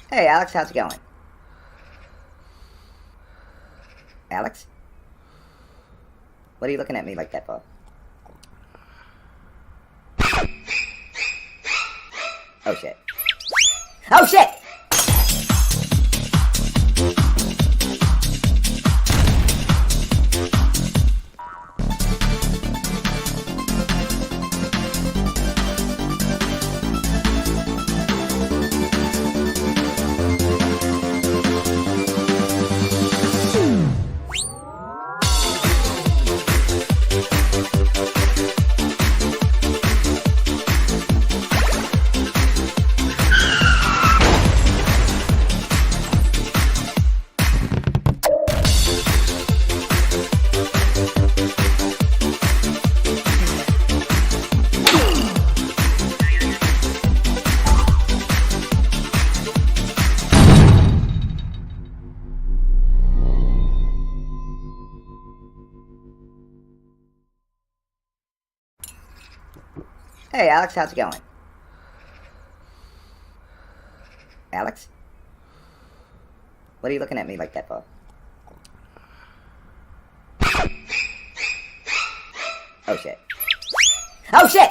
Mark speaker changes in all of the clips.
Speaker 1: Hey, Alex, how's it going? Alex? What are you looking at me like that for? Oh, shit. Oh, shit! Hey, Alex, how's it going? Alex? What are you looking at me like that for? Oh, shit. Oh, shit!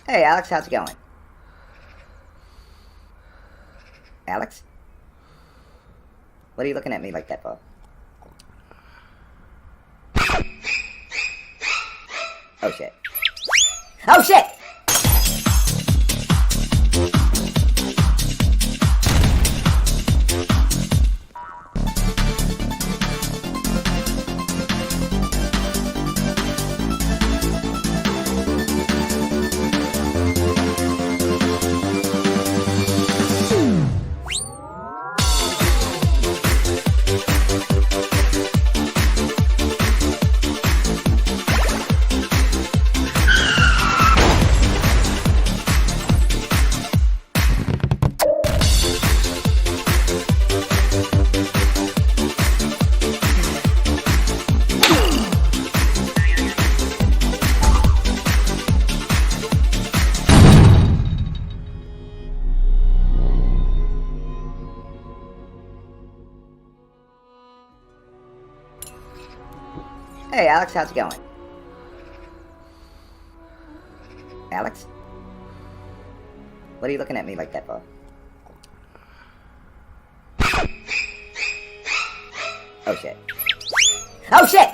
Speaker 1: Hey, Alex, how's it going? Alex? What are you looking at me like that for? Oh, shit. Oh, shit! Hey, Alex, how's it going? Alex? What are you looking at me like that for? Oh, shit. Oh, shit!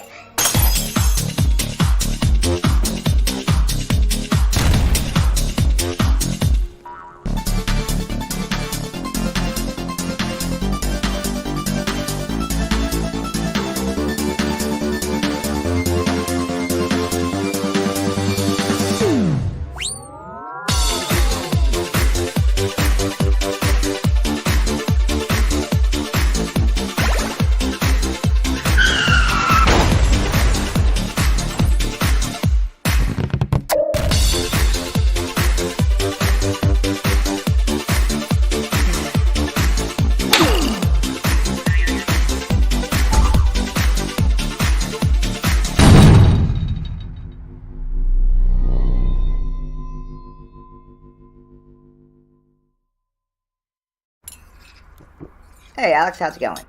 Speaker 1: Hey, Alex, how's it going?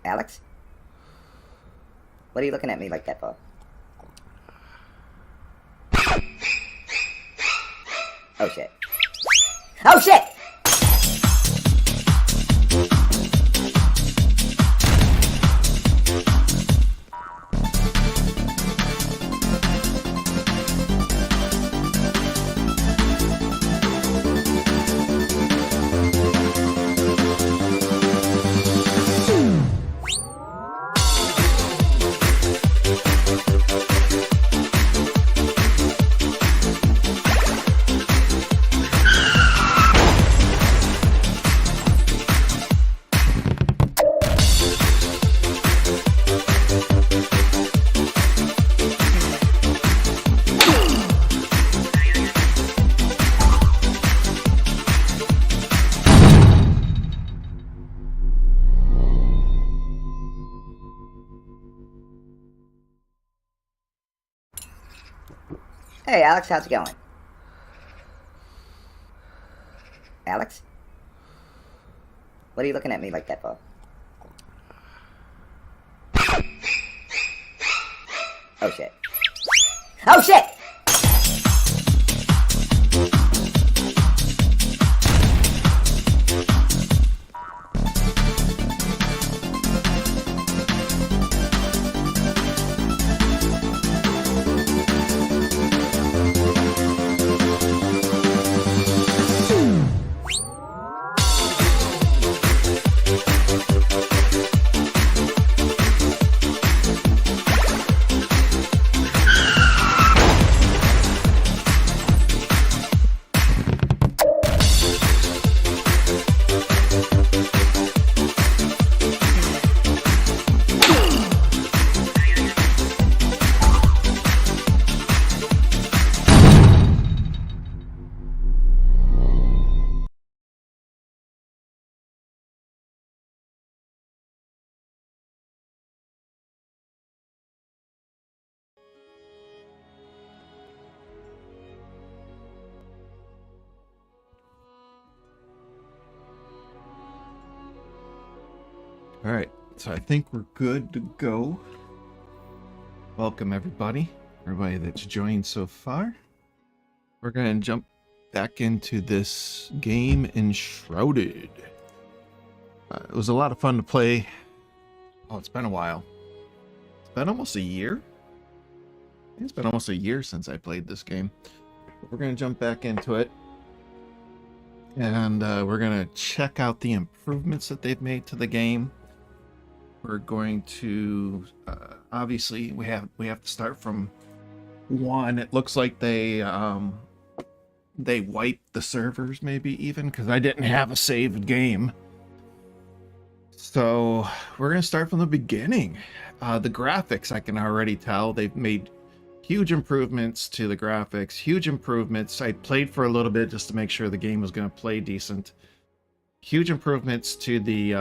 Speaker 1: Alex? What are you looking at me like that for? Oh, shit. Oh, shit! Hey, Alex, how's it going? Alex? What are you looking at me like that for? Oh, shit. Oh, shit!
Speaker 2: All right, so I think we're good to go. Welcome everybody that's joined so far. We're gonna jump back into this game, EnShrouded. It was a lot of fun to play. Oh, it's been a while. It's been almost a year. I think it's been almost a year since I played this game. But we're gonna jump back into it. And we're gonna check out the improvements that they've made to the game. We're going to obviously we have to start from 1. It looks like they wiped the servers, maybe even, because I didn't have a saved game. So we're gonna start from the beginning. The graphics, I can already tell they've made huge improvements to the graphics. Huge improvements. I played for a little bit just to make sure the game was gonna play decent. Huge improvements to the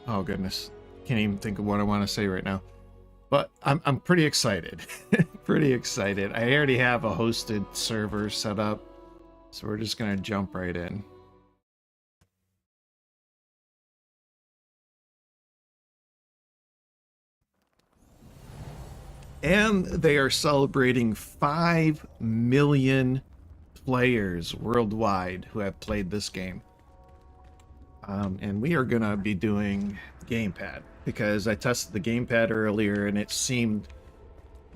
Speaker 2: oh goodness, can't even think of what I want to say right now. But I'm pretty excited. Pretty excited. I already have a hosted server set up, so we're just gonna jump right in. And they are celebrating 5 million players worldwide who have played this game. And we are gonna be doing gamepad because I tested the gamepad earlier and it seemed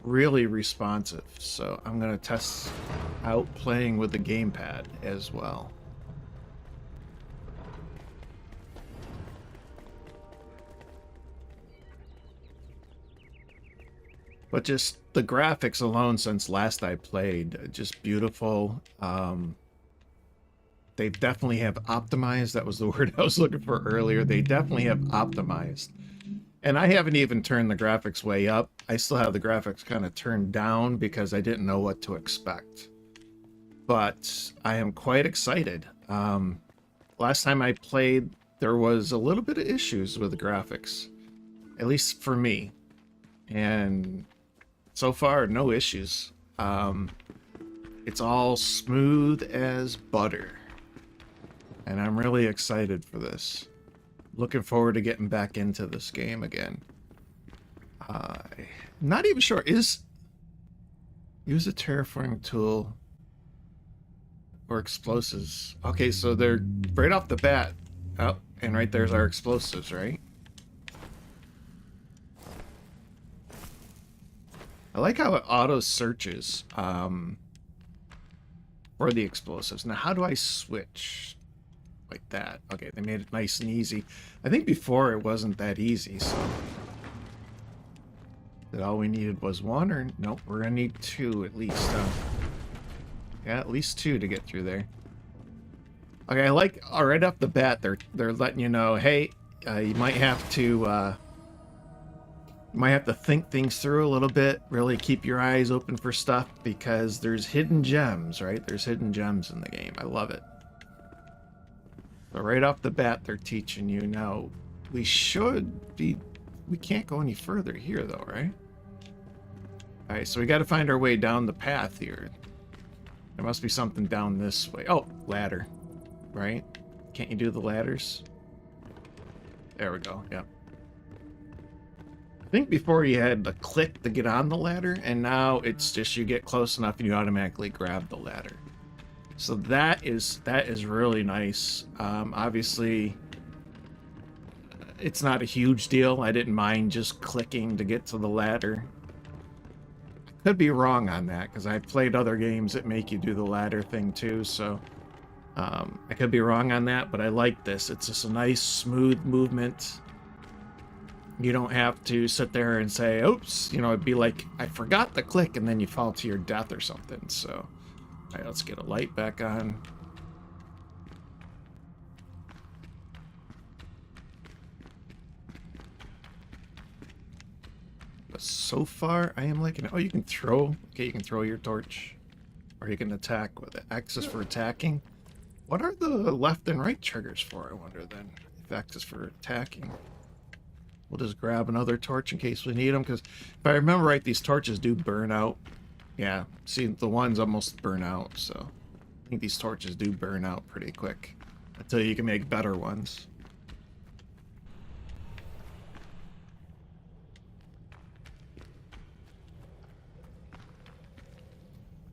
Speaker 2: really responsive. So I'm gonna test out playing with the gamepad as well. But just the graphics alone since last I played, just beautiful. They definitely have optimized. That was the word I was looking for earlier. They definitely have optimized. And I haven't even turned the graphics way up. I still have the graphics kind of turned down because I didn't know what to expect. But I am quite excited. Last time I played, there was a little bit of issues with the graphics. At least for me. And so far, no issues. It's all smooth as butter. And I'm really excited for this. Looking forward to getting back into this game again. Not even sure. Use a terraforming tool or explosives. Okay, so they're right off the bat. Oh, and right there's our explosives, right? I like how it auto searches for the explosives. Now, how do I switch? Like that. Okay, they made it nice and easy. I think before it wasn't that easy, so... That all we needed was 1, or... Nope, we're gonna need 2 at least. Yeah, at least 2 to get through there. Okay, I like... right off the bat, they're letting you know, hey, you might have to think things through a little bit. Really keep your eyes open for stuff, because there's hidden gems, right? There's hidden gems in the game. I love it. So right off the bat, they're teaching you. Now, we should be we can't go any further here, though, right? All right, so we got to find our way down the path here. There must be something down this way. Oh, ladder, right? Can't you do the ladders? There we go, yep. I think before you had to click to get on the ladder, and now it's just you get close enough and you automatically grab the ladder. So that is really nice. Obviously, it's not a huge deal. I didn't mind just clicking to get to the ladder. I could be wrong on that, because I've played other games that make you do the ladder thing too, so I could be wrong on that, but I like this. It's just a nice, smooth movement. You don't have to sit there and say, oops, you know, it'd be like, I forgot to click, and then you fall to your death or something, so. All right, let's get a light back on. But so far, I am liking it. Oh, you can throw. Okay, you can throw your torch. Or you can attack with it. X is for attacking. What are the left and right triggers for, I wonder, then? If X is for attacking. We'll just grab another torch in case we need them, because if I remember right, these torches do burn out. Yeah, see, the ones almost burn out, so I think these torches do burn out pretty quick until you can make better ones.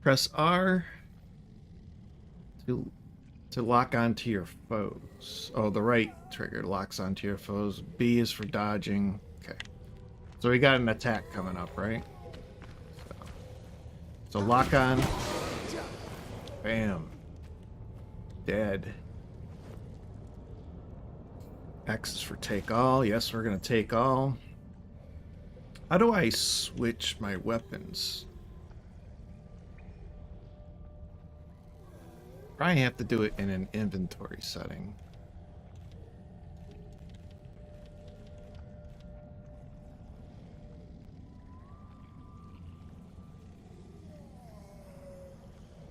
Speaker 2: Press R to lock onto your foes. Oh, the right trigger locks onto your foes. B is for dodging. Okay. So we got an attack coming up, right? So lock on. Bam. Dead. X is for take all. Yes, we're going to take all. How do I switch my weapons? Probably have to do it in an inventory setting.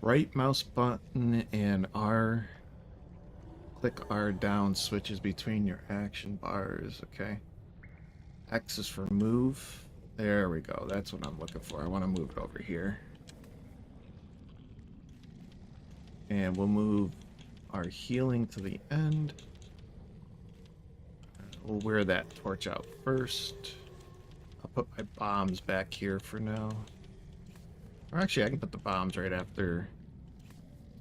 Speaker 2: Right mouse button and R. Click R down switches between your action bars. Okay. X is for move. There we go. That's what I'm looking for. I want to move it over here. And we'll move our healing to the end. We'll wear that torch out first. I'll put my bombs back here for now. Or actually, I can put the bombs right after.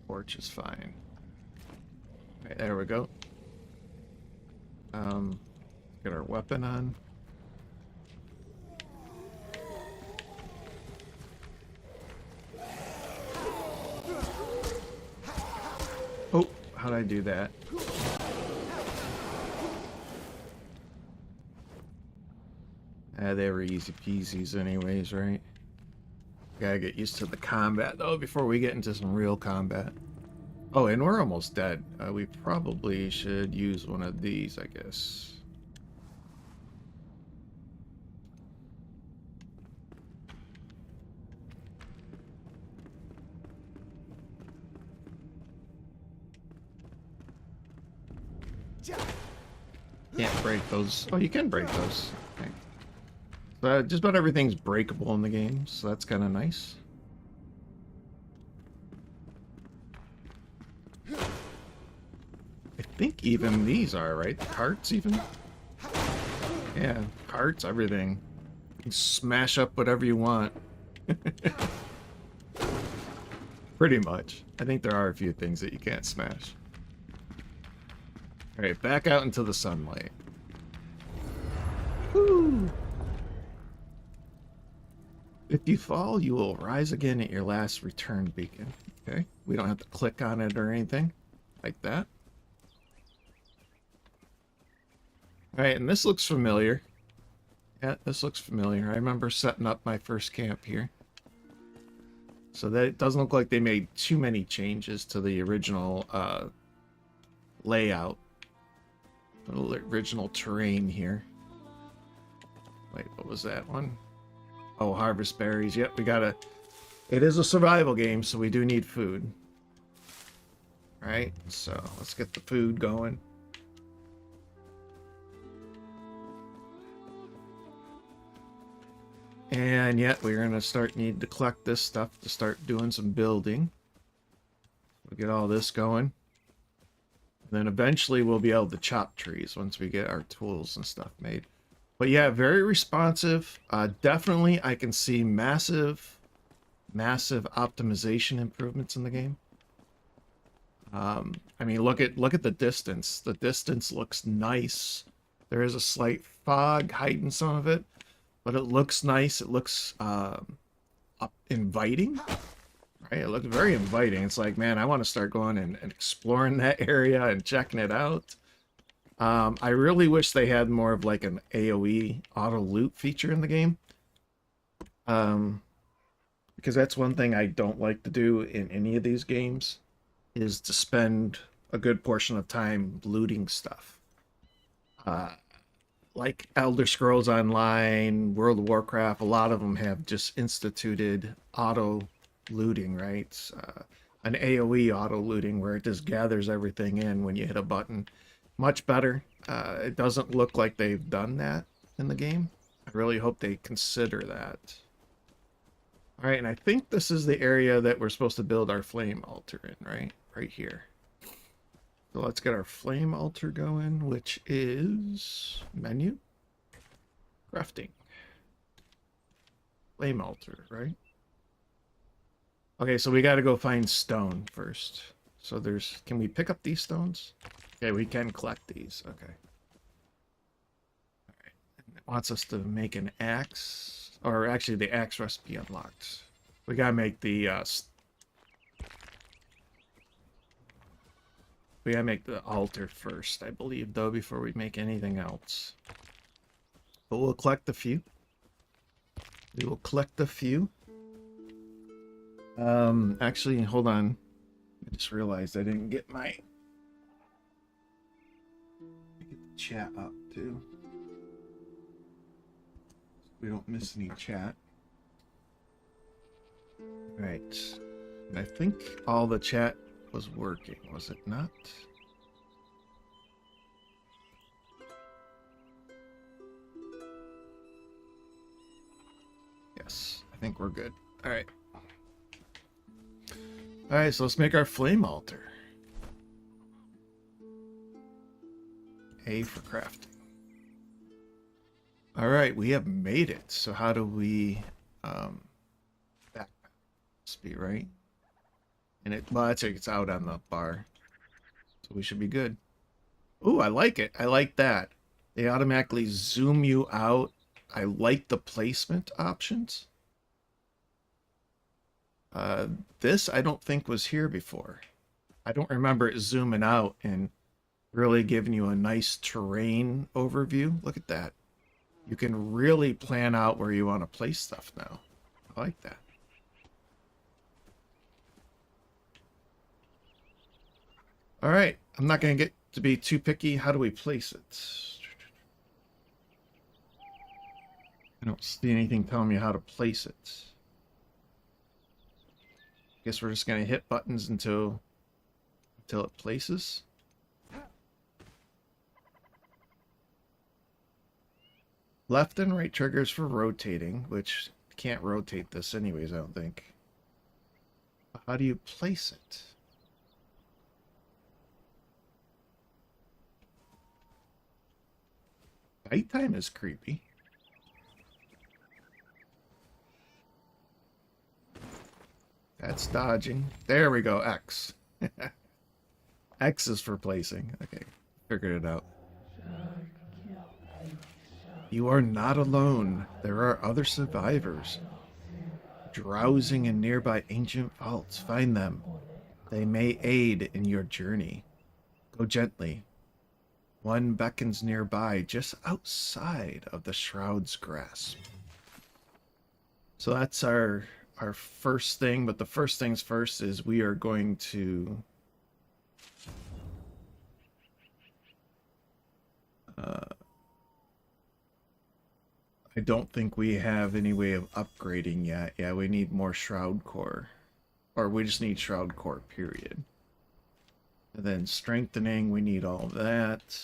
Speaker 2: Torch is fine. Right, there we go. Get our weapon on. Oh, how'd I do that? They were easy peasies anyways, right? Gotta get used to the combat, though, before we get into some real combat. Oh, and we're almost dead. We probably should use one of these, I guess. Can't break those. Oh, you can break those. Okay. So just about everything's breakable in the game, so that's kind of nice. I think even these are, right? The carts even? Yeah, carts, everything. You can smash up whatever you want. Pretty much. I think there are a few things that you can't smash. Alright, back out into the sunlight. Woo! If you fall, you will rise again at your last return beacon. Okay, we don't have to click on it or anything like that. Alright, and this looks familiar. Yeah, this looks familiar. I remember setting up my first camp here. So that it doesn't look like they made too many changes to the original layout. The original terrain here. Wait, what was that one? Oh, harvest berries. Yep, we gotta... It is a survival game, so we do need food. Alright, so let's get the food going. And yet we're going to need to collect this stuff to start doing some building. We'll get all this going. Then eventually we'll be able to chop trees once we get our tools and stuff made. But yeah, very responsive. Definitely I can see massive optimization improvements in the game. I mean, look at the distance. The distance looks nice. There is a slight fog hiding some of it, but it looks nice. It looks inviting. Right? It looks very inviting. It's like, man, I want to start going and exploring that area and checking it out. I really wish they had more of like an AoE auto loot feature in the game. Because that's one thing I don't like to do in any of these games, is to spend a good portion of time looting stuff. Like Elder Scrolls Online, World of Warcraft, a lot of them have just instituted auto looting, right? An AoE auto looting where it just gathers everything in when you hit a button. Much better. It doesn't look like they've done that in the game. I really hope they consider that. All right, and I think this is the area that we're supposed to build our flame altar in, right? Right here. So let's get our flame altar going, which is menu, crafting, flame altar, right? Okay, so we got to go find stone first. So can we pick up these stones? Okay, we can collect these. Okay. All right. And it wants us to make an axe, or actually the axe recipe unlocked. We gotta make the altar first, I believe, though, before we make anything else. But we'll collect a few. We will collect a few. Actually, hold on. I just realized I didn't get get the chat up too. We don't miss any chat. Right. And I think all the chat was working, was it not? Yes, I think we're good. All right. All right, so let's make our flame altar. A for crafting. All right, we have made it. So how do we that must be right? And it's out on the bar. So we should be good. Ooh, I like it. I like that. They automatically zoom you out. I like the placement options. This I don't think was here before. I don't remember it zooming out and really giving you a nice terrain overview. Look at that. You can really plan out where you want to place stuff now. I like that. All right, I'm not going to get to be too picky. How do we place it? I don't see anything telling me how to place it. Guess we're just going to hit buttons until it places. Left and right triggers for rotating, which can't rotate this anyways, I don't think. How do you place it? Nighttime is creepy. That's dodging. There we go, X. X is for placing. Okay, figured it out. You are not alone. There are other survivors. Drowsing in nearby ancient vaults. Find them. They may aid in your journey. Go gently. One beckons nearby, just outside of the shroud's grasp. So that's our first thing, but the first things first is we are going to I don't think we have any way of upgrading yet. Yeah, we need more shroud core. Or we just need shroud core, period. And then strengthening, we need all of that.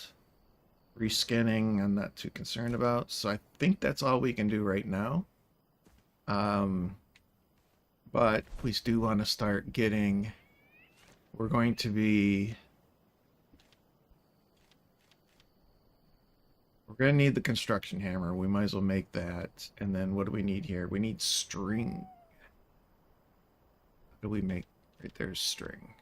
Speaker 2: Reskinning, I'm not too concerned about. So I think that's all we can do right now. But we do want to start getting... We're going to be... We're going to need the construction hammer. We might as well make that. And then what do we need here? We need string. What do we make? Right there's string.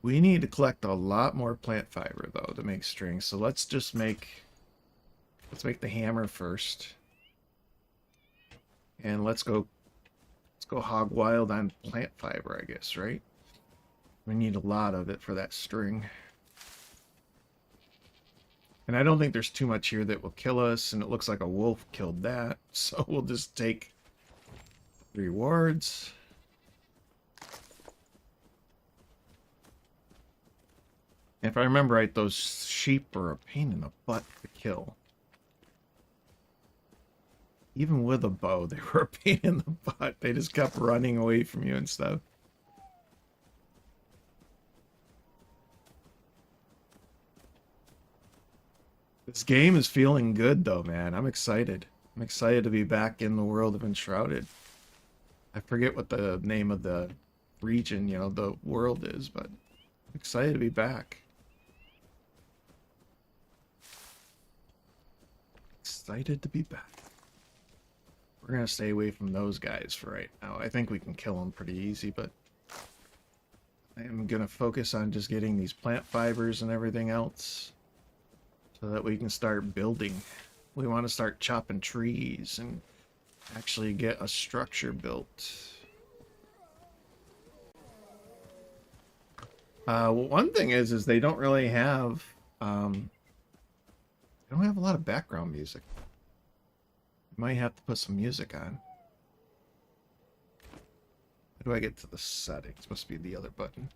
Speaker 2: We need to collect a lot more plant fiber, though, to make string. So let's just make... Let's make the hammer first. And let's go hog wild on plant fiber, I guess, right? We need a lot of it for that string. And I don't think there's too much here that will kill us, and it looks like a wolf killed that. So we'll just take rewards. And if I remember right, those sheep are a pain in the butt to kill. Even with a bow, they were a pain in the butt. They just kept running away from you and stuff. This game is feeling good, though, man. I'm excited. I'm excited to be back in the world of EnShrouded. I forget what the name of the region, you know, the world is, but I'm excited to be back. Excited to be back. We're going to stay away from those guys for right now. I think we can kill them pretty easy, but I am going to focus on just getting these plant fibers and everything else so that we can start building. We want to start chopping trees and actually get a structure built. One thing is they don't really have, they don't have a lot of background music. Might have to put some music on. How do I get to the settings? Must be the other button.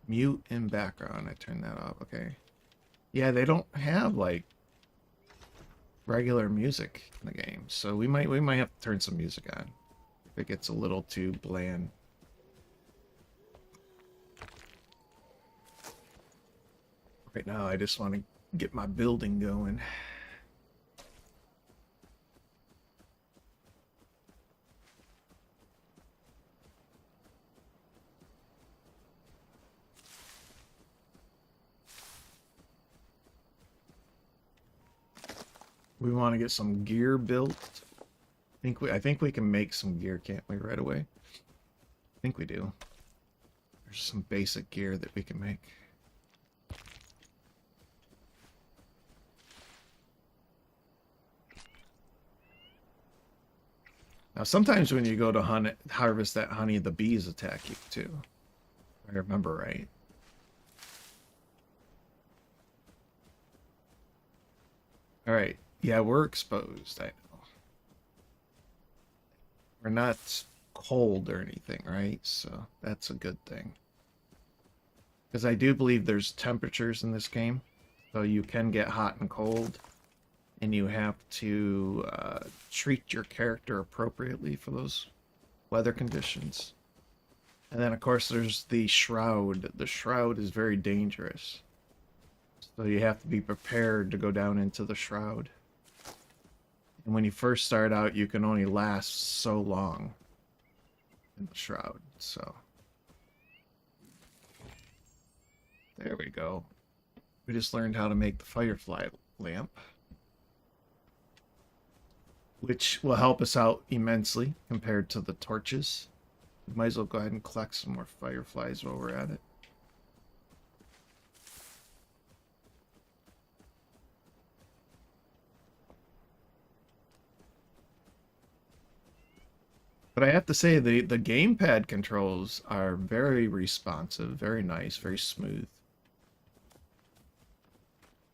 Speaker 2: Mute in background. I turned that off. Okay. Yeah, they don't have like regular music in the game, so we might have to turn some music on. It gets a little too bland. Right now, I just want to get my building going. We want to get some gear built. I think we can make some gear, can't we, right away? I think we do. There's some basic gear that we can make. Now, sometimes when you go to harvest that honey, the bees attack you, too. If I remember right. Alright. Yeah, we're exposed, I know. We're not cold or anything, right? So that's a good thing. Because I do believe there's temperatures in this game. So you can get hot and cold. And you have to treat your character appropriately for those weather conditions. And then, of course, there's the shroud. The shroud is very dangerous. So you have to be prepared to go down into the shroud. And when you first start out, you can only last so long in the shroud, so. There we go. We just learned how to make the firefly lamp, which will help us out immensely compared to the torches. We might as well go ahead and collect some more fireflies while we're at it. But I have to say, the gamepad controls are very responsive, very nice, very smooth.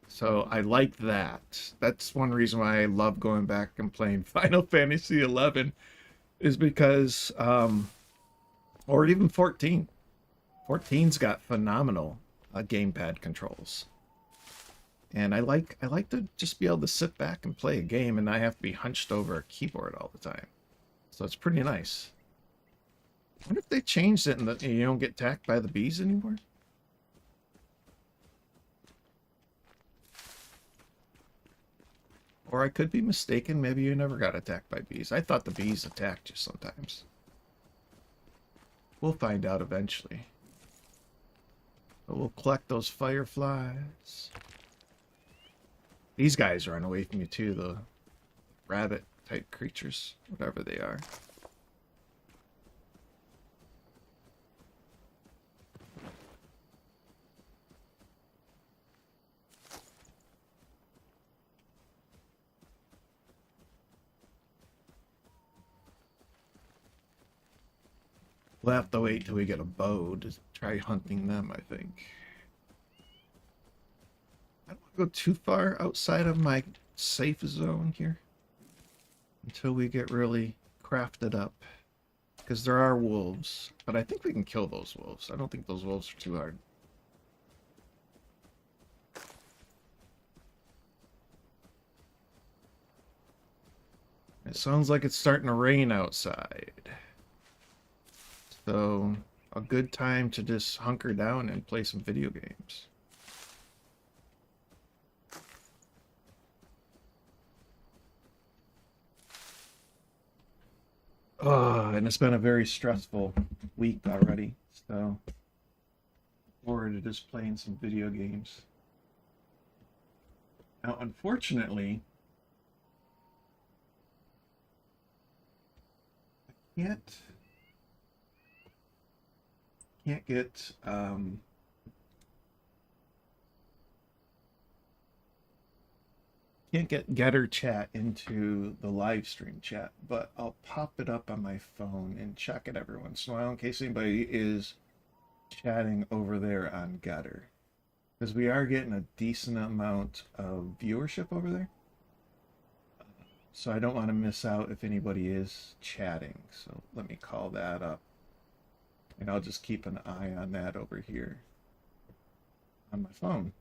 Speaker 2: So I like that. That's one reason why I love going back and playing Final Fantasy XI, is because, or even 14. 14's got phenomenal gamepad controls. And I like to just be able to sit back and play a game and not have to be hunched over a keyboard all the time. So it's pretty nice. I wonder if they changed it and that you don't get attacked by the bees anymore. Or I could be mistaken. Maybe you never got attacked by bees. I thought the bees attacked you sometimes. We'll find out eventually. But we'll collect those fireflies. These guys run away from you too, the rabbit-type creatures, whatever they are. We'll have to wait till we get a bow to try hunting them, I think. I don't want to go too far outside of my safe zone here until we get really crafted up. Because there are wolves, but I think we can kill those wolves. I don't think those wolves are too hard. It sounds like it's starting to rain outside. So, a good time to just hunker down and play some video games. Oh, and it's been a very stressful week already, so forward to just playing some video games. Now, unfortunately, I can't get Getter chat into the live stream chat, but I'll pop it up on my phone and check it every once in a while in case anybody is chatting over there on Getter, because we are getting a decent amount of viewership over there. So I don't want to miss out if anybody is chatting. So let me call that up. And I'll just keep an eye on that over here on my phone.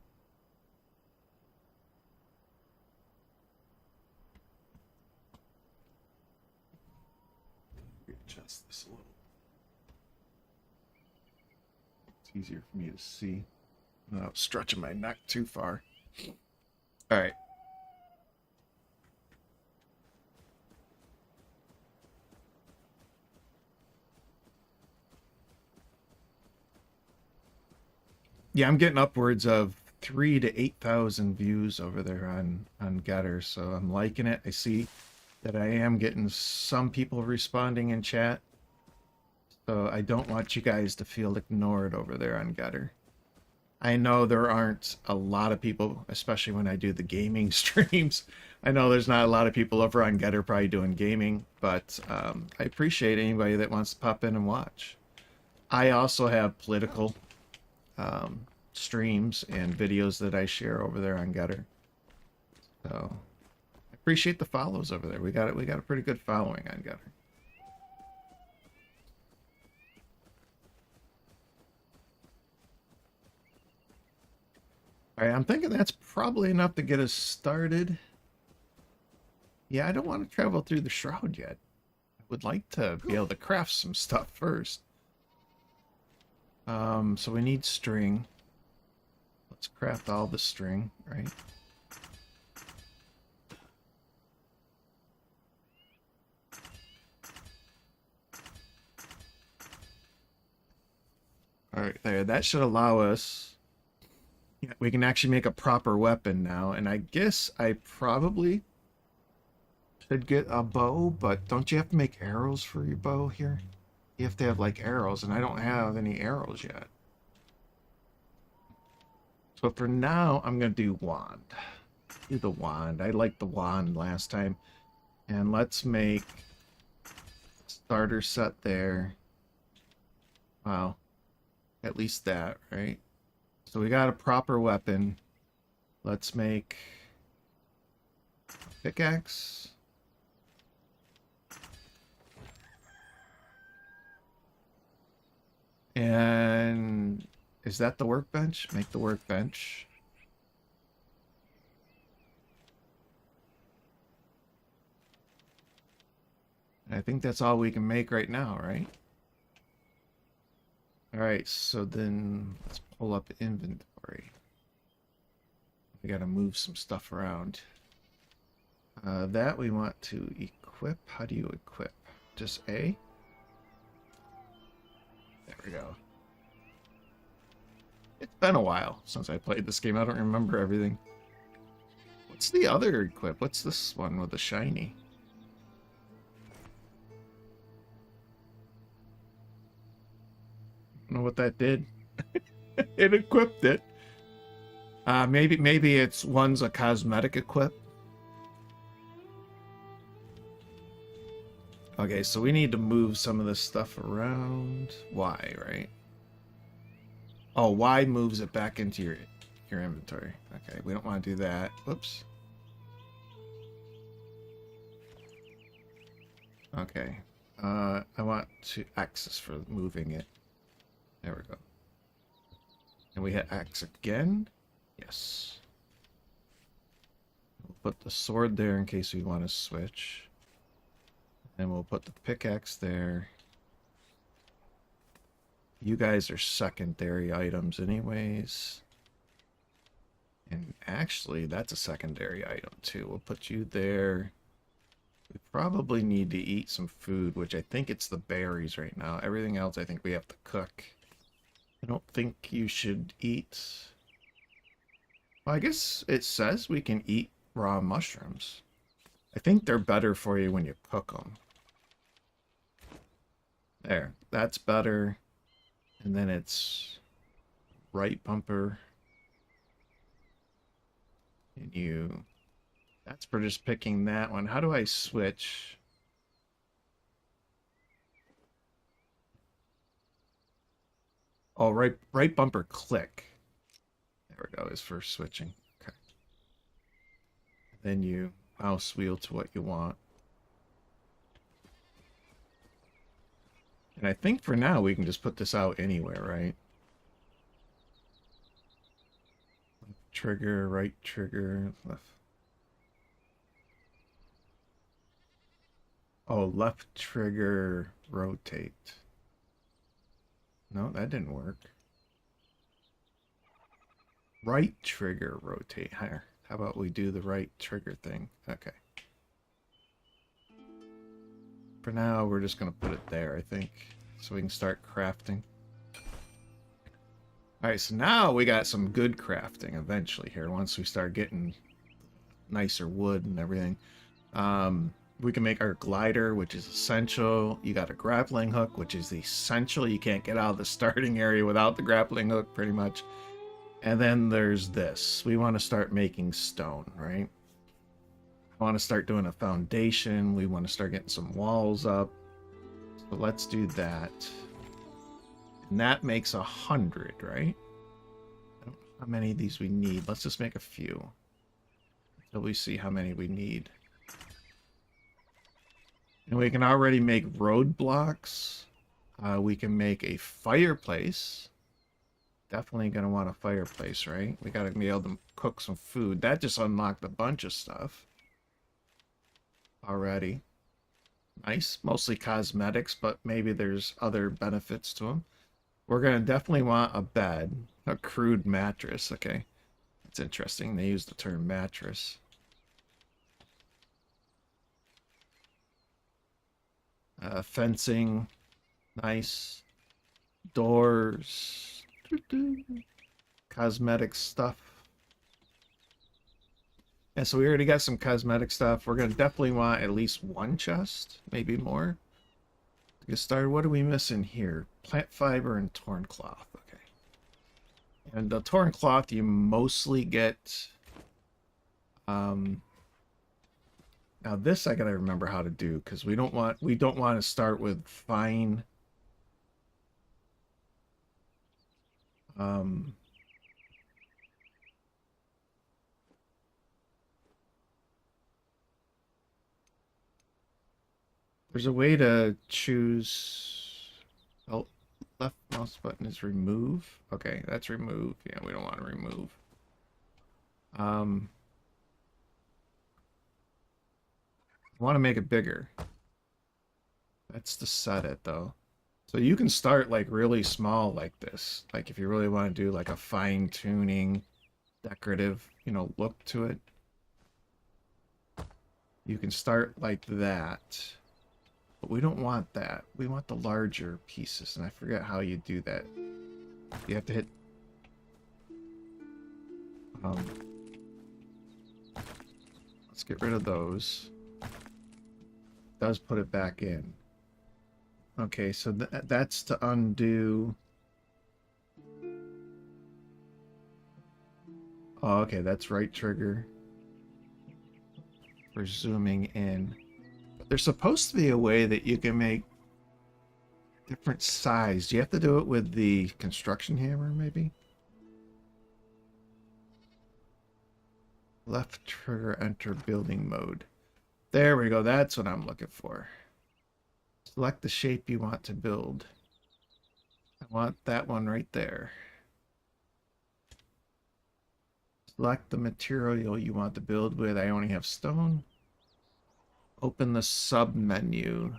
Speaker 2: Adjust this a little. It's easier for me to see without stretching my neck too far. All right. Yeah, I'm getting upwards of 3,000 to 8,000 views over there on Getter, so I'm liking it. I see that I am getting some people responding in chat, so I don't want you guys to feel ignored over there on Getter. I know there aren't a lot of people, especially when I do the gaming streams. I know there's not a lot of people over on Getter probably doing gaming, but I appreciate anybody that wants to pop in and watch. I also have political streams and videos that I share over there on Getter. So I appreciate the follows over there. We got a pretty good following on Getter. All right, I'm thinking that's probably enough to get us started. Yeah, I don't want to travel through the shroud yet. I would like to be able to craft some stuff first. So we need string. Let's craft all the string, right? All right, there. That should allow us. Yeah, we can actually make a proper weapon now, and I guess I probably should get a bow, but don't you have to make arrows for your bow here? You have to have like arrows, and I don't have any arrows yet. So for now, I'm gonna do wand. Do the wand. I liked the wand last time. And let's make starter set there. Wow. At least that, right? So we got a proper weapon. Let's make a pickaxe. And is that the workbench? Make the workbench. I think that's all we can make right now, right? Alright, so then let's pull up inventory. We gotta move some stuff around. That we want to equip. How do you equip? Just A? There we go. It's been a while since I played this game. I don't remember everything. What's the other equip? What's this one with the shiny? I don't know what that did. It equipped it. Maybe it's one's a cosmetic equip. Okay, so we need to move some of this stuff around. Y, right? Oh, Y moves it back into your inventory. Okay, we don't want to do that. Whoops. Okay. I want to X is for moving it. There we go. And we hit X again. Yes. We'll put the sword there in case we want to switch. And we'll put the pickaxe there. You guys are secondary items anyways. And actually, that's a secondary item too. We'll put you there. We probably need to eat some food, which I think it's the berries right now. Everything else I think we have to cook. I don't think you should eat... Well, I guess it says we can eat raw mushrooms. I think they're better for you when you cook them. There, that's better. And then it's right bumper. And you... That's for just picking that one. How do I switch? Oh, right bumper click. There we go, is for switching. Okay. Then you mouse wheel to what you want. And I think for now we can just put this out anywhere, right? Left trigger, right trigger, left. Oh, left trigger, rotate. No, that didn't work. Right trigger, rotate. Higher. How about we do the right trigger thing? Okay. For now, we're just going to put it there, I think. So we can start crafting. Alright, so now we got some good crafting eventually here. Once we start getting nicer wood and everything. We can make our glider, which is essential. You got a grappling hook, which is essential. You can't get out of the starting area without the grappling hook, pretty much. And then there's this. We want to start making stone, right? I want to start doing a foundation. We want to start getting some walls up. So let's do that. And that makes 100, right? I don't know how many of these we need. Let's just make a few until we see how many we need. And we can already make roadblocks. We can make a fireplace. Definitely going to want a fireplace, right? We got to be able to cook some food. That just unlocked a bunch of stuff already. Nice. Mostly cosmetics, but maybe there's other benefits to them. We're going to definitely want a bed. A crude mattress. Okay. That's interesting. They use the term mattress. Fencing. Nice. Doors. Cosmetic stuff. And so we already got some cosmetic stuff. We're going to definitely want at least one chest, maybe more. To get started, what are we missing here? Plant fiber and torn cloth. Okay. And the torn cloth you mostly get... Now this I gotta remember how to do, because we don't want to start with fine... There's a way to choose... Oh, left mouse button is remove. Okay, that's remove. Yeah, we don't want to remove. I want to make it bigger. That's to set it though. So you can start like really small like this. Like if you really want to do like a fine tuning, decorative, look to it. You can start like that. But we don't want that. We want the larger pieces, and I forget how you do that. You have to hit let's get rid of those. Does put it back in. Okay, so that's to undo. Oh, okay, that's right trigger for zooming in. But there's supposed to be a way that you can make different size. Do you have to do it with the construction hammer, maybe? Left trigger, enter building mode. There we go. That's what I'm looking for. Select the shape you want to build. I want that one right there. Select the material you want to build with. I only have stone. Open the sub menu.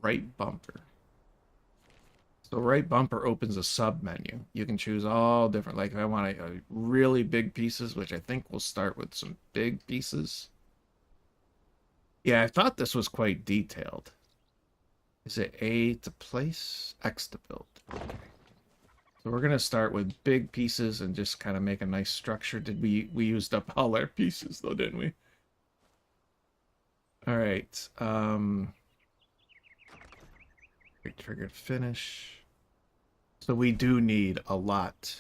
Speaker 2: Right bumper. So right bumper opens a sub menu. You can choose all different, like if I want a really big pieces, which I think we'll start with some big pieces. Yeah, I thought this was quite detailed. Is it A to place, X to build? Okay. So we're gonna start with big pieces and just kind of make a nice structure. Did we used up all our pieces though, didn't we? All right. Triggered finish. So we do need a lot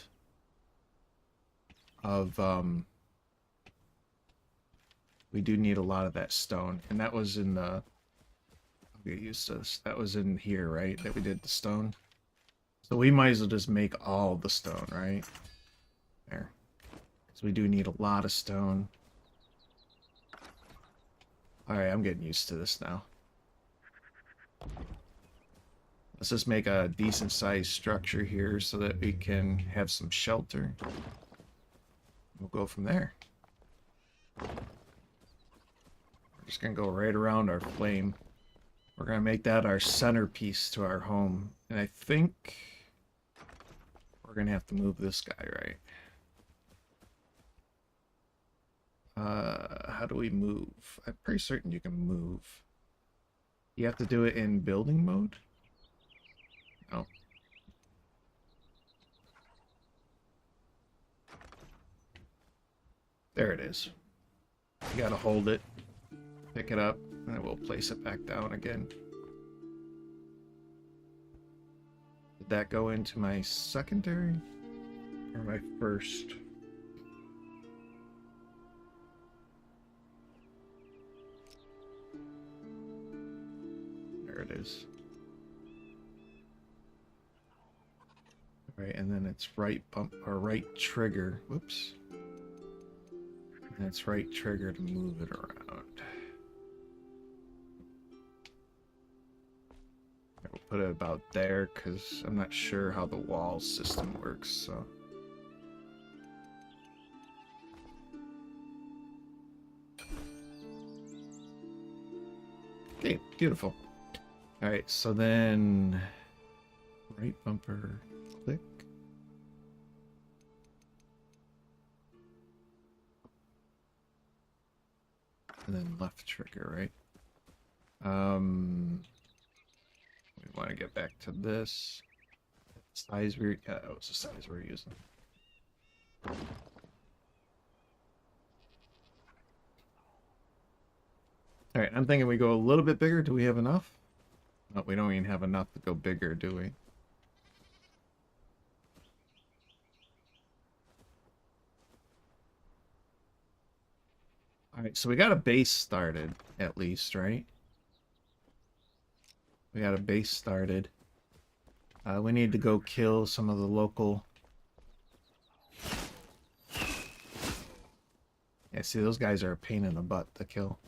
Speaker 2: of we do need a lot of that stone, and that was in the I'll get used to this. That was in here, right? That we did the stone. So we might as well just make all the stone, right? There. So we do need a lot of stone. Alright, I'm getting used to this now. Let's just make a decent sized structure here so that we can have some shelter. We'll go from there. We're just gonna go right around our flame. We're gonna make that our centerpiece to our home. And I think we're gonna have to move this guy, right? How do we move? I'm pretty certain you can move. You have to do it in building mode? No. There it is. You gotta hold it, pick it up, and we'll place it back down again. Did that go into my secondary or my first? There it is. Right, and then it's right bump or right trigger. Whoops. And it's right trigger to move it around. We'll put it about there because I'm not sure how the wall system works, so. Okay, beautiful. Alright, so then right bumper, click. And then left trigger, right? We want to get back to this. Size we're, yeah, that was the size we're using. Alright, I'm thinking we go a little bit bigger. Do we have enough? No, we don't even have enough to go bigger, do we? Alright, so we got a base started, at least, right? We got a base started. We need to go kill some of the local... Yeah, see, those guys are a pain in the butt to kill.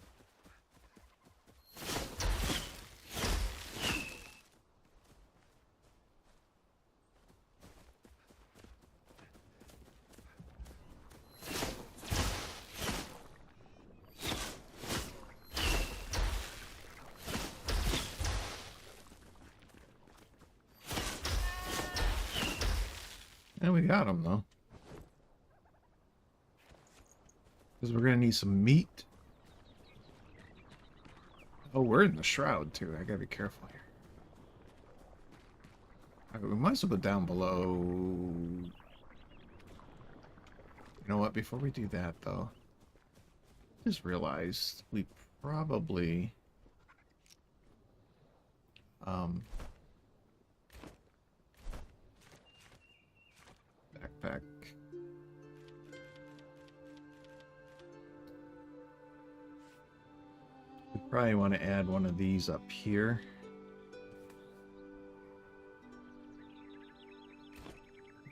Speaker 2: And we got them, though. Because we're going to need some meat. Oh, we're in the shroud, too. I gotta be careful here. Okay, we might as well go down below. You know what? Before we do that, though, I just realized we probably... backpack. We probably want to add one of these up here.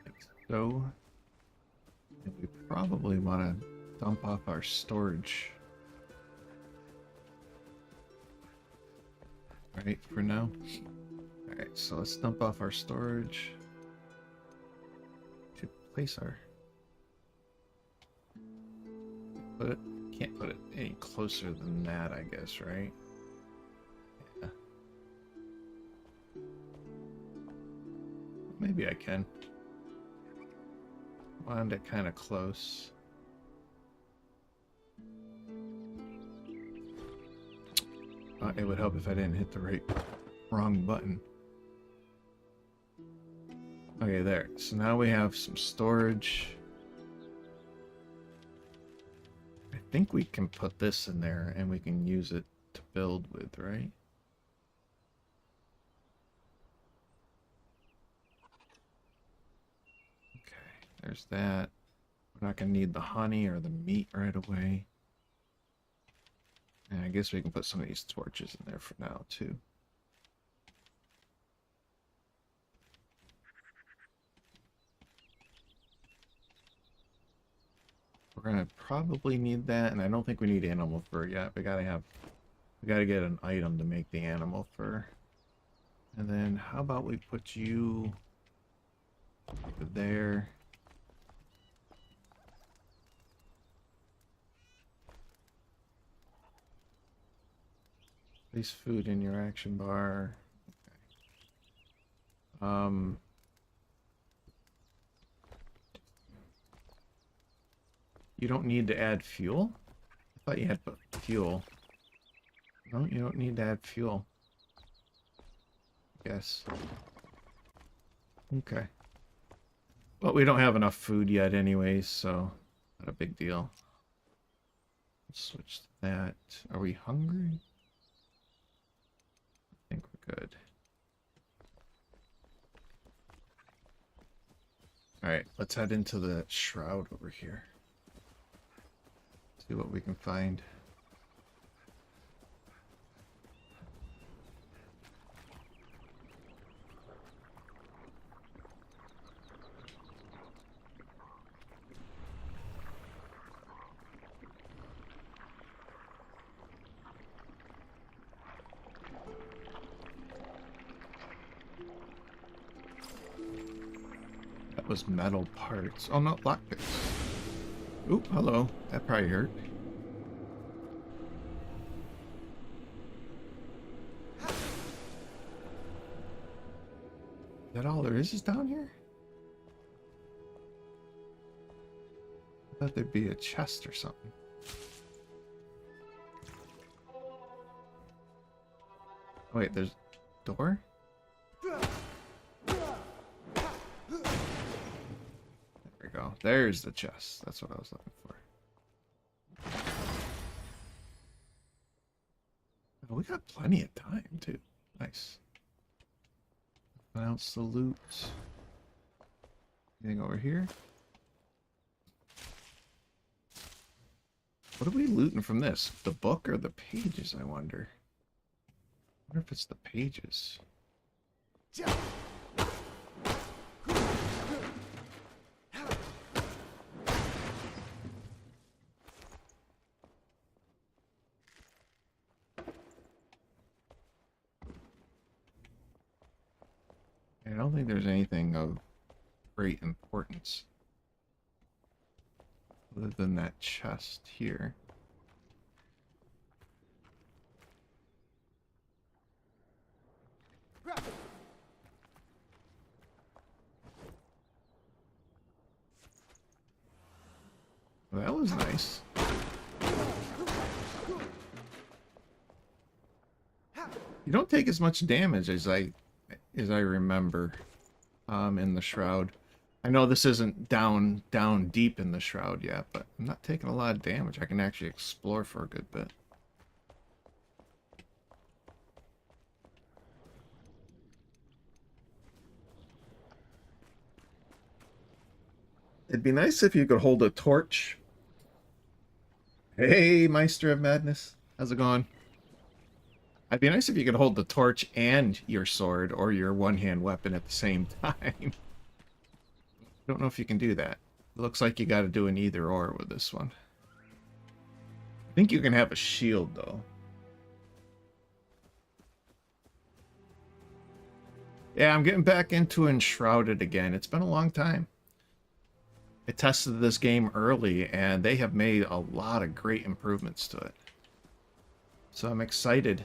Speaker 2: Like so. And we probably want to dump off our storage. Right, for now. Alright, so let's dump off our storage. Should place our... Put it... Can't put it any closer than that, I guess, right? Yeah. Maybe I can. Wound it kind of close. It would help if I didn't hit the wrong button. Okay, there. So now we have some storage. I think we can put this in there and we can use it to build with, right? Okay, there's that. We're not going to need the honey or the meat right away. And I guess we can put some of these torches in there for now, too. We're gonna probably need that, and I don't think we need animal fur yet. We gotta get an item to make the animal fur. And then how about we put you over there? Place food in your action bar. Okay. You don't need to add fuel? I thought you had to put fuel. No, you don't need to add fuel. Yes. Okay. Well, we don't have enough food yet anyways, so not a big deal. Let's switch to that. Are we hungry? I think we're good. Alright, let's head into the shroud over here. See what we can find. That was metal parts. Oh no, lockpicks. Oop, hello. That probably hurt. Is that all there is down here? I thought there'd be a chest or something. Oh, wait, there's a door? There we go. There's the chest. That's what I was looking for. Oh, we got plenty of time, too. Nice. Announce the loot. Anything over here? What are we looting from this? The book or the pages, I wonder? I wonder if it's the pages. I don't think there's anything of great importance other than that chest here. Well, that was nice. You don't take as much damage as I remember in the Shroud. I know this isn't down deep in the Shroud yet, but I'm not taking a lot of damage. I can actually explore for a good bit. It'd be nice if you could hold a torch. Hey, Meister of Madness. How's it going? It'd be nice if you could hold the torch and your sword or your one-hand weapon at the same time. Don't know if you can do that. It looks like you got to do an either or with this one. I think you can have a shield, though. Yeah, I'm getting back into EnShrouded again. It's been a long time. I tested this game early, and they have made a lot of great improvements to it. So I'm excited.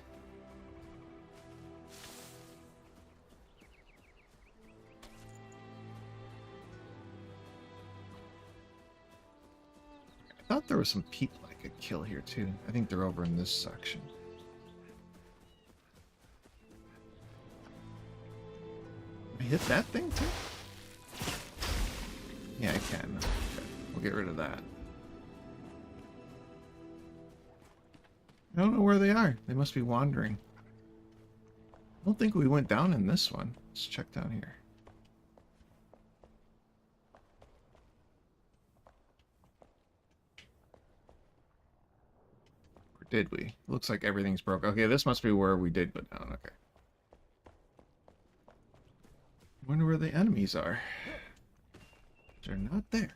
Speaker 2: I thought there were some people I could kill here, too. I think they're over in this section. Can I hit that thing, too? Yeah, I can. Okay. We'll get rid of that. I don't know where they are. They must be wandering. I don't think we went down in this one. Let's check down here. Or did we? Looks like everything's broke. Okay, this must be where we did go down. Okay. Wonder where the enemies are. They're not there.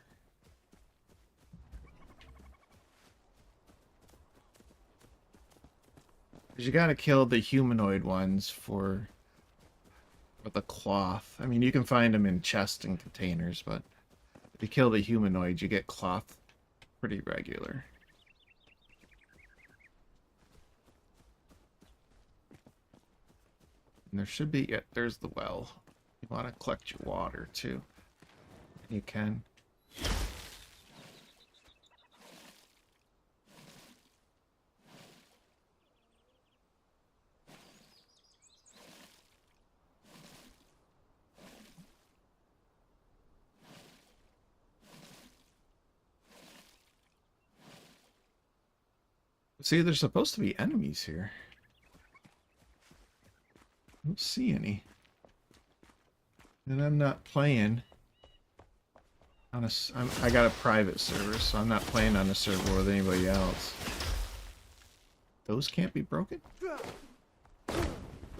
Speaker 2: Because you gotta kill the humanoid ones for the cloth. I mean, you can find them in chests and containers, but if you kill the humanoids, you get cloth pretty regular. And there should be... Yeah, there's the well. You want to collect your water, too. You can. See, there's supposed to be enemies here. I don't see any. And I'm not playing on a... I got a private server, so I'm not playing on a server with anybody else. Those can't be broken?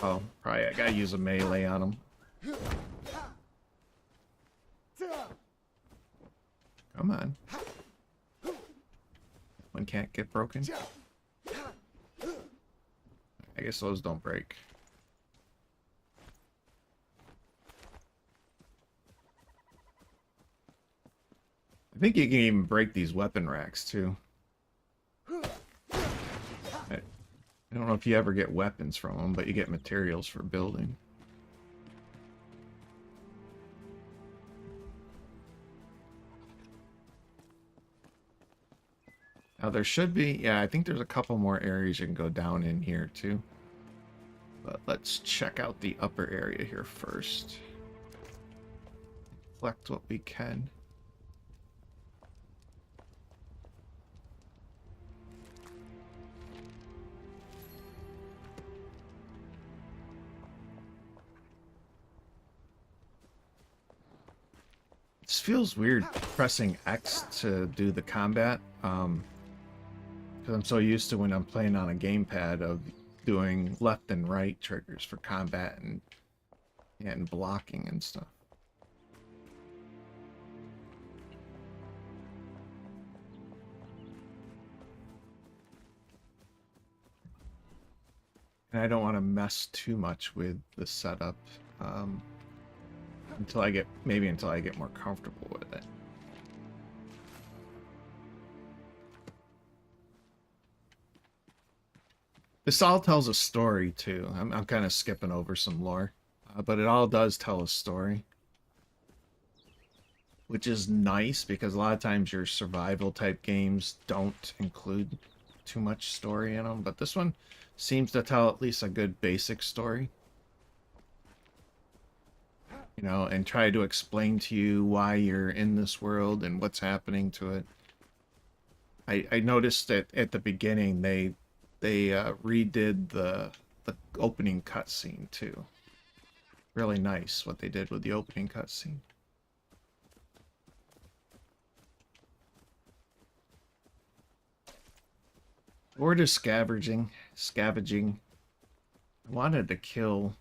Speaker 2: Oh, probably I gotta use a melee on them. Come on. One can't get broken. I guess those don't break. I think you can even break these weapon racks too. I don't know if you ever get weapons from them, but you get materials for building. Now there should be, yeah, I think there's a couple more areas you can go down in here too. But let's check out the upper area here first. Collect what we can. This feels weird pressing X to do the combat. Because I'm so used to when I'm playing on a gamepad of doing left and right triggers for combat and blocking and stuff. And I don't want to mess too much with the setup until I get more comfortable with it. This all tells a story too. I'm kind of skipping over some lore, but it all does tell a story. which is nice because a lot of times your survival type games don't include too much story in them, but this one seems to tell at least a good basic story. You know, and try to explain to you why you're in this world and what's happening to it. I noticed that at the beginning they redid the opening cutscene too. Really nice what they did with the opening cutscene. We're just scavenging. I wanted to kill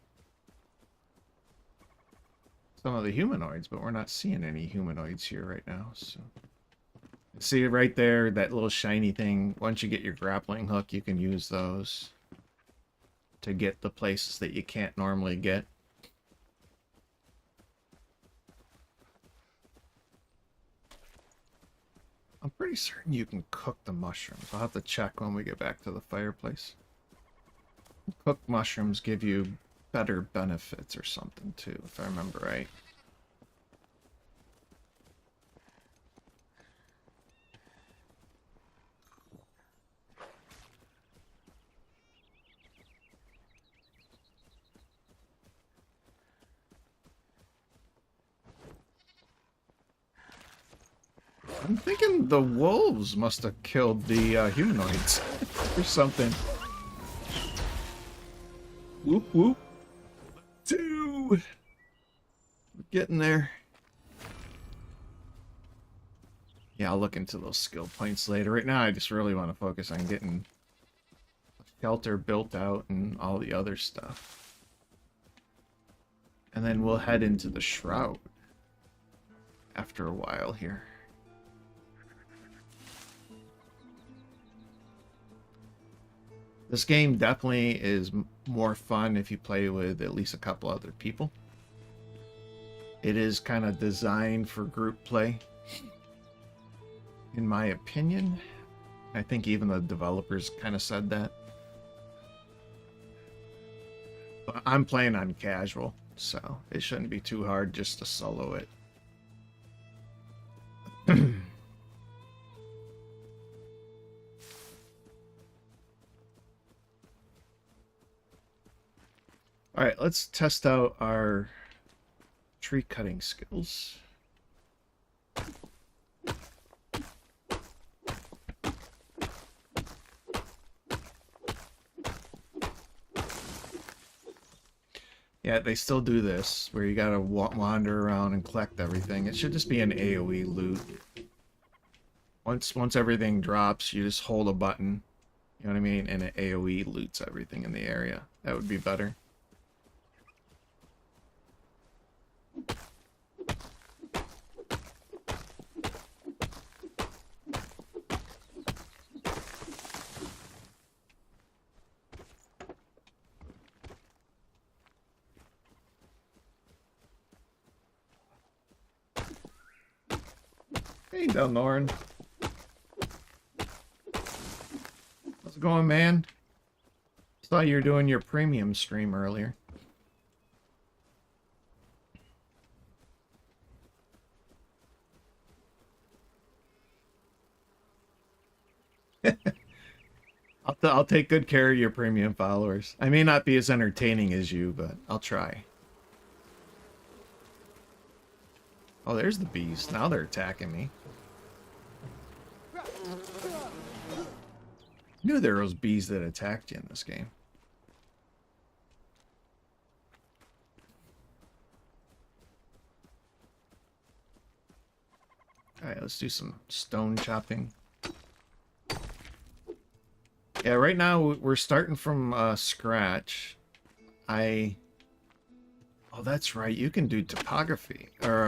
Speaker 2: some of the humanoids, but we're not seeing any humanoids here right now. So, see right there, that little shiny thing. Once you get your grappling hook, you can use those to get the places that you can't normally get. I'm pretty certain you can cook the mushrooms. I'll have to check when we get back to the fireplace. Cooked mushrooms give you better benefits or something too, if I remember right. I'm thinking the wolves must have killed the humanoids or something. Whoop whoop. Dude, we're getting there. Yeah, I'll look into those skill points later. Right now, I just really want to focus on getting a shelter built out and all the other stuff. And then we'll head into the Shroud after a while here. This game definitely is more fun if you play with at least a couple other people. It is kind of designed for group play, in my opinion. I think even the developers kind of said that. But I'm playing on casual, so it shouldn't be too hard just to solo it. Alright, let's test out our tree cutting skills. Yeah, they still do this, where you gotta wander around and collect everything. It should just be an AoE loot. Once everything drops, you just hold a button, you know what I mean, and it AoE loots everything in the area. That would be better. Hey, Delnoran. How's it going, man? Saw you were doing your premium stream earlier. I'll take good care of your premium followers. I may not be as entertaining as you, but I'll try. Oh, there's the bees. Now they're attacking me. Knew there was bees that attacked you in this game. Alright, let's do some stone chopping. Yeah, right now we're starting from scratch. Oh, that's right. You can do topography or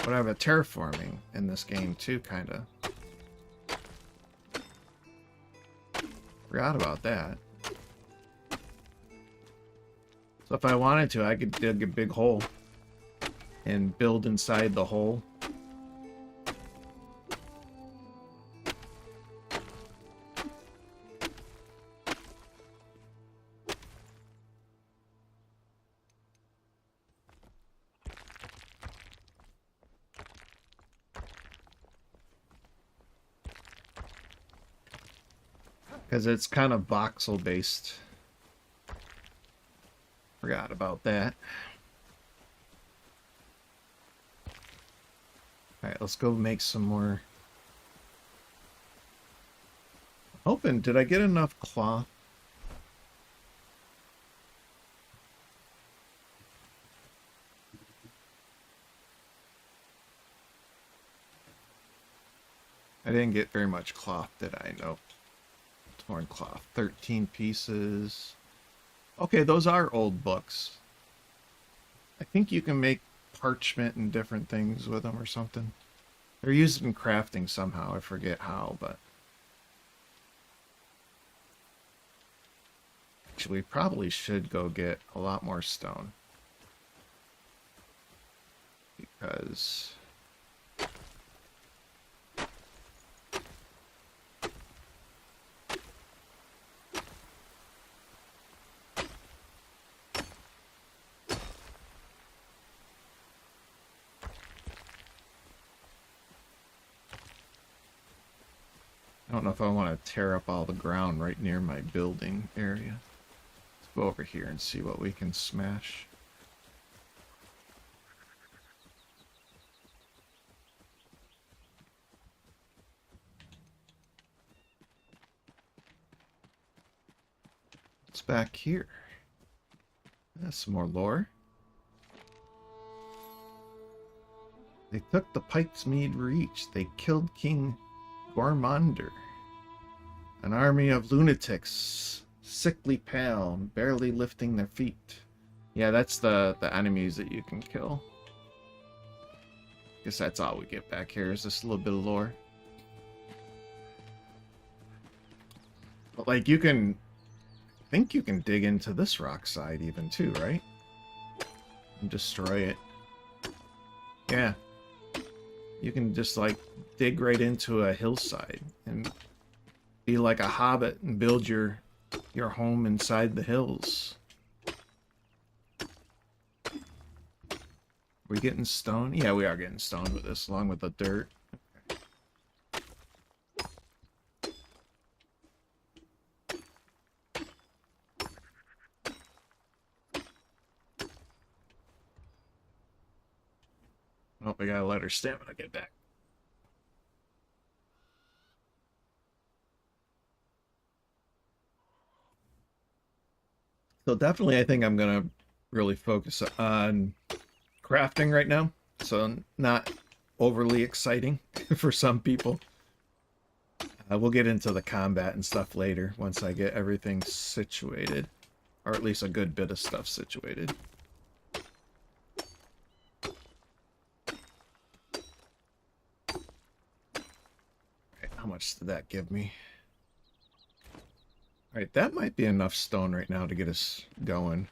Speaker 2: whatever, terraforming in this game too, kind of. Forgot about that. So if I wanted to, I could dig a big hole and build inside the hole. Because it's kind of voxel based. Forgot about that. Alright, let's go make some more. Hoping, did I get enough cloth? I didn't get very much cloth, did I? Nope. Torn cloth. 13 pieces. Okay, those are old books. I think you can make parchment and different things with them or something. They're used in crafting somehow. I forget how, but... Actually, we probably should go get a lot more stone. Because... I don't know if I want to tear up all the ground right near my building area. Let's go over here and see what we can smash. What's back here? That's some more lore. They took the Pike's Mead Reach. They killed King Gormander. An army of lunatics, sickly pale, barely lifting their feet. Yeah, that's the enemies that you can kill. Guess that's all we get back here, is just a little bit of lore. But like you can... I think you can dig into this rock side even too, right? And destroy it. Yeah. You can just like dig right into a hillside and be like a hobbit and build your home inside the hills. Are we getting stone? Yeah, we are getting stone with this, along with the dirt. Oh, we gotta let our stamina get back. So definitely, I think I'm gonna really focus on crafting right now. So not overly exciting for some people. We'll get into the combat and stuff later once I get everything situated. Or at least a good bit of stuff situated. Okay, how much did that give me? Alright, that might be enough stone right now to get us going.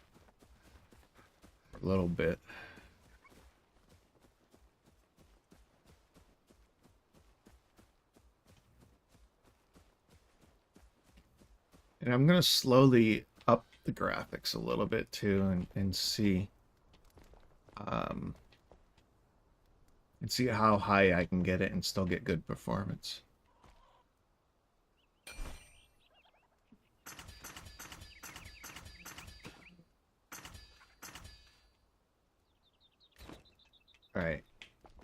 Speaker 2: For a little bit. And I'm going to slowly up the graphics a little bit too and see how high I can get it and still get good performance. Alright,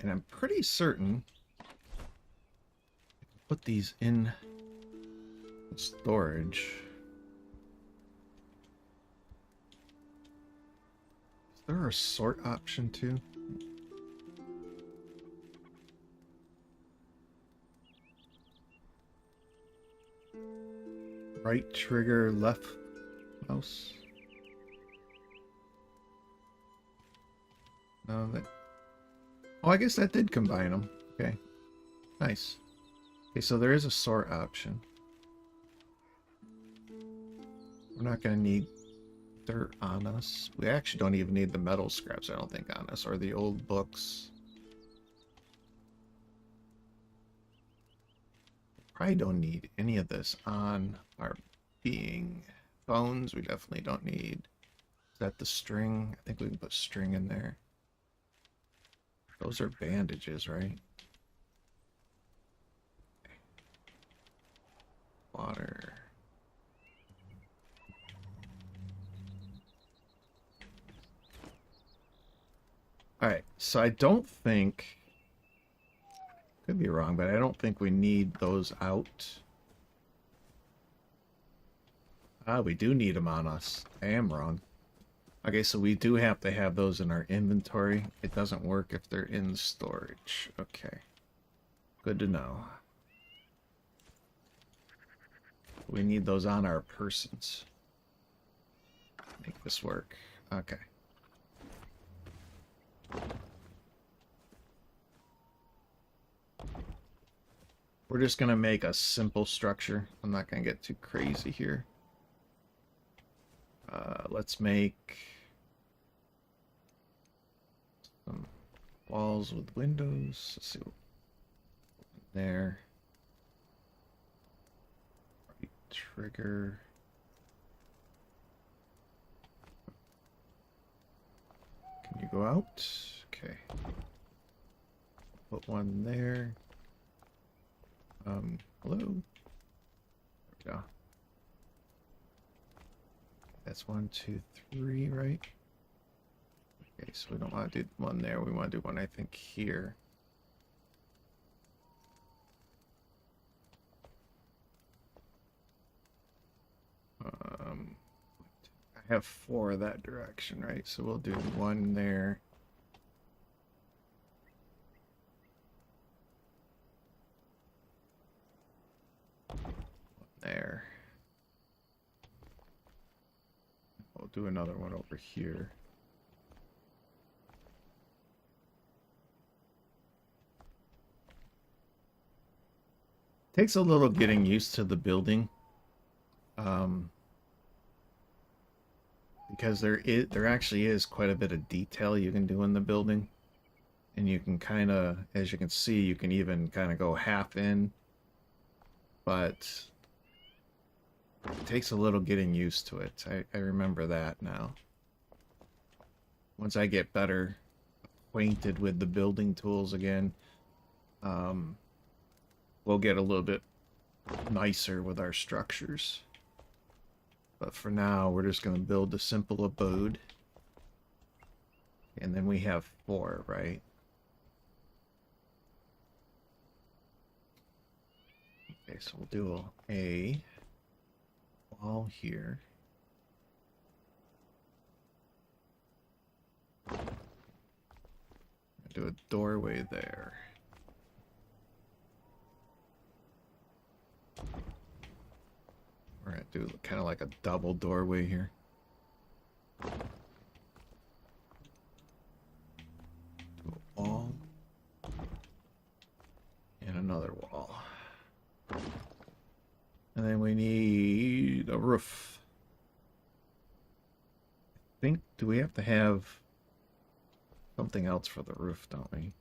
Speaker 2: and I'm pretty certain I can put these in storage. Is there a sort option too? Right trigger, left mouse. No, that... Oh, I guess that did combine them. Okay. Nice. Okay, so there is a sort option. We're not going to need dirt on us. We actually don't even need the metal scraps, I don't think, on us, or the old books. Probably don't need any of this on our being. Bones, we definitely don't need. Is that the string? I think we can put string in there. Those are bandages, right? Water. Alright, so I don't think... Could be wrong, but I don't think we need those out. Ah, we do need them on us. I am wrong. Okay, so we do have to have those in our inventory. It doesn't work if they're in storage. Okay. Good to know. We need those on our persons. Make this work. Okay. We're just going to make a simple structure. I'm not going to get too crazy here. Let's make some walls with windows. Let's see what there. Trigger. Can you go out? Okay. Put one there. Hello? There we go. That's 1, 2, 3, right? Okay, so we don't want to do one there. We want to do one, I think, here. I have 4 that direction, right? So we'll do one there. There. We'll do another one over here. Takes a little getting used to the building. Because there actually is quite a bit of detail you can do in the building. And you can kind of, as you can see, you can even kind of go half in. But it takes a little getting used to it. I remember that now. Once I get better acquainted with the building tools again, we'll get a little bit nicer with our structures. But for now, we're just going to build a simple abode. And then we have 4, right? Okay, so we'll do a wall here. Do a doorway there. We're going to do kind of like a double doorway here. Do a wall. And another wall. And then we need a roof. I think, do we have to have something else for the roof, don't we?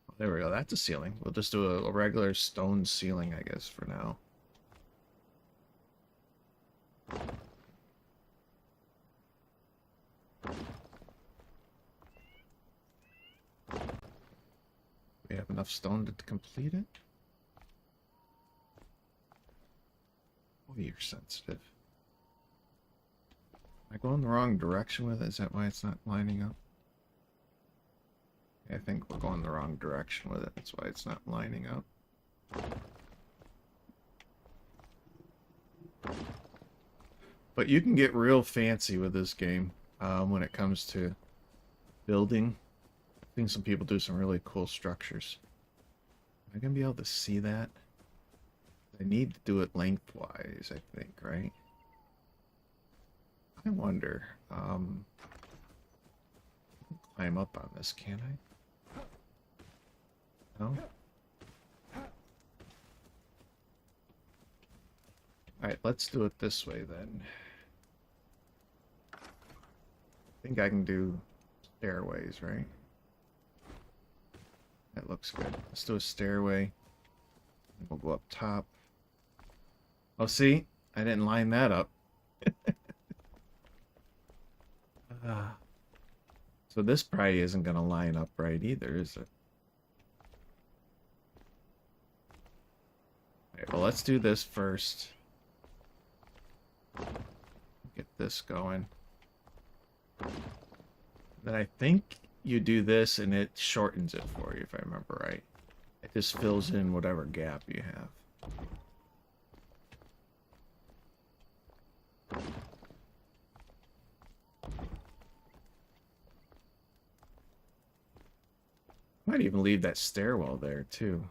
Speaker 2: Oh, there we go, that's a ceiling. We'll just do a regular stone ceiling, I guess, for now. We have enough stone to complete it? Oh, you're sensitive. Am I going the wrong direction with it? Is that why it's not lining up? I think we're going the wrong direction with it. That's why it's not lining up. But you can get real fancy with this game when it comes to building. I think some people do some really cool structures. Am I going to be able to see that? I need to do it lengthwise, I think, right? I wonder. Climb up on this, can I? No? Alright, let's do it this way then. I think I can do stairways, right? That looks good. Let's do a stairway. We'll go up top. Oh, see? I didn't line that up. So this probably isn't going to line up right either, is it? Alright, well, let's do this first. Get this going. Then I think you do this and it shortens it for you, if I remember right. It just fills in whatever gap you have. Might even leave that stairwell there too,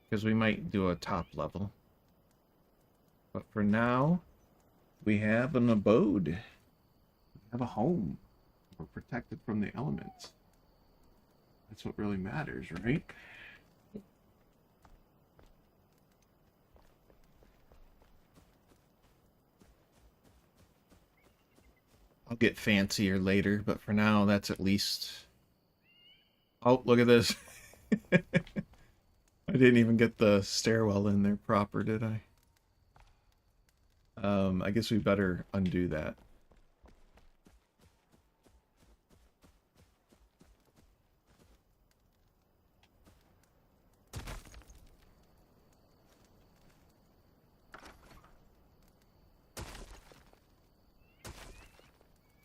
Speaker 2: because we might do a top level. But for now, we have an abode. We have a home. We're protected from the elements. That's what really matters, right? I'll get fancier later, but for now, that's at least... Oh, look at this. I didn't even get the stairwell in there proper, did I? I guess we better undo that.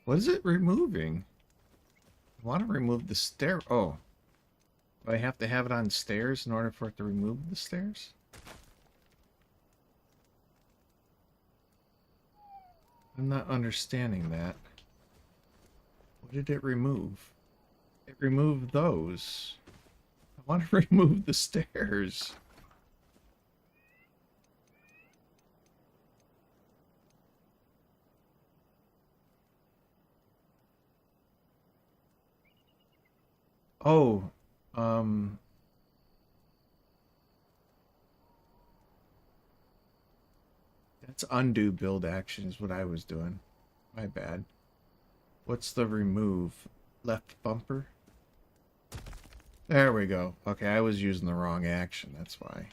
Speaker 2: What is it removing? I want to remove the stair. Oh. Do I have to have it on stairs in order for it to remove the stairs? I'm not understanding that. What did it remove? It removed those. I want to remove the stairs. Oh, that's undo build action is what I was doing. My bad. What's the remove? Left bumper? There we go. Okay, I was using the wrong action, that's why.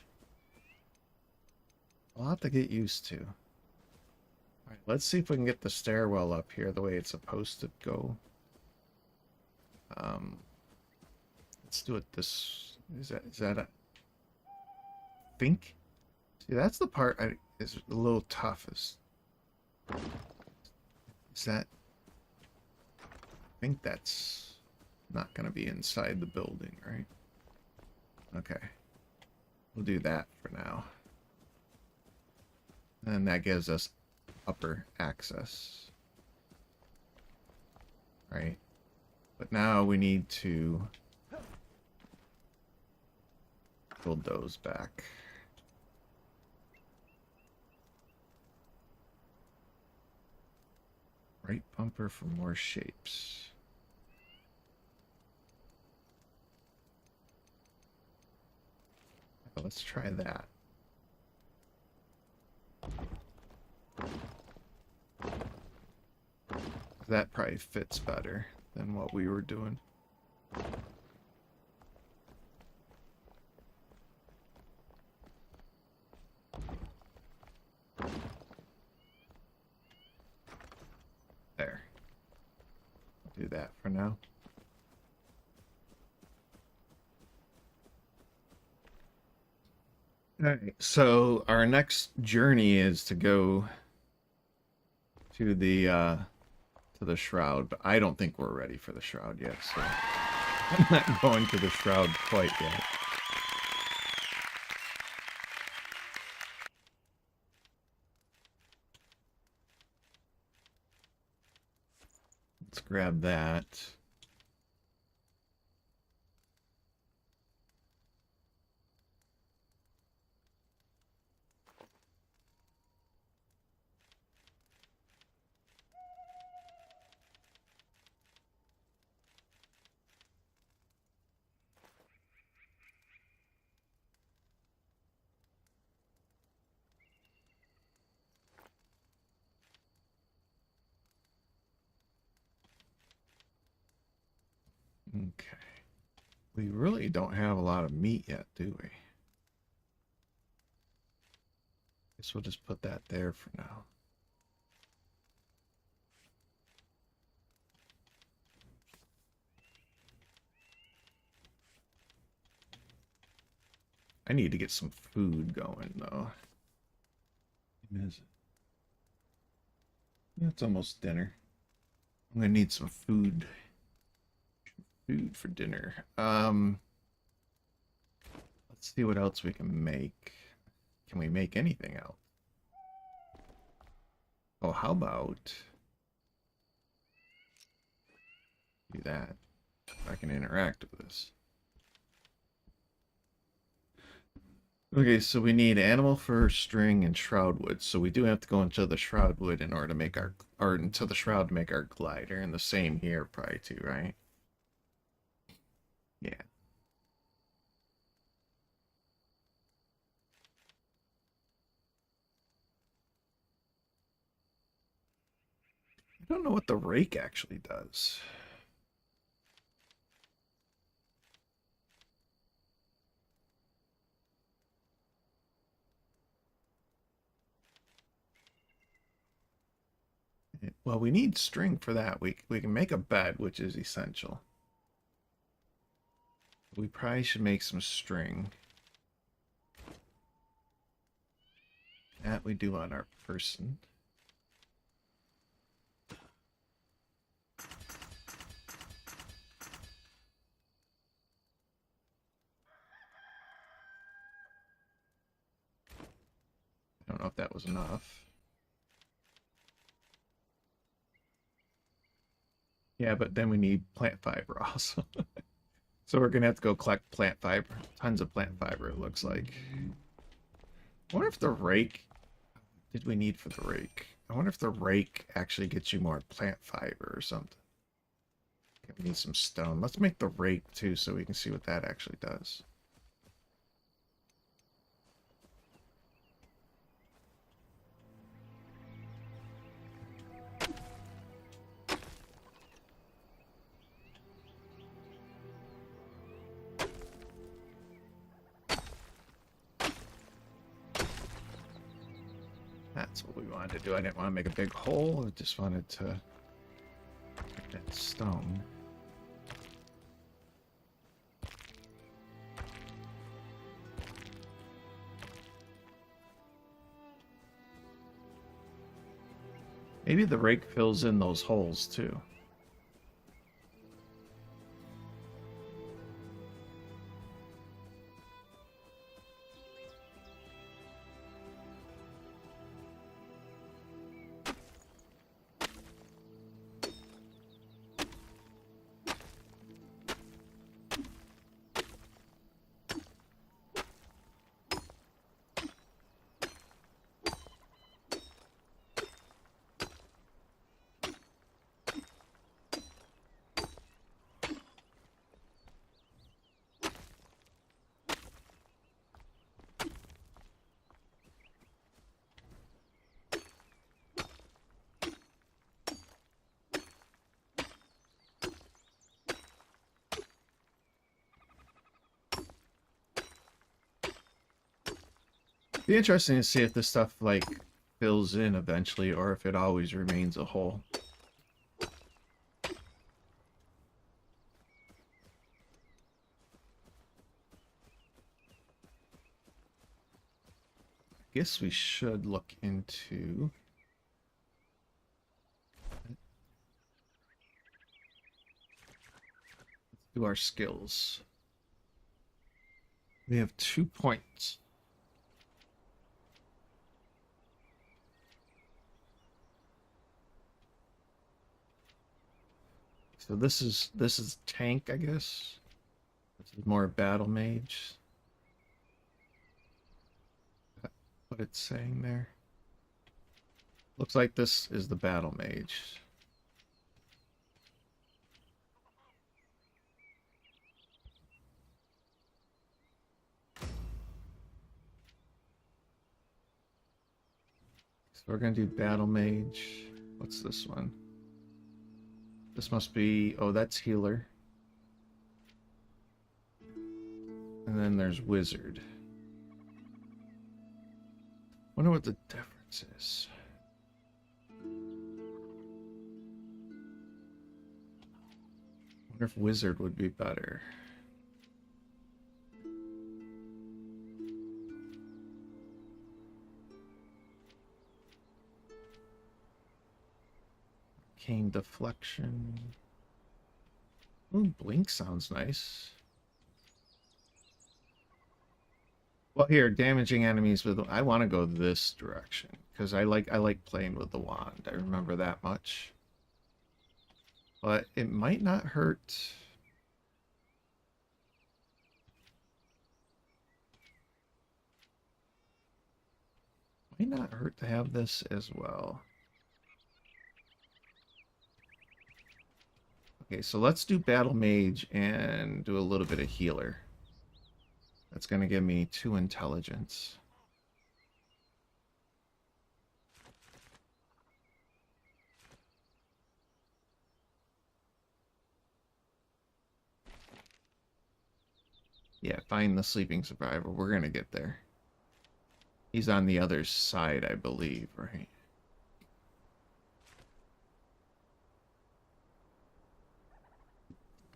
Speaker 2: I'll have to get used to. Alright, let's see if we can get the stairwell up here the way it's supposed to go. Let's do it this... Is that a... Think? See, that's the part is a little tough. Is that... I think that's not going to be inside the building, right? Okay. We'll do that for now. And that gives us upper access. Right? But now we need to build those back. Right bumper for more shapes. Let's try that. That probably fits better than what we were doing. There. I'll do that for now. Alright, so our next journey is to go to the shroud, but I don't think we're ready for the shroud yet, so I'm not going to the shroud quite yet. Let's grab that. Okay. We really don't have a lot of meat yet, do we? Guess we'll just put that there for now. I need to get some food going, though. What is it? It's almost dinner. I'm gonna need some food. Food for dinner. Let's see what else we can make. Can we make anything else? Oh, how about do that? I can interact with this. Okay, so we need animal fur, string, and shroud wood. So we do have to go into the shroud wood in order to make our, or into the shroud to make our glider. And the same here, probably too, right? Yeah. I don't know what the rake actually does. Well, we need string for that. We can make a bed, which is essential. We probably should make some string. That we do on our person. I don't know if that was enough. Yeah, but then we need plant fiber also. So we're gonna have to go collect plant fiber. Tons of plant fiber, it looks like. I wonder if the rake... Did we need for the rake? I wonder if the rake actually gets you more plant fiber or something. Okay, we need some stone. Let's make the rake too so we can see what that actually does. That's what we wanted to do. I didn't want to make a big hole. I just wanted to make that stone. Maybe the rake fills in those holes too. Be interesting to see if this stuff like fills in eventually or if it always remains a hole. I guess we should look into do our skills. We have 2 points. So this is tank, I guess. This is more battle mage. What it's saying there. Looks like this is the battle mage. So we're gonna do battle mage. What's this one? This must be, oh, that's healer. And then there's wizard. Wonder what the difference is. Wonder if wizard would be better. Arcane deflection. Oh, blink sounds nice. Well, here, damaging enemies with... I want to go this direction because I like playing with the wand. I remember that much. But it might not hurt. Might not hurt to have this as well. Okay, so let's do Battle Mage and do a little bit of Healer. That's going to give me 2 intelligence. Yeah, find the sleeping survivor. We're going to get there. He's on the other side, I believe, right?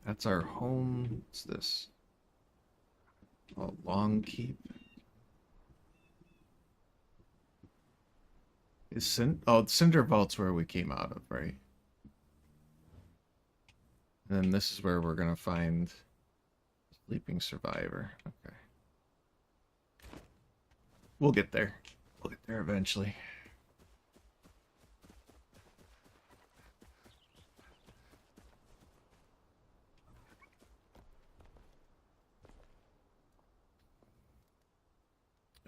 Speaker 2: That's our home. What's this? Oh, Long Keep. Cinder Vault's where we came out of, right? And then this is where we're gonna find Sleeping Survivor. Okay. We'll get there. We'll get there eventually.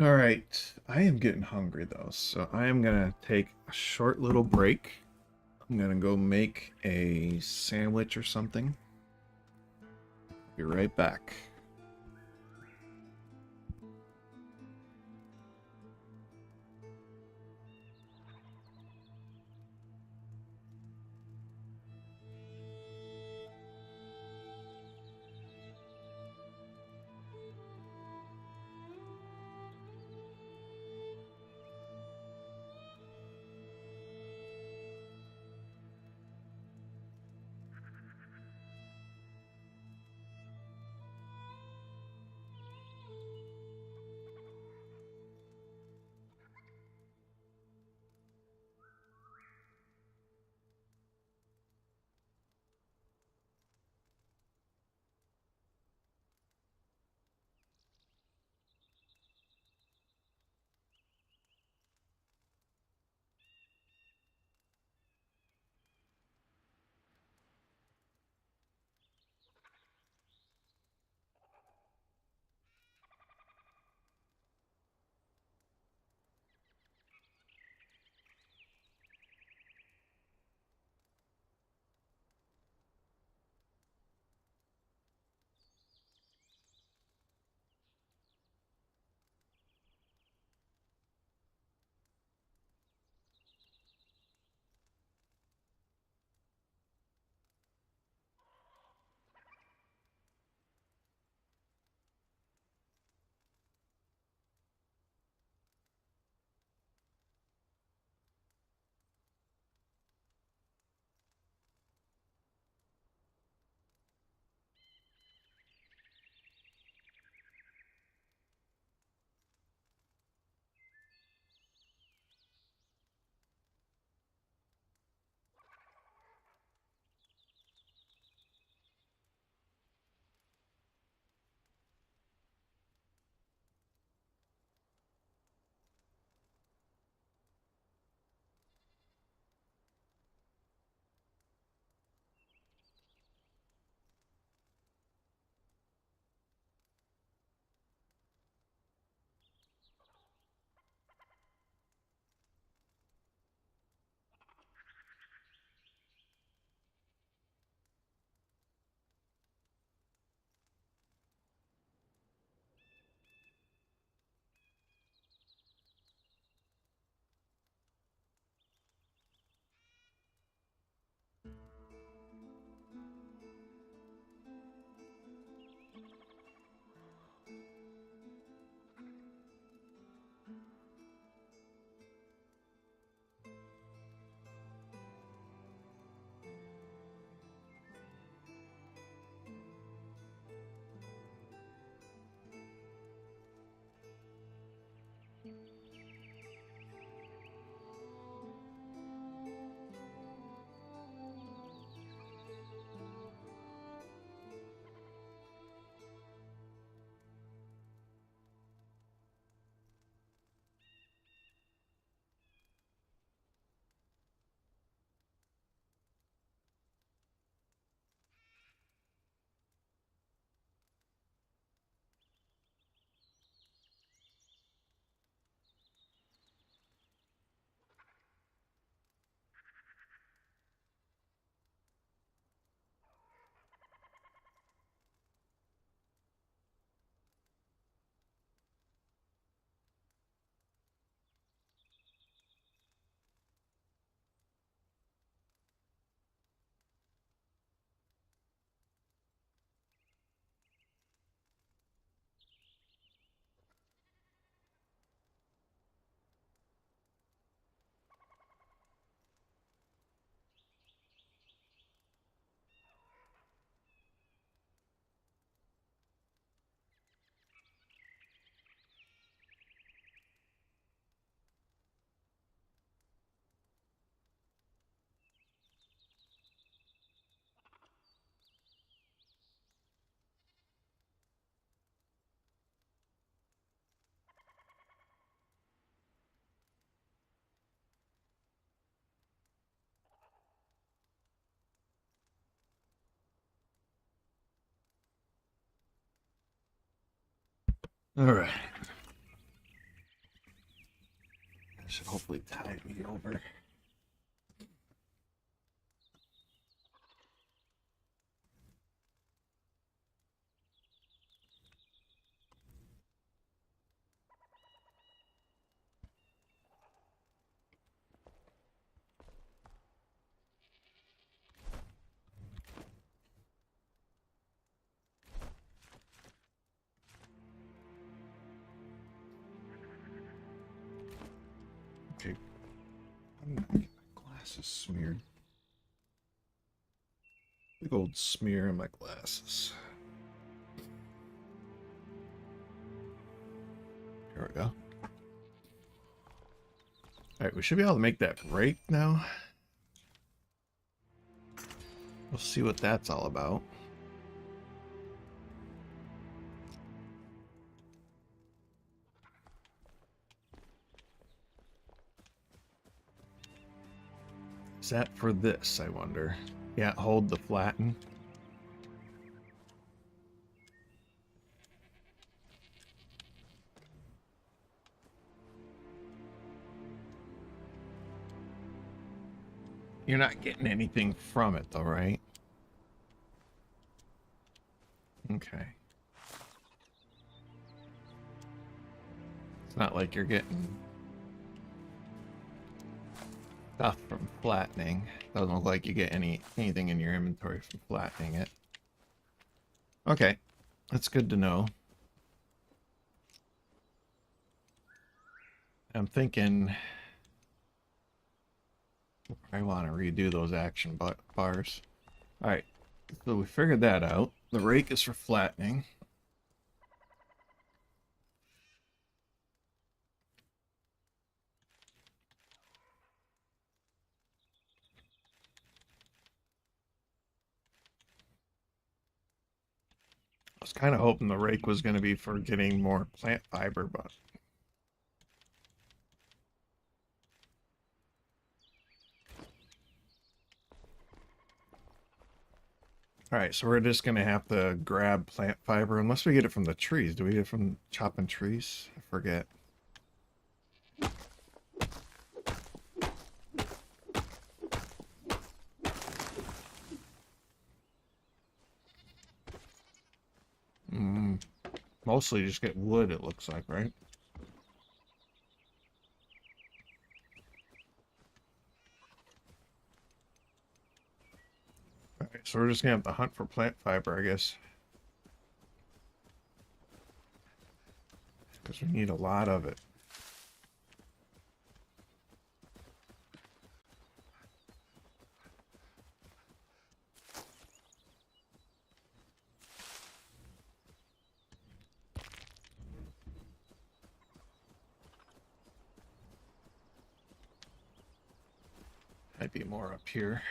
Speaker 2: All right, I am getting hungry though, so I am gonna take a short little break. I'm gonna go make a sandwich or something. Be right back. Alright. That should hopefully tide me over. Okay. I'm not getting my glasses smeared. Big old smear in my glasses. Here we go. Alright, we should be able to make that break now. We'll see what that's all about. Is that for this, I wonder? Yeah, hold the flatten. You're not getting anything from it, though, right? Okay. It's not like you're getting stuff from flattening. Doesn't look like you get anything in your inventory from flattening it. Okay, that's good to know. I'm thinking I want to redo those action bars. Alright, so we figured that out. The rake is for flattening. I was kind of hoping the rake was going to be for getting more plant fiber, but alright, so we're just going to have to grab plant fiber, unless we get it from the trees. Do we get it from chopping trees? I forget. Mostly just get wood, it looks like, right? Alright, so we're just going to have to hunt for plant fiber, I guess. Because we need a lot of it. Might be more up here.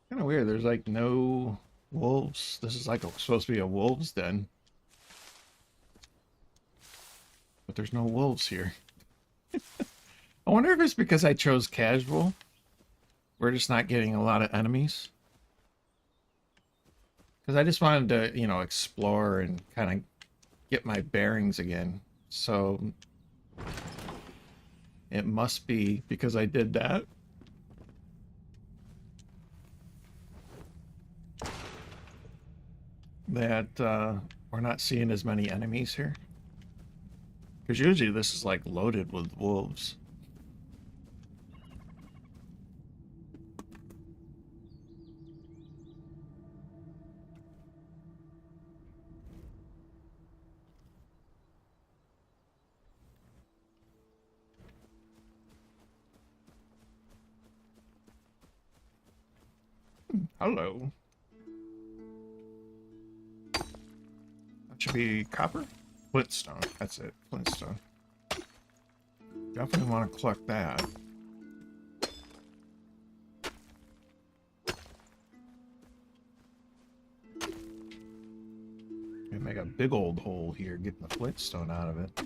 Speaker 2: Kind of weird. There's like no wolves. This is like supposed to be a wolves den. But there's no wolves here. I wonder if it's because I chose casual. We're just not getting a lot of enemies. Because I just wanted to, you know, explore and kind of get my bearings again. So it must be because I did that. that we're not seeing as many enemies here. Because usually this is like loaded with wolves. Hello. That should be copper? Flintstone. That's it. Flintstone. Definitely want to collect that. And make a big old hole here, getting the Flintstone out of it.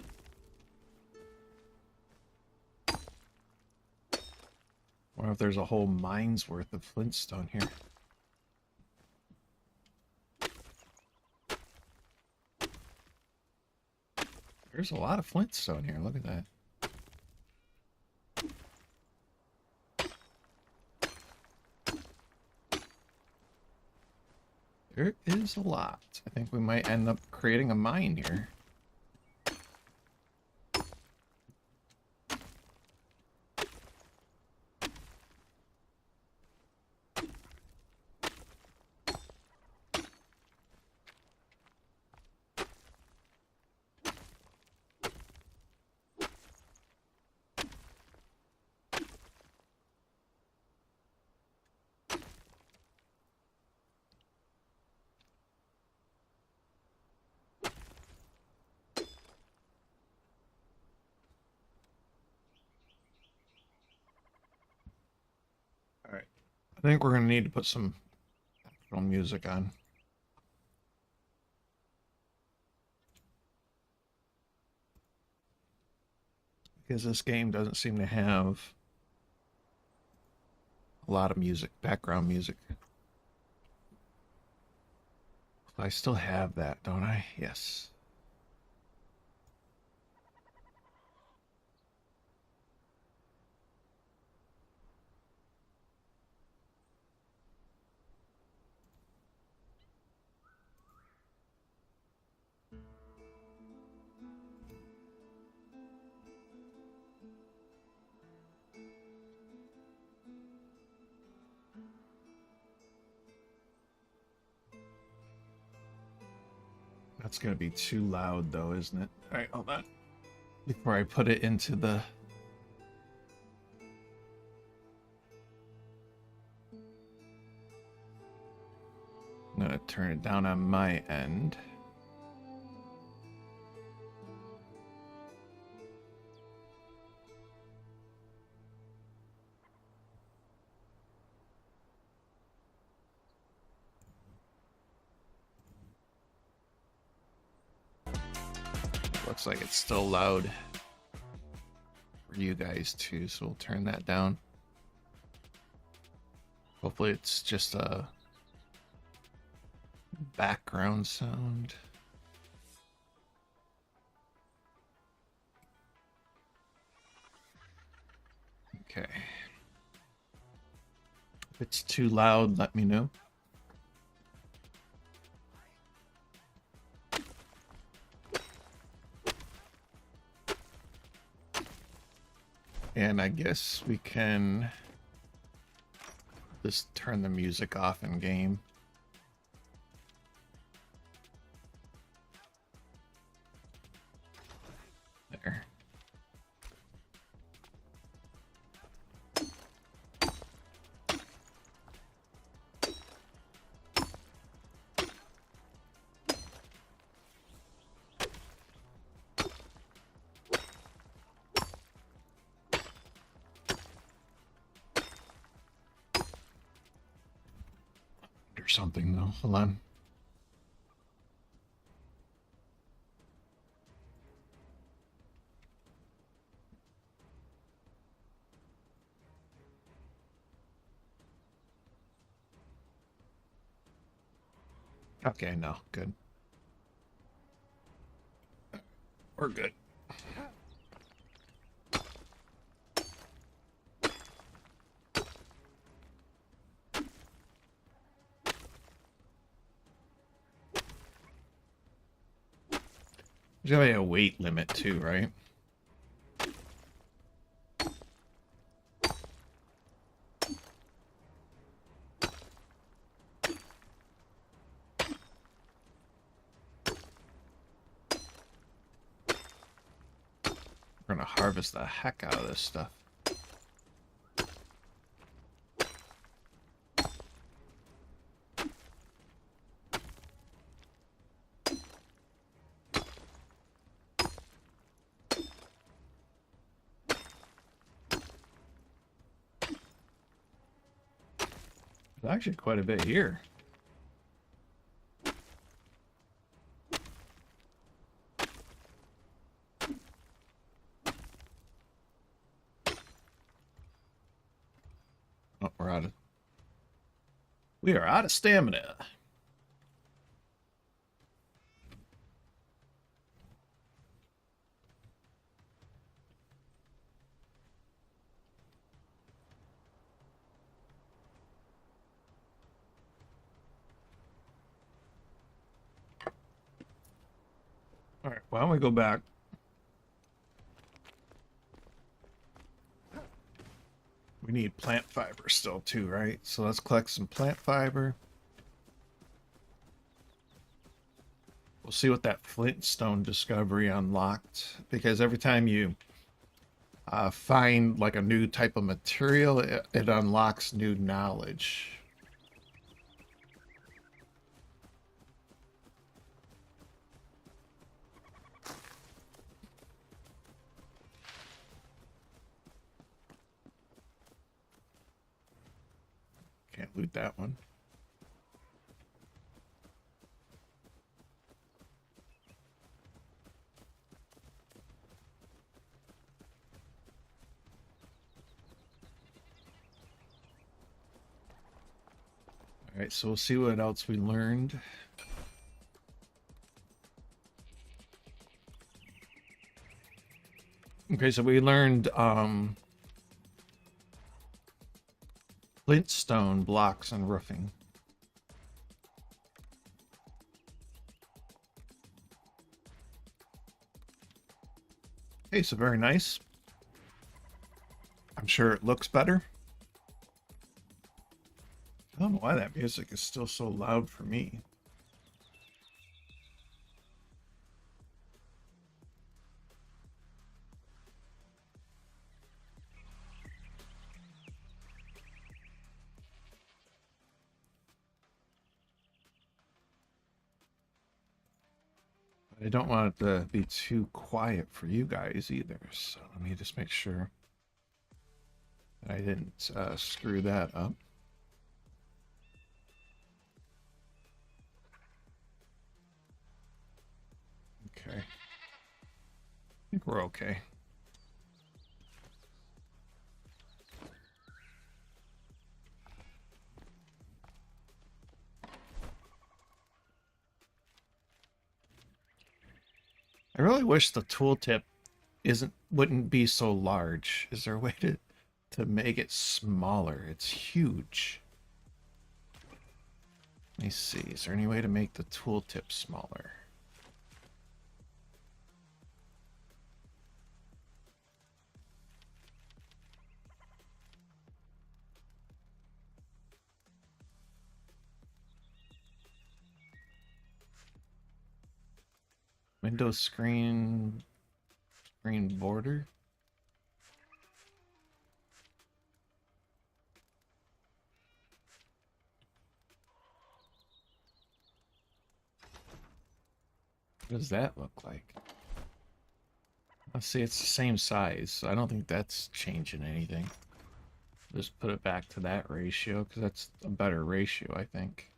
Speaker 2: Wonder if there's a whole mine's worth of Flintstone here. There's a lot of Flintstone here. Look at that. There is a lot. I think we might end up creating a mine here. Alright. I think we're going to need to put some actual music on. Because this game doesn't seem to have a lot of music, background music. I still have that, don't I? Yes. That's going to be too loud, though, isn't it? All right, hold on. Before I put it into the... I'm going to turn it down on my end. Looks like it's still loud for you guys too, so we'll turn that down. Hopefully it's just a background sound. Okay. If it's too loud, let me know. And I guess we can just turn the music off in game. There. Or something though. Hold on. Okay, no, good. We're good. There's gotta be a weight limit too, right? We're gonna harvest the heck out of this stuff. There's actually quite a bit here. Oh, we are out of stamina. All right, why don't we go back? We need plant fiber still too, right? So let's collect some plant fiber. We'll see what that flintstone discovery unlocked, because every time you find like a new type of material, it unlocks new knowledge. Can't loot that one. All right, so we'll see what else we learned. Okay, so we learned flintstone blocks and roofing. Okay, so very nice. I'm sure it looks better. I don't know why that music is still so loud for me. But I don't want it to be too quiet for you guys either. So let me just make sure that I didn't screw that up. Okay. I think we're okay. I really wish the tooltip wouldn't be so large. Is there a way to make it smaller? It's huge. Let me see. Is there any way to make the tooltip smaller? Windows screen border. What does that look like? Let's see, it's the same size, so I don't think that's changing anything. Just put it back to that ratio, because that's a better ratio, I think.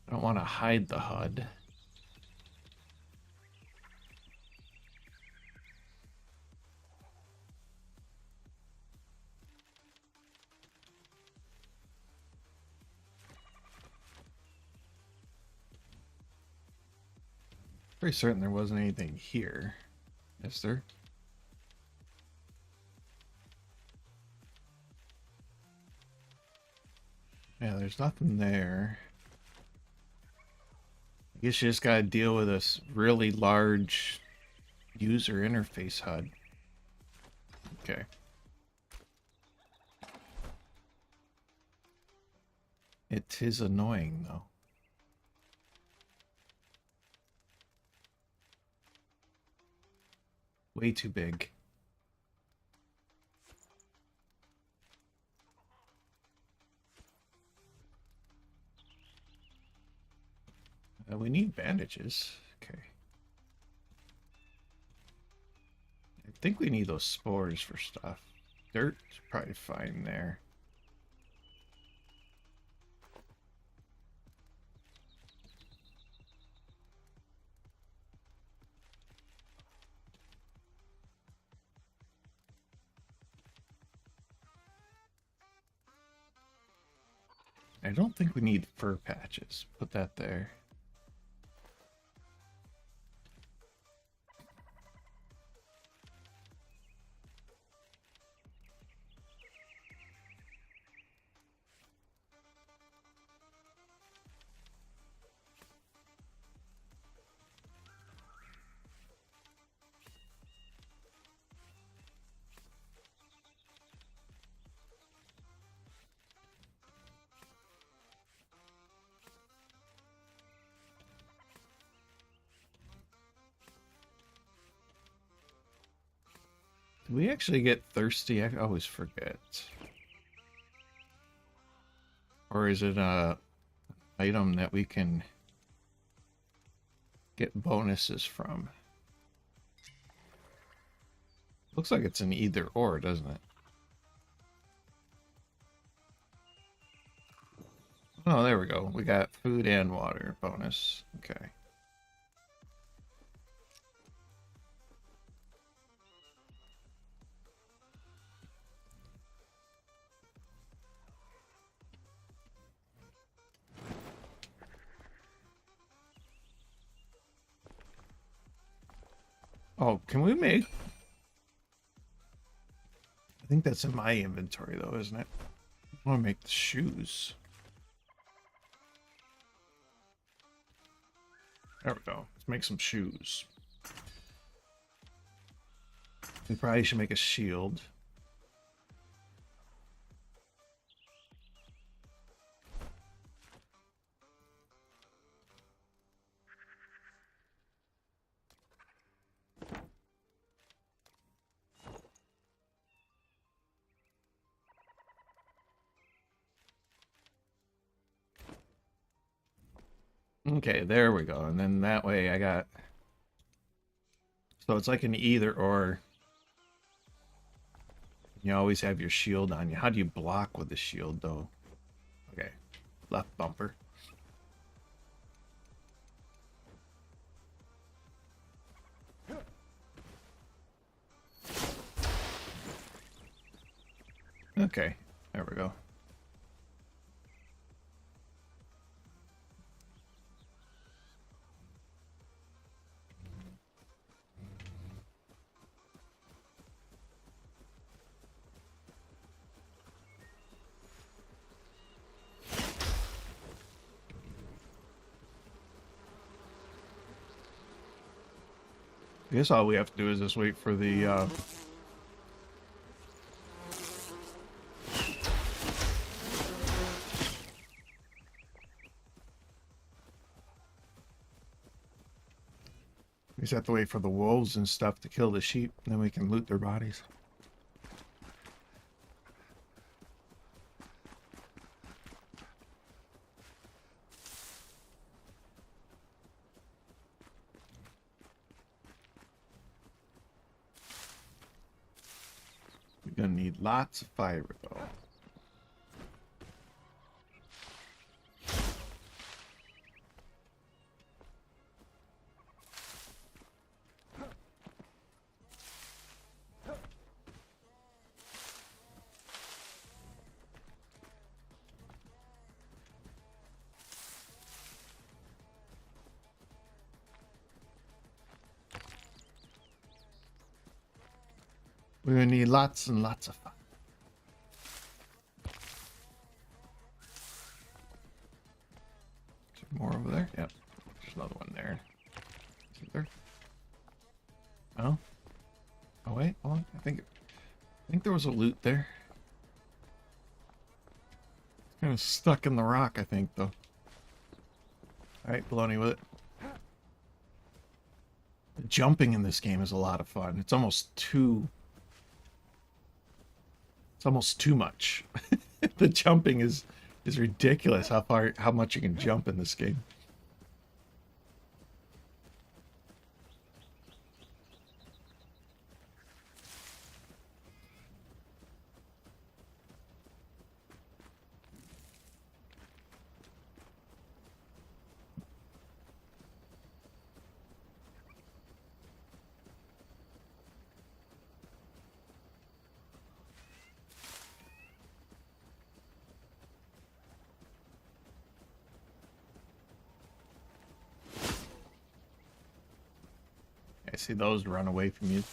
Speaker 2: I don't want to hide the HUD. Pretty certain there wasn't anything here. Is there? Yeah, there's nothing there. I guess you just gotta deal with this really large user interface HUD. Okay. It is annoying, though. Way too big. We need bandages. Okay. I think we need those spores for stuff. Dirt's probably fine there. I don't think we need fur patches. Put that there. Do we actually get thirsty? I always forget. Or is it a item that we can get bonuses from? Looks like it's an either or, doesn't it? Oh, there we go. We got food and water bonus. Okay. Oh, can we make... I think that's in my inventory, though, isn't it? I want to make the shoes. There we go. Let's make some shoes. We probably should make a shield. Okay, there we go. And then that way I got... So it's like an either or. You always have your shield on you. How do you block with the shield, though? Okay. Left bumper. Okay. There we go. I guess all we have to do is just wait for the we just have to wait for the wolves and stuff to kill the sheep, and then we can loot their bodies. We're gonna need lots of fiber, though. We're gonna need lots and lots of fun. Is there more over there? Yep. There's another one there. Is there? Oh. Oh wait, hold on. I think there was a loot there. It's kind of stuck in the rock, I think, though. Alright, baloney with it. The jumping in this game is a lot of fun. It's almost too much. The jumping is ridiculous how much you can jump in this game. I see those run away from you.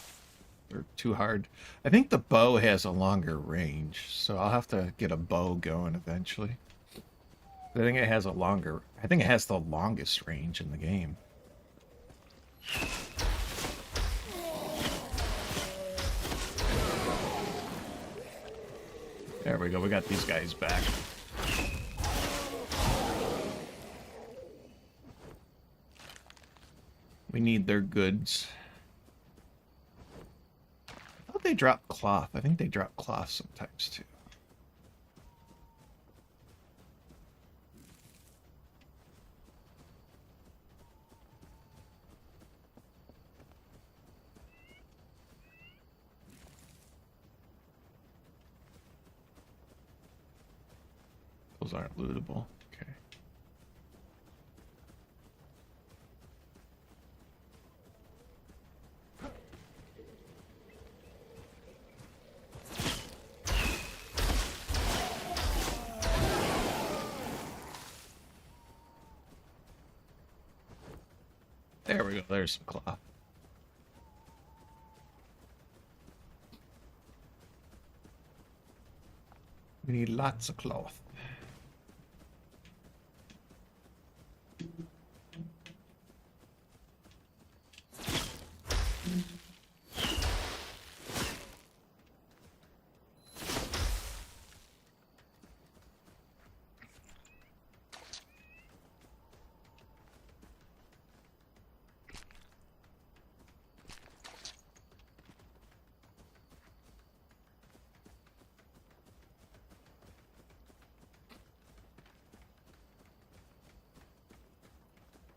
Speaker 2: They're too hard. I think the bow has a longer range, so I'll have to get a bow going eventually. I think it has the longest range in the game. There we go, we got these guys back. We need their goods. I thought they dropped cloth. I think they drop cloth sometimes too. Those aren't lootable. Okay. There we go. There's some cloth. We need lots of cloth.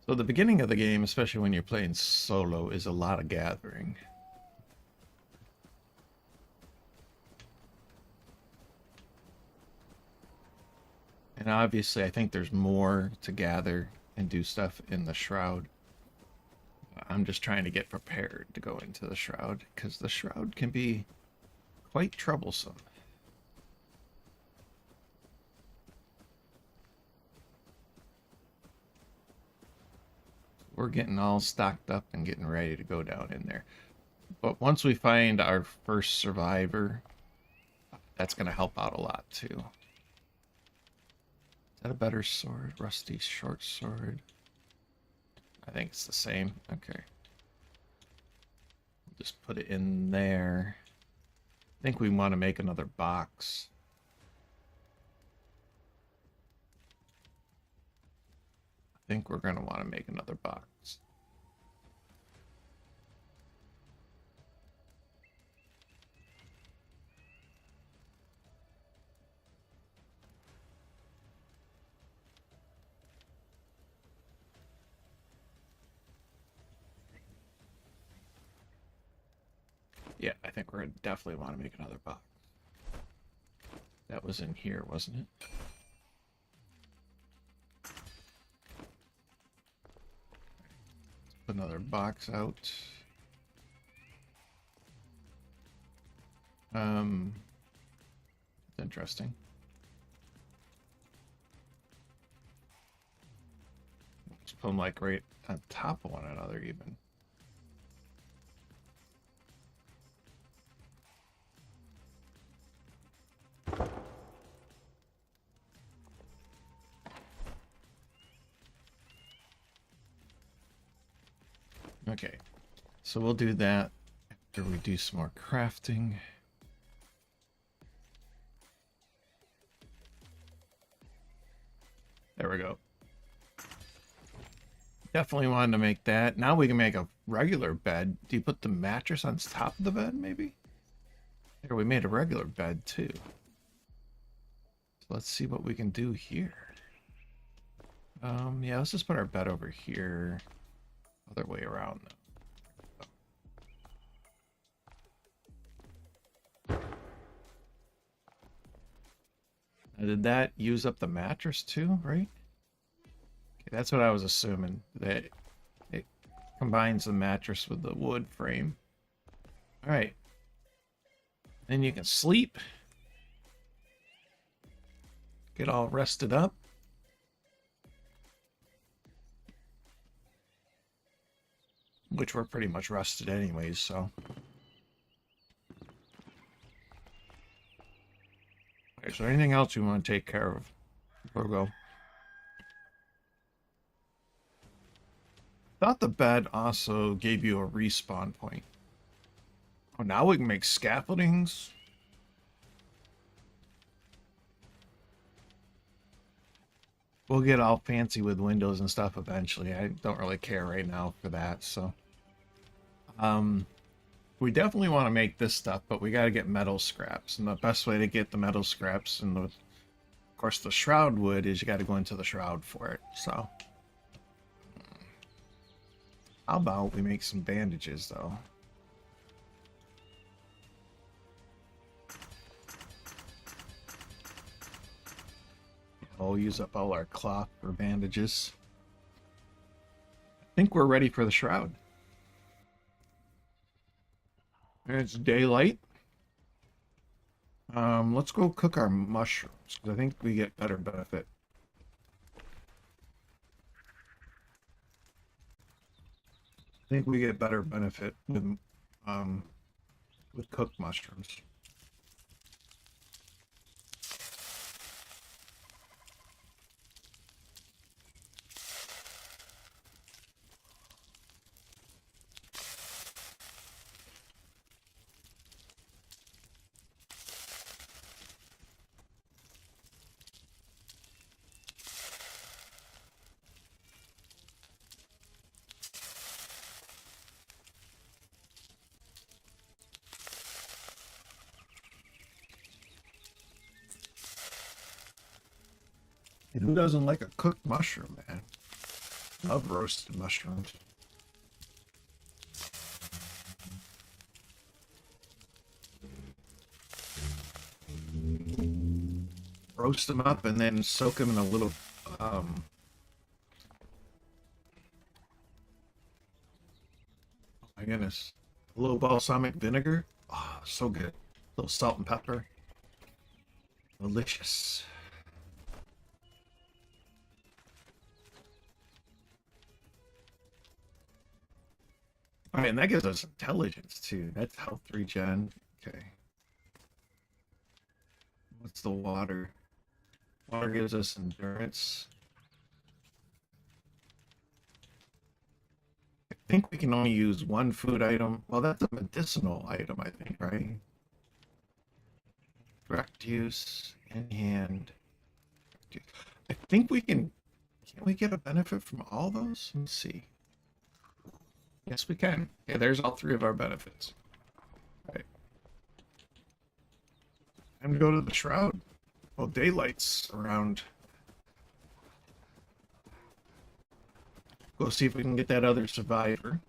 Speaker 2: So the beginning of the game, especially when you're playing solo, is a lot of gathering. And obviously, I think there's more to gather and do stuff in the Shroud. I'm just trying to get prepared to go into the Shroud, because the Shroud can be quite troublesome. We're getting all stocked up and getting ready to go down in there. But once we find our first survivor, that's going to help out a lot too. Is that a better sword? Rusty short sword. I think it's the same. Okay. Just put it in there. I think we want to make another box. I think we're going to want to make another box. Yeah, I think we're going to definitely want to make another box. That was in here, wasn't it? Another box out. It's interesting. Let's put them like right on top of one another even. Okay, so we'll do that after we do some more crafting. There we go. Definitely wanted to make that. Now we can make a regular bed. Do you put the mattress on top of the bed, maybe? Here, we made a regular bed, too. So let's see what we can do here. Yeah, let's just put our bed over here. Other way around, though. Now, did that use up the mattress, too, right? Okay, that's what I was assuming. That it combines the mattress with the wood frame. Alright. Then you can sleep. Get all rested up. Which we're pretty much rested anyways, so. Okay, so anything else you want to take care of before we go? Thought the bed also gave you a respawn point. Oh, now we can make scaffoldings. We'll get all fancy with windows and stuff eventually. I don't really care right now for that, so. We definitely want to make this stuff, but we got to get metal scraps. And the best way to get the metal scraps and, of course, the shroud wood is you got to go into the shroud for it, so. How about we make some bandages, though? We'll use up all our cloth for bandages. I think we're ready for the shroud. And it's daylight. Let's go cook our mushrooms, because I think we get better benefit. I think we get better benefit with cooked mushrooms. And who doesn't like a cooked mushroom, man? Love roasted mushrooms. Roast them up and then soak them in a little, oh my goodness, a little balsamic vinegar. Oh, so good. A little salt and pepper. Delicious. All right, and that gives us intelligence too. That's health regen. Okay. What's the water? Water gives us endurance. I think we can only use one food item. Well, that's a medicinal item, I think, right? Direct use, in hand. I think we can we get a benefit from all those? Let's see. Yes, we can. Yeah, there's all three of our benefits. All right. Time to go to the shroud. Well, daylight's around. Go see if we can get that other survivor.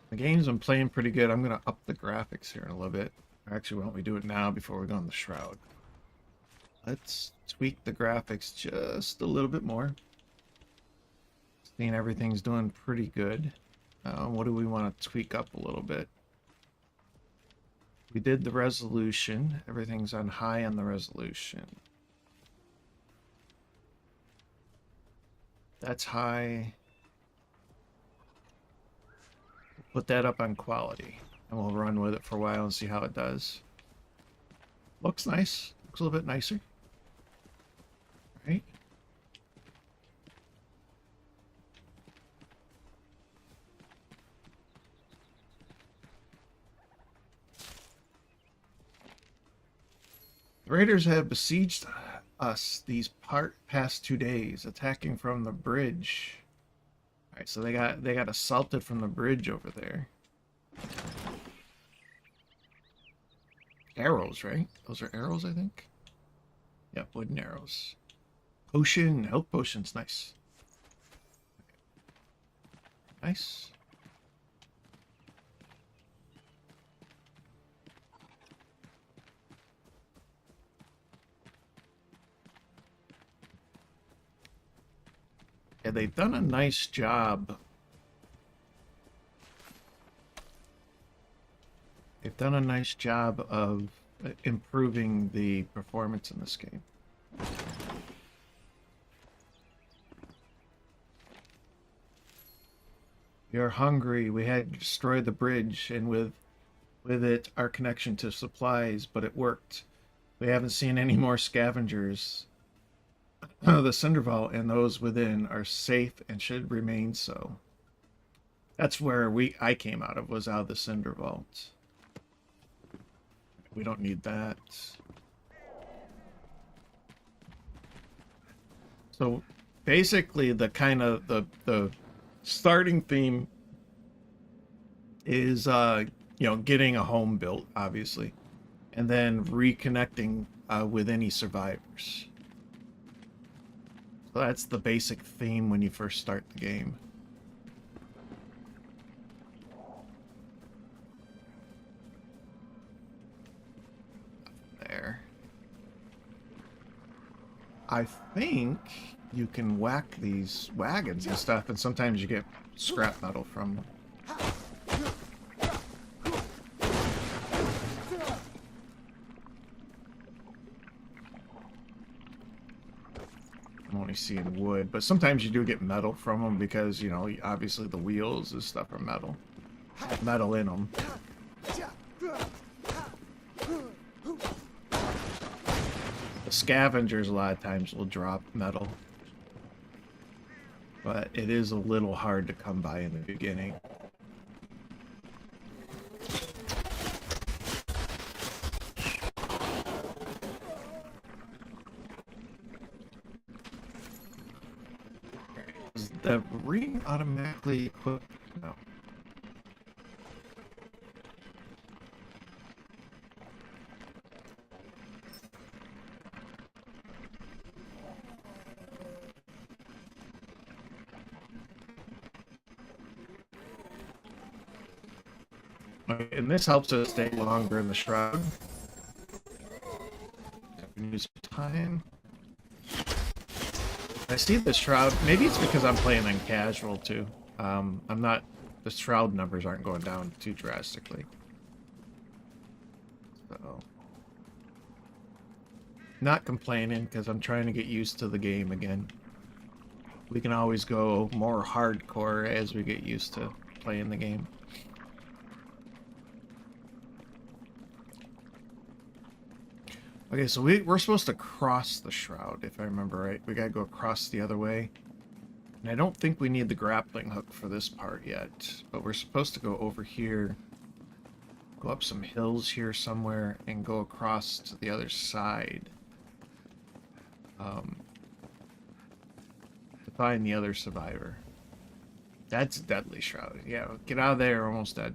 Speaker 2: The game's been playing pretty good. I'm going to up the graphics here in a little bit. Actually, why don't we do it now before we go on the shroud? Let's tweak the graphics just a little bit more. Seeing everything's doing pretty good. What do we want to tweak up a little bit? We did the resolution. Everything's on high on the resolution. That's high. Put that up on quality, and we'll run with it for a while and see how it does. Looks nice. Looks a little bit nicer. Right? The raiders have besieged us these past 2 days, attacking from the bridge. All right, so they got assaulted from the bridge over there. Arrows, right? Those are arrows, I think. Yep, wooden arrows. Potion, health potions, nice. Nice. Yeah, they've done a nice job. They've done a nice job of improving the performance in this game. You're hungry. We had destroyed the bridge, and with it, our connection to supplies, but it worked. We haven't seen any more scavengers. The Cinder Vault and those within are safe and should remain so. That's where I came out of, was out of the Cinder Vault. We don't need that. So basically the kind of the starting theme is getting a home built, obviously, and then reconnecting with any survivors. So that's the basic theme when you first start the game. There. I think you can whack these wagons and stuff, and sometimes you get scrap metal from them. I'm only seeing wood, but sometimes you do get metal from them because, obviously the wheels and stuff are metal. Metal in them. The scavengers a lot of times will drop metal. But it is a little hard to come by in the beginning. Does the ring automatically equip? No. And this helps us stay longer in the shroud. Use time. I see the shroud. Maybe it's because I'm playing on casual too. I'm not. The shroud numbers aren't going down too drastically. So, not complaining because I'm trying to get used to the game again. We can always go more hardcore as we get used to playing the game. Okay, so we're supposed to cross the shroud, if I remember right. We gotta go across the other way. And I don't think we need the grappling hook for this part yet. But we're supposed to go over here, go up some hills here somewhere, and go across to the other side. To find the other survivor. That's deadly shroud. Yeah, get out of there, almost dead.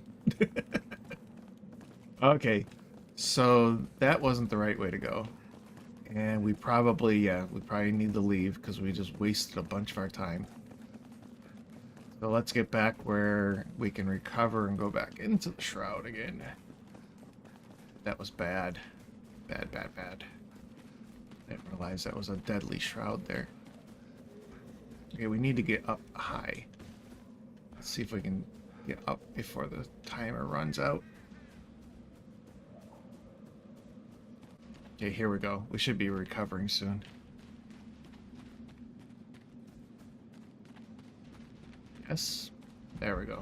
Speaker 2: Okay. So that wasn't the right way to go. And we probably need to leave because we just wasted a bunch of our time. So let's get back where we can recover and go back into the shroud again. That was bad. Bad, bad, bad. Didn't realize that was a deadly shroud there. Okay, we need to get up high. Let's see if we can get up before the timer runs out. Okay, here we go. We should be recovering soon. Yes. There we go.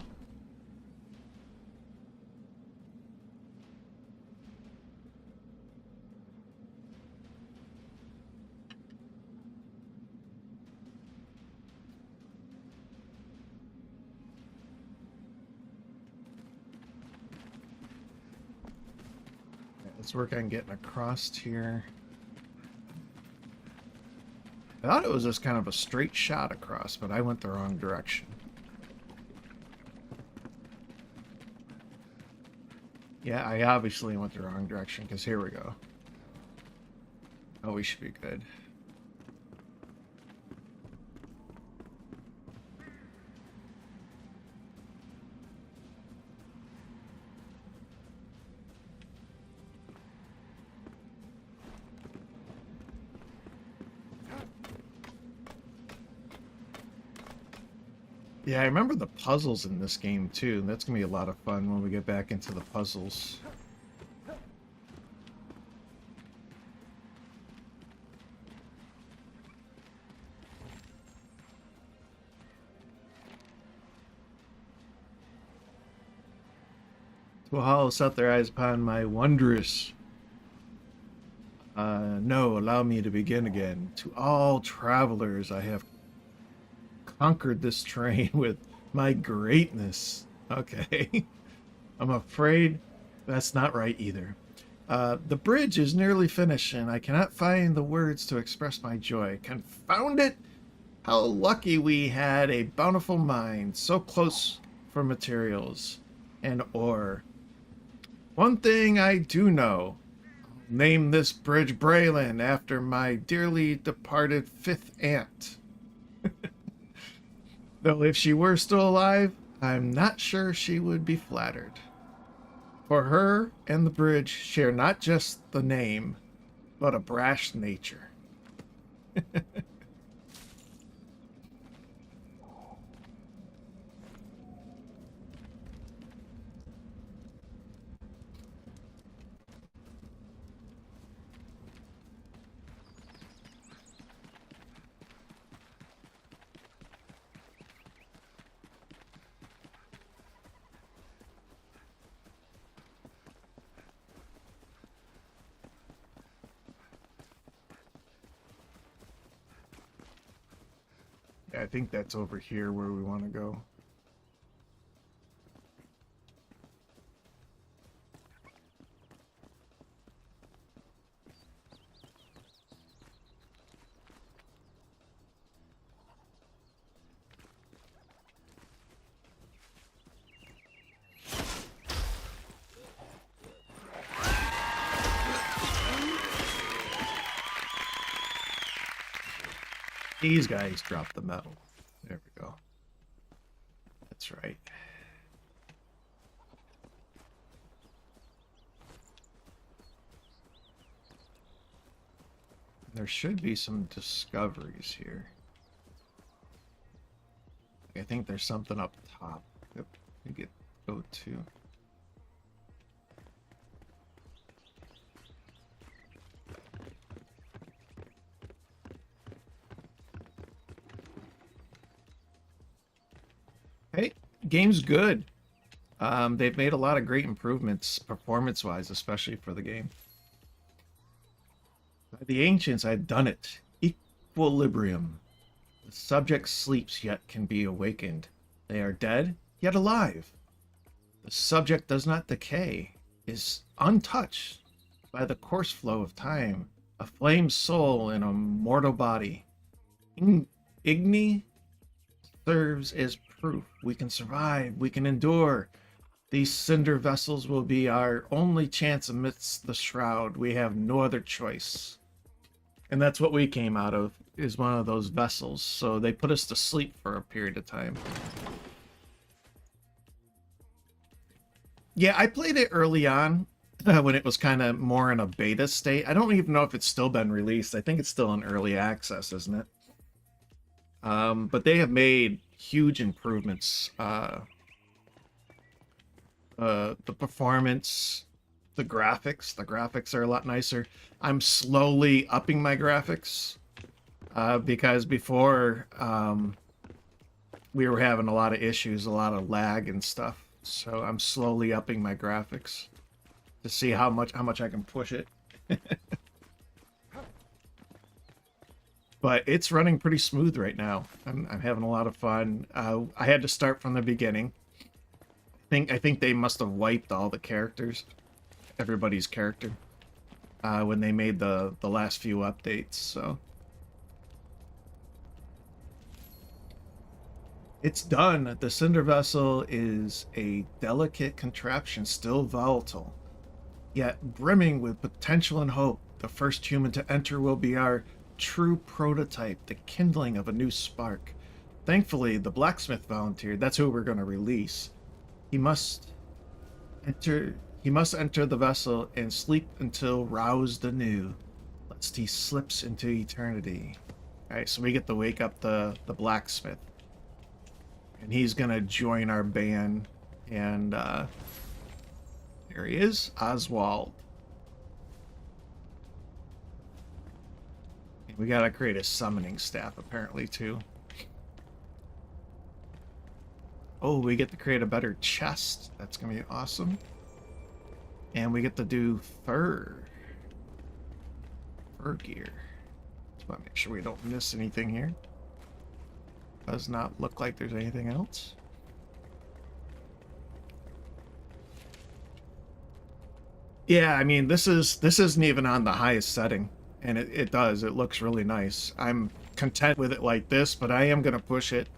Speaker 2: Let's work on getting across here. I thought it was just kind of a straight shot across, but I went the wrong direction. Yeah, I obviously went the wrong direction, because here we go. Oh, we should be good. Yeah, I remember the puzzles in this game too. That's gonna be a lot of fun when we get back into the puzzles. To all set their eyes upon my wondrous. No, allow me to begin again. To all travelers, I have conquered this train with my greatness. Okay. I'm afraid that's not right either. The bridge is nearly finished, and I cannot find the words to express my joy. Confound it! How lucky we had a bountiful mine, so close for materials and ore. One thing I do know. Name this bridge Braylon after my dearly departed fifth aunt. Though if she were still alive, I'm not sure she would be flattered. For her and the bridge share not just the name, but a brash nature. Yeah, I think that's over here where we want to go. These guys drop the metal. There we go. That's right. There should be some discoveries here. I think there's something up top. Yep, we get go to. Hey, game's good. They've made a lot of great improvements performance-wise, especially for the game. By the ancients, I'd done it. Equilibrium. The subject sleeps yet can be awakened. They are dead, yet alive. The subject does not decay, is untouched by the course flow of time, a flame soul in a mortal body. Igni serves as proof we can survive, we can endure. These cinder vessels will be our only chance amidst the shroud. We have no other choice. And that's what we came out of, is one of those vessels. So they put us to sleep for a period of time. Yeah, I played it early on when it was kind of more in a beta state. I don't even know if it's still been released. I think it's still in early access, isn't it? But they have made huge improvements. The performance, the graphics are a lot nicer. I'm slowly upping my graphics because before we were having a lot of issues, a lot of lag and stuff. So I'm slowly upping my graphics to see how much I can push it. But it's running pretty smooth right now. I'm having a lot of fun. I had to start from the beginning. I think they must have wiped all the characters, everybody's character, when they made the last few updates. So it's done. The Cinder Vessel is a delicate contraption, still volatile, yet brimming with potential and hope. The first human to enter will be our true prototype, the kindling of a new spark. Thankfully, the blacksmith volunteered. That's who we're going to release. He must enter the vessel and sleep until roused anew, lest he slips into eternity. Alright, so we get to wake up the blacksmith. And he's gonna join our band. And there he is, Oswald. And we gotta create a summoning staff apparently too. Oh, we get to create a better chest. That's gonna be awesome. And we get to do fur gear. Just want to make sure we don't miss anything here. Does not look like there's anything else. Yeah, I mean, this isn't even on the highest setting, and it looks really nice. I'm content with it like this, but I am gonna push it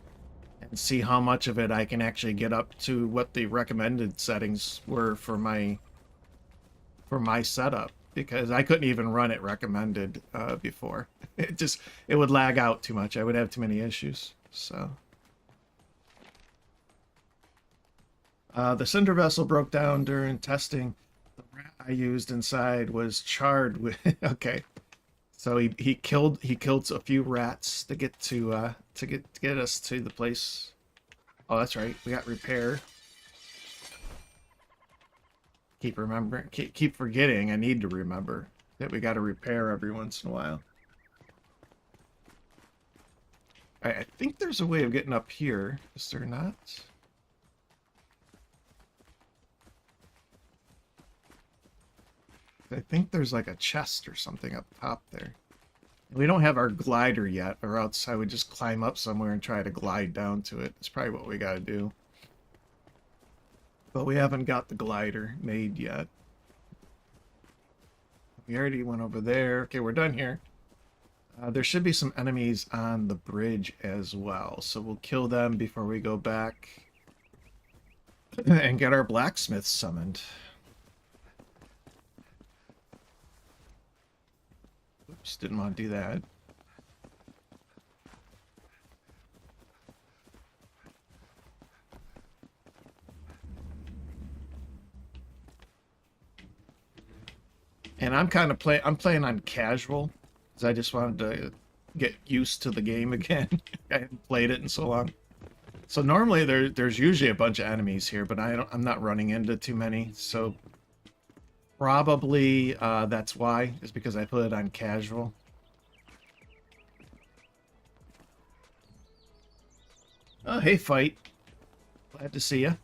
Speaker 2: and see how much of it I can actually get up to what the recommended settings were for my setup, because I couldn't even run it recommended before. It would lag out too much. I would have too many issues. So the Cinder Vessel broke down during testing. The rat I used inside was charred with okay. So he killed a few rats to get get us to the place. Oh, that's right. We got repair. Keep forgetting. I need to remember that we got to repair every once in a while. I think there's a way of getting up here. Is there not? I think there's like a chest or something up top there. We don't have our glider yet, or else I would just climb up somewhere and try to glide down to it. It's probably what we gotta do. But we haven't got the glider made yet. We already went over there. Okay, we're done here. There should be some enemies on the bridge as well, so we'll kill them before we go back and get our blacksmith summoned. Oops, didn't want to do that. And I'm playing on casual, because I just wanted to get used to the game again. I haven't played it in so long. So normally there's usually a bunch of enemies here, but I'm not running into too many. So probably that's why, is because I put it on casual. Oh, hey, Fight. Glad to see you.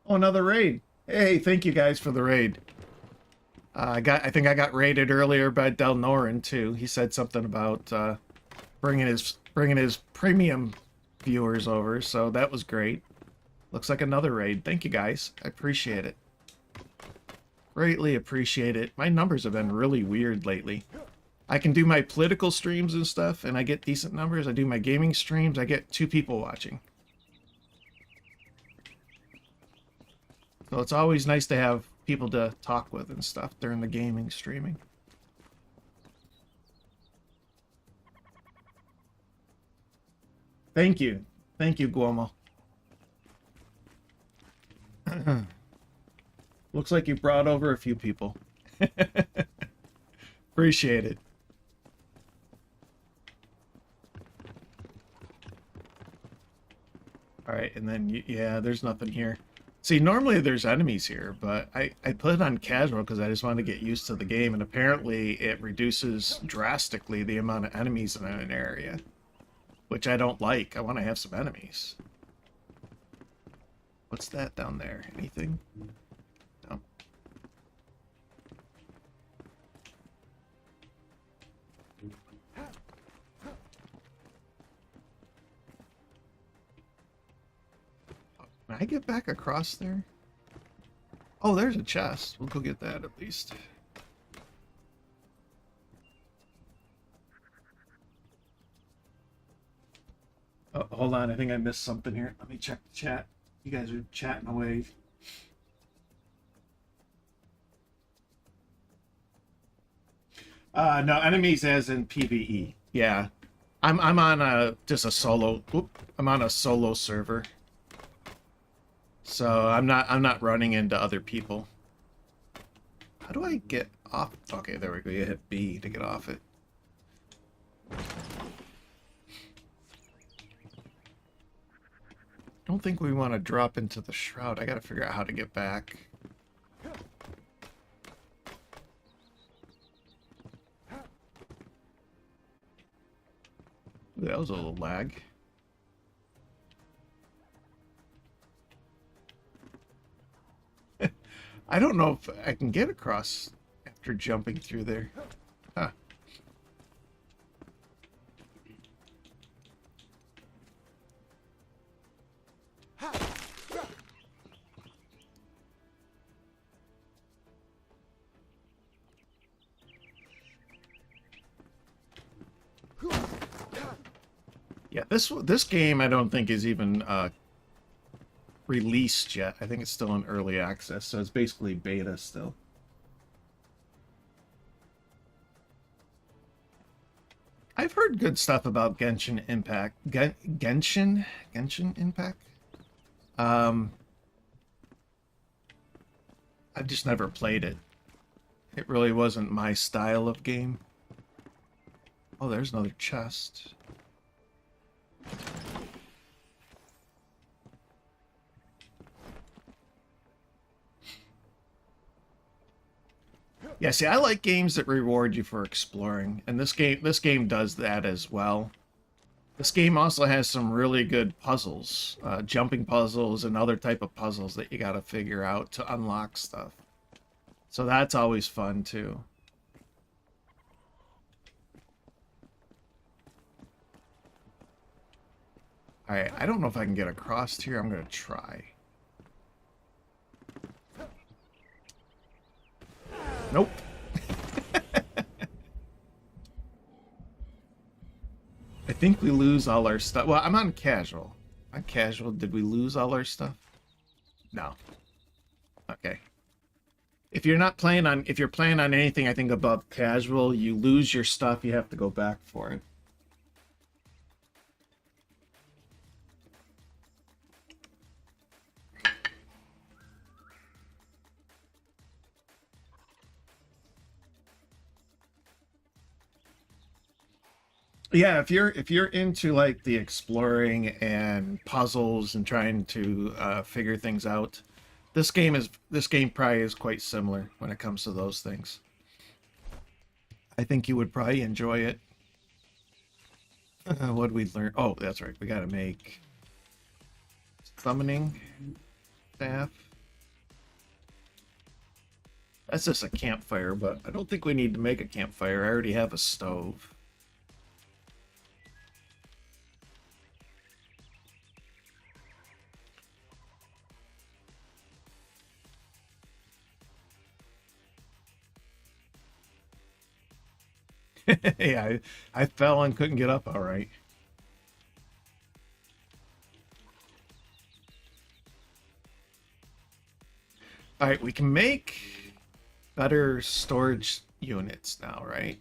Speaker 2: Oh, another raid. Hey, thank you guys for the raid. I think I got raided earlier by Del Norin too. He said something about bringing his premium viewers over, so that was great. Looks like another raid. Thank you guys. I appreciate it. Greatly appreciate it. My numbers have been really weird lately. I can do my political streams and stuff, and I get decent numbers. I do my gaming streams, I get 2 people watching. So it's always nice to have people to talk with and stuff during the gaming streaming. Thank you. Thank you, Guomo. Looks like you brought over a few people. Appreciate it. Alright, and then, yeah, there's nothing here. See, normally there's enemies here, but I put it on casual because I just wanted to get used to the game, and apparently it reduces drastically the amount of enemies in an area, which I don't like. I want to have some enemies. What's that down there? Anything? No. Can I get back across there? Oh, there's a chest. We'll go get that at least. Oh, hold on. I think I missed something here. Let me check the chat. You guys are chatting away. No, enemies as in PvE. Yeah. I'm on a just a solo. I'm on a solo server. So I'm not running into other people. How do I get off? Okay, there we go. You hit B to get off it. Don't think we want to drop into the shroud. I gotta figure out how to get back. Ooh, that was a little lag. I don't know if I can get across after jumping through there. Huh. Yeah, this game I don't think is even released yet. I think it's still in early access, so it's basically beta still. I've heard good stuff about Genshin Impact. Genshin Impact. I've just never played it. It really wasn't my style of game. Oh, there's another chest. Yeah, see, I like games that reward you for exploring, and this game does that as well. This game also has some really good puzzles, jumping puzzles and other type of puzzles that you got to figure out to unlock stuff. So that's always fun too. Alright, I don't know if I can get across here. I'm going to try. Nope. I think we lose all our stuff. Well, I'm on casual. On casual, did we lose all our stuff? No. Okay. If you're playing on anything, I think above casual, you lose your stuff, you have to go back for it. Yeah, if you're into like the exploring and puzzles and trying to figure things out, this game probably is quite similar when it comes to those things. I think you would probably enjoy it. What we learn? Oh, that's right. We got to make summoning staff. That's just a campfire, but I don't think we need to make a campfire. I already have a stove. Yeah, I fell and couldn't get up all right. All right, we can make better storage units now, right?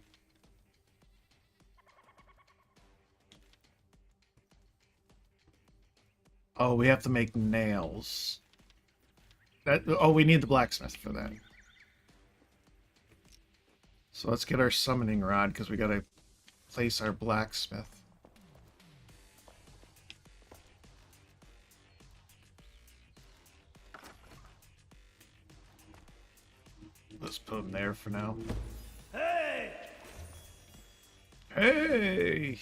Speaker 2: Oh, we have to make nails. Oh, we need the blacksmith for that. So let's get our summoning rod because we got to place our blacksmith. there for now.
Speaker 3: Hey!
Speaker 2: Hey!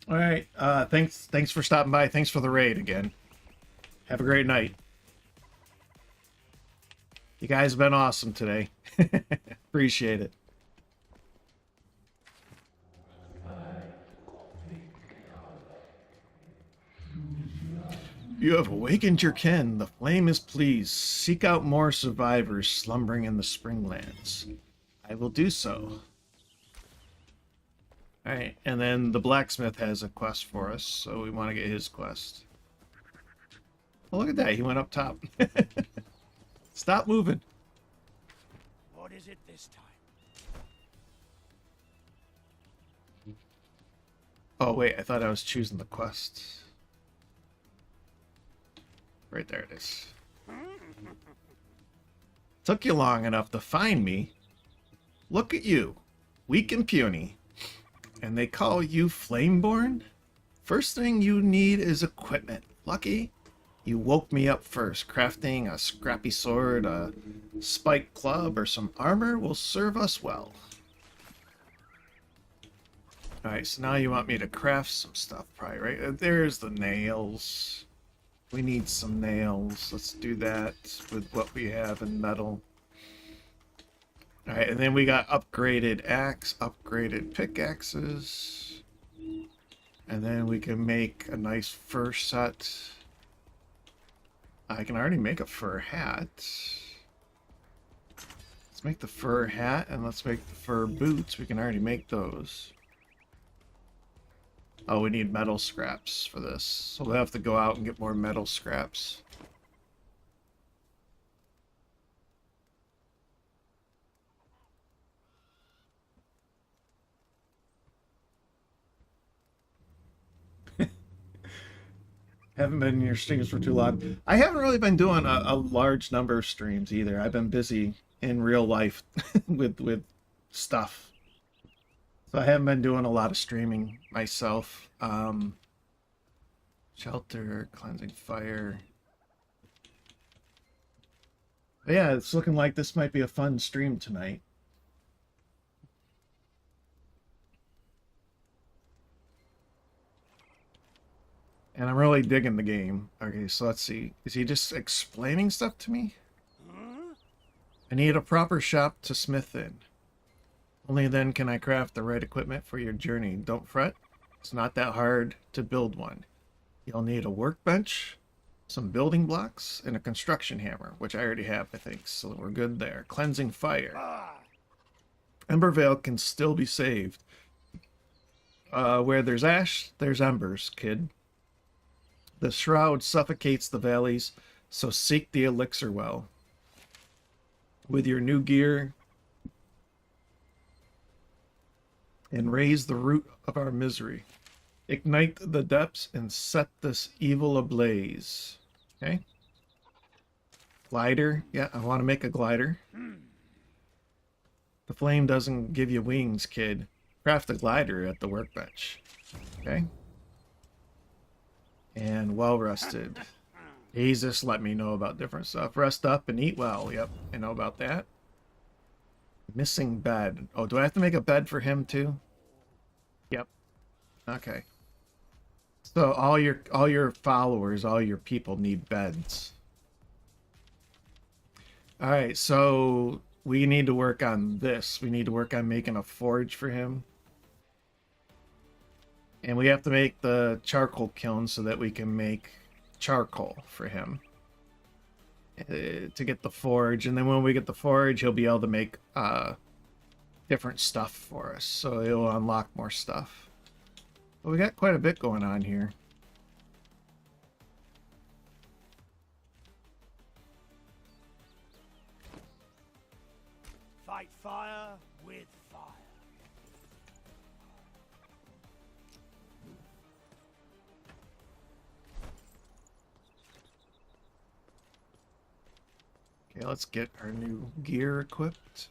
Speaker 2: All right. Thanks for stopping by. Thanks for the raid again. Have a great night. You guys have been awesome today. Appreciate it. You have awakened your kin. The flame is pleased. Seek out more survivors slumbering in the Springlands. I will do so. Alright, and then the blacksmith has a quest for us, so we want to get his quest. Oh, look at that. He went up top. Stop moving.
Speaker 3: What is it this time?
Speaker 2: Oh, wait. I thought I was choosing the quest. Right there it is. Took you long enough to find me. Look at you. Weak and puny. And they call you Flameborn? First thing you need is equipment. Lucky you woke me up first. Crafting a scrappy sword, a spiked club, or some armor will serve us well. Alright, so now you want me to craft some stuff, probably, right? There's the nails. We need some nails. Let's do that with what we have in metal. Alright, and then we got upgraded axe, upgraded pickaxes. And then we can make a nice fur set. I can already make a fur hat. Let's make the fur hat and let's make the fur boots. We can already make those. Oh, we need metal scraps for this. So we'll have to go out and get more metal scraps. Haven't been in your streams for too long. I haven't really been doing a large number of streams either. I've been busy in real life with stuff. So I haven't been doing a lot of streaming myself. Shelter, cleansing fire. But yeah, it's looking like this might be a fun stream tonight. And I'm really digging the game. Okay, so let's see. Is he just explaining stuff to me? I need a proper shop to smith in. Only then can I craft the right equipment for your journey. Don't fret. It's not that hard to build one. You'll need a workbench, some building blocks, and a construction hammer, which I already have, I think. So we're good there. Cleansing fire. Embervale can still be saved. Where there's ash, there's embers, kid. The shroud suffocates the valleys, so seek the elixir well. With your new gear, and raise the root of our misery. Ignite the depths and set this evil ablaze. Okay. Glider. Yeah, I want to make a glider. The flame doesn't give you wings, kid. Craft a glider at the workbench. Okay. And well rested. Jesus, let me know about different stuff. Rest up and eat well. Yep, I know about that. Missing bed. Oh, do I have to make a bed for him too? Yep. Okay. So all your followers, all your people need beds. All right, so we need to work on this. We need to work on making a forge for him. And we have to make the charcoal kiln so that we can make charcoal for him. To get the forge. And then when we get the forge, he'll be able to make different stuff for us. So it'll unlock more stuff. But we got quite a bit going on here.
Speaker 3: Fight fire with fire.
Speaker 2: Okay, let's get our new gear equipped.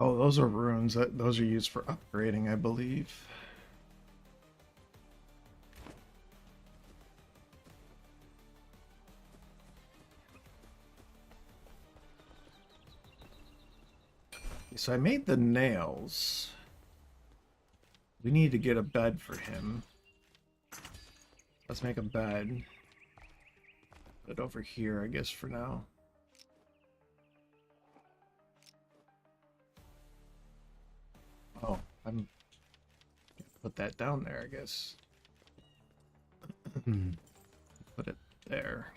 Speaker 2: Oh, those are runes. Those are used for upgrading, I believe. So I made the nails. We need to get a bed for him. Let's make a bed. Put it over here, I guess, for now. Oh, I'm gonna put that down there, I guess. Put it there.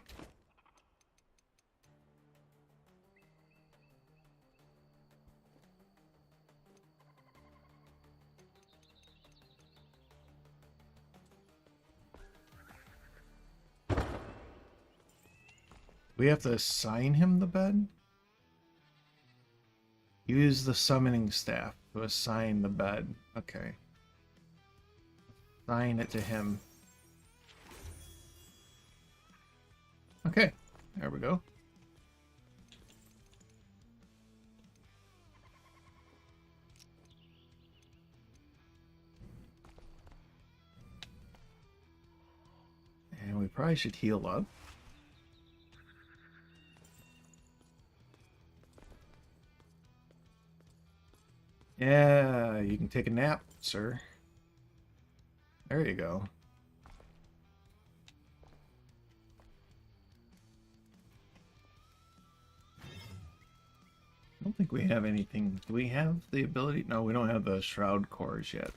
Speaker 2: We have to assign him the bed? Use the summoning staff to assign the bed. Okay. Assign it to him. Okay. There we go. And we probably should heal up. Yeah, you can take a nap, sir. There you go. I don't think we have anything. Do we have the ability? No, we don't have the shroud cores yet.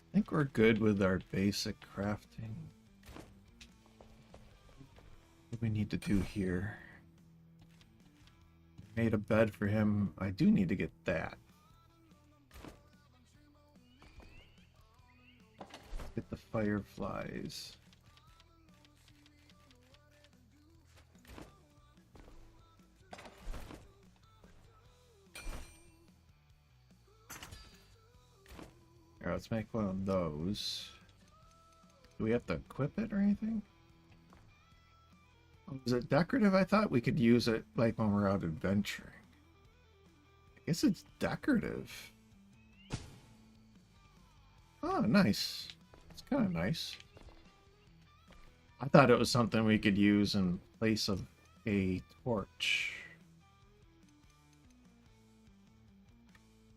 Speaker 2: I think we're good with our basic crafting. What do we need to do here? Made a bed for him. I do need to get that. Get the fireflies. Here, let's make one of those. Do we have to equip it or anything? Oh, is it decorative? I thought we could use it like when we're out adventuring. I guess it's decorative. Oh, nice. It's kind of nice. I thought it was something we could use in place of a torch.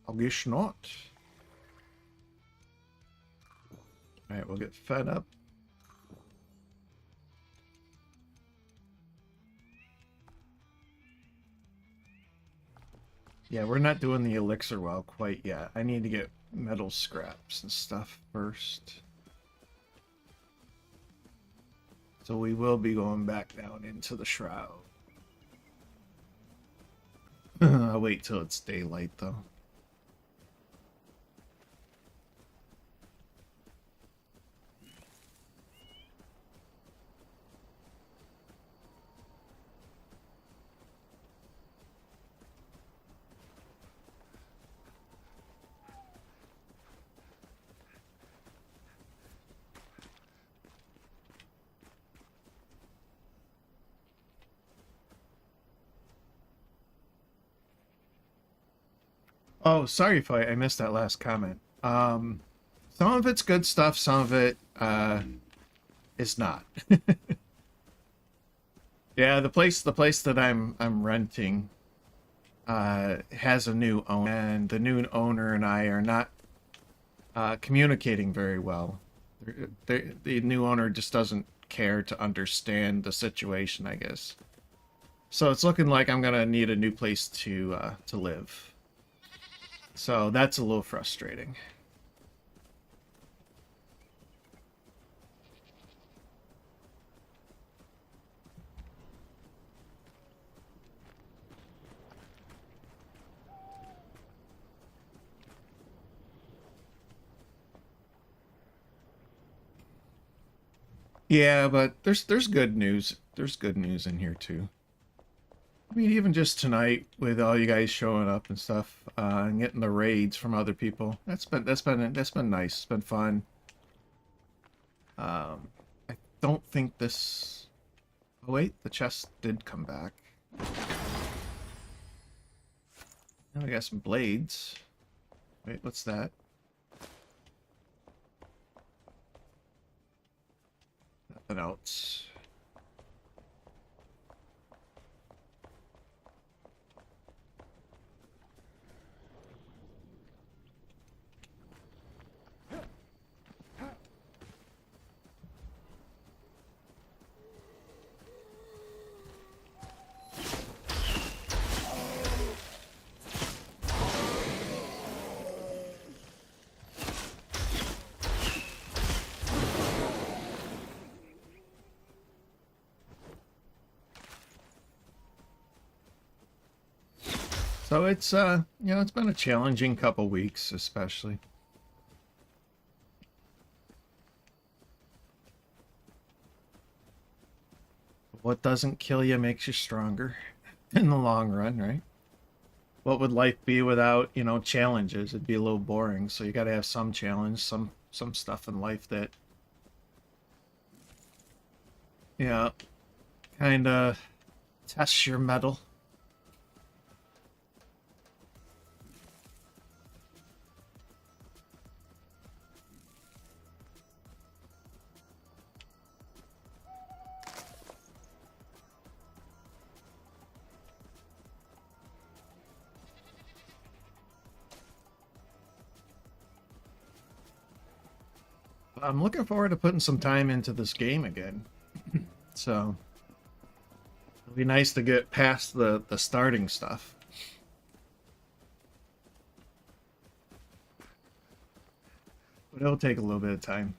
Speaker 2: I guess not. Alright, we'll get fed up. Yeah, we're not doing the elixir well quite yet. I need to get metal scraps and stuff first. So we will be going back down into the shroud. I'll wait till it's daylight though. Oh, sorry if I missed that last comment. Some of it's good stuff, some of it is not. Yeah, the place that I'm renting has a new owner, and the new owner and I are not communicating very well. The new owner just doesn't care to understand the situation, I guess. So it's looking like I'm gonna need a new place to live. So that's a little frustrating. Yeah, but there's good news. There's good news in here too. I mean, even just tonight with all you guys showing up and stuff, and getting the raids from other people. That's been nice. It's been fun. I don't think this. Oh wait, the chest did come back. Now we got some blades. Wait, what's that? Nothing else. So it's it's been a challenging couple weeks, especially. What doesn't kill you makes you stronger in the long run, right? What would life be without, challenges? It'd be a little boring. So you got to have some challenge, some stuff in life that kind of tests your mettle. I'm looking forward to putting some time into this game again. So it'll be nice to get past the starting stuff. But it'll take a little bit of time.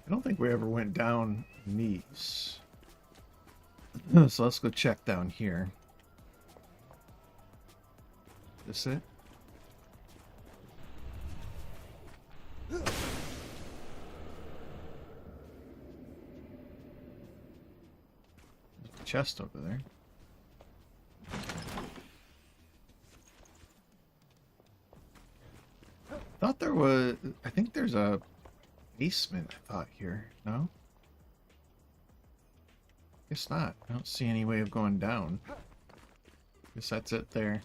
Speaker 2: I don't think we ever went down these. So let's go check down here. This it? Chest over there. Thought there was. I think there's a basement. I thought here. No. Guess not. I don't see any way of going down. Guess that's it there.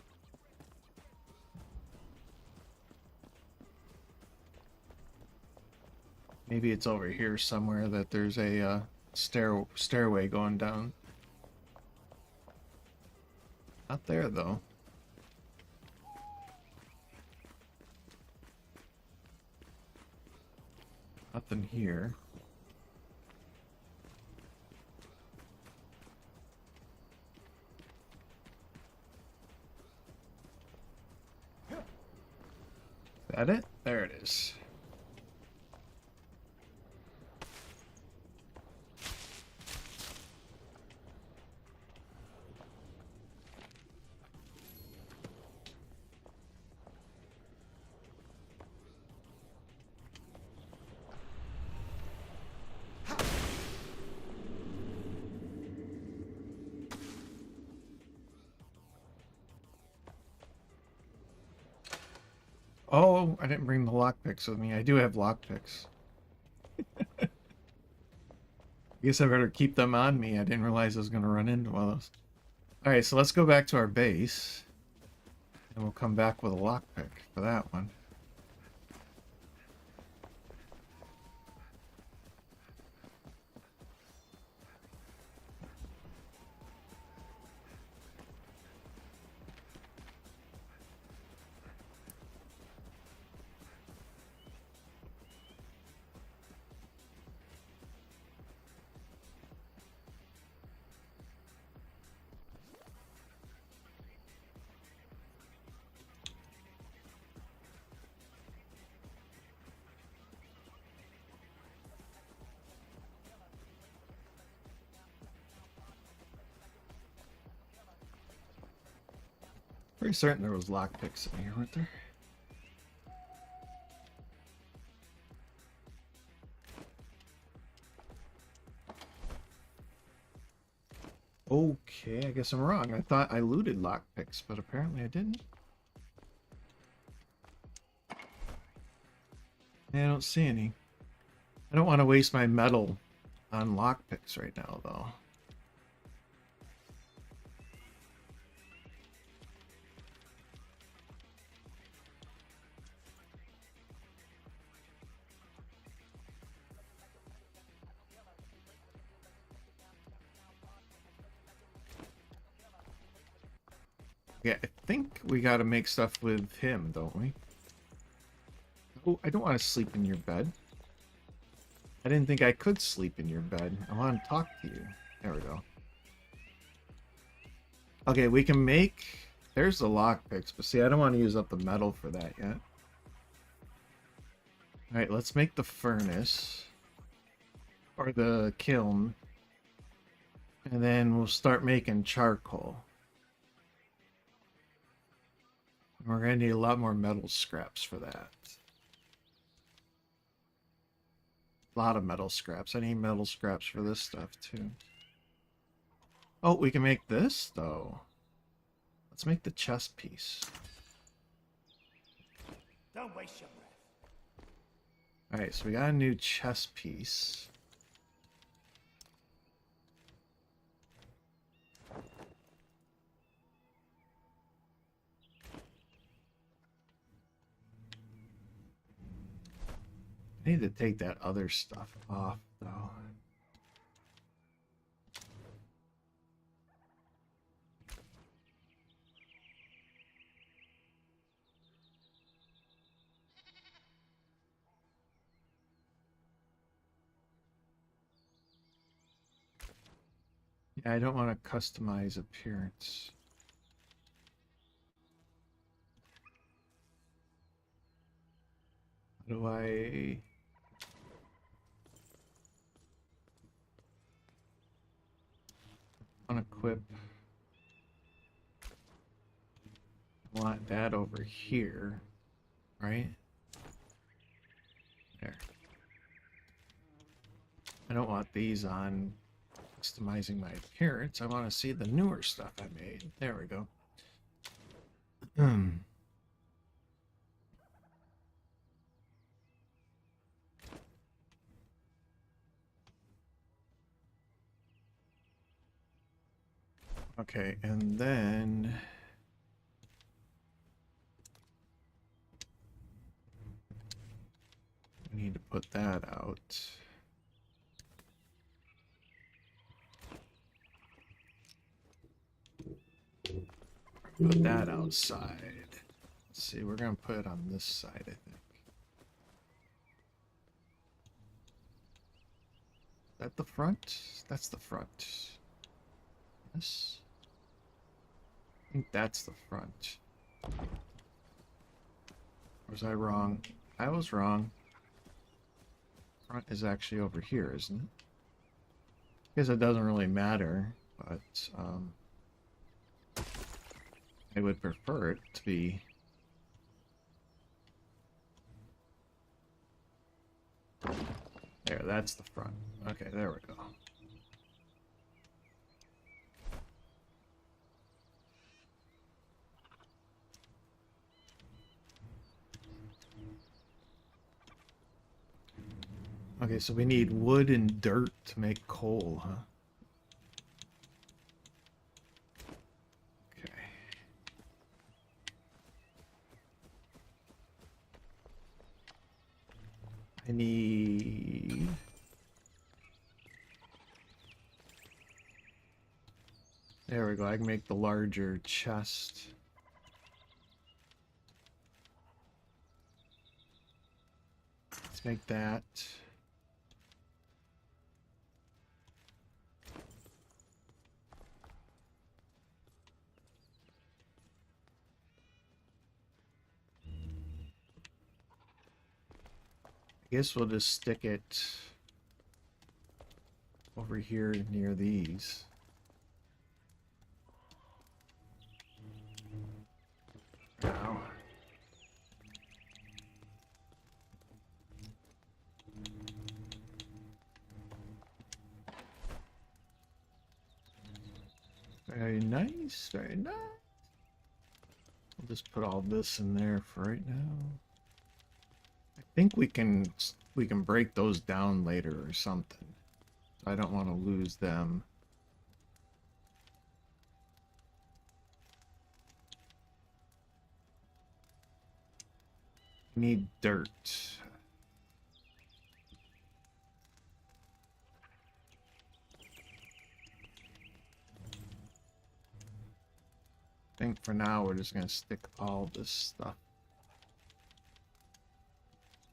Speaker 2: Maybe it's over here somewhere that there's a stairway going down. Not there though. Nothing here. Is that it? There it is. Oh, I didn't bring the lockpicks with me. I do have lockpicks. I guess I better keep them on me. I didn't realize I was going to run into one of those. Alright, so let's go back to our base. And we'll come back with a lockpick for that one. Pretty certain there was lockpicks in here, weren't there? Okay, I guess I'm wrong. I thought I looted lockpicks, but apparently I didn't. I don't see any. I don't want to waste my metal on lockpicks right now, though. Yeah, I think we gotta make stuff with him, don't we? Oh, I don't want to sleep in your bed. I didn't think I could sleep in your bed. I want to talk to you. There we go. Okay, we can make... There's the lockpicks, but see, I don't want to use up the metal for that yet. Alright, let's make the furnace. Or the kiln. And then we'll start making charcoal. We're going to need a lot more metal scraps for that. A lot of metal scraps. I need metal scraps for this stuff too. Oh, we can make this though. Let's make the chest piece.
Speaker 3: Don't waste your breath.
Speaker 2: Alright, so we got a new chest piece. I need to take that other stuff off, though. Yeah, I don't want to customize appearance. How do I... unequip. Want that over here, right? There. I don't want these on customizing my appearance. I want to see the newer stuff I made. There we go. Okay, and then we need to put that out. Put that outside. Let's see, we're gonna put it on this side, I think. Is that the front? That's the front. Yes. I think that's the front. Or was I wrong? I was wrong. Front is actually over here, isn't it? I guess it doesn't really matter, but I would prefer it to be... There, that's the front. Okay, there we go. Okay, so we need wood and dirt to make coal, huh? Okay. I need... There we go, I can make the larger chest. Let's make that. I guess we'll just stick it over here near these. Very nice, very nice. I'll just put all this in there for right now. I think we can break those down later or something. I don't want to lose them. Need dirt. I think for now we're just gonna stick all this stuff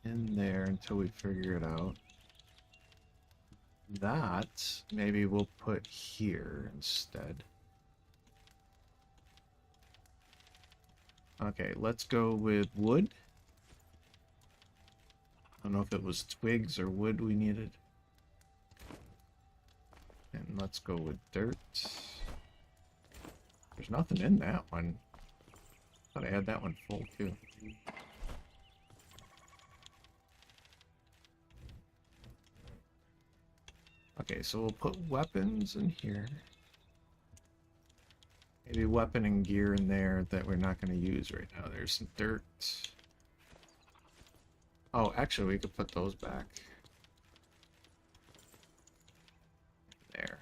Speaker 2: in there until we figure it out. That maybe we'll put here instead. Okay, let's go with wood. I don't know if it was twigs or wood we needed. And let's go with dirt. There's nothing in that one. Thought I had that one full too. Okay, so we'll put weapons in here. Maybe weapon and gear in there that we're not going to use right now. There's some dirt. Oh, actually, we could put those back. There.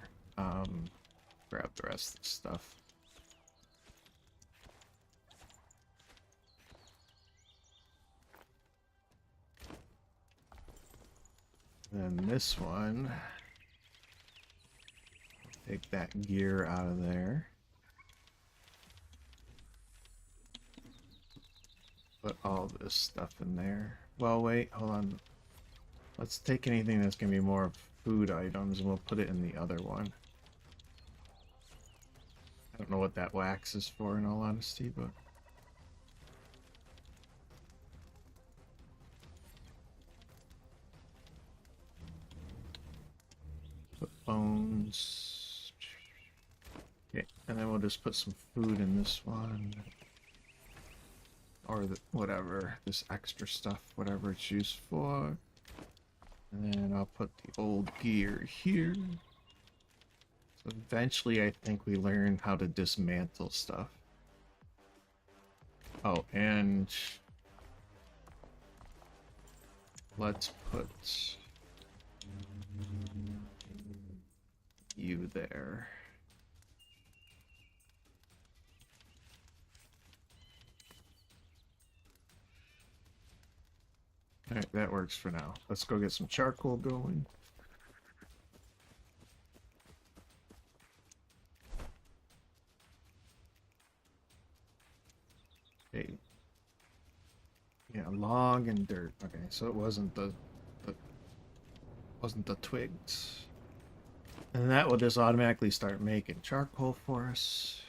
Speaker 2: Grab the rest of the stuff. Then this one. Take that gear out of there. Put all this stuff in there. Well, wait, hold on. Let's take anything that's going to be more food items and we'll put it in the other one. I don't know what that wax is for in all honesty, but... Put bones. Okay, and then we'll just put some food in this one. Or the, whatever, this extra stuff, whatever it's used for. And then I'll put the old gear here. So eventually I think we learn how to dismantle stuff. Oh, and let's put you there. Alright, that works for now. Let's go get some charcoal going. Okay. Yeah, log and dirt. Okay, so it wasn't the twigs. And that will just automatically start making charcoal for us.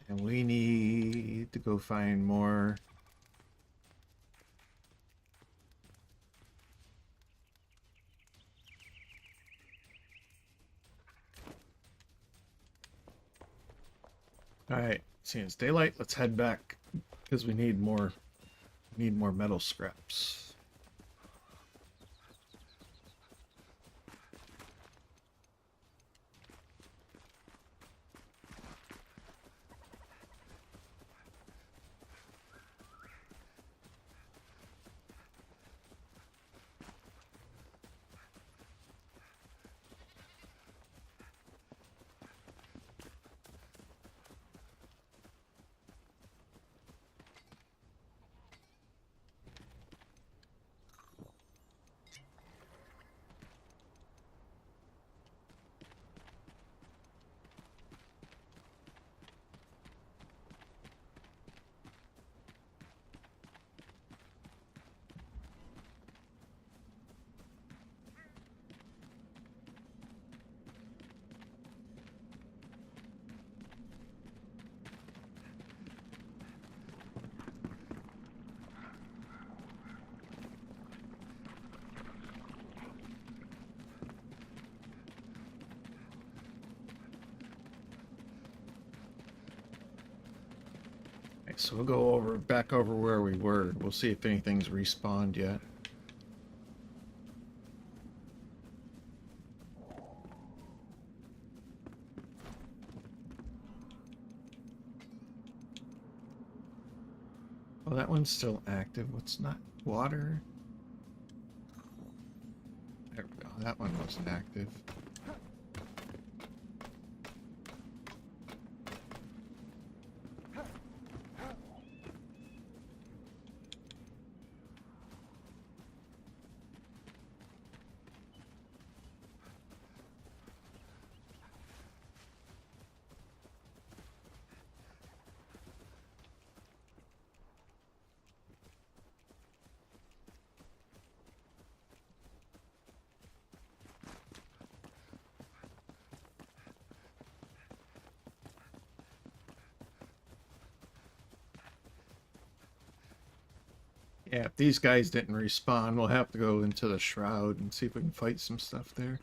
Speaker 2: And we need to go find more. Alright, seeing it's daylight, let's head back because we need more metal scraps. So we'll go back over where we were. We'll see if anything's respawned yet. Oh, that one's still active. What's not? Water? There we go. That one wasn't active. Yeah, if these guys didn't respawn, we'll have to go into the Shroud and see if we can fight some stuff there.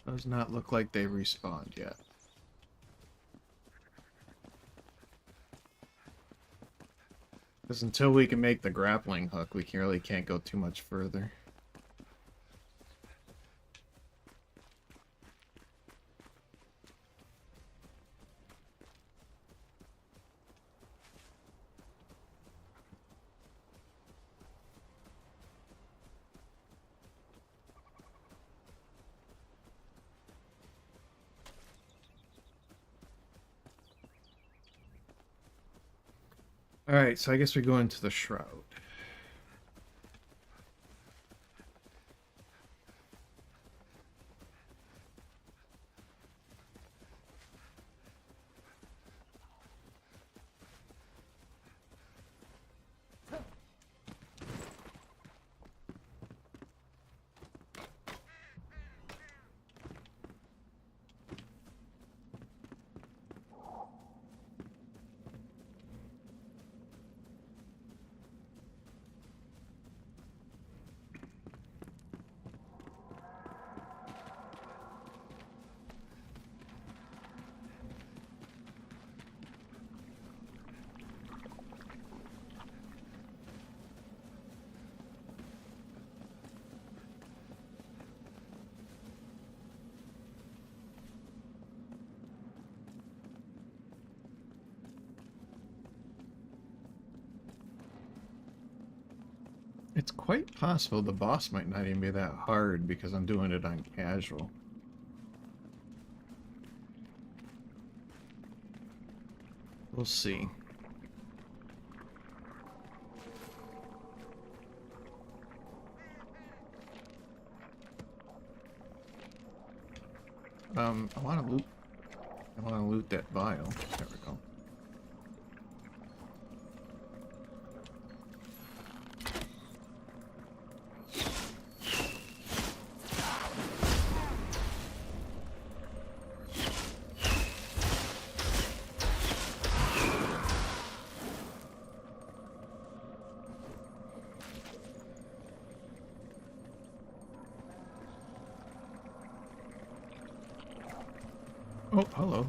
Speaker 2: Does not look like they respawned yet. Because until we can make the grappling hook, we really can't go too much further. Alright, so I guess we go into the Shroud. It's quite possible the boss might not even be that hard because I'm doing it on casual. We'll see. I want to loot. I want to loot that vial. There we go. Oh, hello.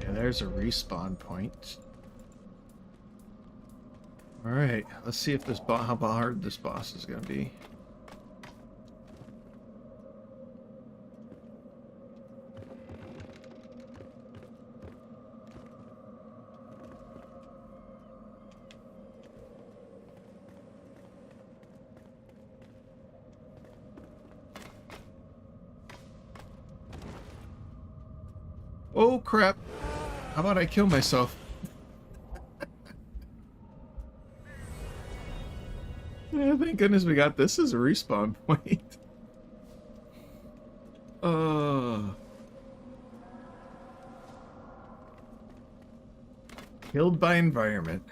Speaker 2: Yeah, there's a respawn point. Alright, let's see if this how hard this boss is gonna be. Oh crap! How about I kill myself? Yeah, thank goodness we got this as a respawn point. Killed by environment.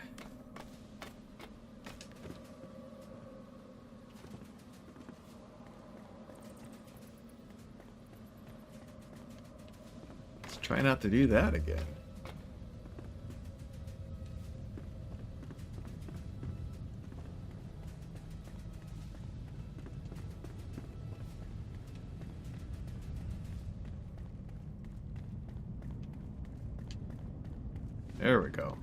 Speaker 2: Let's try not to do that again. There we go.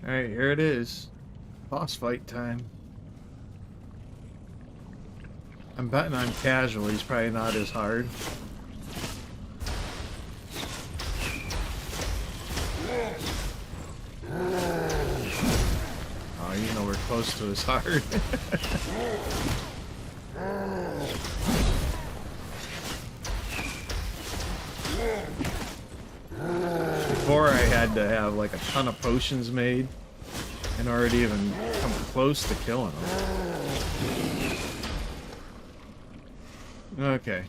Speaker 2: Alright, here it is. Boss fight time. I'm betting on casual, he's probably not as hard. Oh, you know we're close to as hard. Before I had to have like a ton of potions made in order to even come close to killing them. Okay.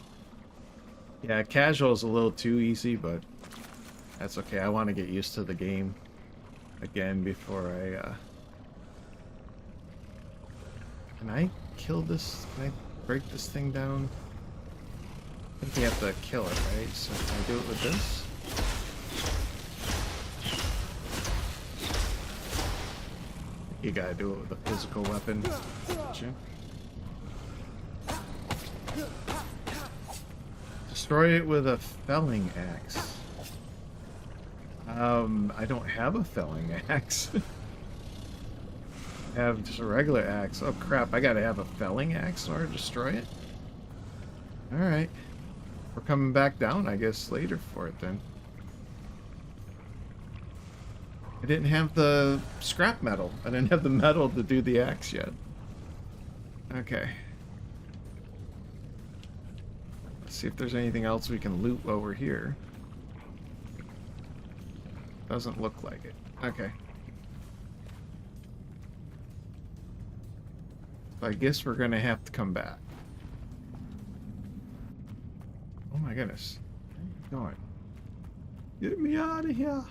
Speaker 2: Yeah, casual is a little too easy, but that's okay. I want to get used to the game again before I, Can I kill this? Can I break this thing down? I think you have to kill it, right? So can I do it with this? You gotta do it with a physical weapon. Gotcha. Destroy it with a felling axe. I don't have a felling axe. I have just a regular axe. Oh crap, I gotta have a felling axe in order to destroy it? Alright. We're coming back down, I guess, later for it then. I didn't have the scrap metal. I didn't have the metal to do the axe yet. Okay. Let's see if there's anything else we can loot while we're here. Doesn't look like it. Okay. So I guess we're gonna have to come back. Oh my goodness. Where are you going? Get me out of here.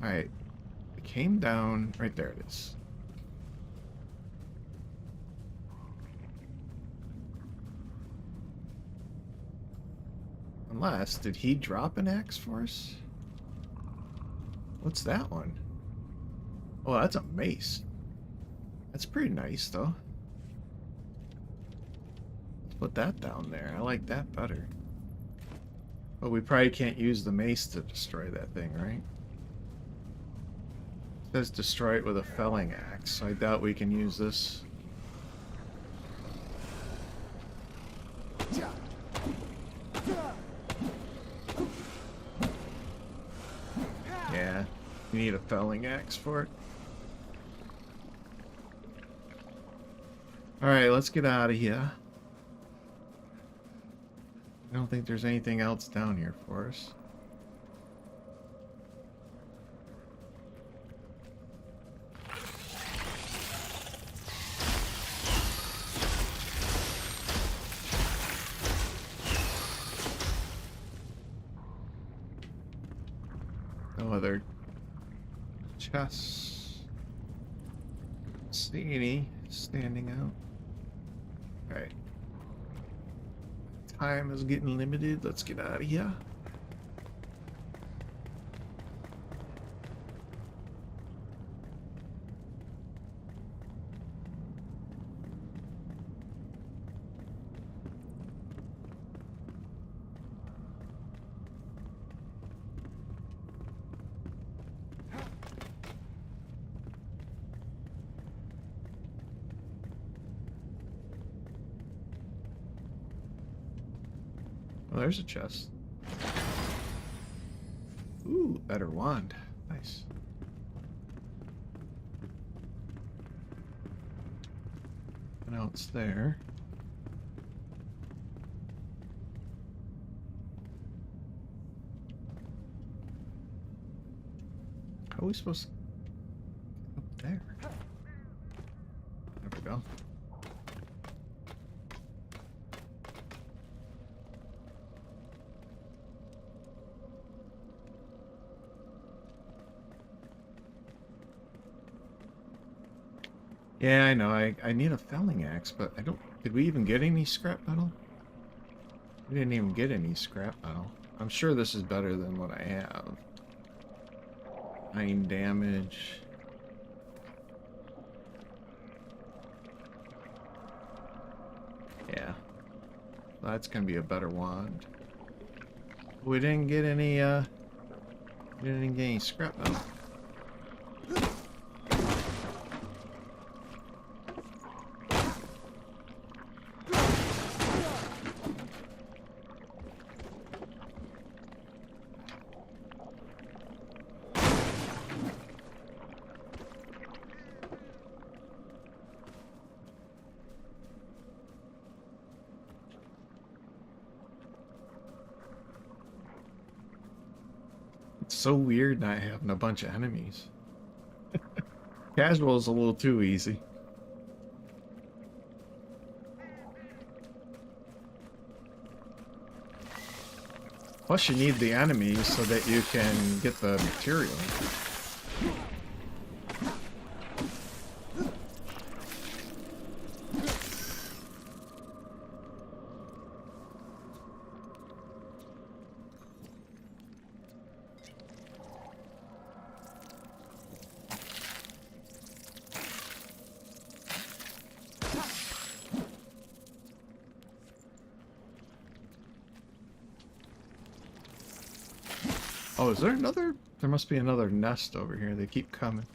Speaker 2: Alright. It came down. Right there it is. Unless, did he drop an axe for us? What's that one? Oh, that's a mace. That's pretty nice, though. Let's put that down there. I like that better. But we probably can't use the mace to destroy that thing, right? It says destroy it with a felling axe, so I doubt we can use this. Yeah, you need a felling axe for it. Alright, let's get out of here. I don't think there's anything else down here for us. No other chests. See any standing out? Alright. Time is getting limited. Let's get out of here. Oh, there's a chest. Ooh, better wand. Nice. And now it's there. How are we supposed to get up there? There we go. Yeah, I know. I need a felling axe, but I don't... Did we even get any scrap metal? We didn't even get any scrap metal. I'm sure this is better than what I have. 9 damage. Yeah. That's gonna be a better wand. We didn't get any, we didn't get any scrap metal. It's so weird not having a bunch of enemies. Casual is a little too easy. Plus you need the enemies so that you can get the material. Oh, is there another? There must be another nest over here. They keep coming.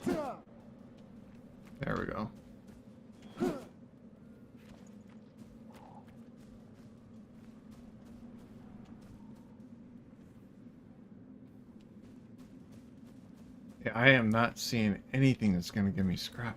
Speaker 2: There we go. Yeah, I am not seeing anything that's going to give me scrap.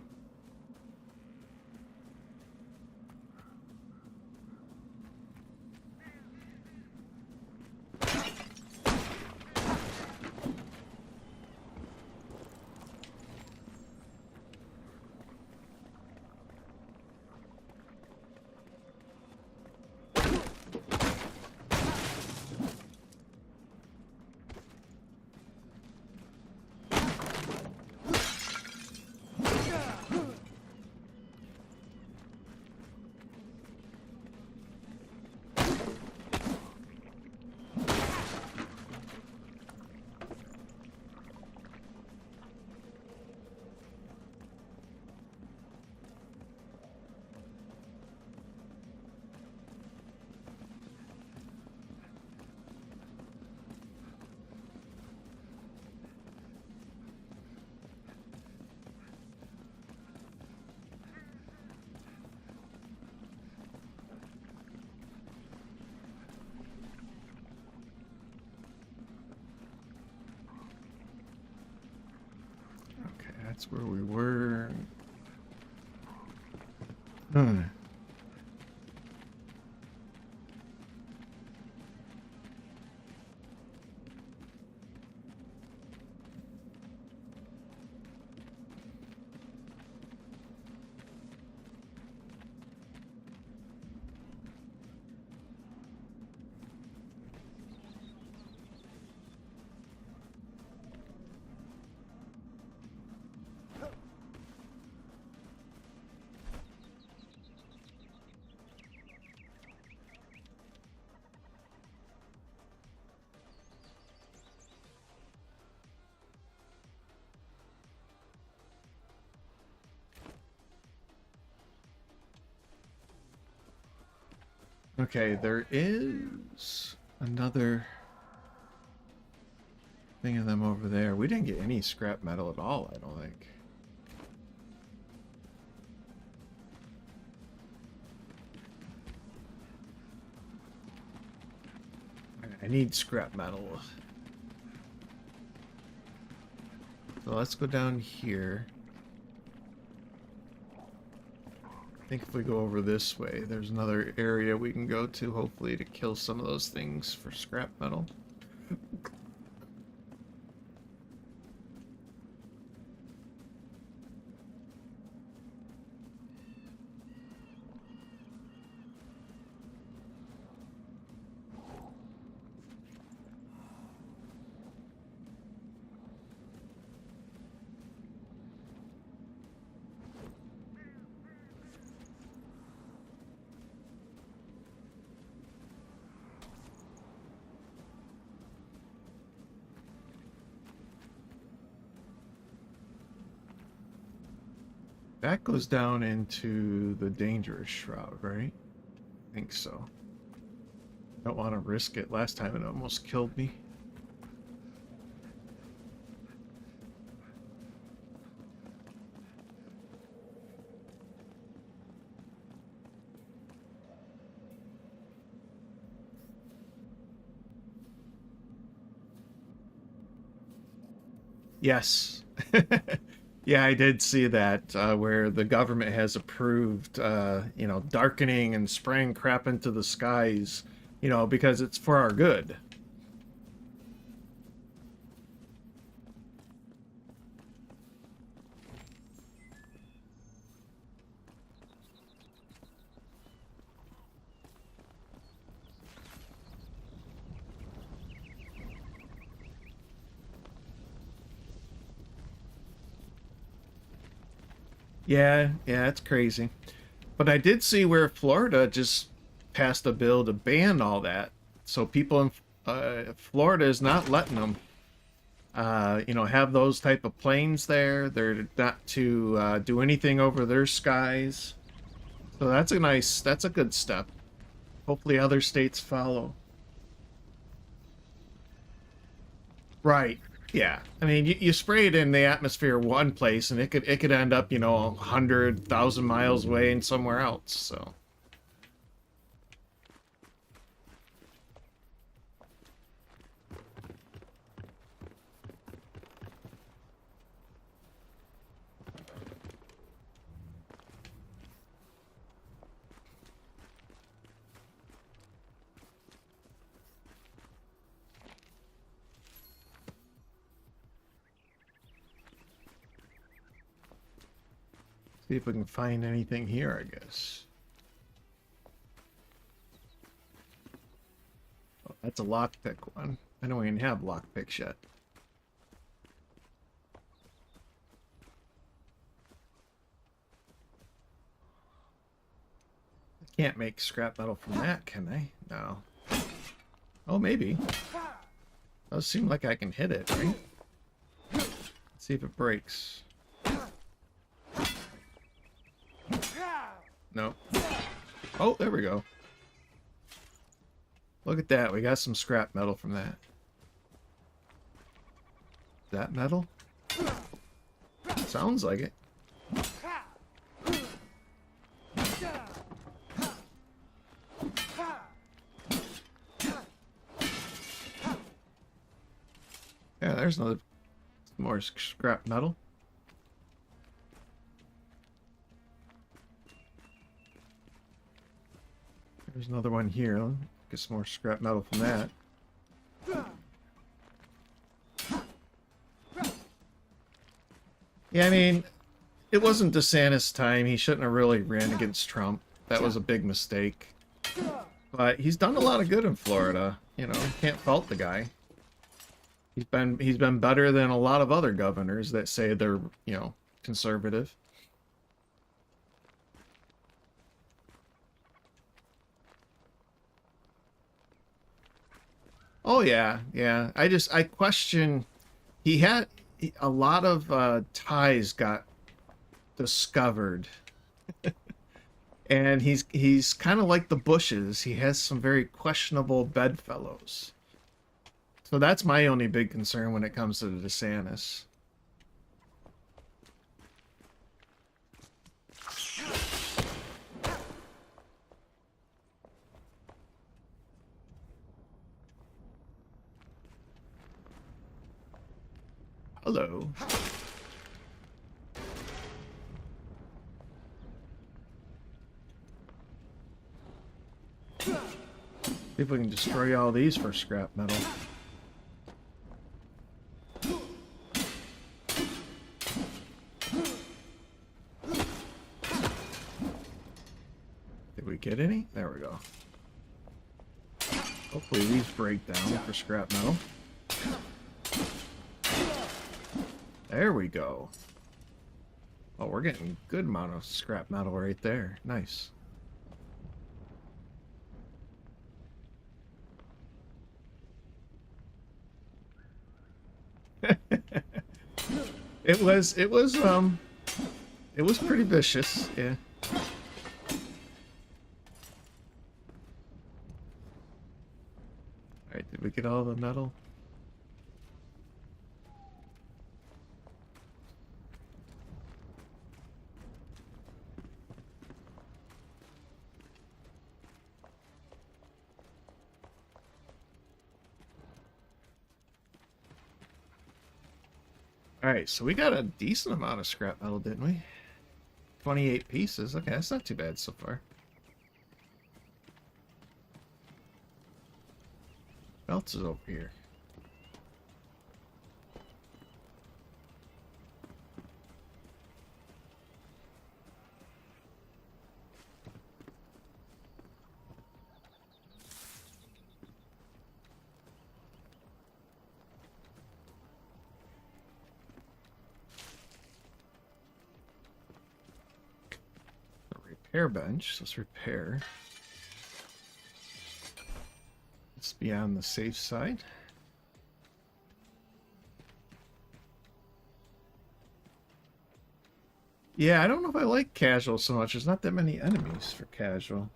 Speaker 2: That's where we were. Okay, there is another thing of them over there. We didn't get any scrap metal at all, I don't think. I need scrap metal. So let's go down here. I think if we go over this way, there's another area we can go to, hopefully, to kill some of those things for scrap metal. That goes down into the dangerous shroud, right? I think so. Don't want to risk it. Last time it almost killed me. Yes. Yeah, I did see that where the government has approved, you know, darkening and spraying crap into the skies, you know, because it's for our good. Yeah, it's crazy. But I did see where Florida just passed a bill to ban all that. So people in Florida is not letting them, you know, have those type of planes there. They're not to do anything over their skies. So that's a good step. Hopefully other states follow. Right. Yeah. I mean, you spray it in the atmosphere one place, and it could end up, you know, 100,000 miles away and somewhere else. So. See if we can find anything here, I guess. Oh, that's a lockpick one. I don't even have lockpicks yet. I can't make scrap metal from that, can I? No. Oh, maybe. Does seem like I can hit it, right? Let's see if it breaks. No. Oh, there we go. Look at that. We got some scrap metal from that. Is that metal? Sounds like it. Yeah, there's another more scrap metal. There's another one here. Get some more scrap metal from that. Yeah, I mean, it wasn't DeSantis' time. He shouldn't have really ran against Trump. That was a big mistake. But he's done a lot of good in Florida. You know, can't fault the guy. He's been better than a lot of other governors that say they're, you know, conservative. Oh yeah. I question. A lot of ties got discovered, and he's kind of like the Bushes. He has some very questionable bedfellows. So that's my only big concern when it comes to the DeSantis. Hello. See if we can destroy all these for scrap metal. Did we get any? There we go. Hopefully these break down for scrap metal. There we go. Oh, we're getting a good amount of scrap metal right there. Nice. It was It was pretty vicious, yeah. Alright, did we get all the metal? Alright, so we got a decent amount of scrap metal, didn't we? 28 pieces. Okay, that's not too bad so far. What else is over here? Repair bench. Let's repair. Let's be on the safe side. Yeah, I don't know if I like casual so much. There's not that many enemies for casual.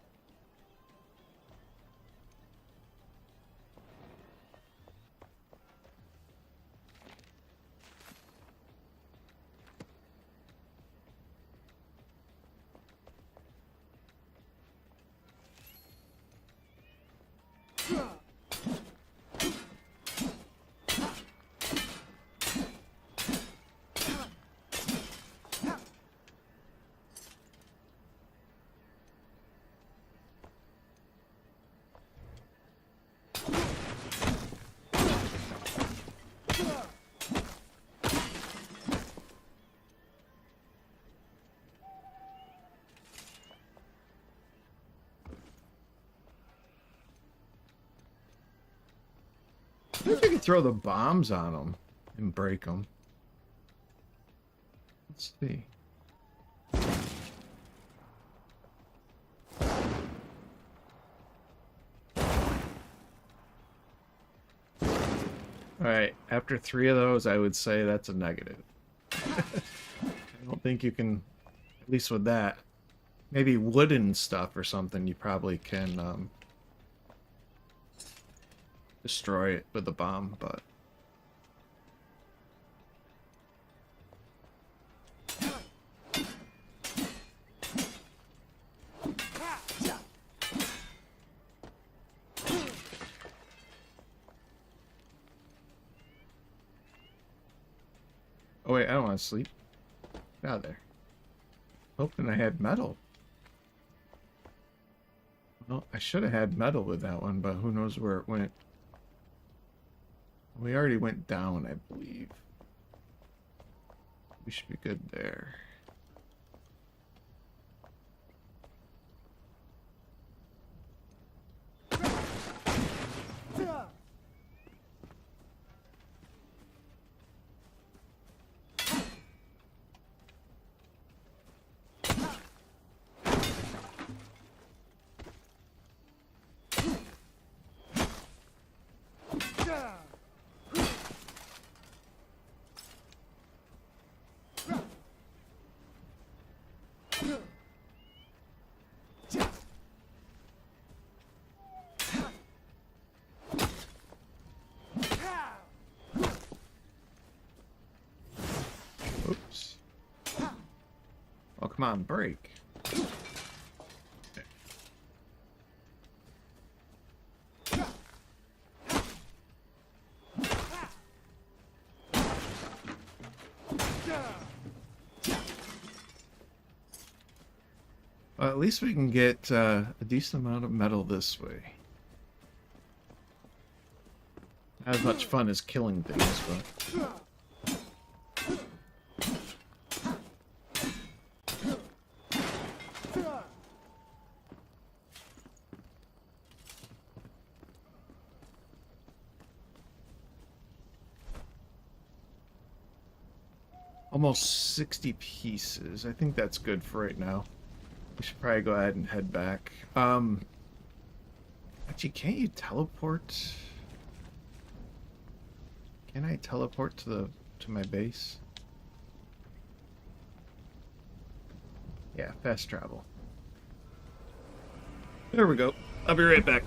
Speaker 2: I wonder if you can throw the bombs on them and break them. Let's see. Alright, after 3 of those, I would say that's a negative. I don't think you can, at least with that. Maybe wooden stuff or something, you probably can destroy it with a bomb, but... Oh wait, I don't want to sleep. Get out of there. Hoping I had metal. Well, I should have had metal with that one, but who knows where it went. We already went down, I believe. We should be good there. Oops. Oh, come on, break. Well, at least we can get a decent amount of metal this way. Not as much fun as killing things, but... Almost 60 pieces. I think that's good for right now. We should probably go ahead and head back. Actually, can't you teleport? Can I teleport to my base? Yeah, fast travel. There we go. I'll be right back.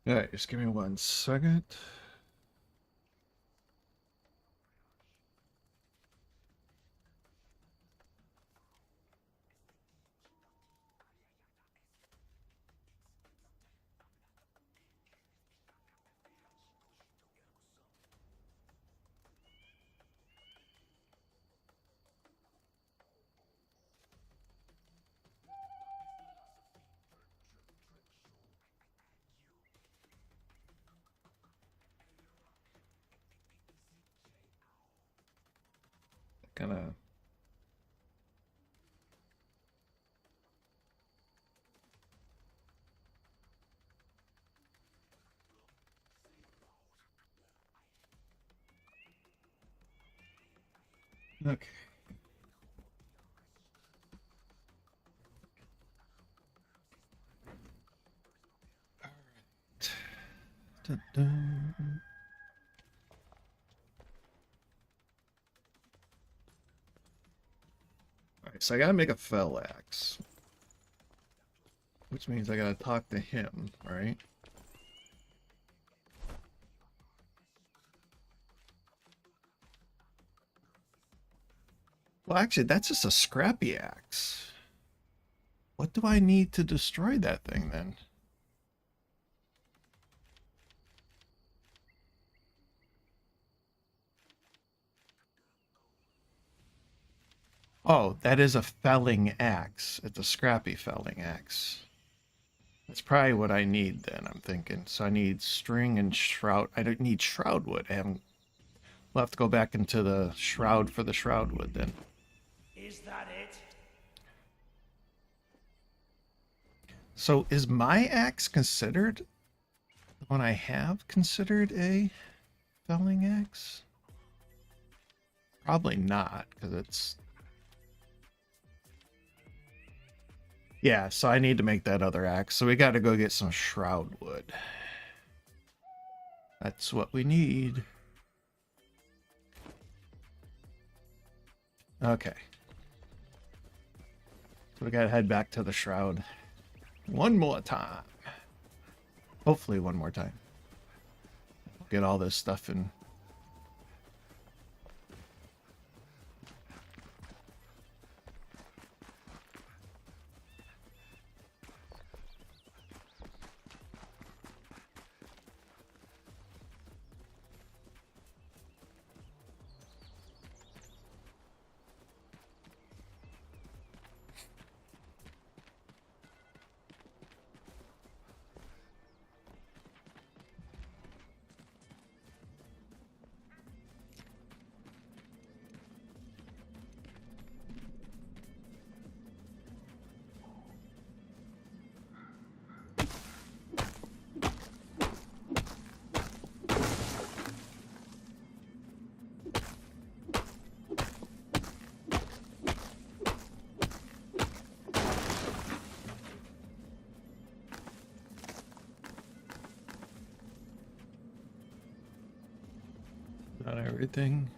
Speaker 2: All right, just give me 1 second. Kind of. Okay. All right. Dun-dun. All right, so I gotta make a fell axe. Which means I gotta talk to him, right? Well, actually, that's just a scrappy axe. What do I need to destroy that thing then? Oh, that is a felling axe. It's a scrappy felling axe. That's probably what I need then, I'm thinking. So I need string and shroud. I don't need shroud wood. I haven't. We'll have to go back into the shroud for the shroud wood then.
Speaker 3: Is that it?
Speaker 2: So is my axe considered the one I have considered a felling axe? Probably not, because it's... Yeah, so I need to make that other axe. So we got to go get some shroud wood. That's what we need. Okay. So we got to head back to the shroud one more time. Hopefully one more time. Get all this stuff in. Not everything.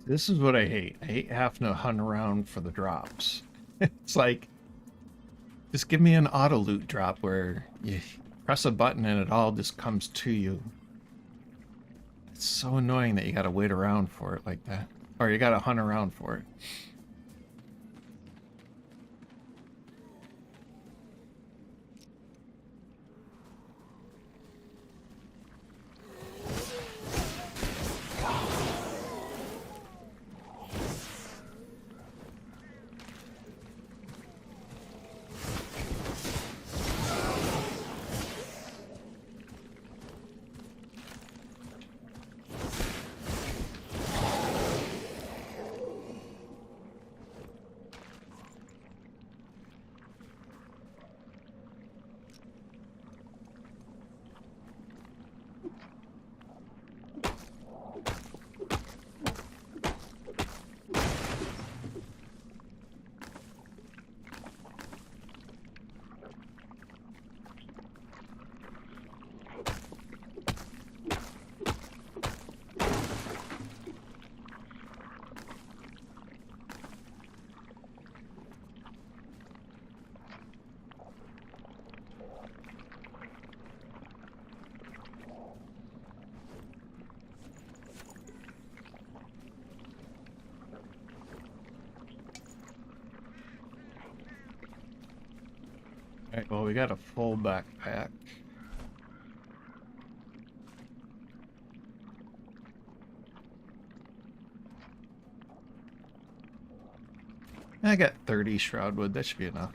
Speaker 2: This is what I hate. I hate having to hunt around for the drops. It's like, just give me an auto loot drop where you press a button and it all just comes to you. It's so annoying that you gotta wait around for it like that. Or you gotta hunt around for it. Alright, well, we got a full backpack. I got 30 shroud wood, that should be enough.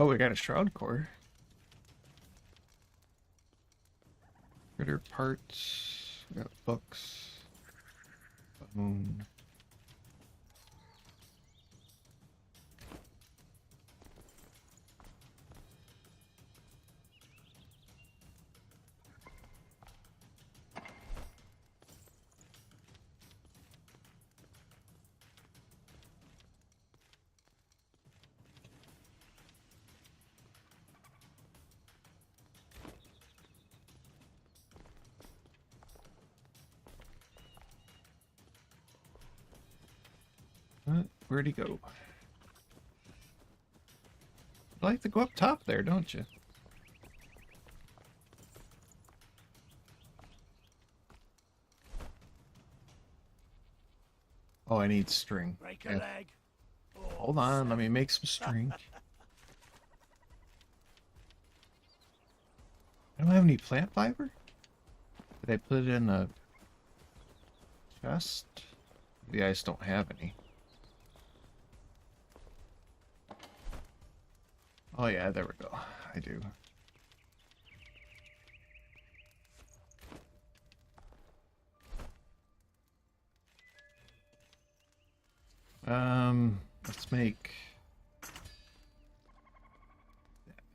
Speaker 2: Oh, we got a shroud core. Critter parts. We got books. Bone. Where'd he go? You like to go up top there, don't you? Oh, I need string.
Speaker 3: Break a
Speaker 2: Yeah.
Speaker 3: leg. Oh,
Speaker 2: Hold on, let me make some string. I don't have any plant fiber? Did I put it in the chest? Maybe I just don't have any. Oh yeah, there we go. I do. Let's make...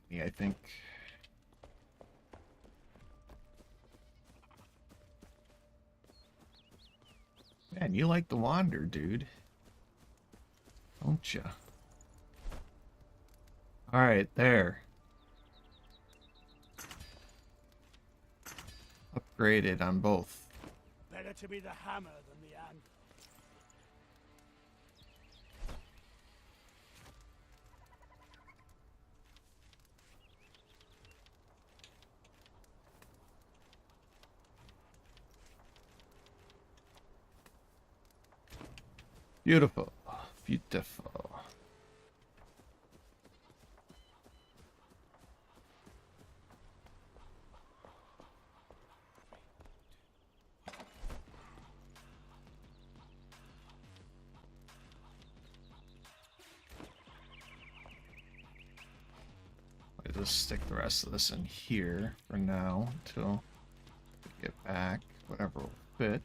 Speaker 2: Yeah, I think... Man, you like to wander, dude. Don't ya? Alright, there. Upgraded on both.
Speaker 3: better to be the hammer than the anvil.
Speaker 2: Beautiful. Beautiful. I'll just stick the rest of this in here for now until we get back. Whatever will fit.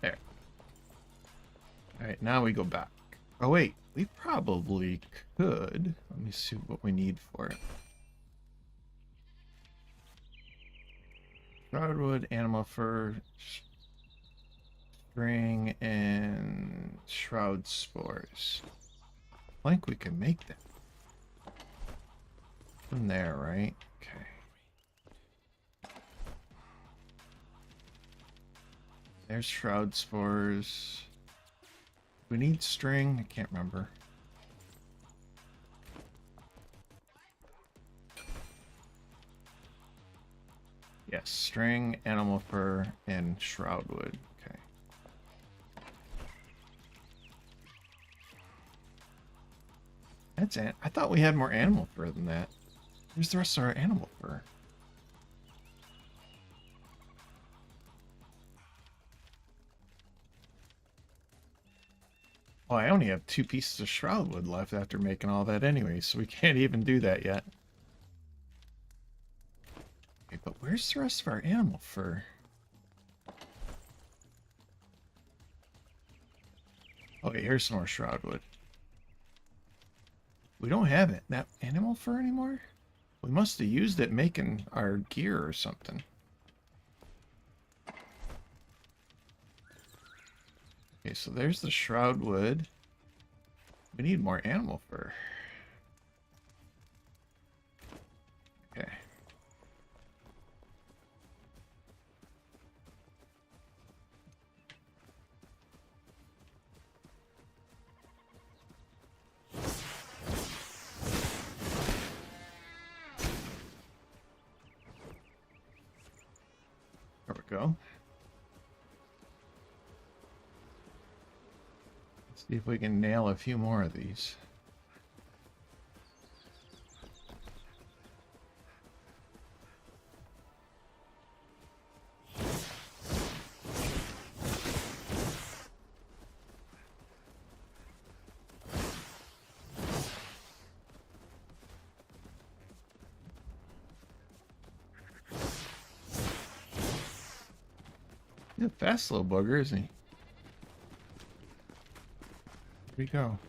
Speaker 2: There. Alright, now we go back. Oh wait, we probably could. Let me see what we need for it. Hardwood, animal fur, string, and shroud spores. I think we can make that. From there, right? Okay. There's shroud spores. We need string. I can't remember. Yes, string, animal fur, and shroud wood. Okay. That's it. I thought we had more animal fur than that. Where's the rest of our animal fur? Oh, I only have 2 pieces of shroud wood left after making all that anyway, so we can't even do that yet. Okay, but where's the rest of our animal fur? Okay, here's some more shroud wood. We don't have it. That animal fur anymore? We must have used it making our gear or something. Okay, so there's the shroud wood. We need more animal fur. Okay. There we go. Let's see if we can nail a few more of these. He's a fast little bugger, isn't he? Where'd he go?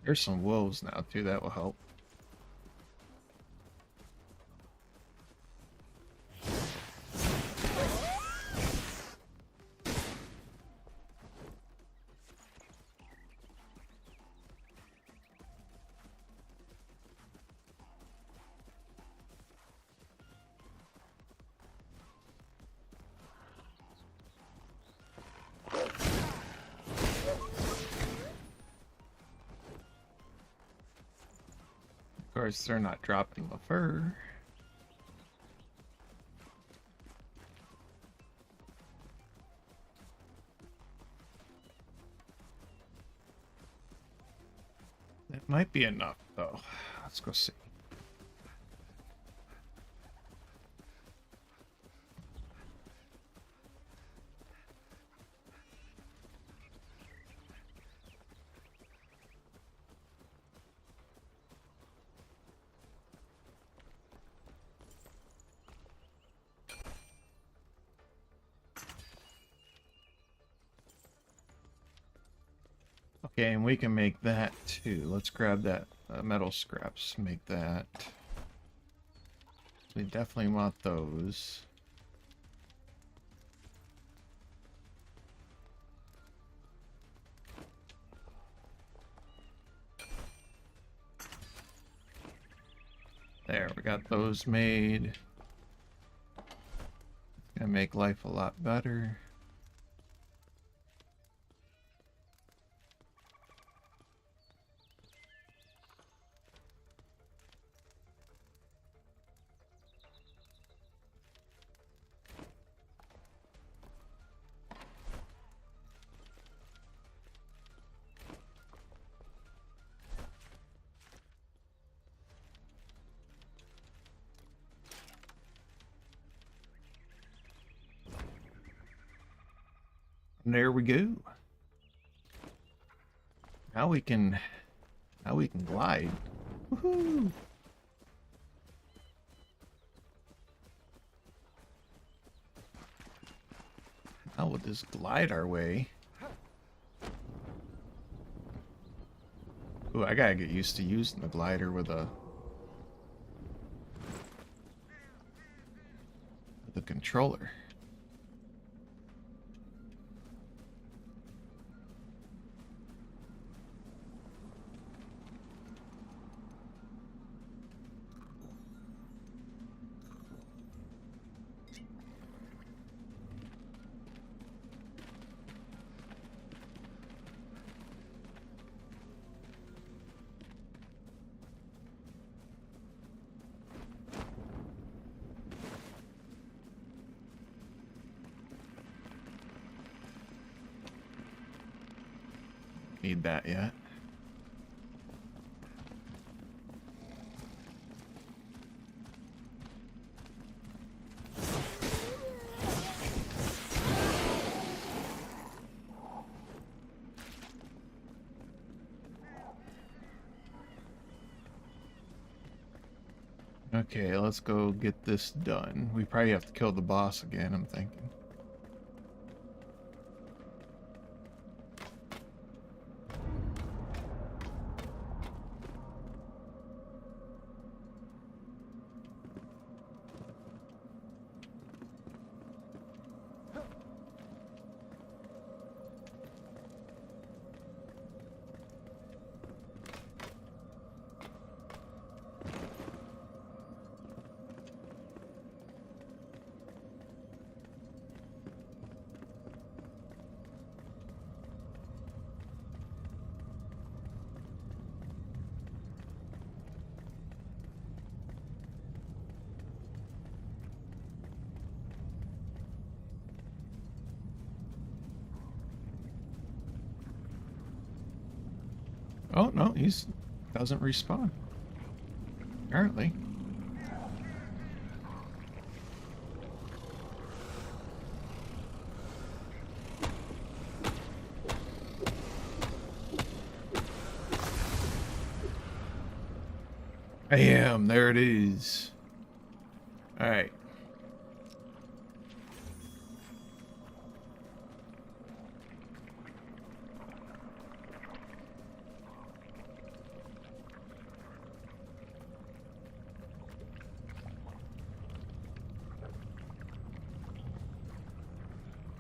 Speaker 2: There's some wolves now too, that will help. Of course, they're not dropping the fur. That might be enough, though. Let's go see. Okay, and we can make that too. Let's grab that metal scraps. Make that. We definitely want those. There, we got those made. Gonna make life a lot better. And there we go. Now we can glide. Woohoo! Now we'll just glide our way. Ooh, I gotta get used to using the glider with a controller. Need that yet. Okay, let's go get this done. We probably have to kill the boss again, I'm thinking. Oh, no, doesn't respawn. Apparently. I am. There it is. All right.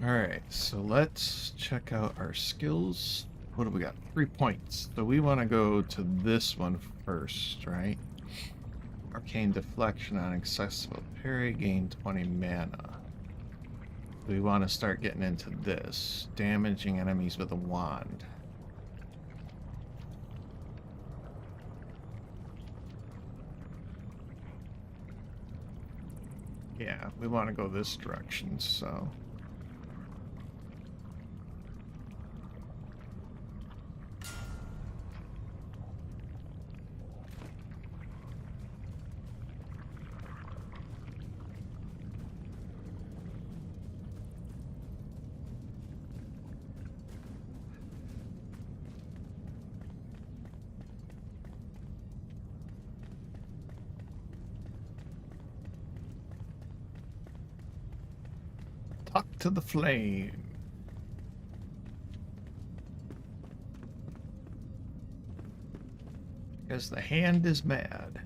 Speaker 2: Alright, so let's check out our skills. What do we got? 3 points. So we want to go to this one first, right? Arcane Deflection on accessible parry, gain 20 mana. We want to start getting into this. Damaging enemies with a wand. Yeah, we want to go this direction, so... Talk to the flame. Because the hand is mad.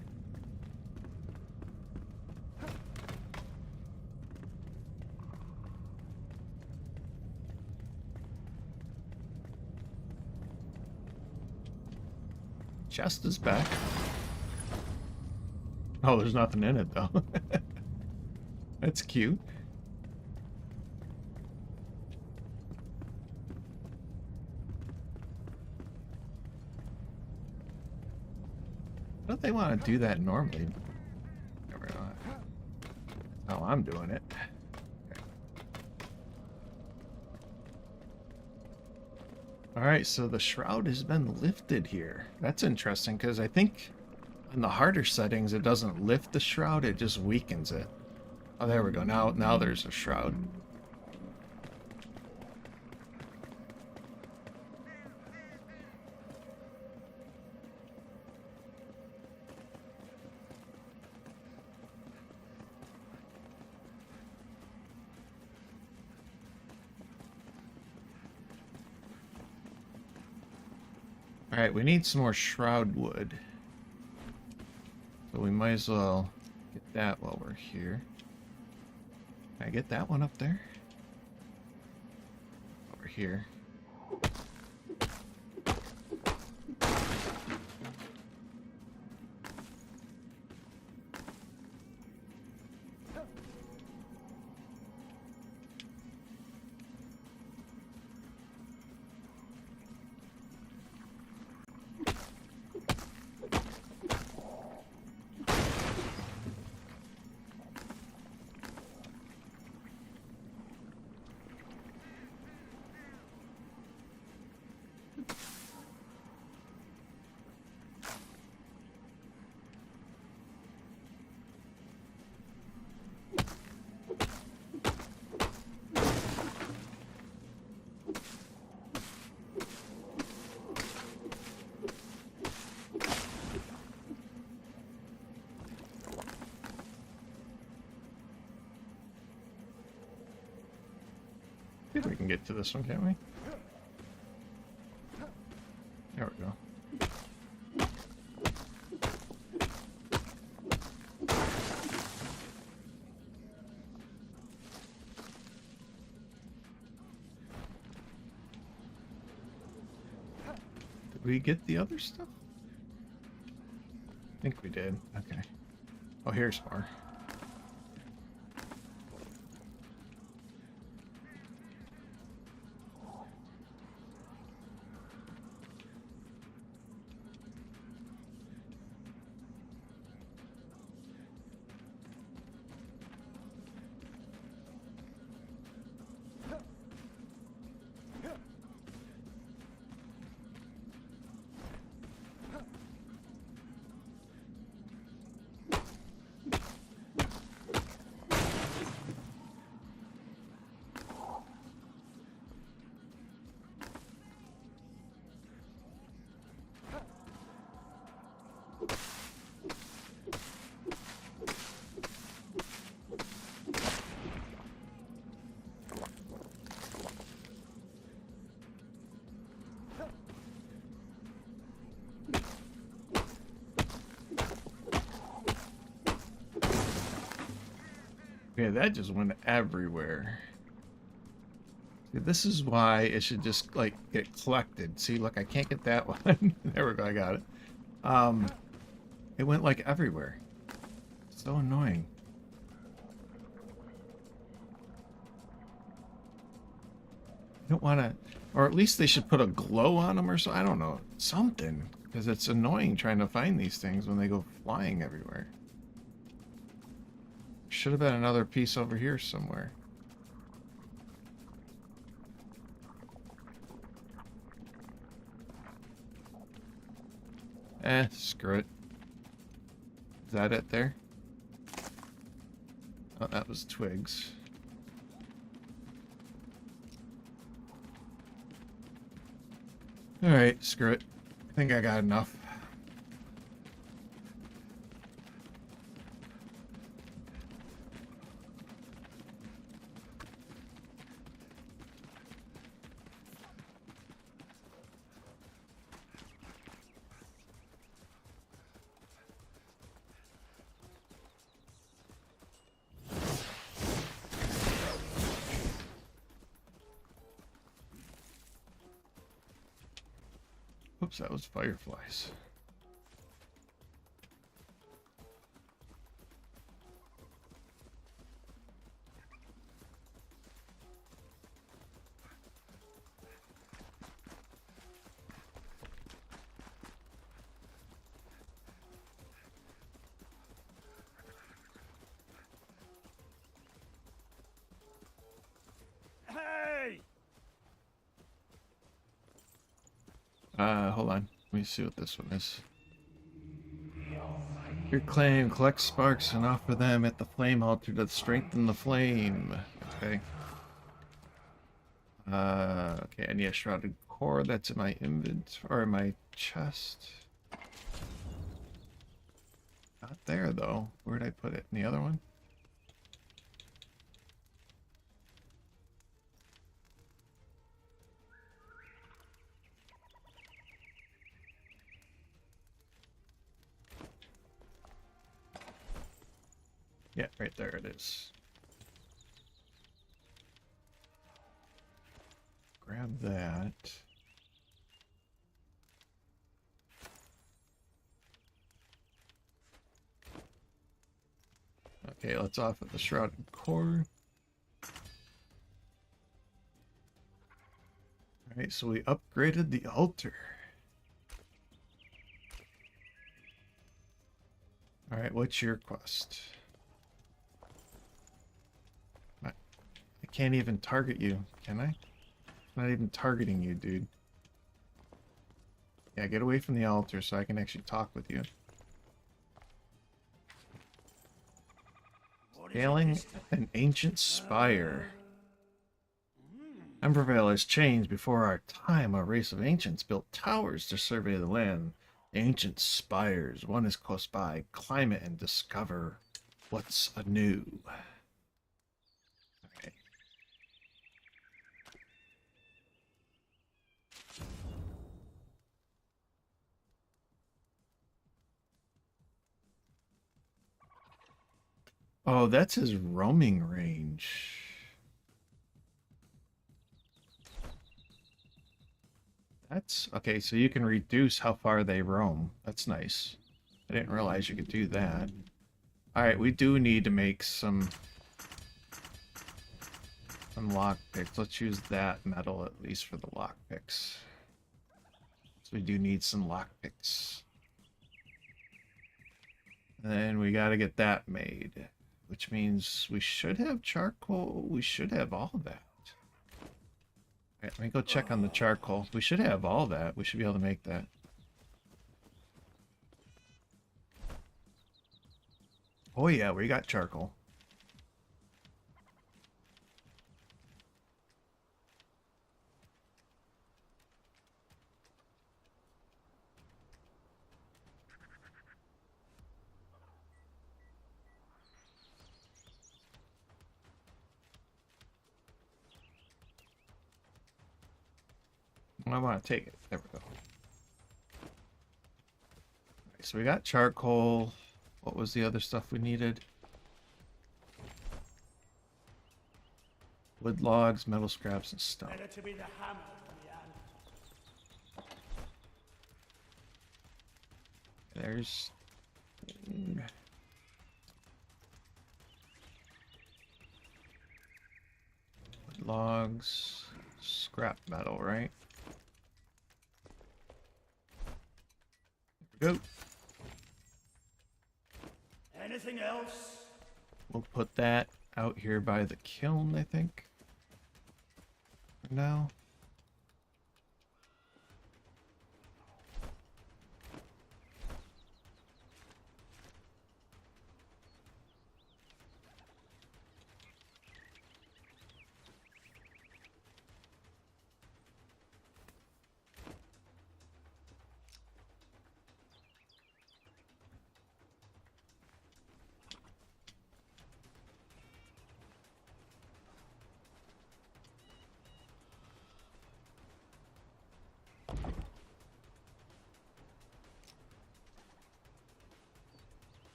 Speaker 2: Chest is back. Oh, there's nothing in it though. That's cute. Don't they want to do that normally? Never mind. That's how I'm doing it. Alright, so the shroud has been lifted here. That's interesting, because I think in the harder settings it doesn't lift the shroud, it just weakens it. Oh, there we go. Now there's a shroud. Alright, we need some more shroud wood. So we might as well get that while we're here. Can I get that one up there? Over here. I think we can get to this one, can't we? There we go. Did we get the other stuff? I think we did. Okay. Oh, here's more. Okay, that just went everywhere. See, this is why it should just, like, get collected. See, look, I can't get that one. There we go, I got it. It went, like, everywhere. So annoying. I don't want to... Or at least they should put a glow on them or so. I don't know. Something. Because it's annoying trying to find these things when they go flying everywhere. Should have been another piece over here somewhere. Screw it. Is that it there? Oh, that was twigs. Alright, screw it. I think I got enough. Oops, that was fireflies.
Speaker 3: Hey!
Speaker 2: Hold on. Let me see what this one is. Your claim, collect sparks and offer them at the flame altar to strengthen the flame. Okay. Okay, I need a shrouded core. That's in my inventory, or in my chest. Not there, though. Where'd I put it? In the other one? Yeah, right there it is. Grab that. Okay, let's offer the shrouded core. Alright, so we upgraded the altar. Alright, what's your quest? I can't even target you, can I? I'm not even targeting you, dude. Yeah, get away from the altar so I can actually talk with you. Scaling an ancient spire. Embervale has changed. Before our time, a race of ancients built towers to survey the land. Ancient spires. One is close by. Climb it and discover what's anew. Okay. Oh, that's his roaming range. That's okay, so you can reduce how far they roam. That's nice. I didn't realize you could do that. Alright, we do need to make some lockpicks. Let's use that metal at least for the lockpicks. So we do need some lockpicks. And then we gotta get that made. Which means we should have charcoal. We should have all of that. Alright, let me go check on the charcoal. We should have all that. We should be able to make that. Oh yeah, we got charcoal. I want to take it. There we go. Right, so we got charcoal. What was the other stuff we needed? Wood logs, metal scraps, and stone.
Speaker 3: Better to be the hammer than the anvil.
Speaker 2: There's... Wood logs, scrap metal, right? There we go.
Speaker 3: Anything else?
Speaker 2: We'll put that out here by the kiln, I think. For now.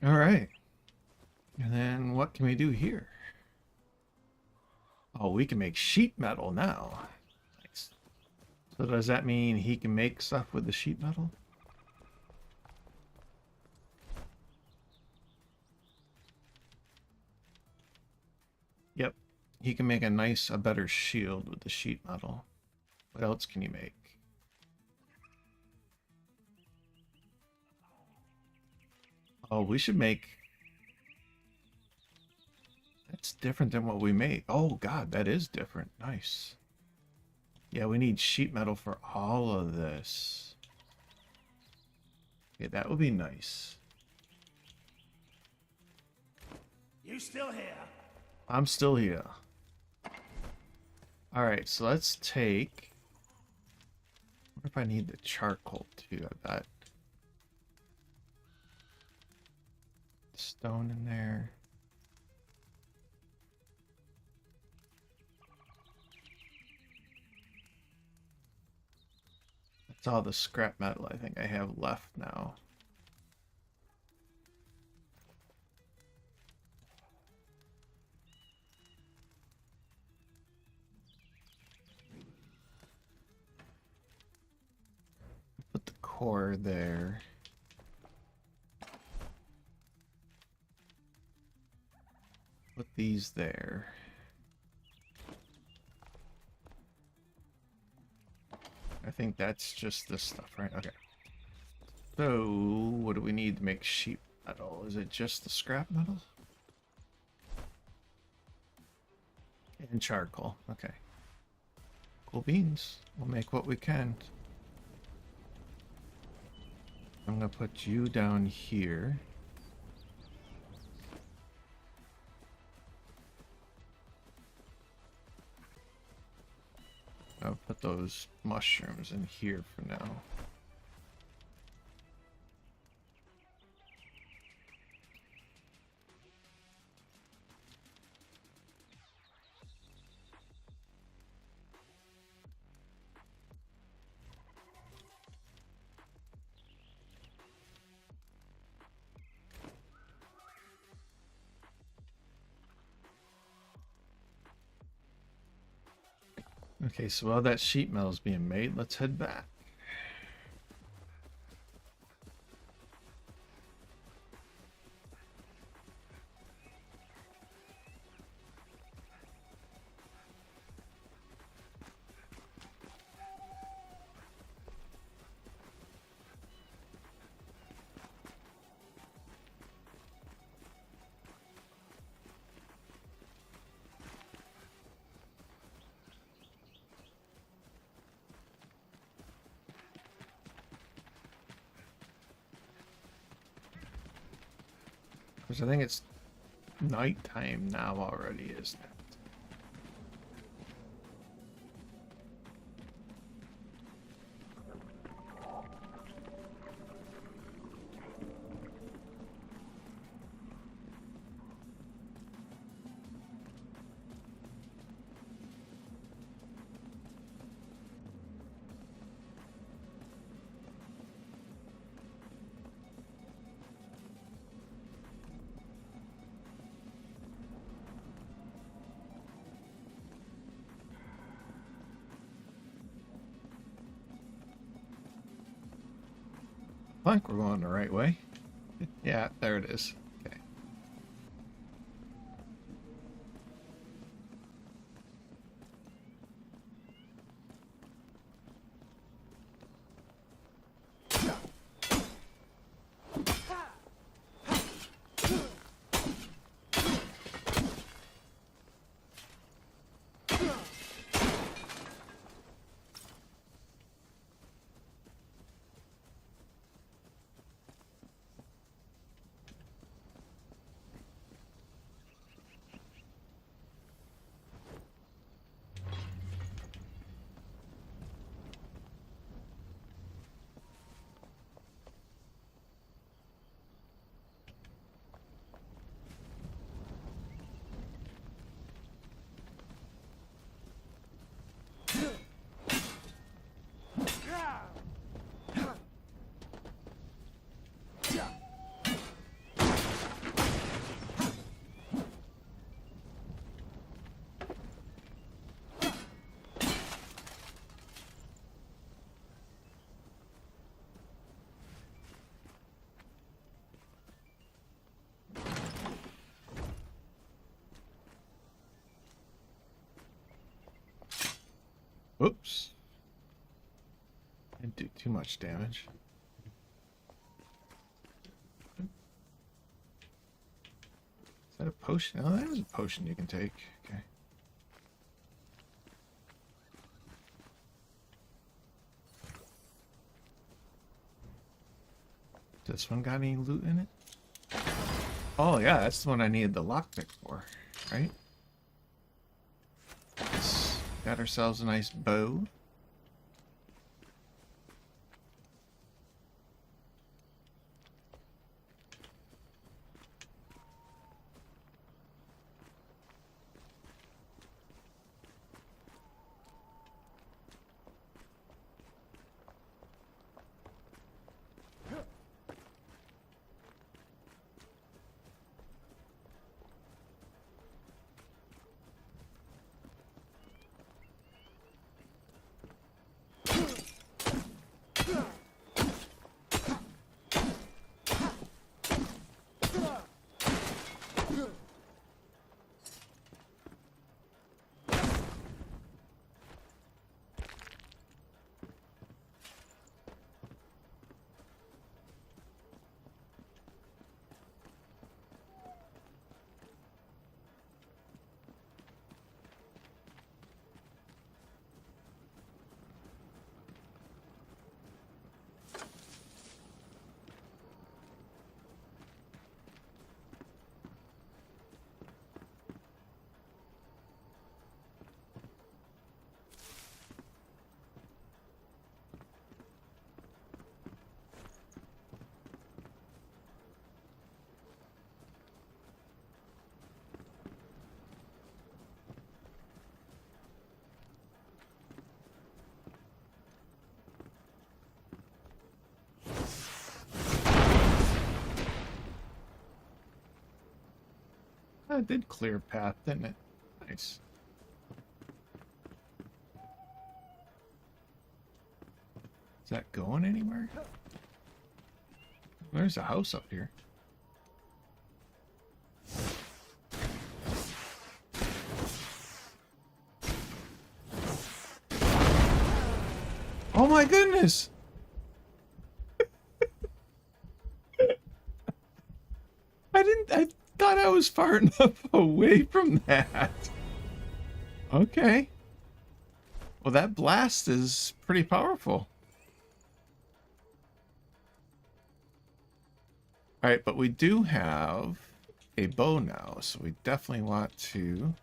Speaker 2: All right. And then what can we do here? Oh, we can make sheet metal now. Nice. So does that mean he can make stuff with the sheet metal? Yep. He can make a better shield with the sheet metal. What else can you make? Oh, we should make... That's different than what we made. Oh, God, that is different. Nice. Yeah, we need sheet metal for all of this. Okay, that would be nice.
Speaker 3: You still here?
Speaker 2: I'm still here. Alright, so let's take... What if I need the charcoal too? I bet. Stone in there. That's all the scrap metal I think I have left now. Put the core there. Put these there. I think that's just this stuff, right? Okay. So, what do we need to make sheet metal? Is it just the scrap metal? And charcoal. Okay. Cool beans. We'll make what we can. I'm gonna put you down here. I'll put those mushrooms in here for now. Okay, so while that sheet metal is being made, let's head back. Because I think it's nighttime now already, isn't it? I think we're going the right way. Yeah, there it is. Okay. Oops. Didn't do too much damage. Is that a potion? Oh, that is a potion you can take. Okay. This one got any loot in it? Oh yeah, that's the one I needed the lockpick for, right? Let's got ourselves a nice bow. That did clear a path, didn't it? Nice. Is that going anywhere? There's a house up here. Oh my goodness! I thought I was far enough away from that. Okay. Well, that blast is pretty powerful. Alright, but we do have a bow now, so we definitely want to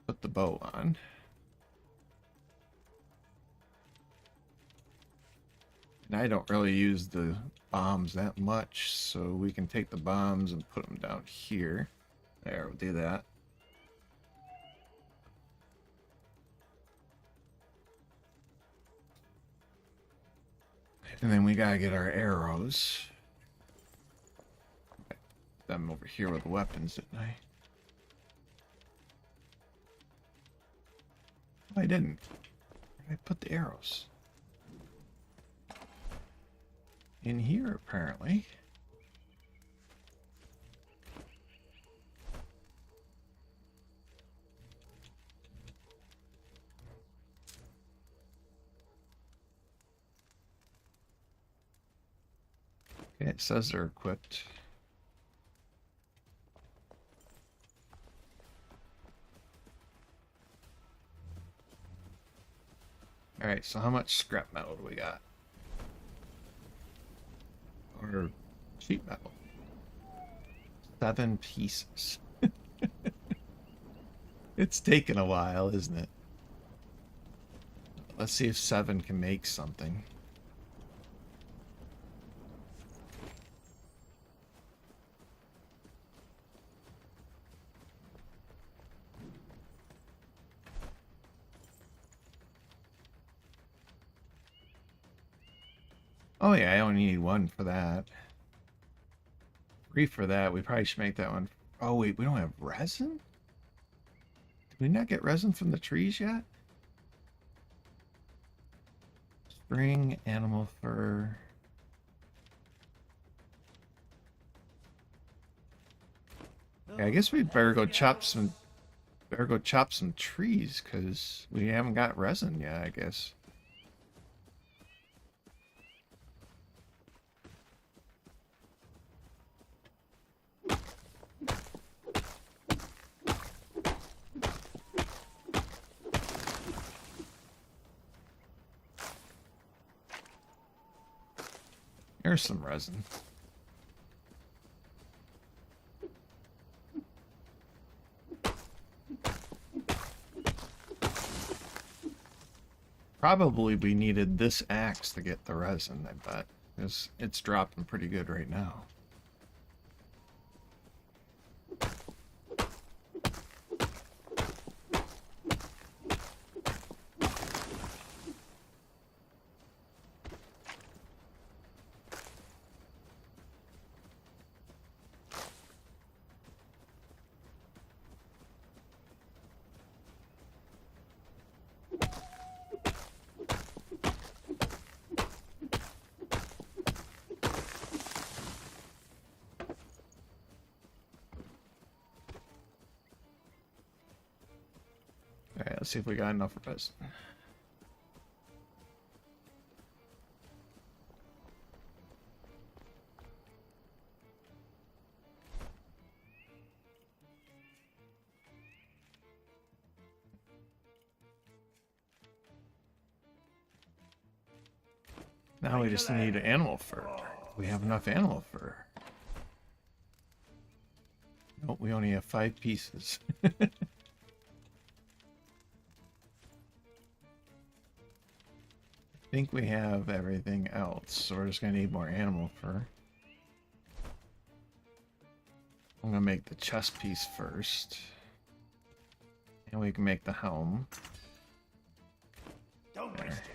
Speaker 2: put the bow on. And I don't really use the bombs that much, so we can take the bombs and put them down here. There, we'll do that. And then we gotta get our arrows. Them over here with the weapons, didn't I? I didn't. Where did I put the arrows? in here, apparently. Okay, it says they're equipped. Alright, so how much scrap metal do we got? Or sheet metal? 7 pieces. It's taken a while, isn't it? Let's see if 7 can make something. Oh yeah, I only need 1 for that. 3 for that. We probably should make that one. Oh wait, we don't have resin? Did we not get resin from the trees yet? String, animal fur. Yeah, I guess we better go chop some trees, because we haven't got resin yet, I guess. Here's some resin. Probably we needed this axe to get the resin, I bet. Because it's dropping pretty good right now. Alright, let's see if we got enough resin. Now we just need animal fur. We have enough animal fur. Nope, we only have 5 pieces. I think we have everything else, so we're just gonna need more animal fur. I'm gonna make the chest piece first. And we can make the helm.
Speaker 3: Don't waste it.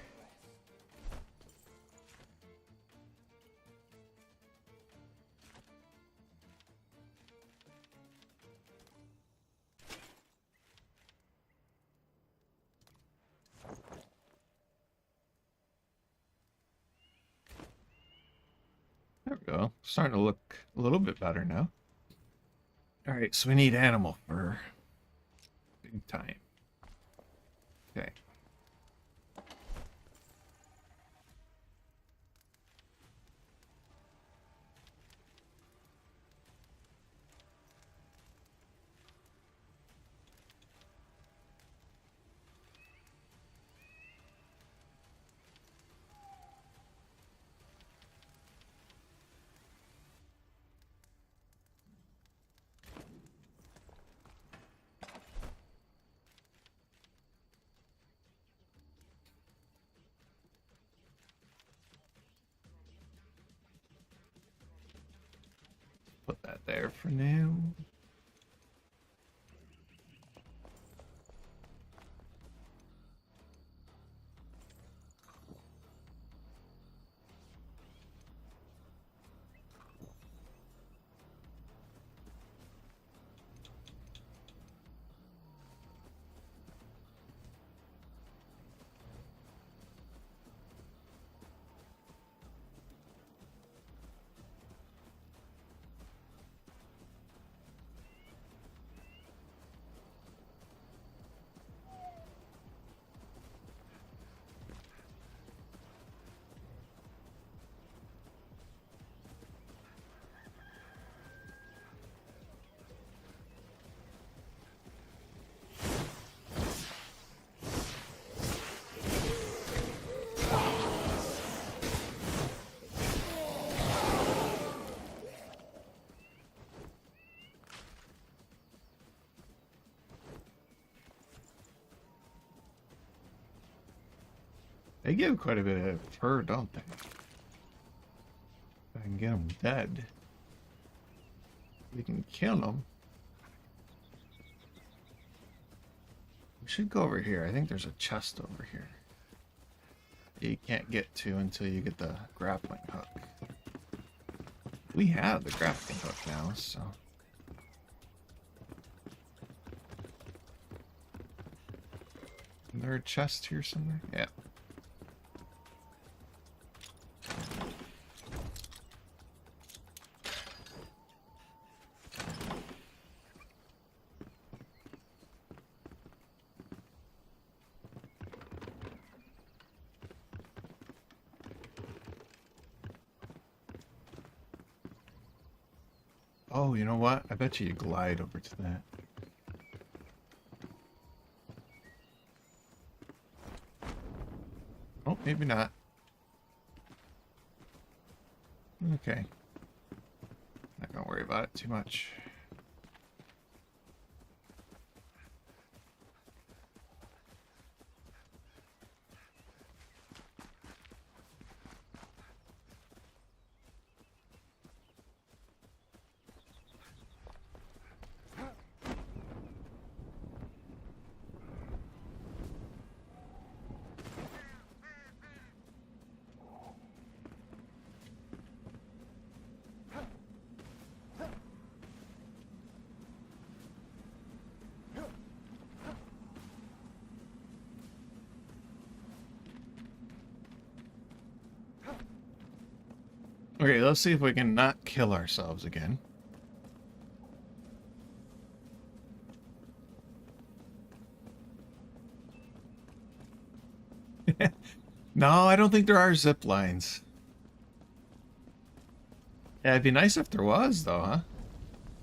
Speaker 2: There we go. Starting to look a little bit better now. Alright, so we need animal fur. Big time. Okay. Put that there for now. They give quite a bit of fur, don't they? If I can get them dead, we can kill them. We should go over here. I think there's a chest over here you can't get to until you get the grappling hook. We have the grappling hook now, so... Is there a chest here somewhere? Yeah. Oh, you know what? I bet you glide over to that. Oh, maybe not. Okay. Not gonna worry about it too much. Okay, let's see if we can not kill ourselves again. No, I don't think there are zip lines. Yeah, it'd be nice if there was, though, huh?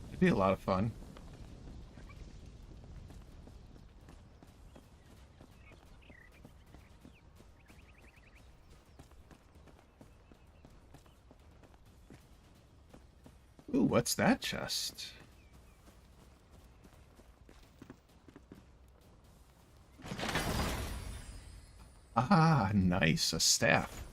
Speaker 2: It'd be a lot of fun. Ooh, what's that chest? Ah, nice. A staff.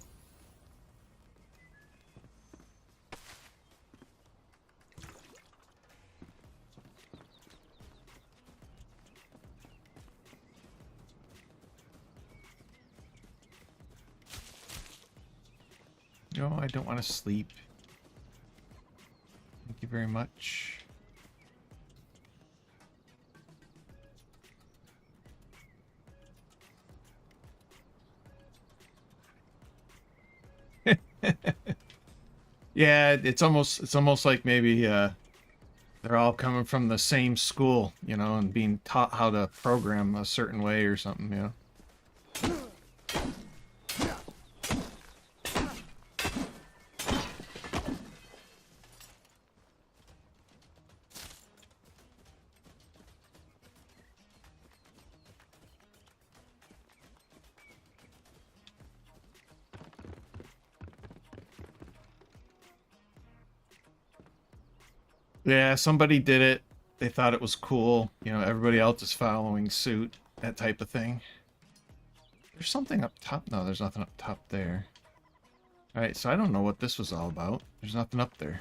Speaker 2: No, I don't want to sleep. Thank you very much. Yeah, it's almost like maybe they're all coming from the same school, you know, and being taught how to program a certain way or something, you know. Yeah, somebody did it. They thought it was cool. You know, everybody else is following suit. That type of thing. There's something up top. No, there's nothing up top there. Alright, so I don't know what this was all about. There's nothing up there.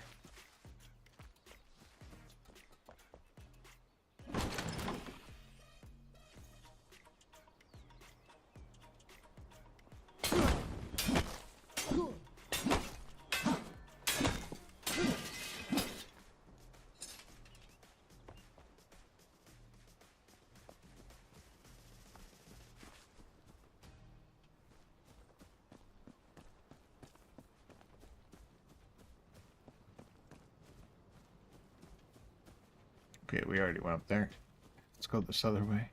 Speaker 2: Okay, we already went up there. Let's go this other way.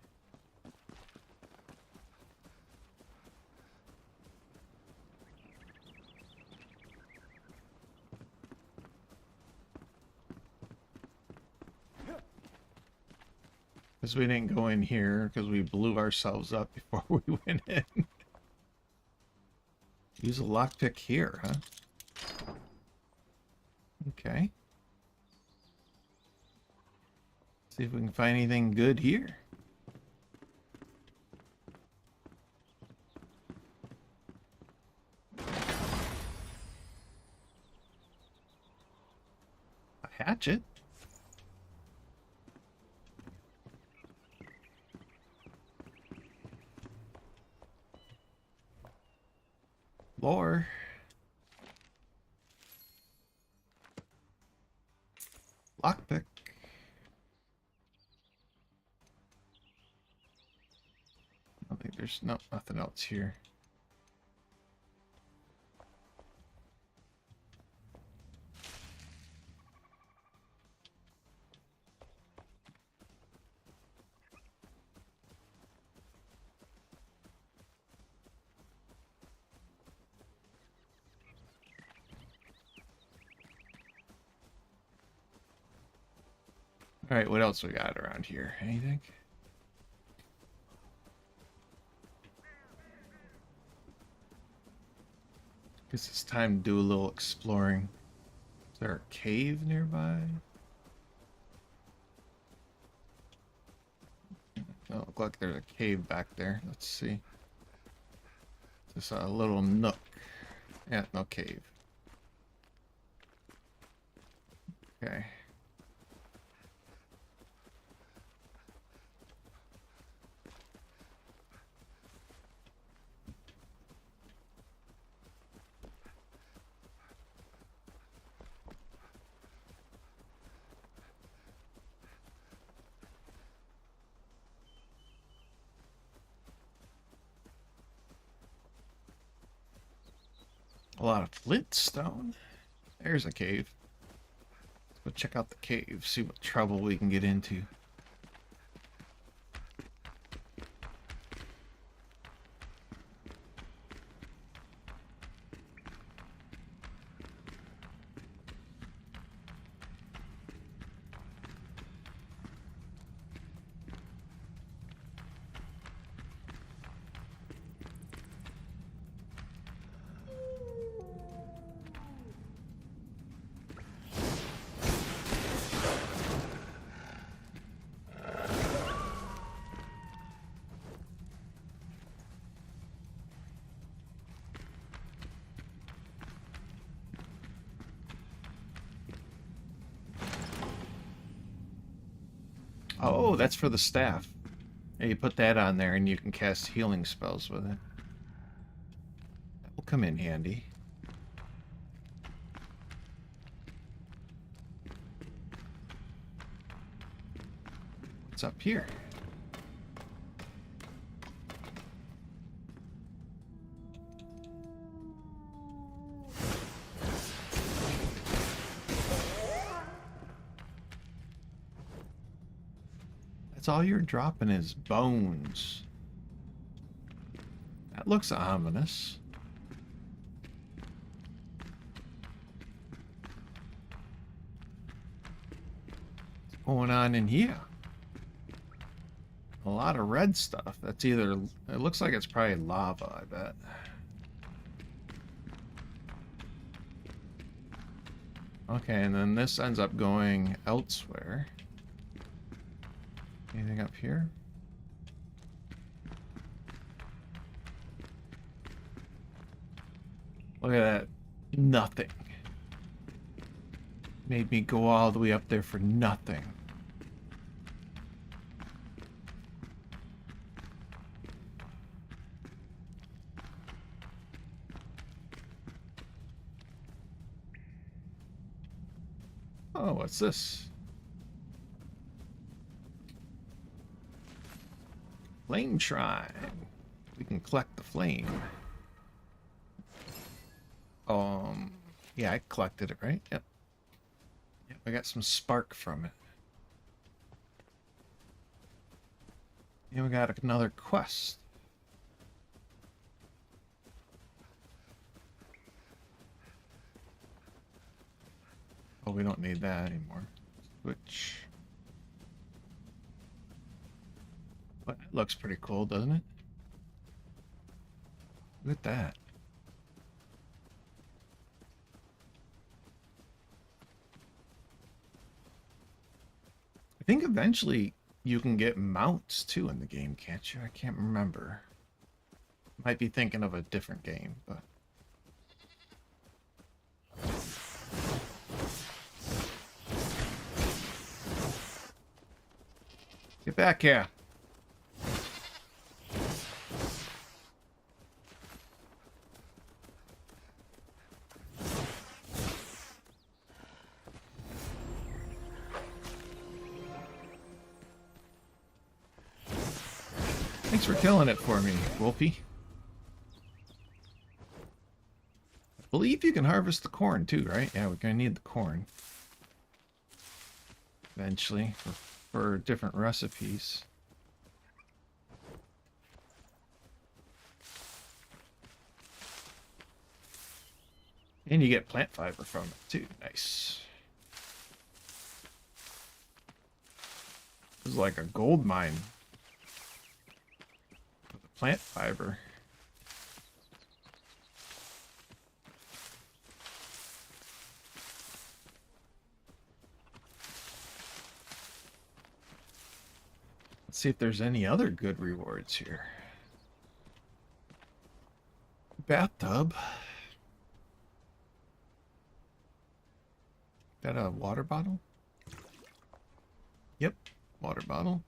Speaker 2: Because we didn't go in here, because we blew ourselves up before we went in. Use a lockpick here, huh? Okay. See if we can find anything good here. catch it. Lore. Lockpick. I don't think there's nothing else here. All right, what else we got around here? Anything? Guess it's time to do a little exploring. Is there a cave nearby? Doesn't look like there's a cave back there. Let's see. Just a little nook. Yeah, no cave. Okay. A lot of flintstone. There's a cave. Let's go check out the cave, see what trouble we can get into. Oh, that's for the staff. Yeah, you put that on there and you can cast healing spells with it. That will come in handy. What's up here? That's all you're dropping is bones. That looks ominous. What's going on in here? A lot of red stuff. That's either... It looks like it's probably lava, I bet. Okay, and then this ends up going elsewhere. Anything up here? Look at that. Nothing. Made me go all the way up there for nothing. Oh, what's this? Flame shrine. We can collect the flame. Yeah, I collected it, right? Yep. Yep, I got some spark from it. And we got another quest. Oh, we don't need that anymore. Switch. But it looks pretty cool, doesn't it? Look at that. I think eventually you can get mounts too in the game, can't you? I can't remember. Might be thinking of a different game, but... Get back here. Thanks for killing it for me, Wolfie. I believe you can harvest the corn too, right? Yeah, we're gonna need the corn. Eventually, for different recipes. And you get plant fiber from it too. Nice. This is like a gold mine. For the plant fiber. Let's see if there's any other good rewards here. Bathtub. Got a water bottle? Yep, water bottle.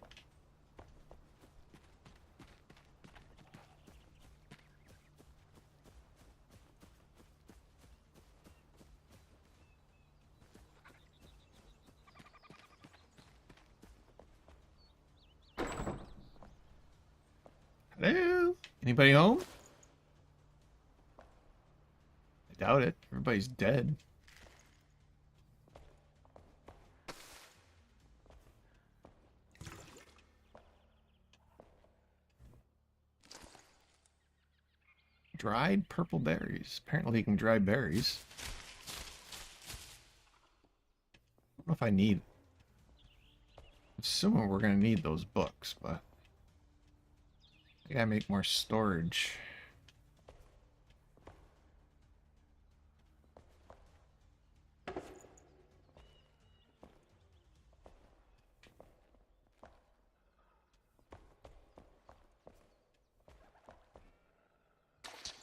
Speaker 2: Hello? Anybody home? I doubt it. Everybody's dead. Dried purple berries. Apparently you can dry berries. I don't know if I need... I'm assuming we're going to need those books, but... I gotta make more storage. I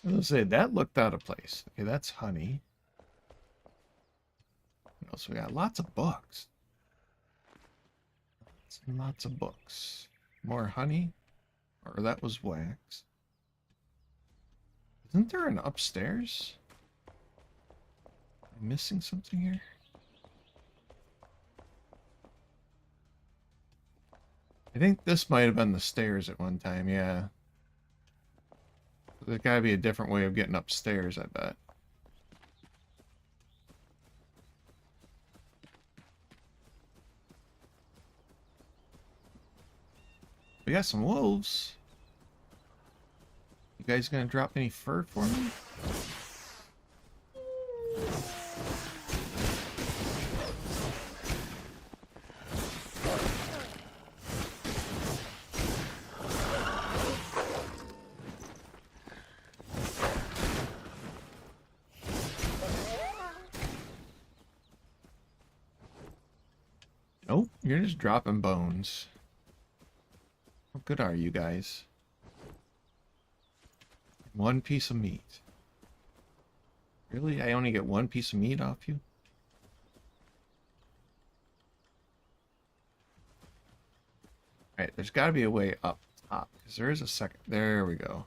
Speaker 2: was gonna say, that looked out of place. Okay, that's honey. What else we got? Lots of books. Lots of books. More honey? Or that was wax. Isn't there an upstairs? Am I missing something here? I think this might have been the stairs at one time, yeah. There's gotta be a different way of getting upstairs, I bet. We got some wolves. You guys gonna drop any fur for me? Nope, you're just dropping bones. How good are you guys? One piece of meat. Really? I only get one piece of meat off you? Alright, there's got to be a way up top. Because there is a second... There we go.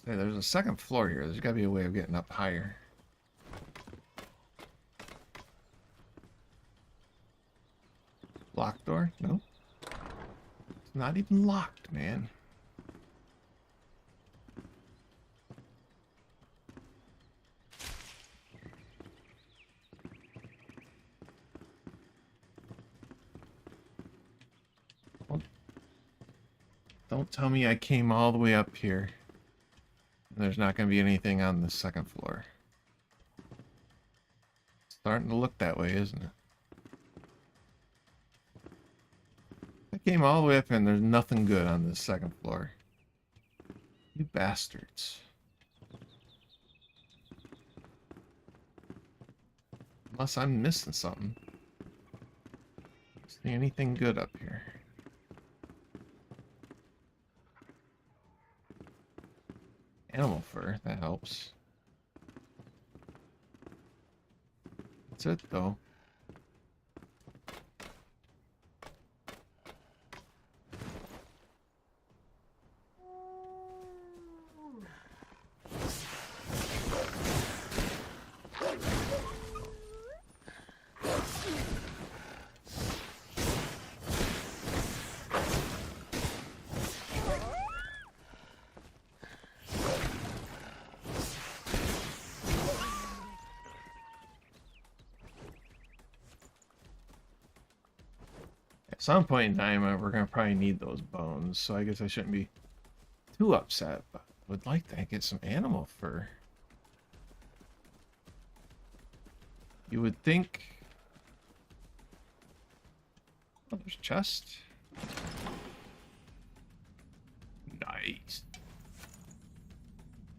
Speaker 2: Hey, there's a second floor here. There's got to be a way of getting up higher. Locked door? No. It's not even locked, man. Don't tell me I came all the way up here. And there's not going to be anything on the second floor. It's starting to look that way, isn't it? I came all the way up here and there's nothing good on the second floor. You bastards. Unless I'm missing something. See anything good up here? Animal fur, that helps. That's it, though. some point in time, we're gonna probably need those bones, so I guess I shouldn't be too upset. But I would like to get some animal fur. You would think. Oh, there's a chest. Nice.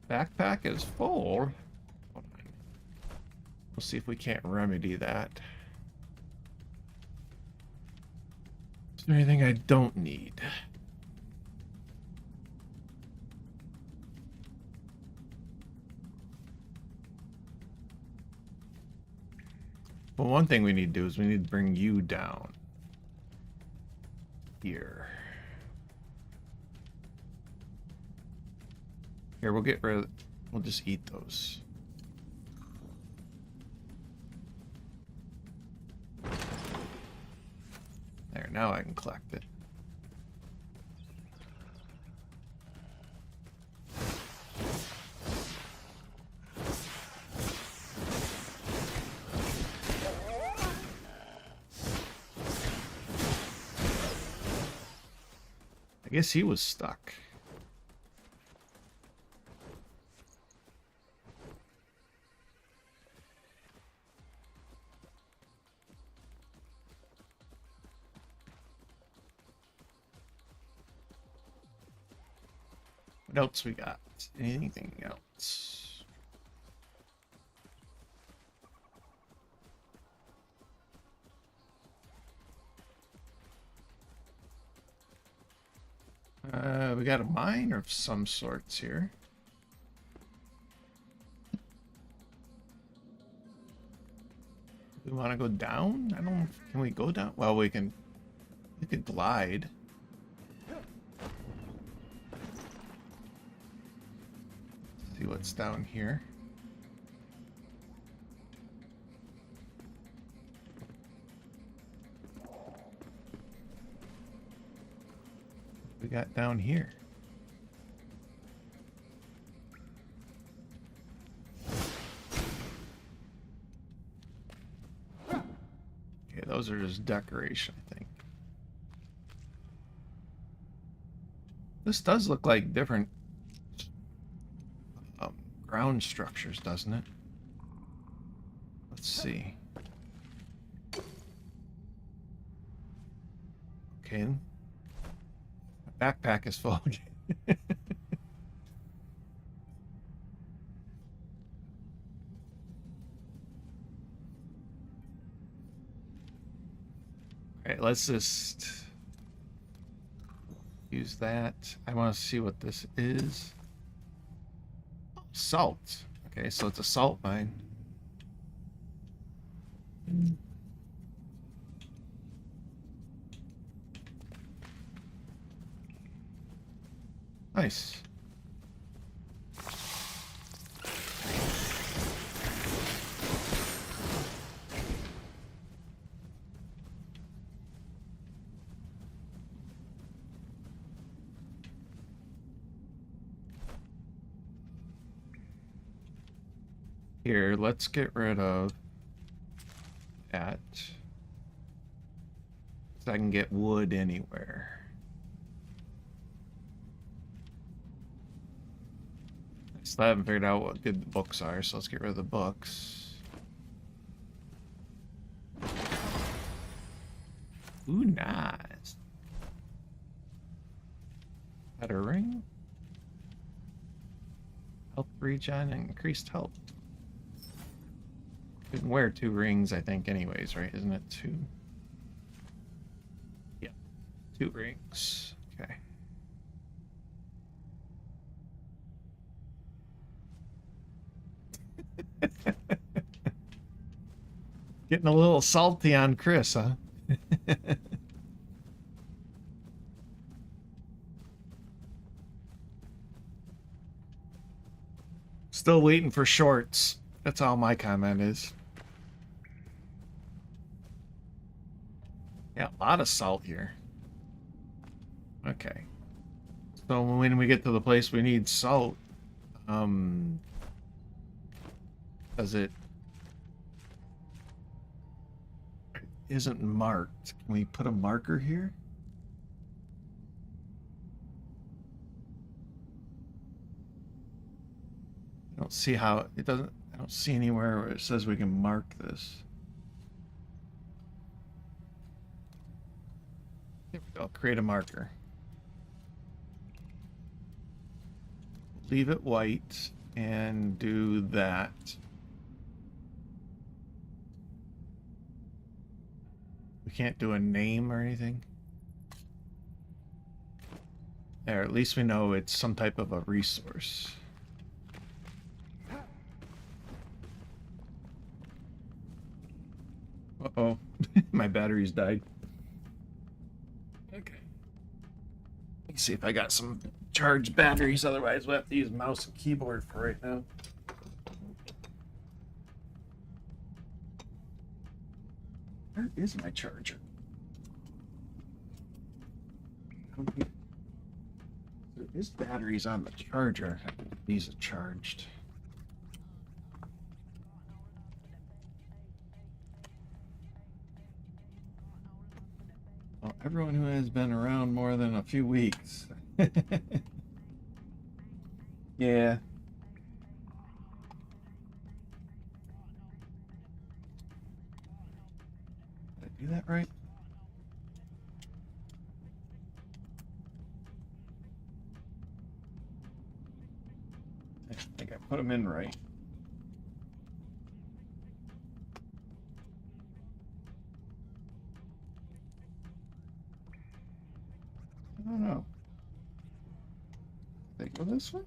Speaker 2: Backpack is full. Hold on. We'll see if we can't remedy that. Is there anything I don't need? Well, one thing we need to do is we need to bring you down here. Here, we'll get rid of, we'll just eat those. There, now I can collect it. I guess he was stuck. What else we got? Anything else? We got a mine of some sorts here. We want to go down? I don't know. Can we go down? Well, we can. We could glide. See what's down here. We got down here. Okay, those are just decoration, I think. This does look like different ground structures, doesn't it? Let's see. Okay. My backpack is full again. Alright, let's just use that. I want to see what this is. Salt. Okay, so it's a salt mine. Nice. Here, let's get rid of that. So I can get wood anywhere. I still haven't figured out what good the books are, so let's get rid of the books. Ooh, nice. Better ring. Health regen and increased health. You can wear 2 rings, I think, anyways, right? Isn't it 2? Yeah, 2 rings. Okay. Getting a little salty on Chris, huh? Still waiting for shorts. That's all my comment is. Yeah, a lot of salt here. Okay. So when we get to the place we need salt, does it... isn't marked. Can we put a marker here? I don't see how it doesn't. I don't see anywhere where it says we can mark this. There we go. Create a marker. Leave it white and do that. We can't do a name or anything. There, at least we know it's some type of a resource. Uh-oh. My batteries died. Okay. Let's see if I got some charged batteries, otherwise we'll have to use mouse and keyboard for right now. Where is my charger? There is batteries on the charger. These are charged. Well, everyone who has been around more than a few weeks. Yeah. Did I do that right? I think I put them in right. I don't know. They go this way?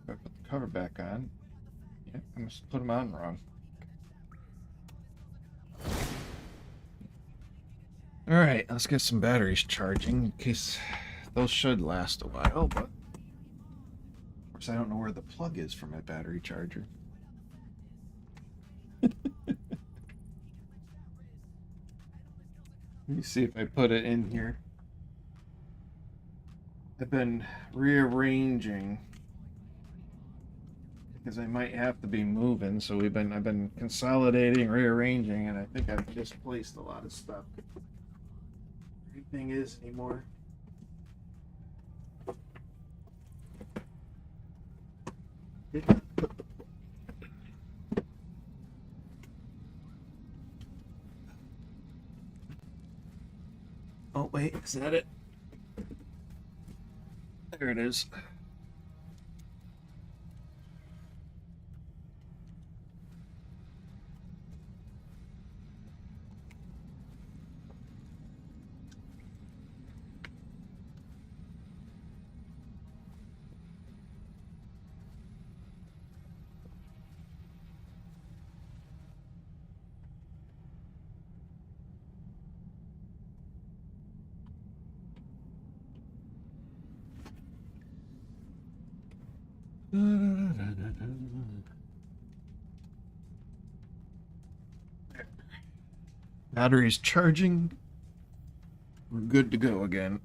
Speaker 2: If I put the cover back on. Yeah, I must put them on wrong. Alright, let's get some batteries charging in case those should last a while, but of course I don't know where the plug is for my battery charger. Let me see if I put it in here. I've been rearranging because I might have to be moving, so I've been consolidating, rearranging, and I think I've displaced a lot of stuff. Everything is anymore. Oh, wait, is that it? There it is. Battery's charging. We're good to go again.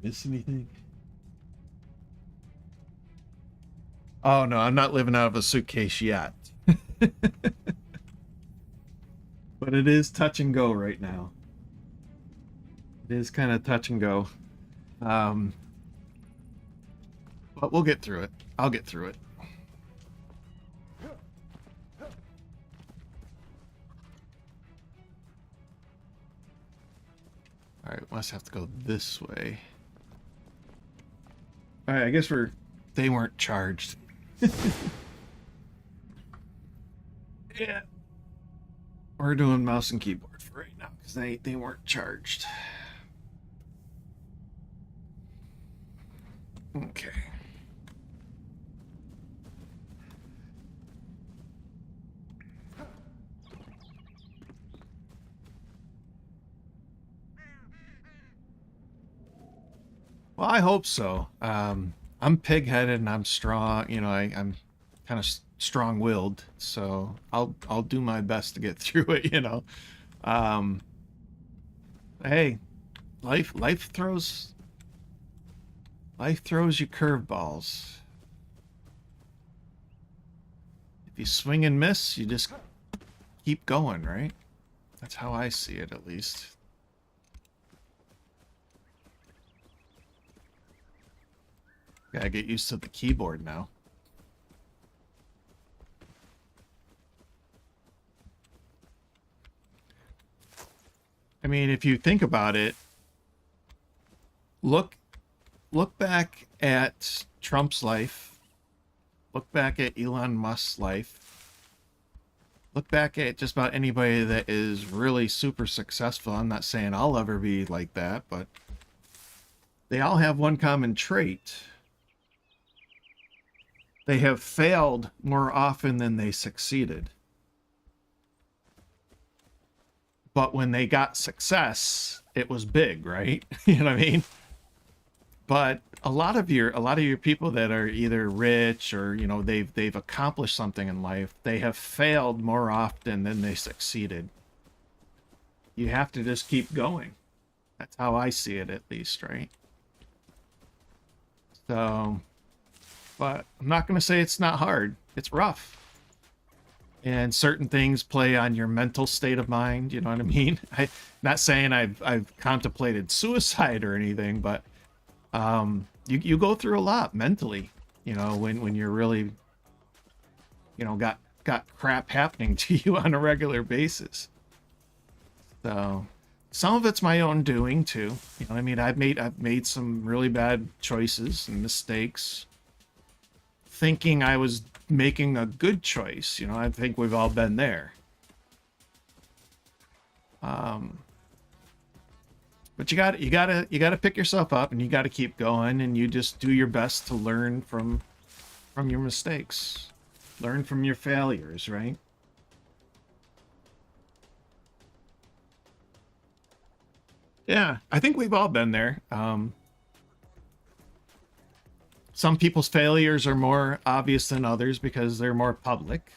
Speaker 2: Miss anything? Oh no, I'm not living out of a suitcase yet. But it is touch and go right now. It is kind of touch and go. But we'll get through it. I'll get through it. Alright, must have to go this way. Alright, I guess they weren't charged. Yeah. We're doing mouse and keyboard for right now because they weren't charged. Okay. Well, I hope so. I'm pig-headed and I'm strong. You know, I'm kind of strong-willed, so I'll do my best to get through it. Um, hey, life throws you curveballs. If you swing and miss, you just keep going, right? That's how I see it, at least. Gotta get used to the keyboard now. I mean, if you think about it, look back at Trump's life. Look back at Elon Musk's life. Look back at just about anybody that is really super successful. I'm not saying I'll ever be like that, but they all have one common trait. They have failed more often than they succeeded. But when they got success, it was big, right? You know what I mean? But a lot of your people that are either rich or, they've accomplished something in life, they have failed more often than they succeeded. You have to just keep going. That's how I see it, at least, right? So, but I'm not going to say it's not hard. It's rough. And certain things play on your mental state of mind, you know what I mean? I'm not saying I've contemplated suicide or anything, but you go through a lot mentally, when you're really, got crap happening to you on a regular basis. So some of it's my own doing too. You know what I mean? I've made some really bad choices and mistakes, thinking I was making a good choice. I think we've all been there. But you gotta pick yourself up, and you gotta keep going, and you just do your best to learn from your mistakes, learn from your failures, right? Yeah, I think we've all been there. Some people's failures are more obvious than others because they're more public.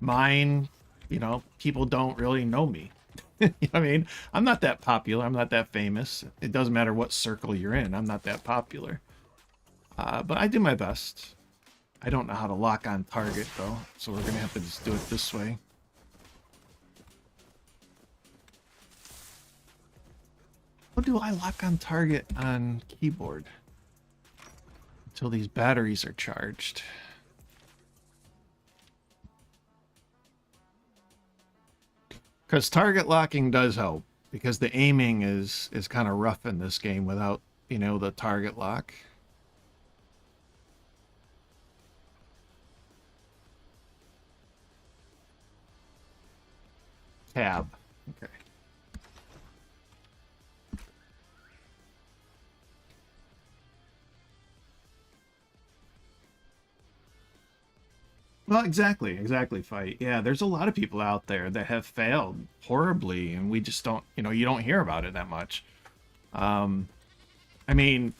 Speaker 2: Mine, people don't really know me. You know what I mean? I'm not that popular. I'm not that famous. It doesn't matter what circle you're in. I'm not that popular. But I do my best. I don't know how to lock on target, though, so we're going to have to just do it this way. How do I lock on target on keyboard? Until these batteries are charged. Because target locking does help, because the aiming is kind of rough in this game without, the target lock. Tab. Okay. Well, exactly, Fight. Yeah, there's a lot of people out there that have failed horribly, and we just don't, you don't hear about it that much. I mean,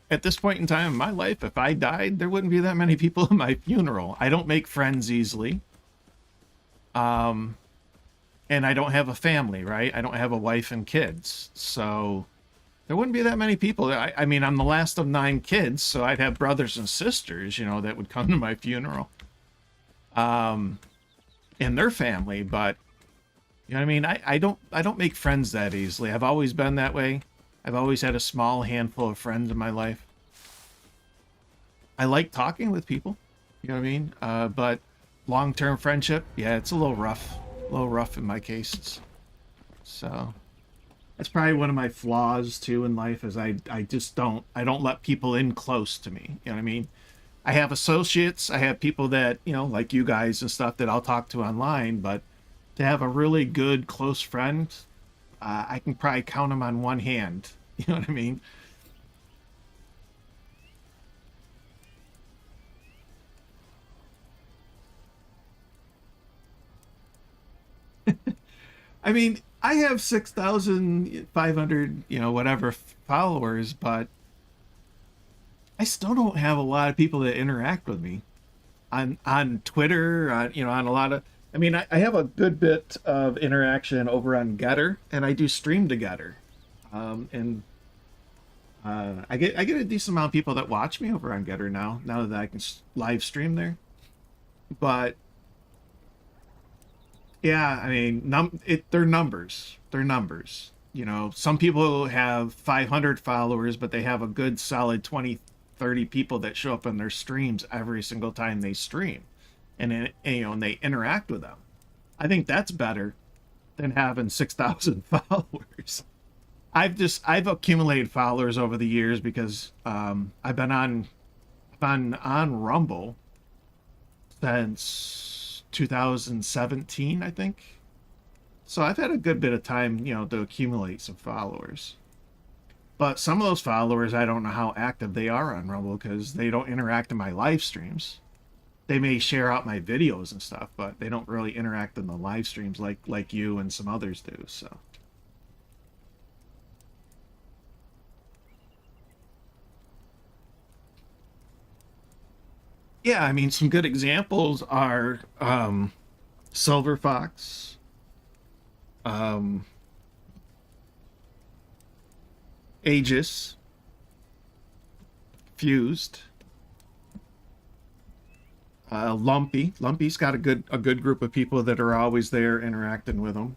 Speaker 2: at this point in time in my life, if I died, there wouldn't be that many people at my funeral. I don't make friends easily. And I don't have a family, right? I don't have a wife and kids. So there wouldn't be that many people. I mean, I'm the last of 9 kids, so I'd have brothers and sisters, that would come to my funeral. And their family, but you know what I mean? I don't make friends that easily. I've always been that way. I've always had a small handful of friends in my life. I like talking with people, you know what I mean? But long-term friendship, yeah, it's a little rough in my cases. So that's probably one of my flaws too in life, is I don't let people in close to me. You know what I mean? I have associates, I have people that, like you guys and stuff that I'll talk to online, but to have a really good close friend, I can probably count them on one hand. You know what I mean? I mean, I have 6,500, whatever followers, but I still don't have a lot of people that interact with me on Twitter, on a lot of. I mean, I have a good bit of interaction over on Getter, and I do stream to Getter, and I get a decent amount of people that watch me over on Getter now. Now that I can live stream there, but yeah, I mean, they're numbers. They're numbers. You know, some people have 500 followers, but they have a good solid 20, 30 people that show up in their streams every single time they stream, and they interact with them. I think that's better than having 6,000 followers. I've accumulated followers over the years because I've been on Rumble since 2017, I think. So I've had a good bit of time, to accumulate some followers. But some of those followers, I don't know how active they are on Rumble because they don't interact in my live streams. They may share out my videos and stuff, but they don't really interact in the live streams like you and some others do. So yeah, I mean, some good examples are Silver Fox, Aegis, Fused, Lumpy. Lumpy's got a good group of people that are always there interacting with them.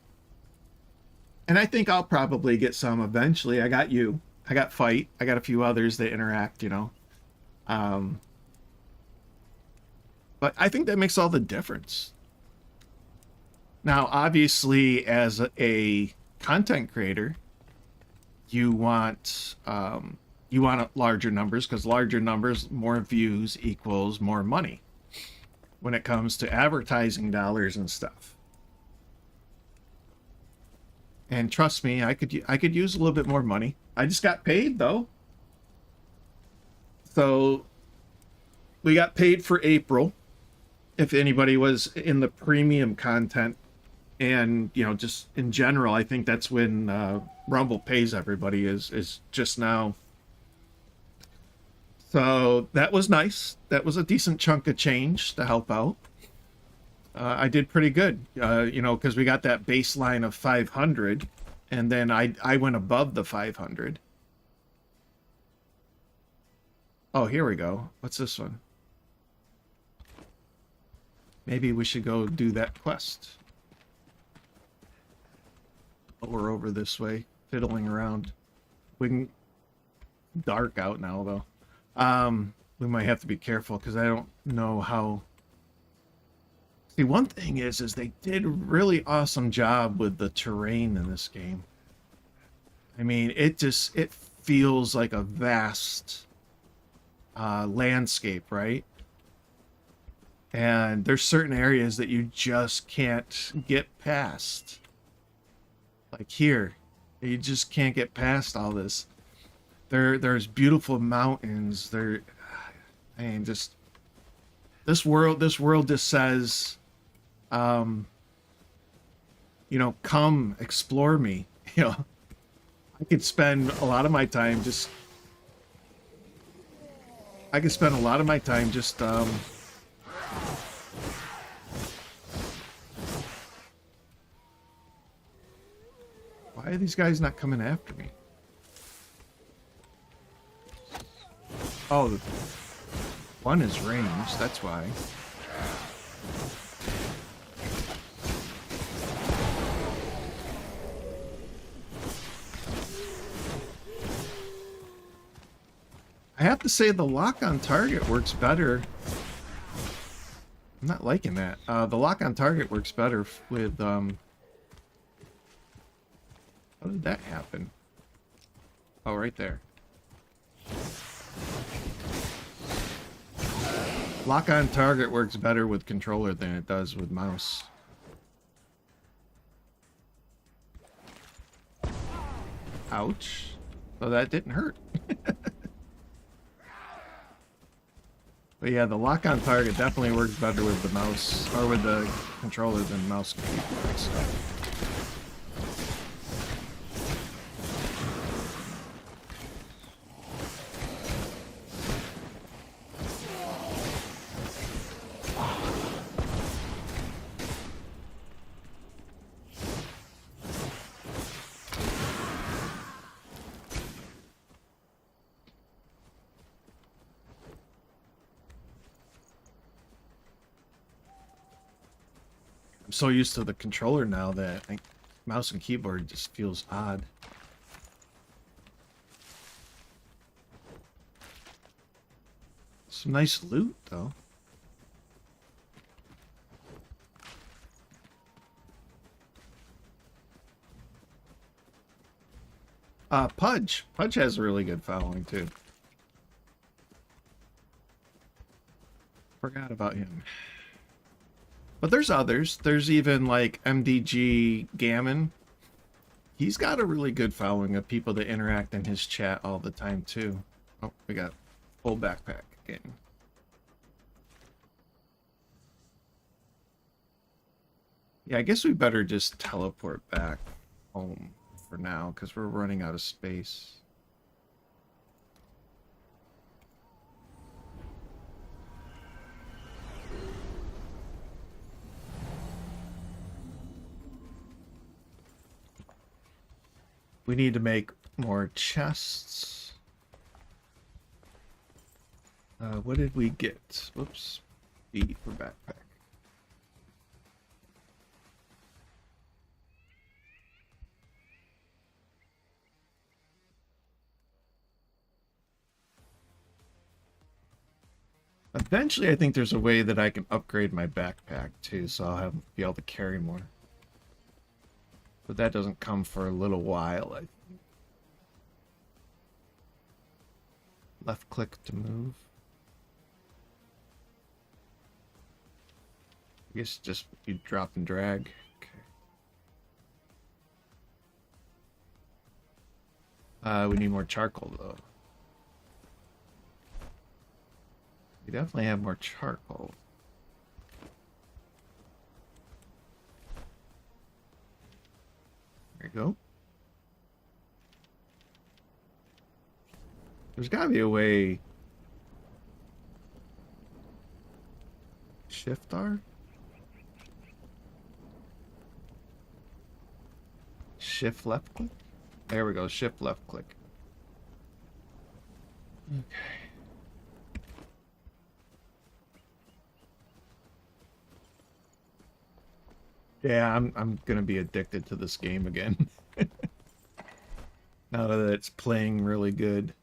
Speaker 2: And I think I'll probably get some eventually. I got you. I got Fight. I got a few others that interact, But I think that makes all the difference. Now, obviously, as a content creator, you want larger numbers because larger numbers, more views equals more money when it comes to advertising dollars and stuff. And trust me, I could use a little bit more money. I just got paid though. So we got paid for April. If anybody was in the premium content, and just in general, I think that's when Rumble pays everybody is just now. So that was nice. That was a decent chunk of change to help out. I did pretty good, because we got that baseline of 500, and then I went above the 500. Oh, here we go. What's this one? Maybe we should go do that quest. Oh, we're over this way, fiddling around. We can... Dark out now, though. We might have to be careful, because I don't know how... See, one thing is they did a really awesome job with the terrain in this game. I mean, it feels like a vast landscape, right? And there's certain areas that you just can't get past. Like here, you just can't get past all this. There's beautiful mountains. Just this world just says, come explore me. I could spend a lot of my time just. Why are these guys not coming after me? Oh, one is ranged, that's why. I have to say the lock on target works better. I'm not liking that. The lock on target works better with how did that happen? Oh, right there. Lock on target works better with controller than it does with mouse. Ouch. So that didn't hurt. But yeah, the lock on target definitely works better with the mouse, or with the controller than mouse and keyboard. So. I'm so used to the controller now that I think mouse and keyboard just feels odd. Some nice loot, though. Pudge. Pudge has a really good following, too. Forgot about him. But there's others. There's even, like, MDG Gammon. He's got a really good following of people that interact in his chat all the time, too. Oh, we got full backpack again. Yeah, I guess we better just teleport back home for now, because we're running out of space. We need to make more chests. What did we get? Whoops. B for backpack. Eventually, I think there's a way that I can upgrade my backpack too, so I'll be able to carry more. But that doesn't come for a little while, I think. Left click to move. I guess just you drop and drag. Okay. We need more charcoal though. We definitely have more charcoal. There you go. There's gotta be a way. Shift R? Shift left click? There we go, shift left click. Okay. Yeah, I'm gonna be addicted to this game again. Now that it's playing really good.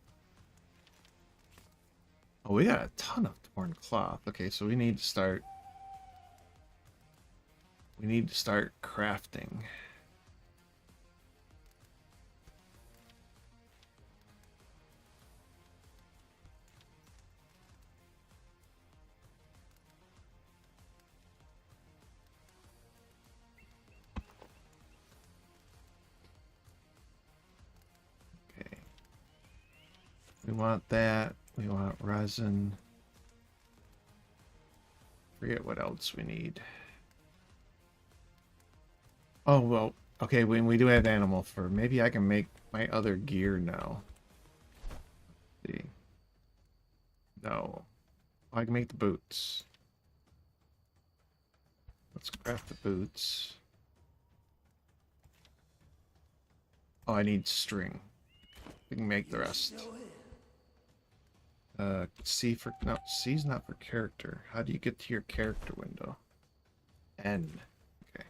Speaker 2: Oh, we got a ton of torn cloth. Okay, so we need to start crafting. We want that. We want resin. Forget what else we need. Oh, well, okay, we do have animal fur. Maybe I can make my other gear now. Let's see. No. I can make the boots. Let's craft the boots. Oh, I need string. We can make the rest. C for, no, C's not for character. How do you get to your character window? N. Okay.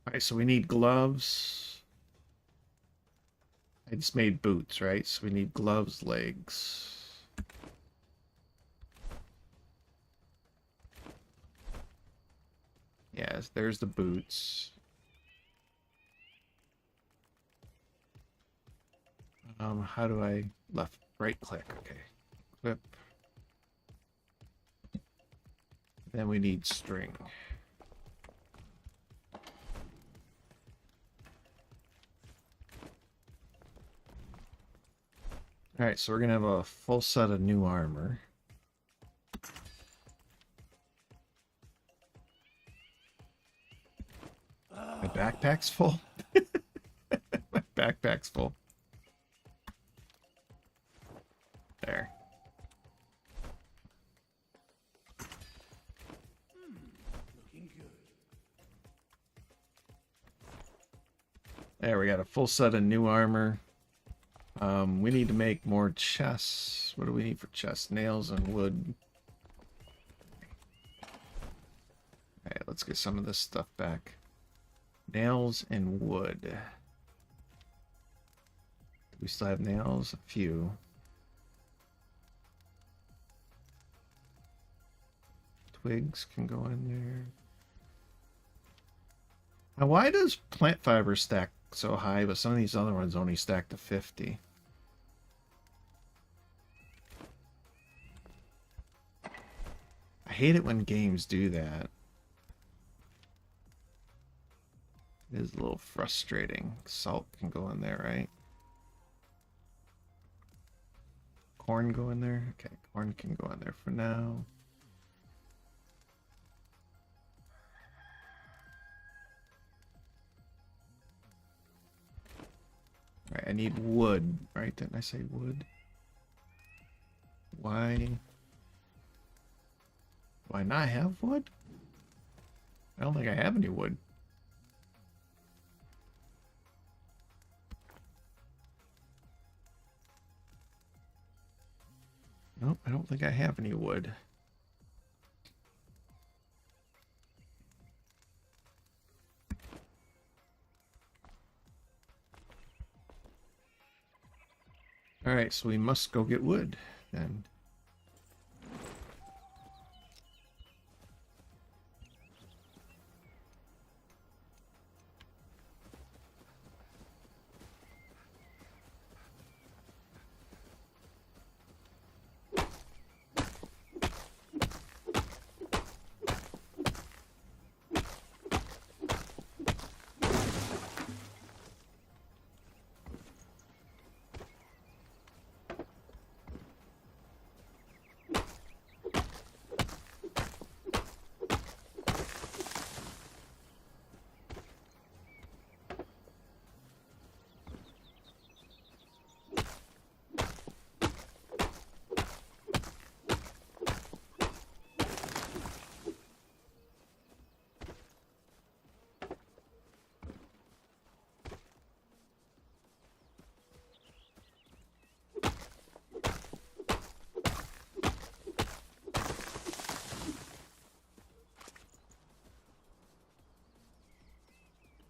Speaker 2: Alright, so we need gloves. I just made boots, right? So we need gloves, legs. Yes, there's the boots. How do I right click? Okay. Equip. Then we need string. Alright, so we're gonna have a full set of new armor. My backpack's full. My backpack's full. There.
Speaker 3: Looking good.
Speaker 2: There, we got a full set of new armor. We need to make more chests. What do we need for chests? Nails and wood. Alright, let's get some of this stuff back. Nails and wood. We still have nails? A few. Twigs can go in there. Now, why does plant fiber stack so high, but some of these other ones only stack to 50? I hate it when games do that. It is a little frustrating. Salt can go in there, right? Corn go in there? Okay, corn can go in there for now. Alright, I need wood, right? Didn't I say wood? Why? Do I not have wood? I don't think I have any wood. Nope, I don't think I have any wood. Alright, so we must go get wood then.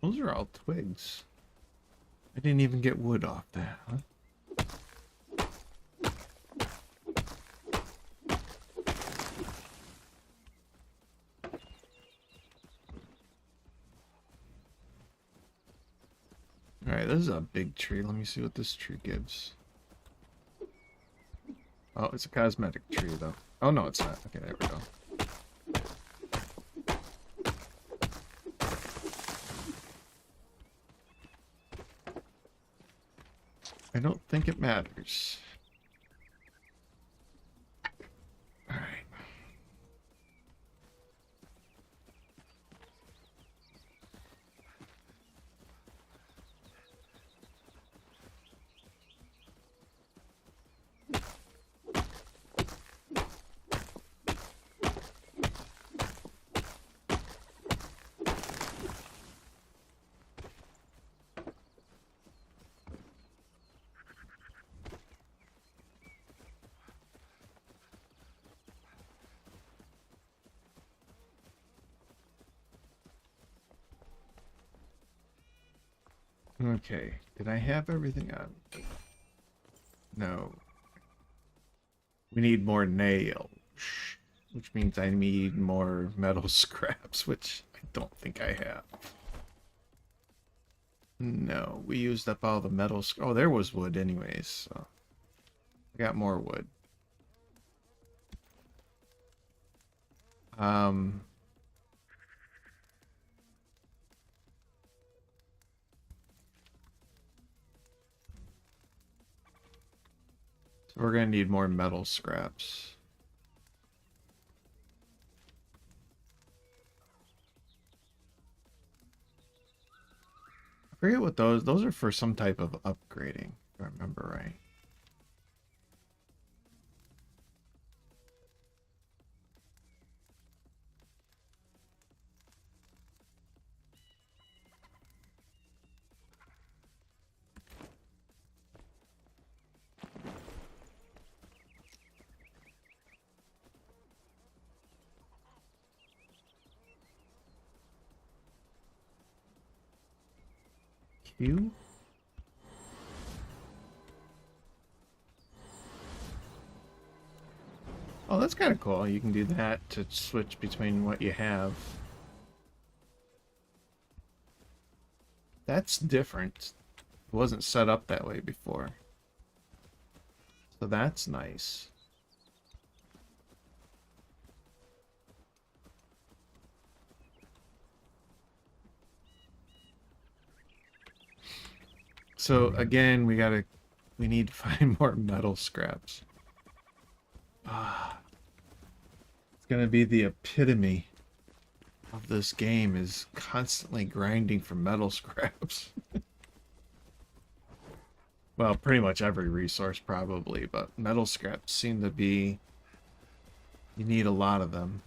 Speaker 2: Those are all twigs. I didn't even get wood off that, huh? Alright, this is a big tree. Let me see what this tree gives. Oh, it's a cosmetic tree, though. Oh, no, it's not. Okay, there we go. I don't think it matters. Alright. Okay, did I have everything on? No. We need more nails, which means I need more metal scraps, which I don't think I have. No, we used up all the metal. Oh, there was wood anyways, so I got more wood. So we're gonna need more metal scraps. I forget what those are for, some type of upgrading, if I remember right. You? Oh, that's kind of cool. You can do that to switch between what you have. That's different. It wasn't set up that way before. So that's nice. So again, we need to find more metal scraps. Ah, it's gonna be the epitome of this game is constantly grinding for metal scraps. Well, pretty much every resource probably, but metal scraps seem to be... You need a lot of them.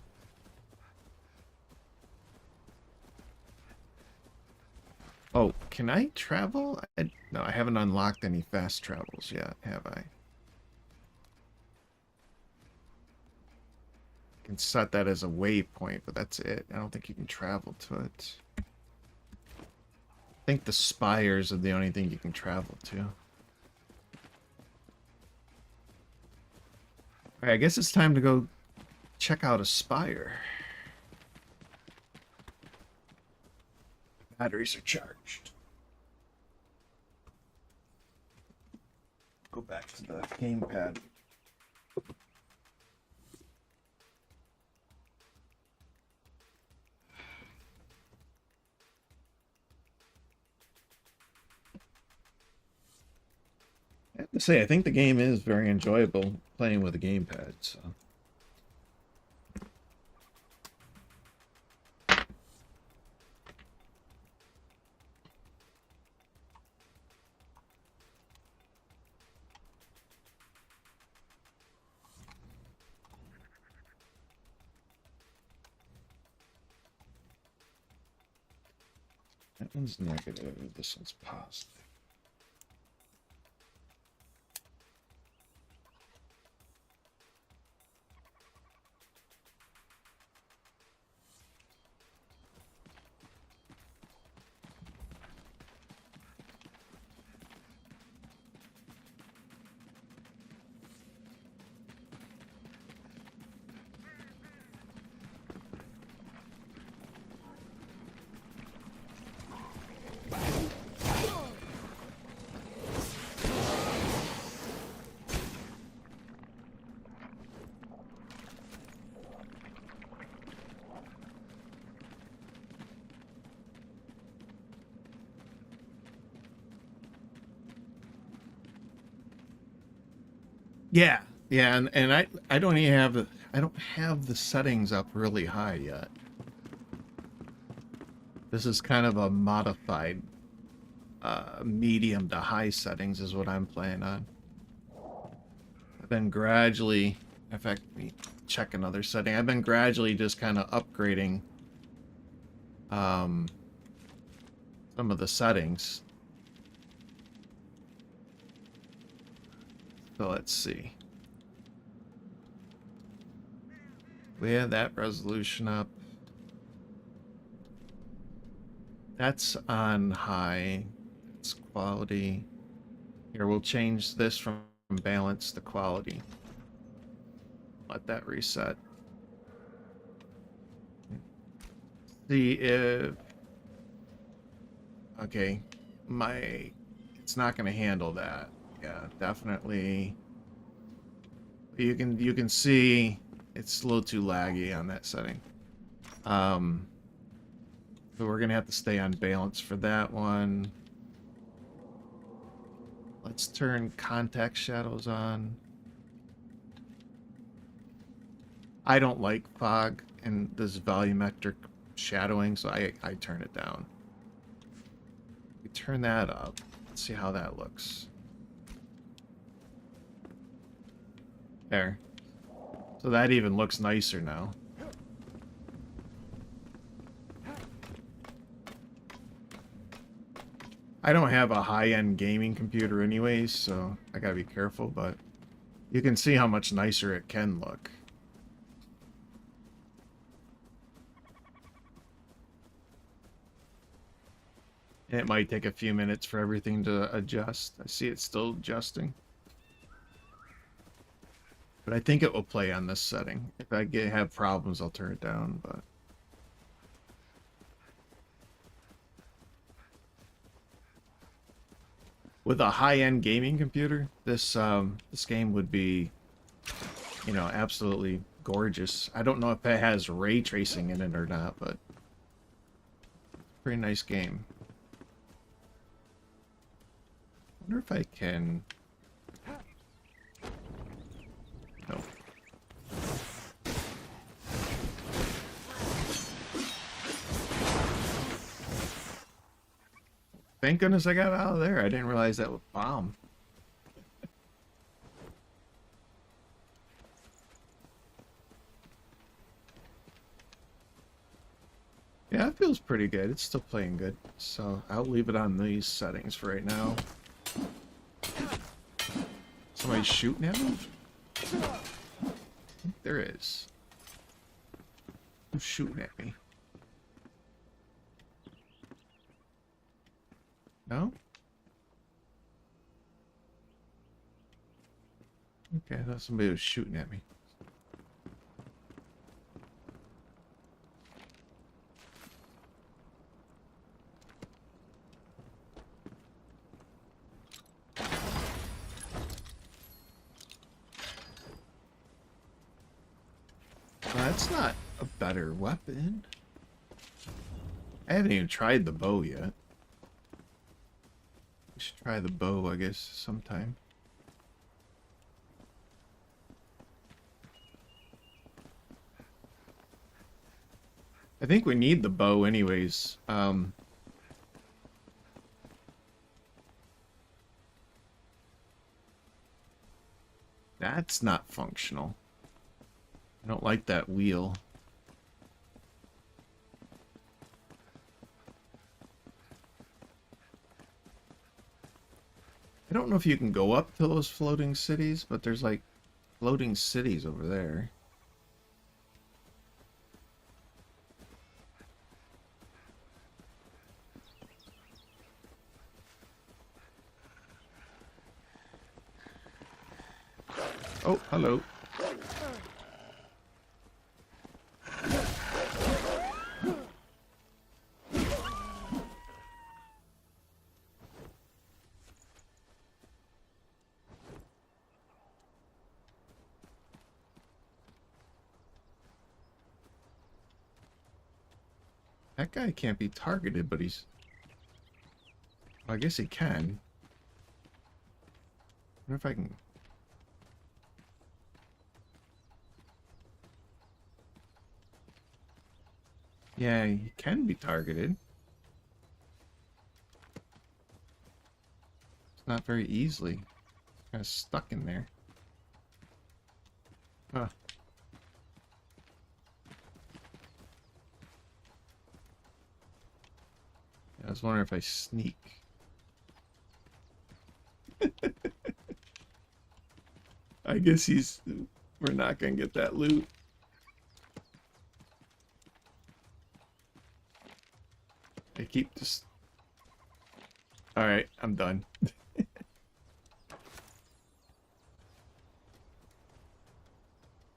Speaker 2: Oh, can I travel? No, I haven't unlocked any fast travels yet, have I? I can set that as a waypoint, but that's it. I don't think you can travel to it. I think the spires are the only thing you can travel to. Alright, I guess it's time to go check out a spire. Batteries are charged. Go back to the gamepad. I have to say, I think the game is very enjoyable playing with a gamepad, so... That one's negative, this one's positive. Yeah, yeah, and I don't even have I don't have the settings up really high yet. This is kind of a modified medium to high settings is what I'm playing on. I've been gradually, in fact, let me check another setting. I've been gradually just kind of upgrading some of the settings. So let's see. We have that resolution up. That's on high. It's quality. Here, we'll change this from balance to quality. Let that reset. See if... Okay, it's not going to handle that. Yeah, definitely. You can see it's a little too laggy on that setting. So we're gonna have to stay on balance for that one. Let's turn contact shadows on. I don't like fog and this volumetric shadowing, so I turn it down. We turn that up. Let's see how that looks. There. So that even looks nicer now. I don't have a high-end gaming computer anyways, so I gotta be careful, but you can see how much nicer it can look. It might take a few minutes for everything to adjust. I see it's still adjusting. But I think it will play on this setting. If I have problems, I'll turn it down, but... With a high-end gaming computer, this game would be, you know, absolutely gorgeous. I don't know if it has ray tracing in it or not, but pretty nice game. Wonder if I can... No. Thank goodness I got out of there. I didn't realize that would bomb. Yeah, it feels pretty good. It's still playing good. So I'll leave it on these settings for right now. Somebody's shooting at me? I think there is. Who's shooting at me? No? Okay, I thought somebody was shooting at me. That's not a better weapon. I haven't even tried the bow yet. We should try the bow, I guess, sometime. I think we need the bow anyways. That's not functional. I don't like that wheel. I don't know if you can go up to those floating cities, but there's like floating cities over there. Oh, hello. That guy can't be targeted, but he's... Well, I guess he can. I wonder if I can... Yeah, he can be targeted. It's not very easily. Kind of stuck in there. Huh. I was wondering if I sneak. I guess he's... We're not gonna get that loot. I keep just... Alright, I'm done.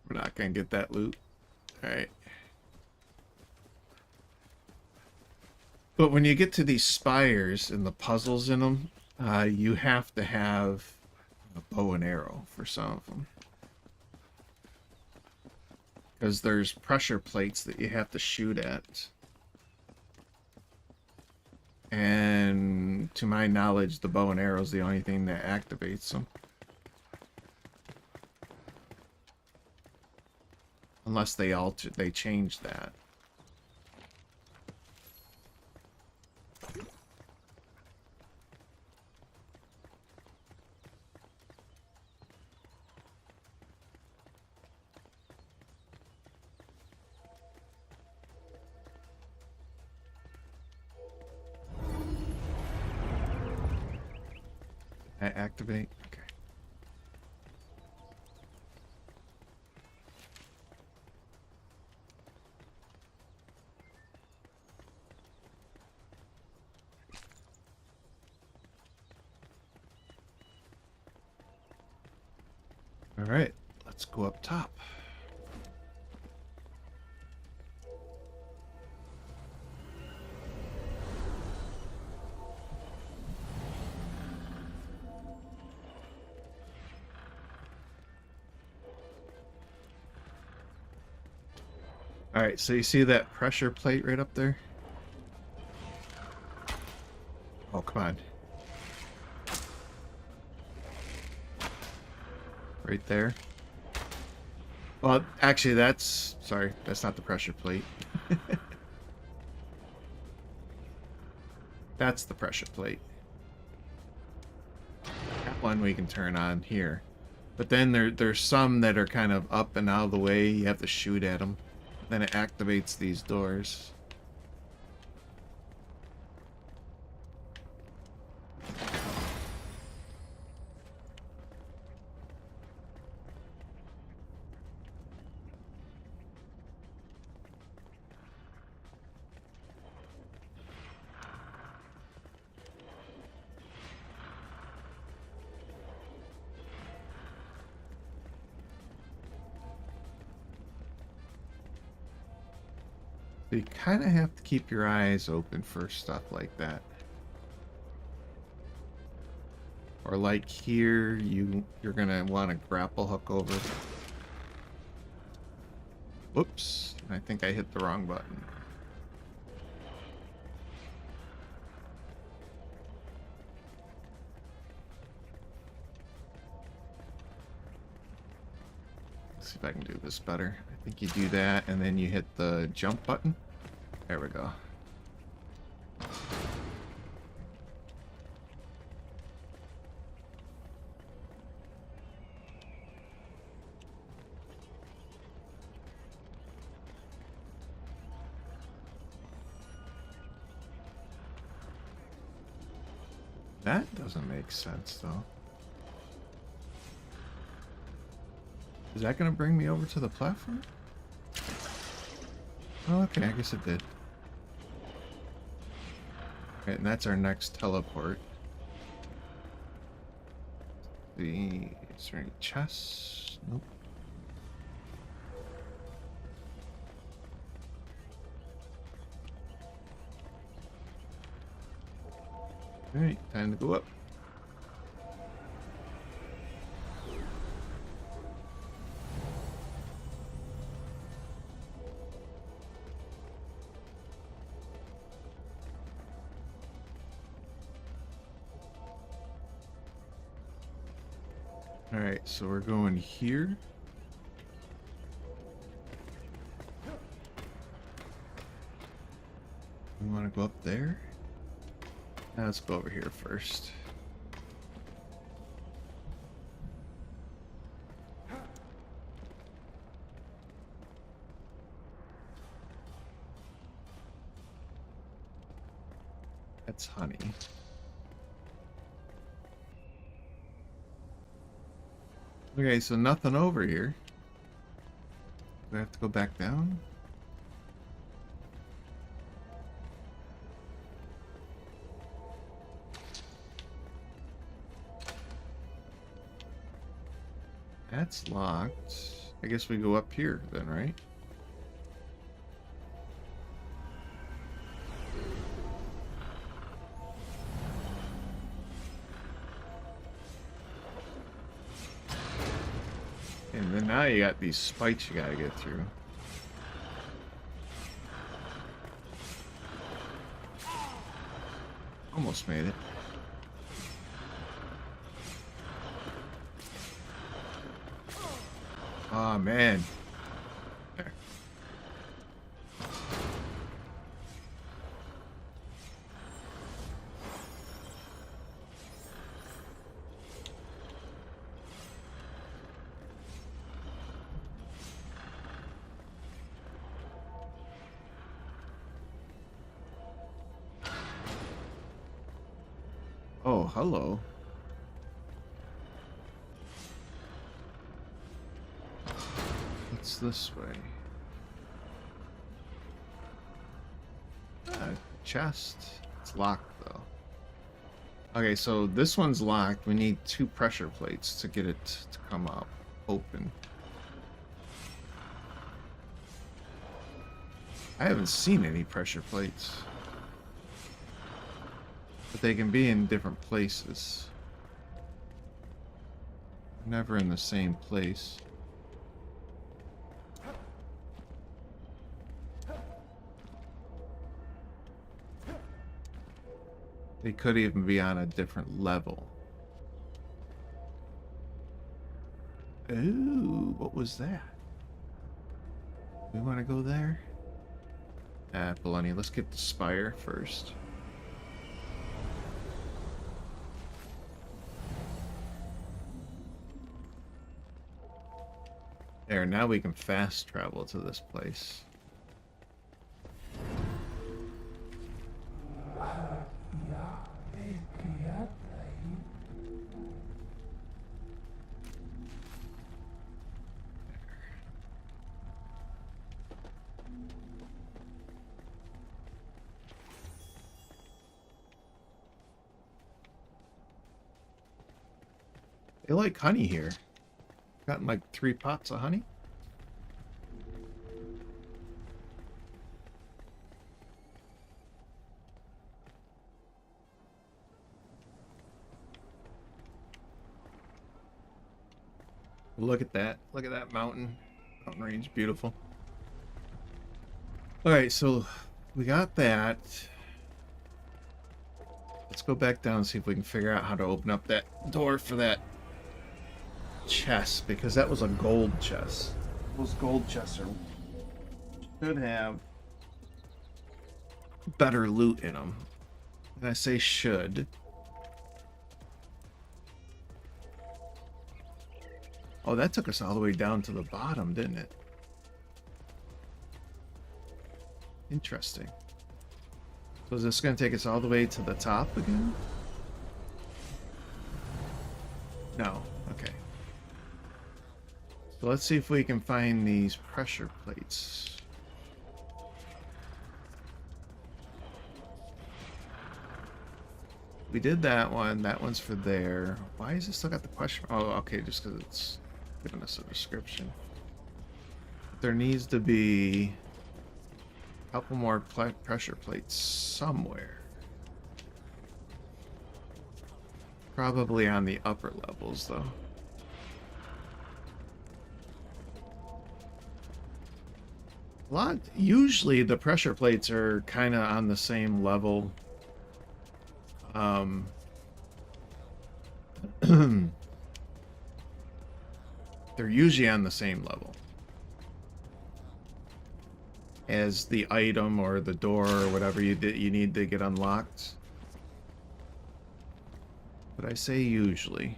Speaker 2: We're not gonna get that loot. Alright. But when you get to these spires and the puzzles in them, you have to have a bow and arrow for some of them. Because there's pressure plates that you have to shoot at. And to my knowledge, the bow and arrow is the only thing that activates them. Unless they change that. Activate. Okay. All right, let's go up top. All right, so you see that pressure plate right up there? Oh, come on. Right there. Well, actually, sorry, that's not the pressure plate. That's the pressure plate. That one we can turn on here. But then there's some that are kind of up and out of the way. You have to shoot at them. Then it activates these doors. So you kind of have to keep your eyes open for stuff like that. Or like here, you're gonna want to grapple hook over. Whoops, I think I hit the wrong button. Let's see if I can do this better. I think you do that and then you hit the jump button. There we go. That doesn't make sense though. Is that gonna bring me over to the platform? Oh, okay, I guess it did. Okay, and that's our next teleport. Is there any chests? Nope. Alright, time to go up. Alright, so we're going here. We want to go up there? Now let's go over here first. That's honey. Okay, so nothing over here. Do I have to go back down? That's locked. I guess we go up here then, right? And then now you got these spikes you gotta get through. Almost made it. Oh man. There. Oh, hello. What's this way? Chest. It's locked though. Okay, so this one's locked. We need 2 pressure plates to get it to come up. open. I haven't seen any pressure plates. But they can be in different places. Never in the same place. They could even be on a different level. Ooh, what was that? We want to go there? Ah, baloney. Let's get the spire first. There, now we can fast travel to this place. They like honey here. Gotten like 3 pots of honey. Look at that. Look at that mountain. Mountain range. Beautiful. Alright, so we got that. Let's go back down and see if we can figure out how to open up that door for that chest, because that was a gold chest. Those gold chests should have better loot in them. And I say should. Oh, that took us all the way down to the bottom, didn't it? Interesting. So is this going to take us all the way to the top again? No. Okay. So let's see if we can find these pressure plates. We did that one. That one's for there. Why is it still got the question? Oh, okay, just because it's giving us a description. There needs to be a couple more pressure plates somewhere. Probably on the upper levels, though. Usually the pressure plates are kind of on the same level. They're usually on the same level as the item or the door or whatever you need to get unlocked. But I say usually.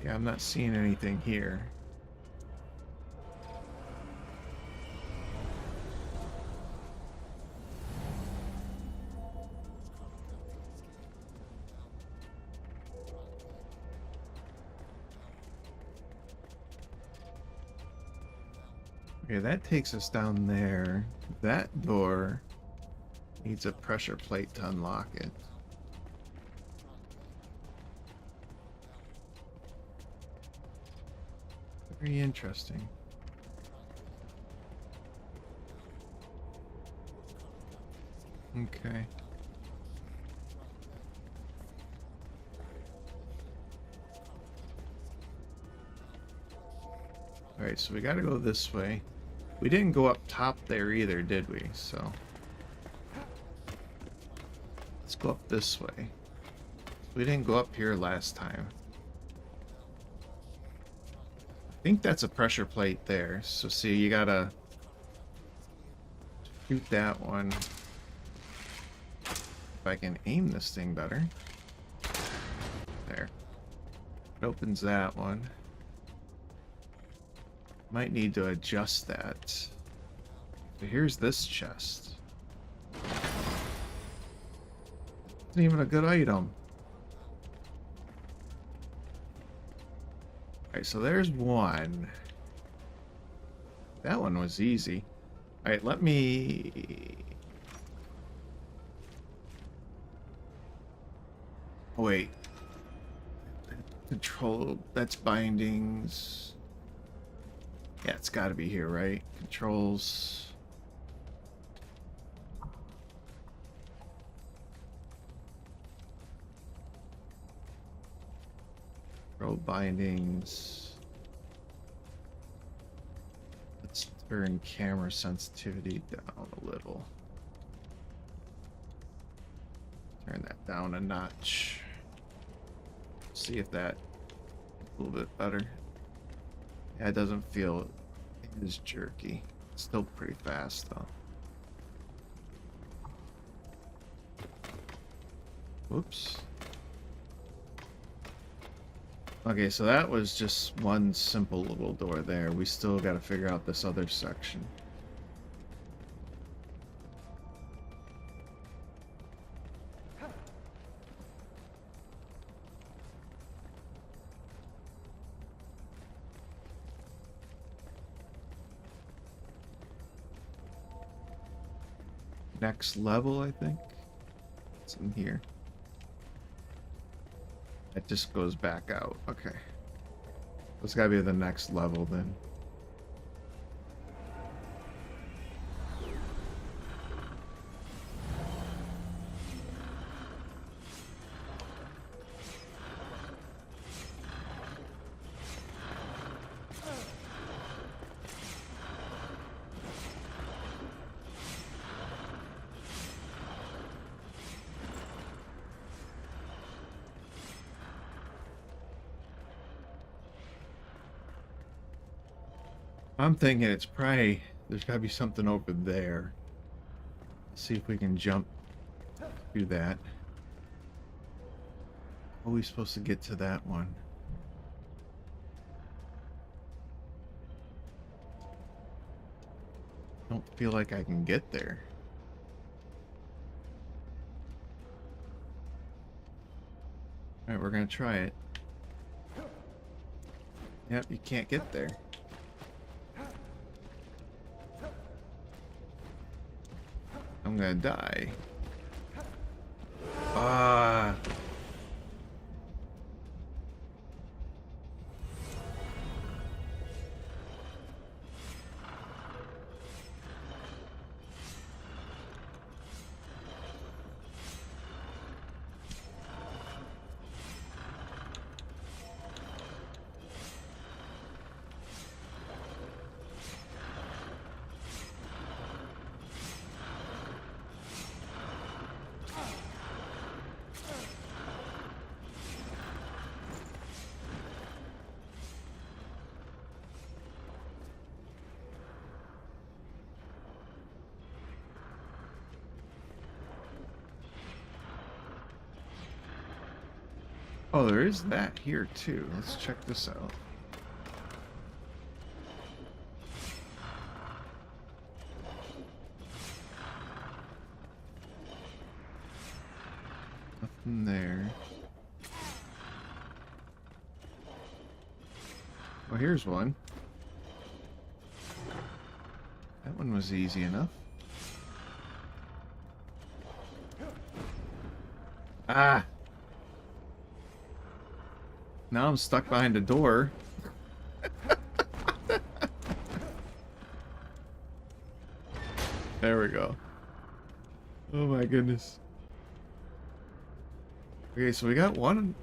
Speaker 2: Yeah, I'm not seeing anything here. Okay, that takes us down there. That door needs a pressure plate to unlock it. Very interesting. Okay. Alright, so we gotta go this way. We didn't go up top there either, did we? So let's go up this way. We didn't go up here last time. I think that's a pressure plate there. So see, you gotta shoot that one. If I can aim this thing better. There. It opens that one. Might need to adjust that. So here's this chest. Isn't even a good item. Alright, so there's one. That one was easy. Alright, let me... Oh, wait. Control, that's bindings. Yeah, it's gotta be here, right? Controls. Control bindings. Let's turn camera sensitivity down a little. Turn that down a notch. See if that a little bit better. Yeah, it doesn't feel as jerky. It's still pretty fast though. Whoops. Okay, so that was just one simple little door there. We still got to figure out this other section. Next level, I think. It's in here. It just goes back out. Okay. It's gotta be the next level then. I'm thinking it's probably, there's gotta be something over there. Let's see if we can jump through that. How are we supposed to get to that one? Don't feel like I can get there. Alright, we're gonna try it. Yep, you can't get there. I'm gonna die. Ah. Oh, there is that here too. Let's check this out. Nothing there. Well, here's one. That one was easy enough. Ah! Now I'm stuck behind a door. There we go. Oh my goodness. Okay, so we got one.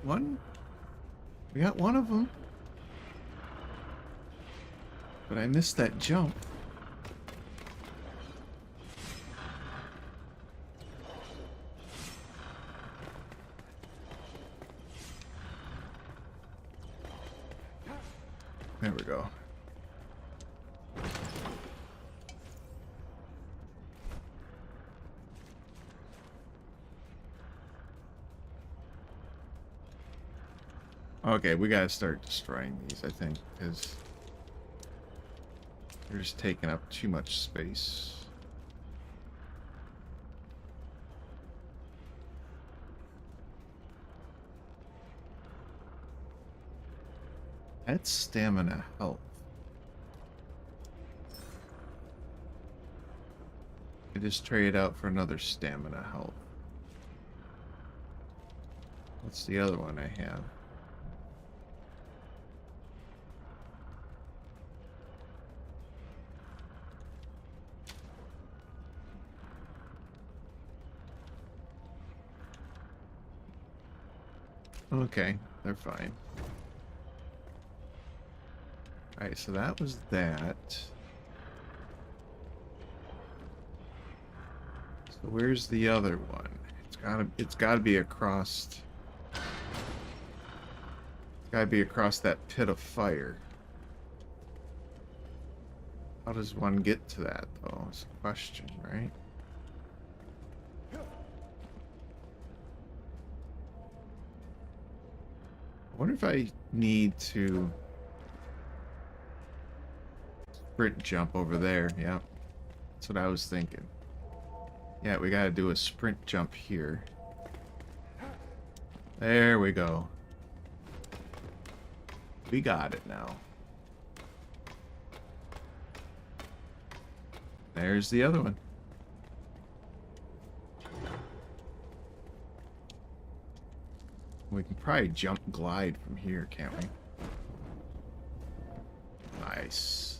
Speaker 2: We got one of them. But I missed that jump. There we go. Okay, we gotta start destroying these, I think, because they're just taking up too much space. That's stamina health. I just trade out for another stamina health. What's the other one I have? Okay, they're fine. Alright, so that was that. So where's the other one? It's gotta be across. It's gotta be across that pit of fire. How does one get to that though? It's a question, right? I wonder if I need to sprint jump over there. Yeah, that's what I was thinking. Yeah, we gotta do a sprint jump here. There we go. We got it now. There's the other one. We can probably jump glide from here, can't we? Nice.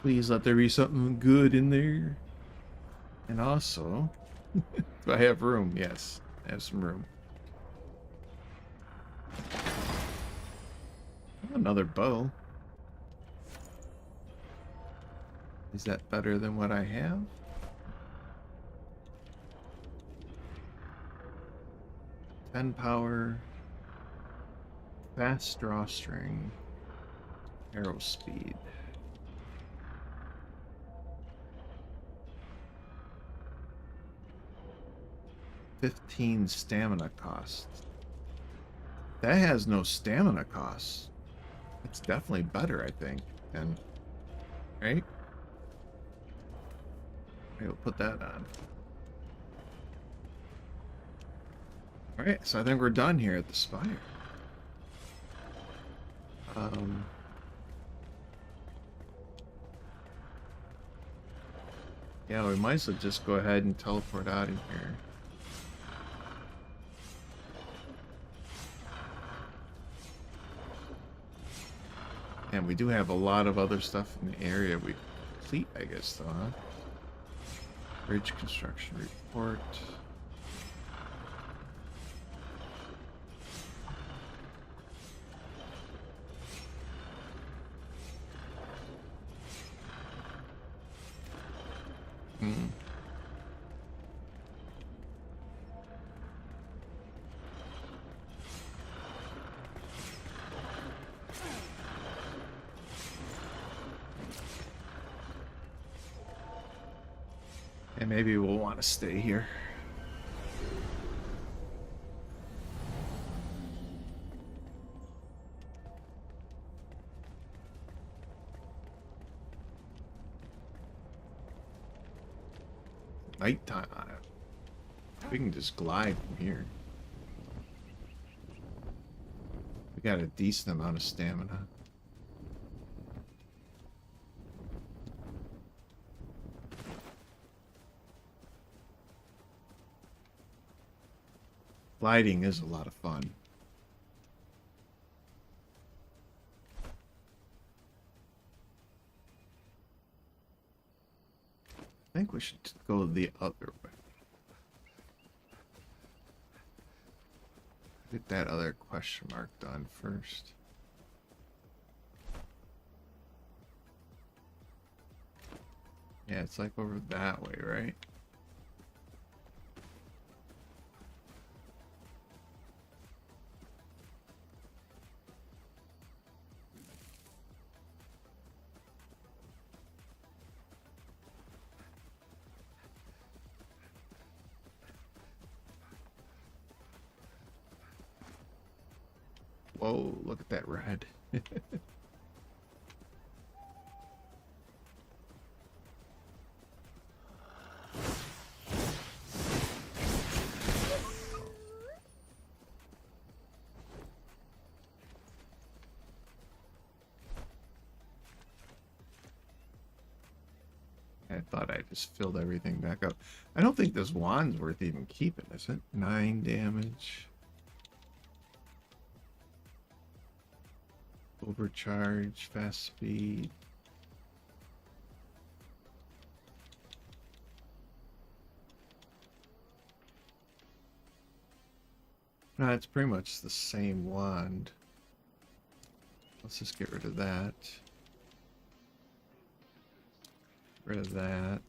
Speaker 2: Please let there be something good in there. And also, do I have room? Yes, I have some room. Another bow. Is that better than what I have? 10 power, fast drawstring, arrow speed. 15 stamina cost. That has no stamina costs. It's definitely better, I think, than, right? Okay, we'll put that on. Alright, so I think we're done here at the spire. Yeah, we might as well just go ahead and teleport out of here. And we do have a lot of other stuff in the area we complete, I guess, though, huh? Bridge construction report. And maybe we'll want to stay here. Nighttime on it. We can just glide from here. We got a decent amount of stamina. Gliding is a lot of fun. I think we should go the other way. Get that other question mark done first. Yeah, it's like over that way, right? Whoa, look at that red. I thought I just filled everything back up. I don't think this wand's worth even keeping, is it? 9 damage. Overcharge, fast speed. No, it's pretty much the same wand. Let's just get rid of that. Rid of that.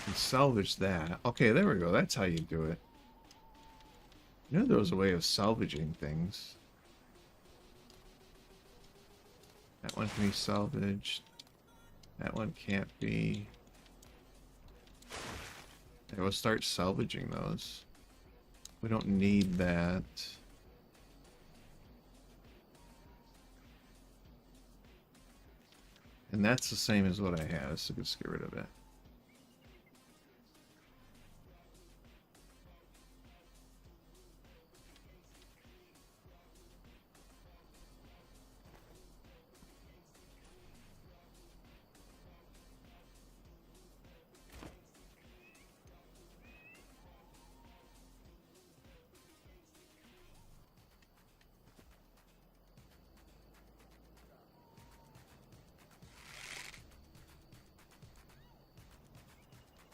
Speaker 2: And salvage that. Okay, there we go. That's how you do it. I knew there was a way of salvaging things. That one can be salvaged. That one can't be. Okay, we'll start salvaging those. We don't need that. And that's the same as what I have, so just get rid of it.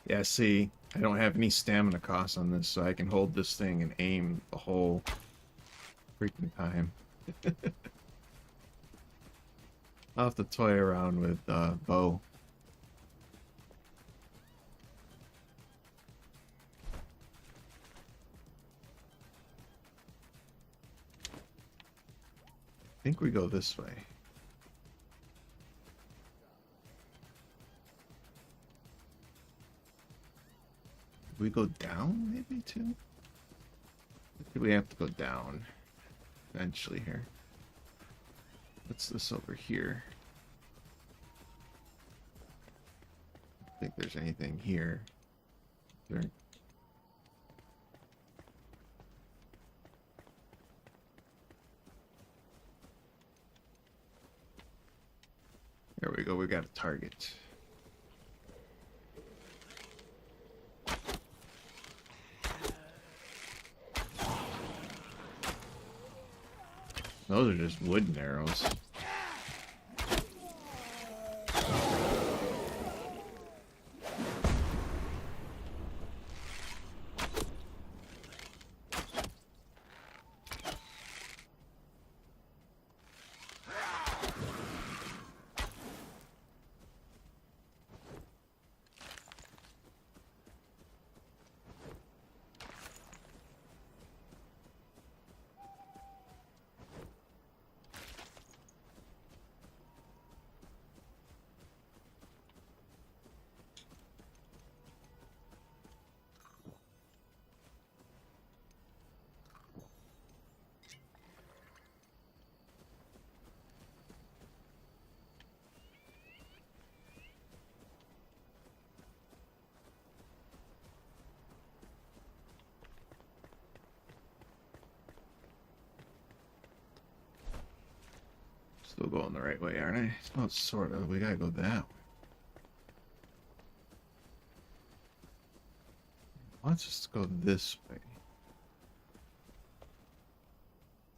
Speaker 2: Yeah, see, I don't have any stamina costs on this, so I can hold this thing and aim the whole freaking time. I'll have to toy around with bow. I think we go this way. We go down, maybe, too? I think we have to go down eventually here. What's this over here? I don't think there's anything here. There. There we go, we got a target. Those are just wooden arrows. Still going the right way, aren't I? Well, sort of. We gotta go that way. Let's just go this way.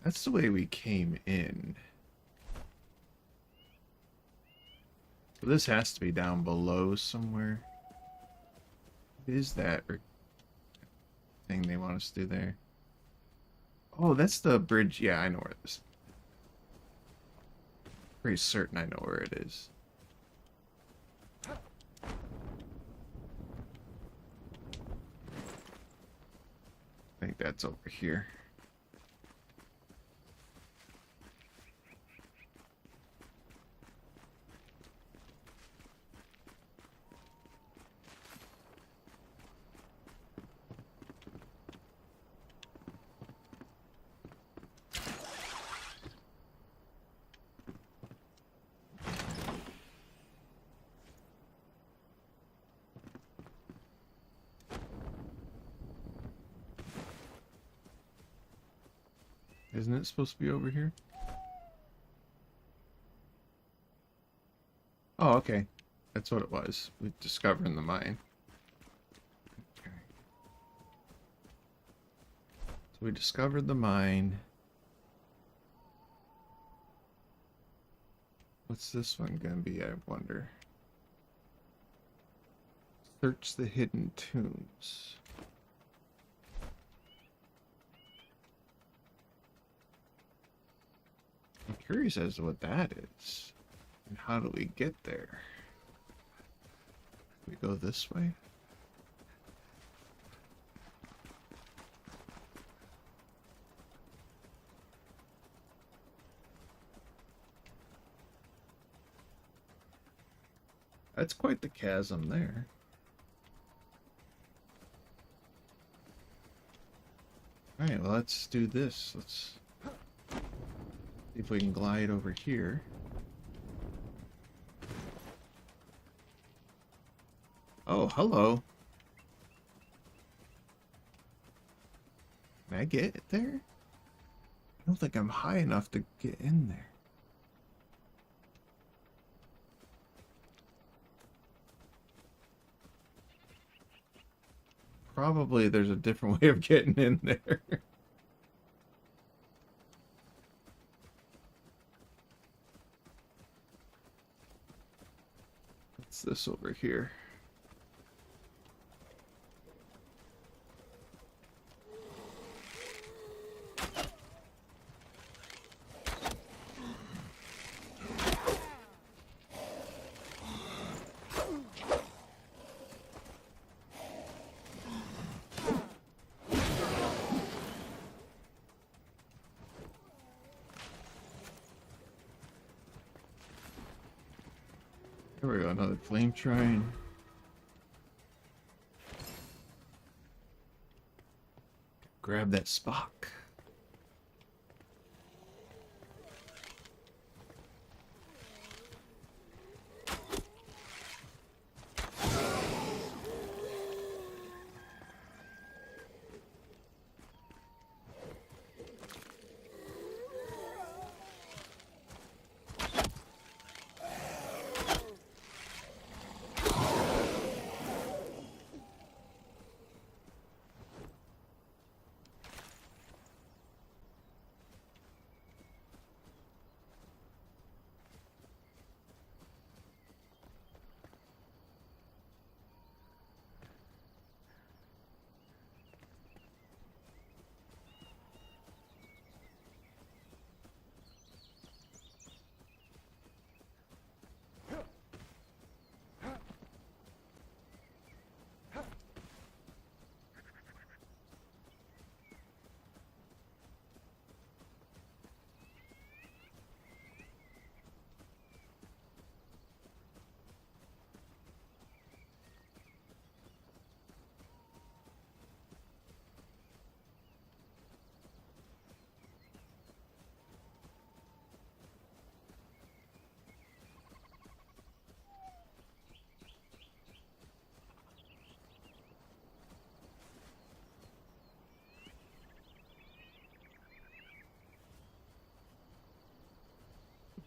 Speaker 2: That's the way we came in. So this has to be down below somewhere. What is that thing they want us to do there? Oh, that's the bridge. Yeah, I know where this is. Pretty certain I know where it is. I think that's over here. Isn't it supposed to be over here? Oh, okay. That's what it was. We're discovering the mine. Okay. So we discovered the mine. What's this one gonna be, I wonder? Search the hidden tombs. I'm curious as to what that is. And how do we get there? We go this way? That's quite the chasm there. Alright, well, let's do this. Let's see if we can glide over here. Oh, hello. Can I get it there? I don't think I'm high enough to get in there. Probably there's a different way of getting in there. What's this over here? There we go, another flame shrine. Grab that Spock.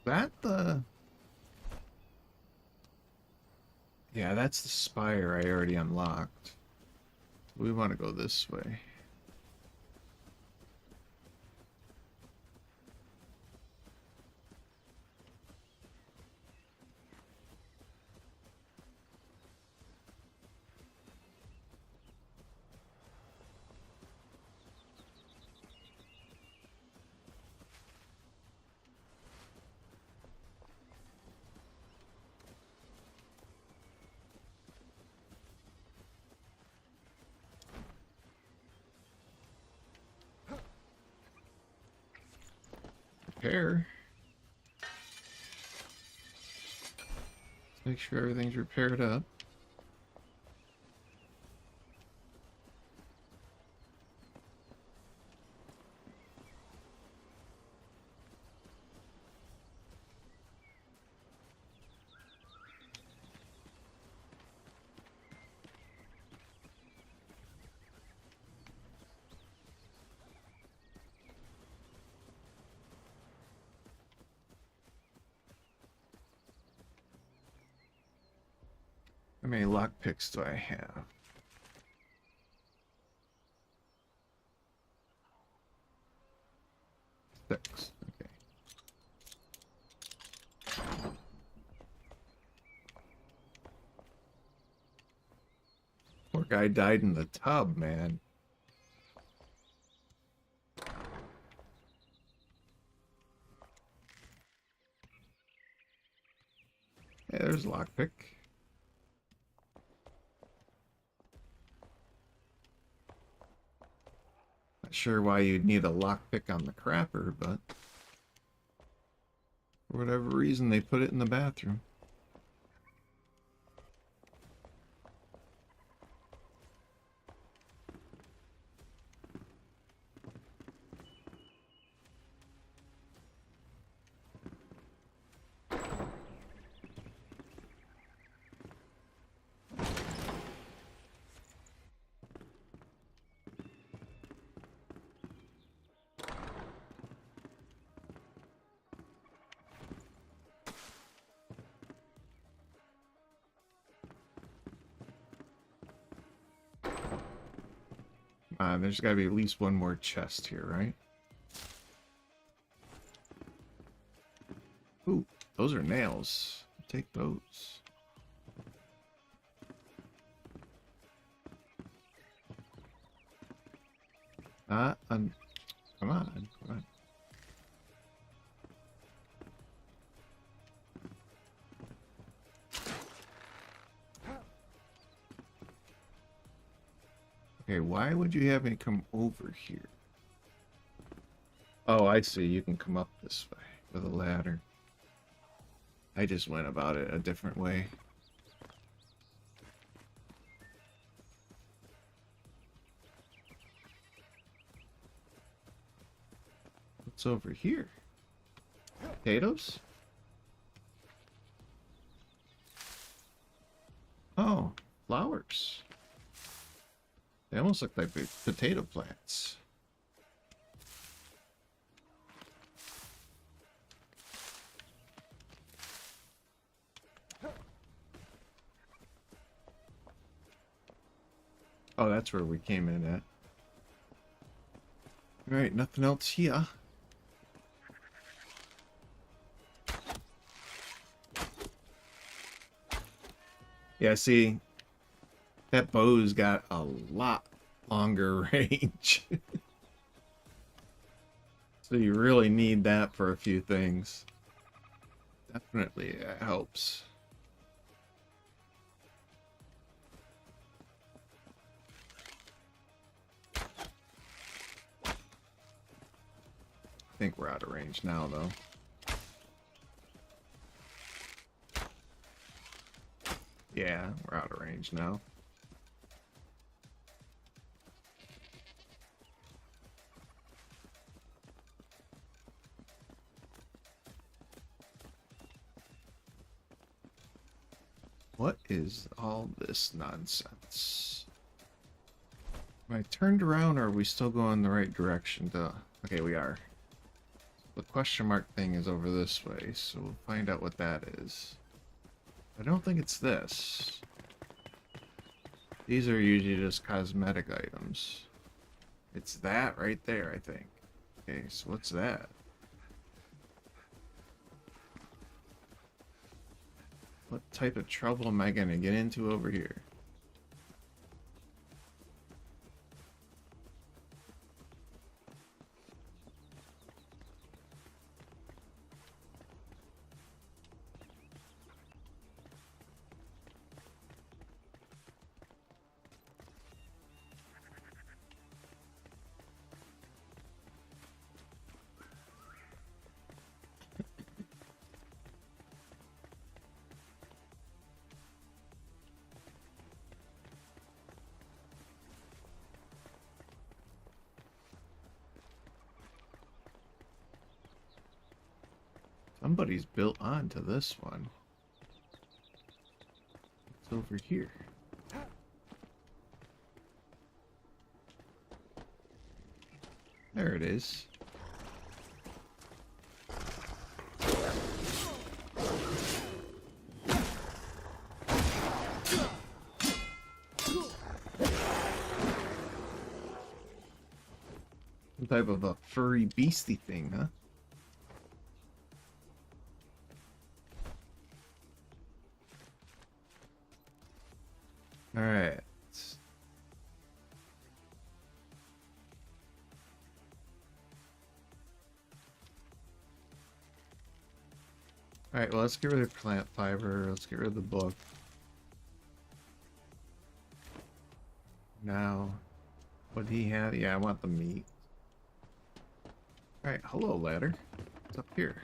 Speaker 2: That the... Yeah, that's the spire I already unlocked. We want to go this way. Repair. Let's make sure everything's repaired up. How many lockpicks do I have? 6. Okay. Poor guy died in the tub, man. Hey, there's a lockpick. Not sure why you'd need a lockpick on the crapper, but for whatever reason they put it in the bathroom. There's got to be at least one more chest here, right? Ooh, those are nails. Take those. Come on, come on. Okay, why would you have me come over here? Oh, I see. You can come up this way with a ladder. I just went about it a different way. What's over here? Potatoes? Oh, flowers. They almost look like potato plants. Oh, that's where we came in at. Alright, nothing else here. Yeah, see, that bow's got a lot longer range. So you really need that for a few things. Definitely helps. I think we're out of range now, though. Yeah, we're out of range now. What is all this nonsense? Am I turned around or are we still going the right direction? Okay, we are. The question mark thing is over this way, so we'll find out what that is. I don't think it's this. These are usually just cosmetic items. It's that right there, I think. Okay, so what's that? What type of trouble am I gonna get into over here? Somebody's built onto this one. It's over here. There it is. Some type of a furry beastie thing, huh? Alright. Alright, well, let's get rid of plant fiber. Let's get rid of the book. Now, what do he have? Yeah, I want the meat. Alright, hello, ladder. What's up here?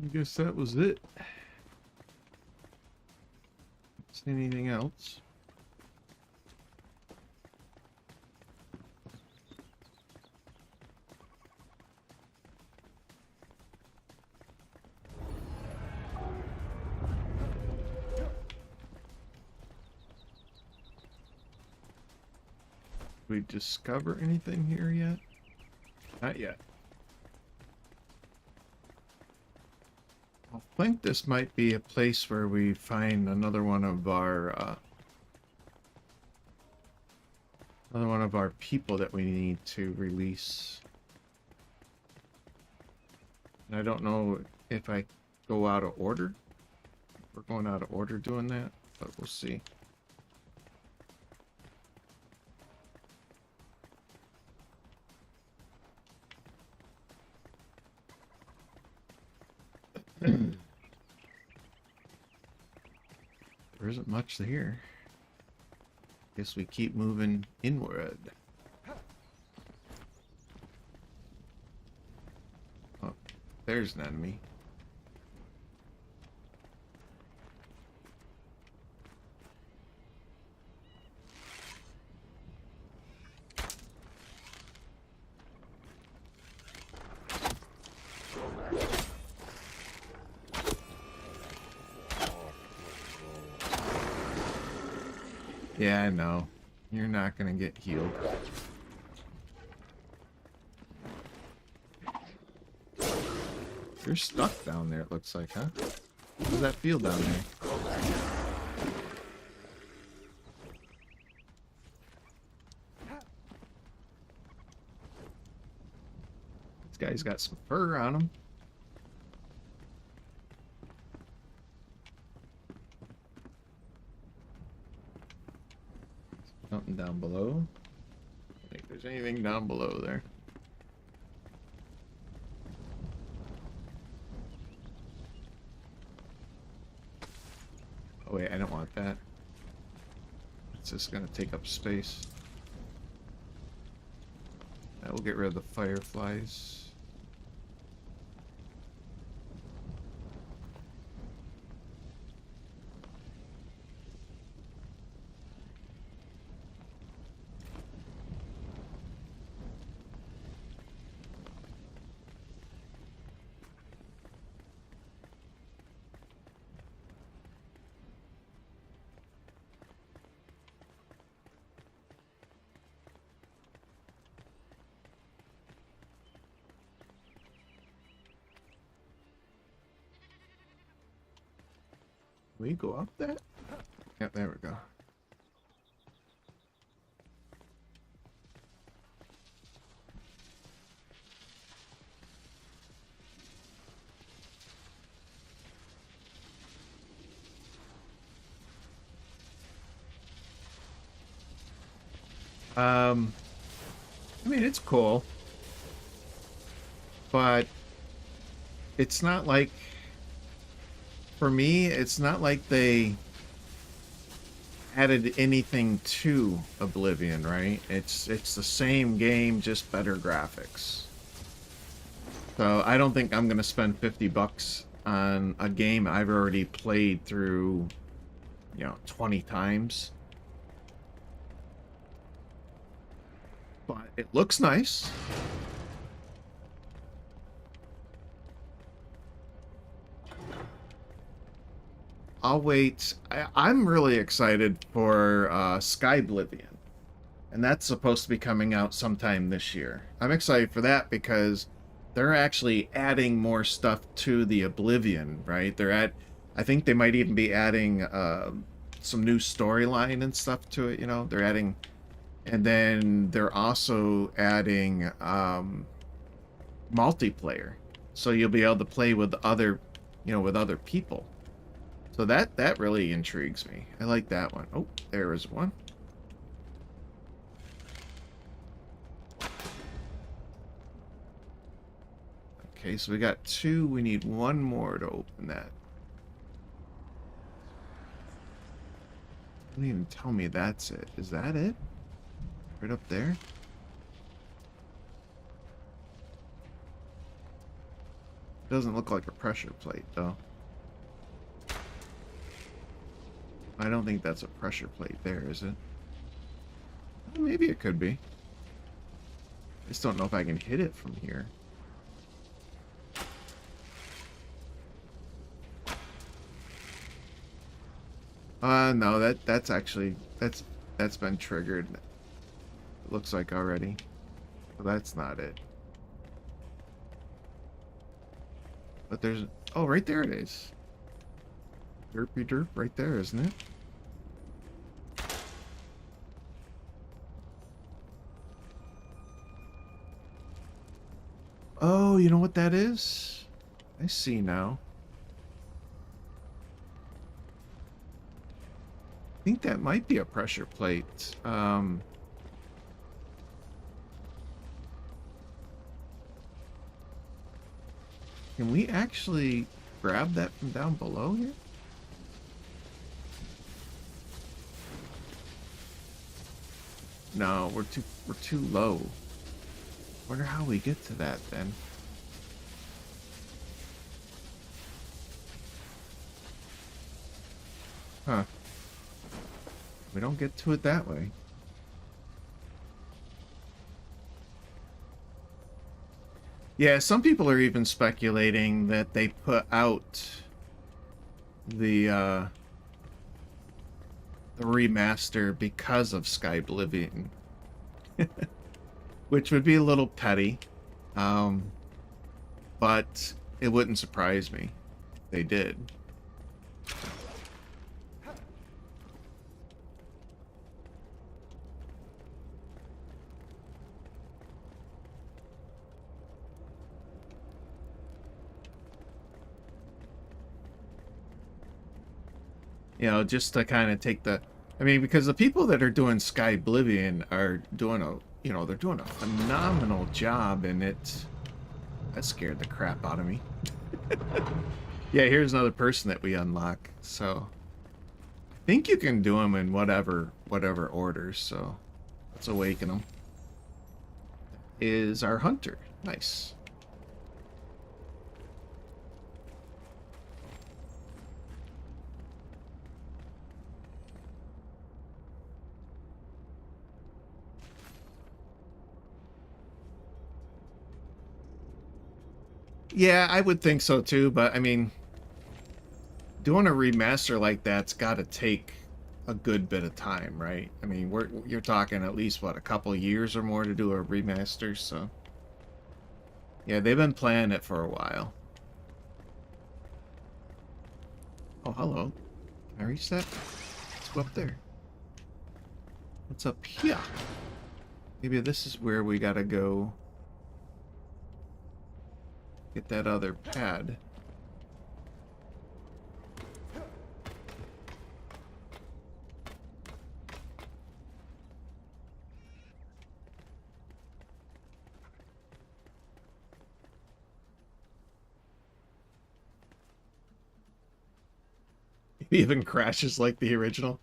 Speaker 2: I guess that was it. See anything else? Did we discover anything here yet? Not yet. I think this might be a place where we find another one of our people that we need to release. And I don't know if I go out of order. We're going out of order doing that, but we'll see. There isn't much here. Guess we keep moving inward. Oh, there's an enemy. Yeah, I know. You're not gonna get healed. You're stuck down there, it looks like, huh? How does that feel down there? This guy's got some fur on him. Something down below. I don't think there's anything down below there. Oh wait, I don't want that. It's just gonna take up space. I will get rid of the fireflies. Can we go up there? Yep, there we go. I mean, it's cool, but it's not like, for me, it's not like they added anything to Oblivion, right? It's the same game, just better graphics. So I don't think I'm gonna spend $50 on a game I've already played through, 20 times. but it looks nice. I'll wait. I'm really excited for Sky Oblivion, and that's supposed to be coming out sometime this year. I'm excited for that because they're actually adding more stuff to the Oblivion, right? I think they might even be adding some new storyline and stuff to it. You know, they're adding, and then they're also adding multiplayer, so you'll be able to play with other, with other people. So that really intrigues me. I like that one. Oh, there is one. Okay, so we got 2. We need 1 more to open that. Don't even tell me that's it. Is that it? Right up there? Doesn't look like a pressure plate, though. I don't think that's a pressure plate there, is it? Maybe it could be. I just don't know if I can hit it from here. No, that's actually that's been triggered. It looks like already. But that's not it. But there's, oh, right there it is. Derpy derp right there, isn't it? Oh, you know what that is? I see now. I think that might be a pressure plate. Can we actually grab that from down below here? No, we're too low. Wonder how we get to that then. Huh. We don't get to it that way. Yeah, some people are even speculating that they put out the remaster because of Sky Oblivion. Which would be a little petty. But it wouldn't surprise me if they did. You know, just to kind of take the, I mean, because the people that are doing Sky Oblivion are doing they're doing a phenomenal job, and that scared the crap out of me. Yeah, here's another person that we unlock. So I think you can do them in whatever order. So let's awaken them. Is our hunter. Nice. Yeah, I would think so too, but I mean, doing a remaster like that's got to take a good bit of time, right? I mean, you're talking at least what, a couple years or more to do a remaster, so yeah, they've been planning it for a while. Oh, hello. Can I reach that? Let's go up there. What's up here? Maybe this is where we gotta go get that other pad. It even crashes like the original.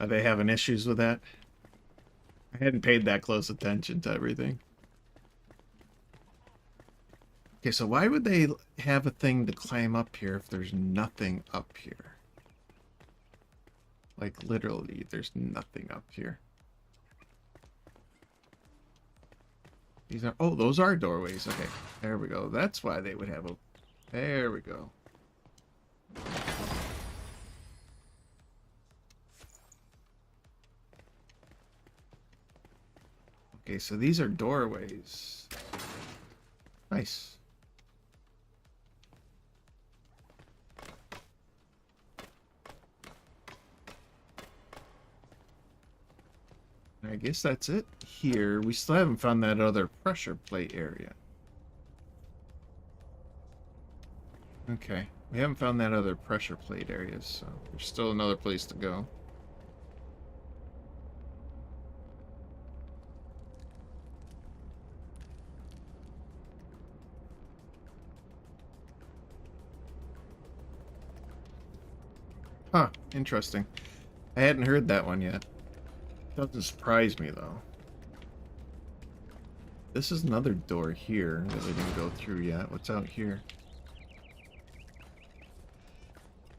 Speaker 2: Are they having issues with that? I hadn't paid that close attention to everything. Okay, so why would they have a thing to climb up here if there's nothing up here? Like, literally, there's nothing up here. These are, oh, those are doorways. Okay, there we go. That's why they would have a, there we go. Okay, so these are doorways. Nice. I guess that's it here. We still haven't found that other pressure plate area. Okay, we haven't found that other pressure plate area, so there's still another place to go. Huh, interesting. I hadn't heard that one yet. Doesn't surprise me, though. This is another door here that we didn't go through yet. What's out here?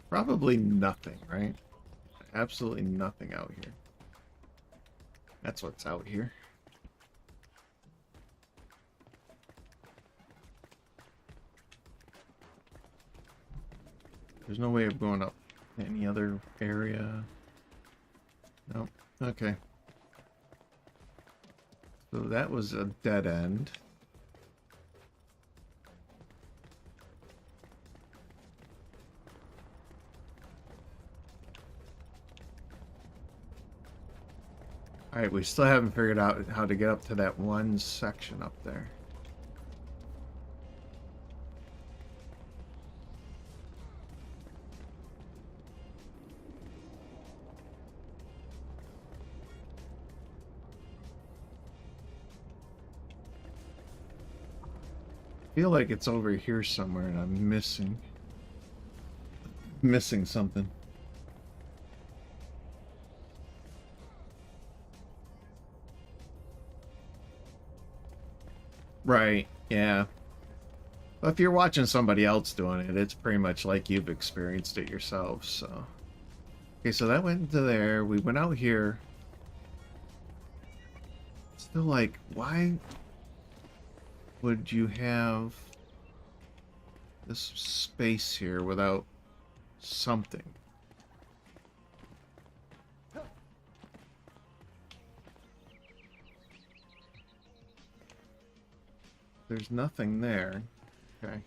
Speaker 2: Probably nothing, right? Absolutely nothing out here. That's what's out here. There's no way of going up any other area. Nope. Okay. So that was a dead end. Alright, we still haven't figured out how to get up to that one section up there. I feel like it's over here somewhere and I'm missing something. Right, yeah. Well, if you're watching somebody else doing it, it's pretty much like you've experienced it yourself, so. Okay, so that went into there. We went out here. Still like, why would you have this space here without something? There's nothing there. Okay.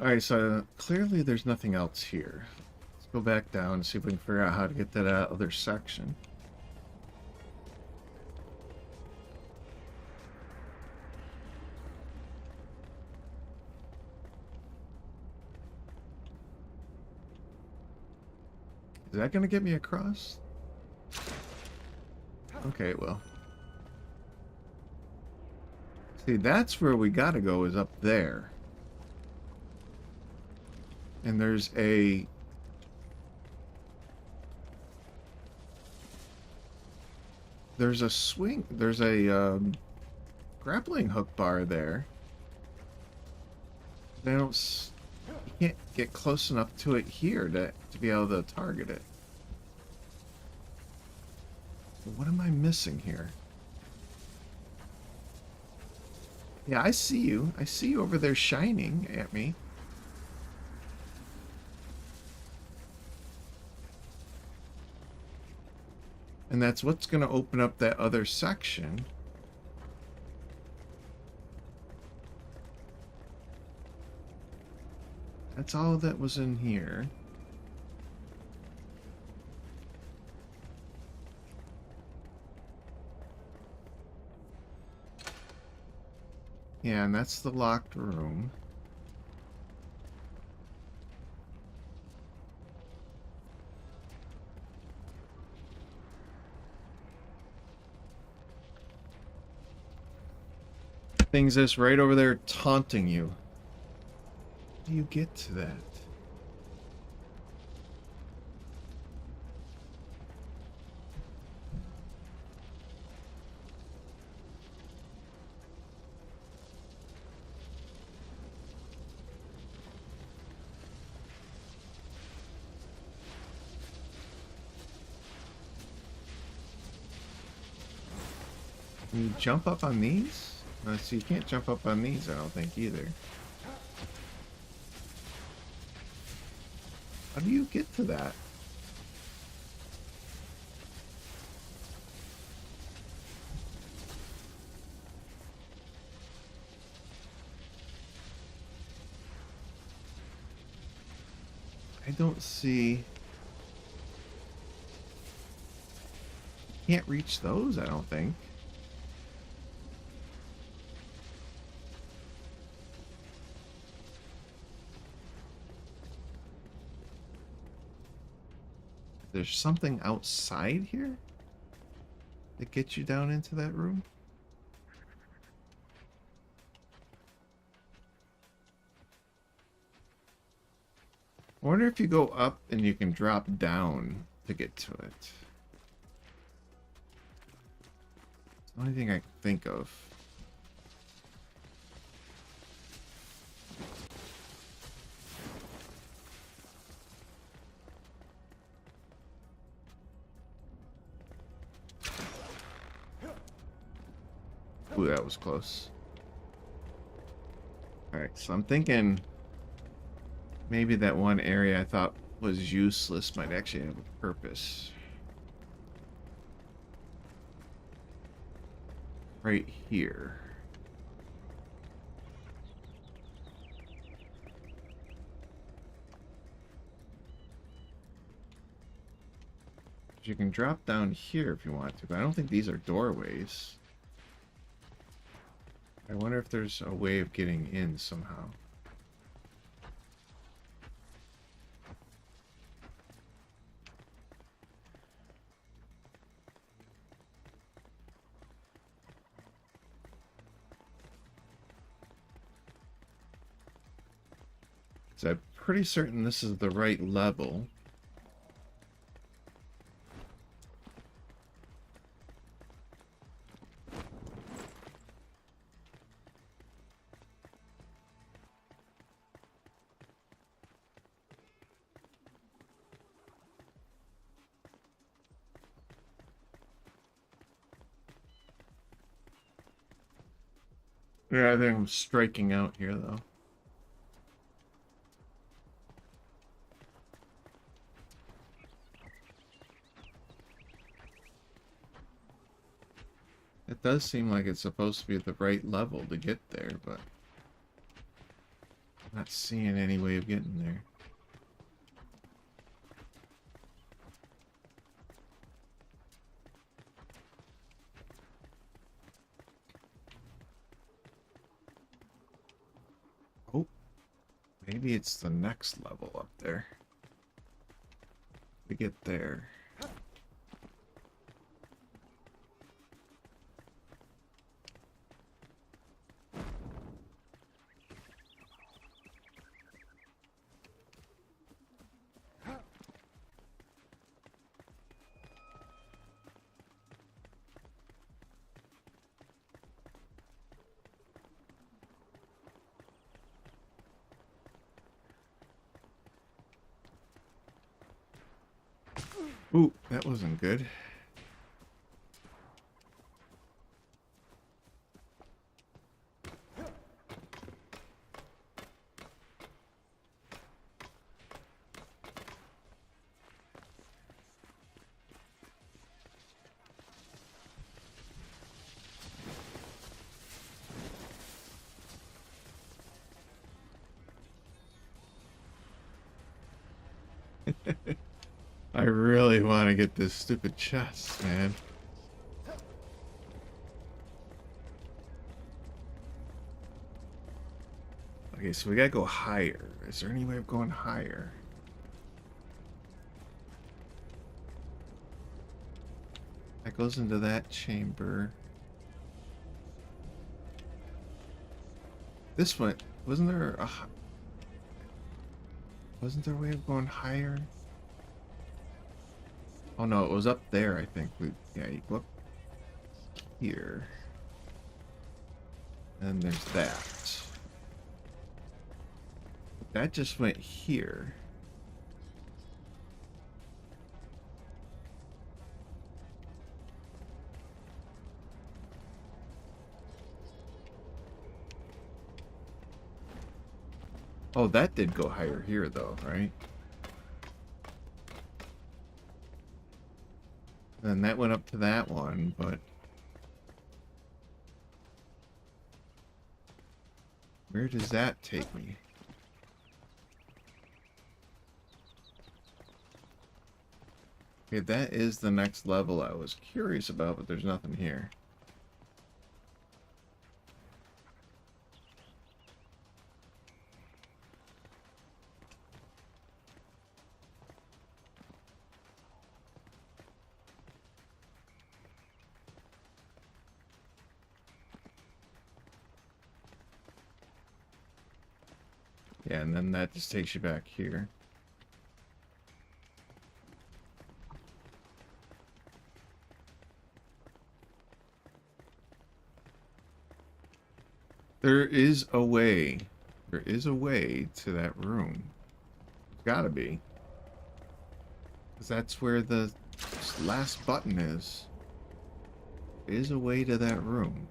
Speaker 2: Alright, so clearly there's nothing else here. Let's go back down and see if we can figure out how to get to that other section. Is that gonna get me across? Okay, well. See, that's where we gotta go, is up there. And there's a... There's a swing... There's a grappling hook bar there. I don't... You can't get close enough to it here to be able to target it. What am I missing here? Yeah, I see you. I see you over there shining at me. And that's what's going to open up that other section. That's all that was in here. Yeah, and that's the locked room. Things that's right over there taunting you. How do you get to that? Can you jump up on these? So you can't jump up on these, I don't think, either. How do you get to that? I don't see... Can't reach those, I don't think. There's something outside here that gets you down into that room? I wonder if you go up and you can drop down to get to it. It's the only thing I can think of. Ooh, that was close. Alright, so I'm thinking maybe that one area I thought was useless might actually have a purpose. Right here. You can drop down here if you want to, but I don't think these are doorways. I wonder if there's a way of getting in somehow. So I'm pretty certain this is the right level. Yeah, I think I'm striking out here, though. It does seem like it's supposed to be at the right level to get there, but I'm not seeing any way of getting there. Oh, maybe it's the next level up there. We get there. Ooh, that wasn't good. I really want to get this stupid chest, man. Okay, so we gotta go higher. Is there any way of going higher? That goes into that chamber. This one, wasn't there a... Wasn't there a way of going higher? Oh no, it was up there, I think. Yeah, you go up here. And there's that. That just went here. Oh, that did go higher here, though, right? Then that went up to that one, but... where does that take me? Okay, that is the next level I was curious about, but there's nothing here. Yeah, and then that just takes you back here. There is a way. There is a way to that room. There's gotta be. Because that's where the last button is. There is a way to that room.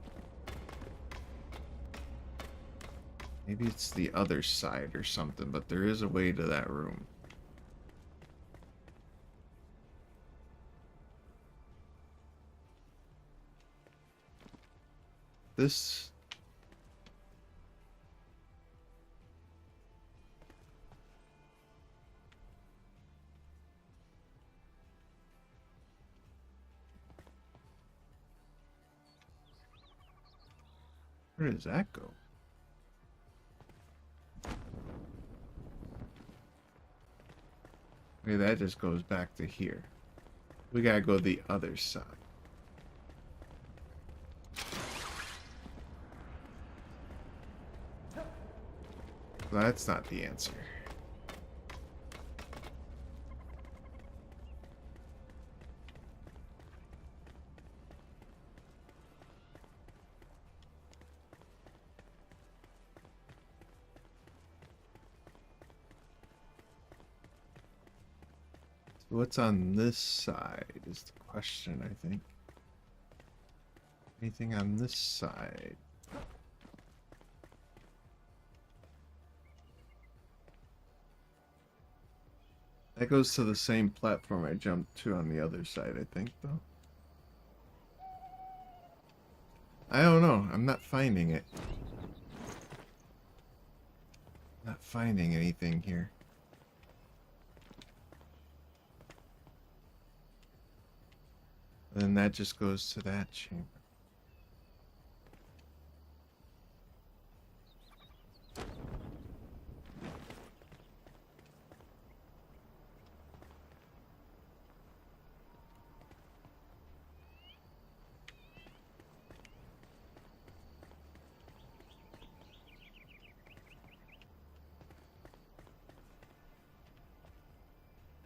Speaker 2: Maybe it's the other side or something, but there is a way to that room. This... where does that go? Okay, that just goes back to here. We gotta go the other side. That's not the answer. So what's on this side is the question, I think. Anything on this side? That goes to the same platform I jumped to on the other side, I think, though. I don't know. I'm not finding it. Not finding anything here. Then that just goes to that chamber.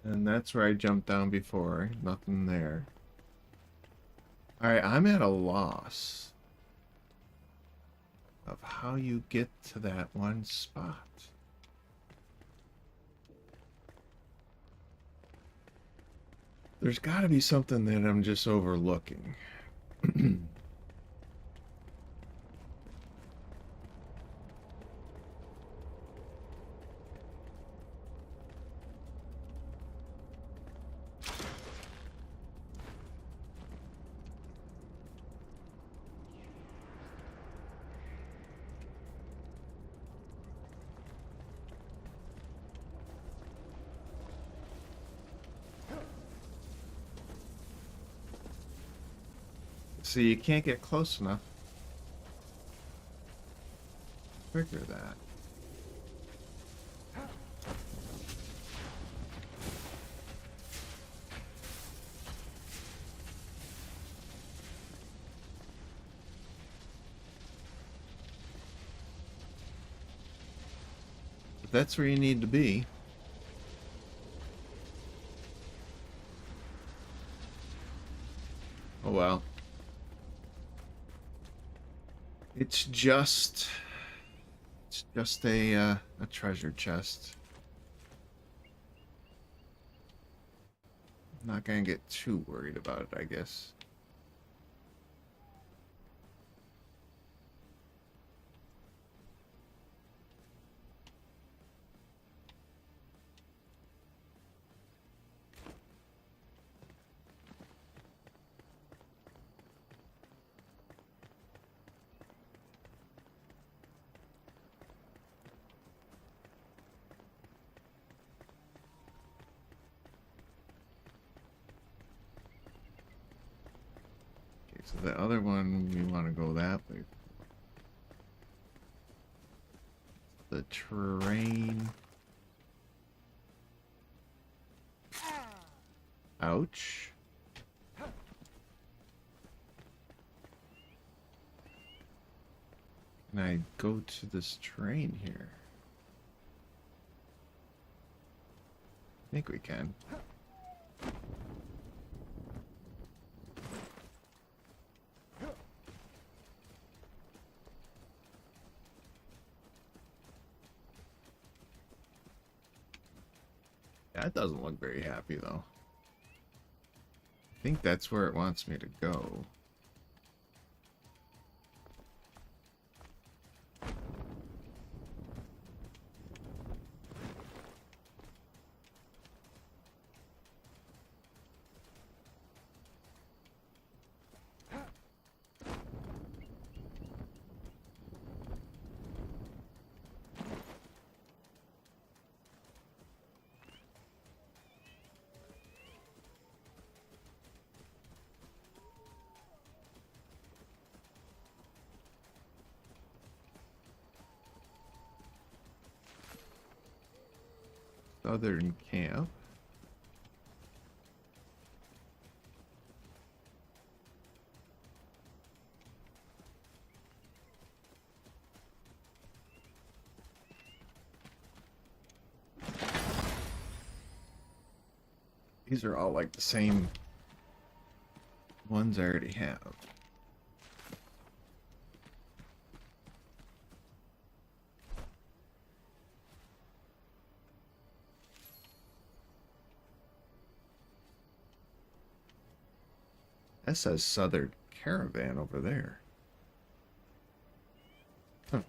Speaker 2: And that's where I jumped down before. Nothing there. Alright, I'm at a loss of how you get to that one spot. There's got to be something that I'm just overlooking. See, you can't get close enough. Trigger that. But that's where you need to be. Oh well. It's just a treasure chest. I'm not gonna get too worried about it, I guess. So the other one, we want to go that way. The train. Ouch. Can I go to this train here? I think we can. That doesn't look very happy though. I think that's where it wants me to go. Southern camp. These are all like the same ones I already have. That says Southern Caravan over there. Huh.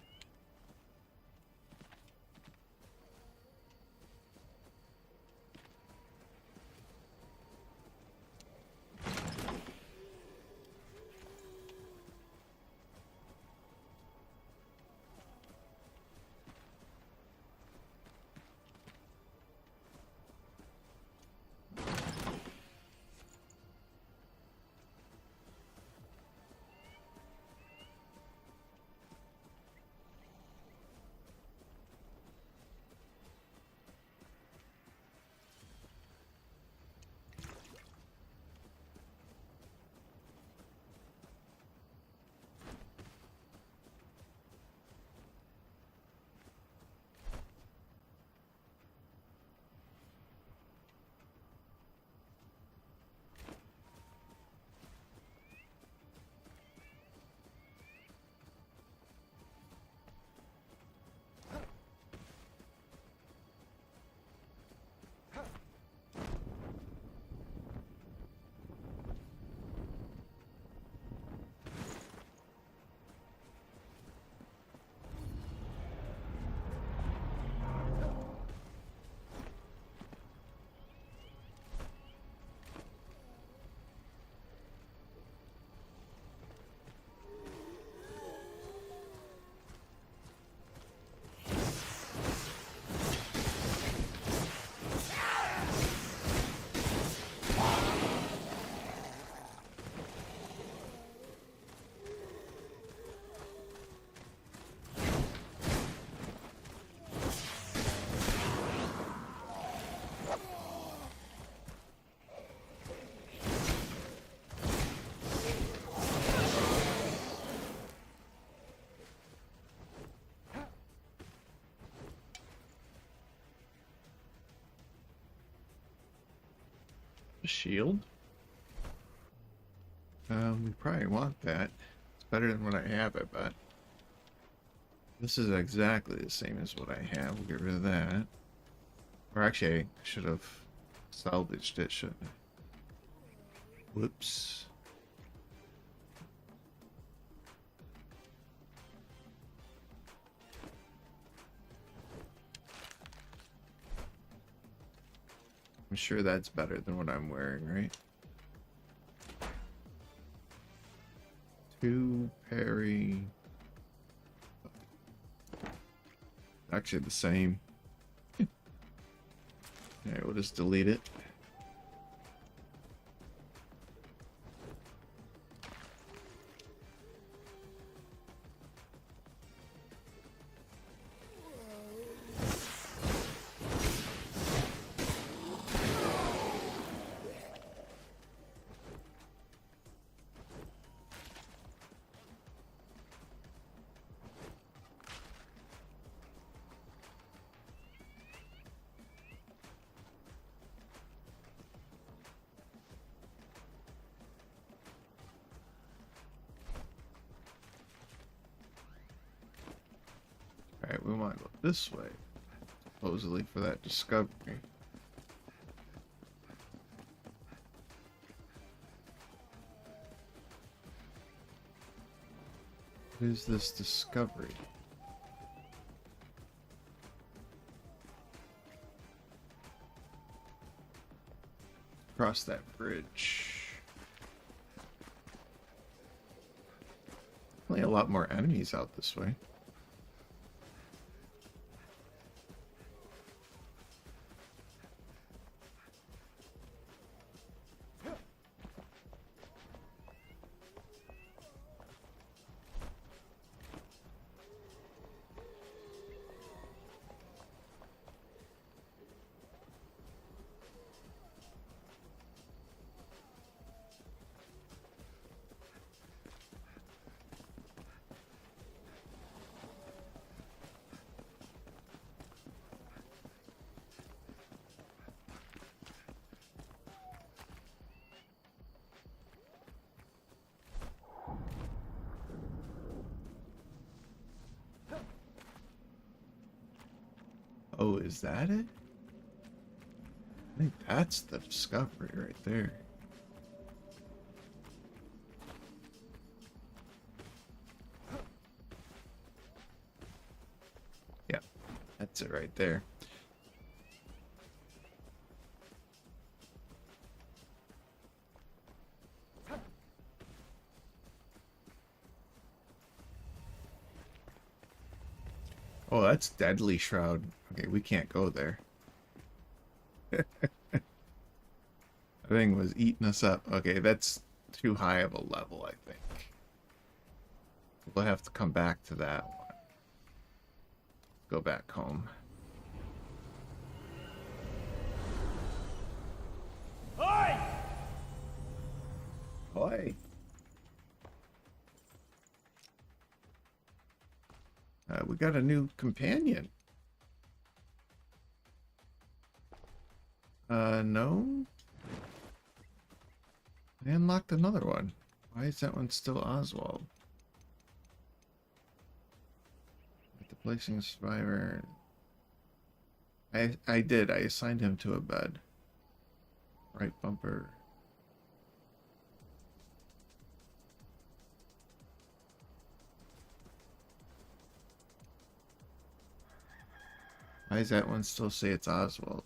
Speaker 2: A shield? We probably want that. It's better than what I have, I bet. This is exactly the same as what I have. We'll get rid of that. Or actually, I should have salvaged it, shouldn't I? Whoops. I'm sure that's better than what I'm wearing, right? 2 parry. Actually the same. Alright, we'll just delete it. Alright, we want to go this way, supposedly for that discovery. What is this discovery? Cross that bridge. Only a lot more enemies out this way. Oh, is that it? I think that's the discovery right there. Yeah, that's it right there. Oh, that's Deadly Shroud. Okay, we can't go there. That thing was eating us up. Okay, that's too high of a level, I think. We'll have to come back to that one. Go back home.
Speaker 3: Oi!
Speaker 2: Oi! We got a new companion. No. I unlocked another one. Why is that one still Oswald? After placing a survivor. I did. I assigned him to a bed. Right bumper. Why does that one still say it's Oswald?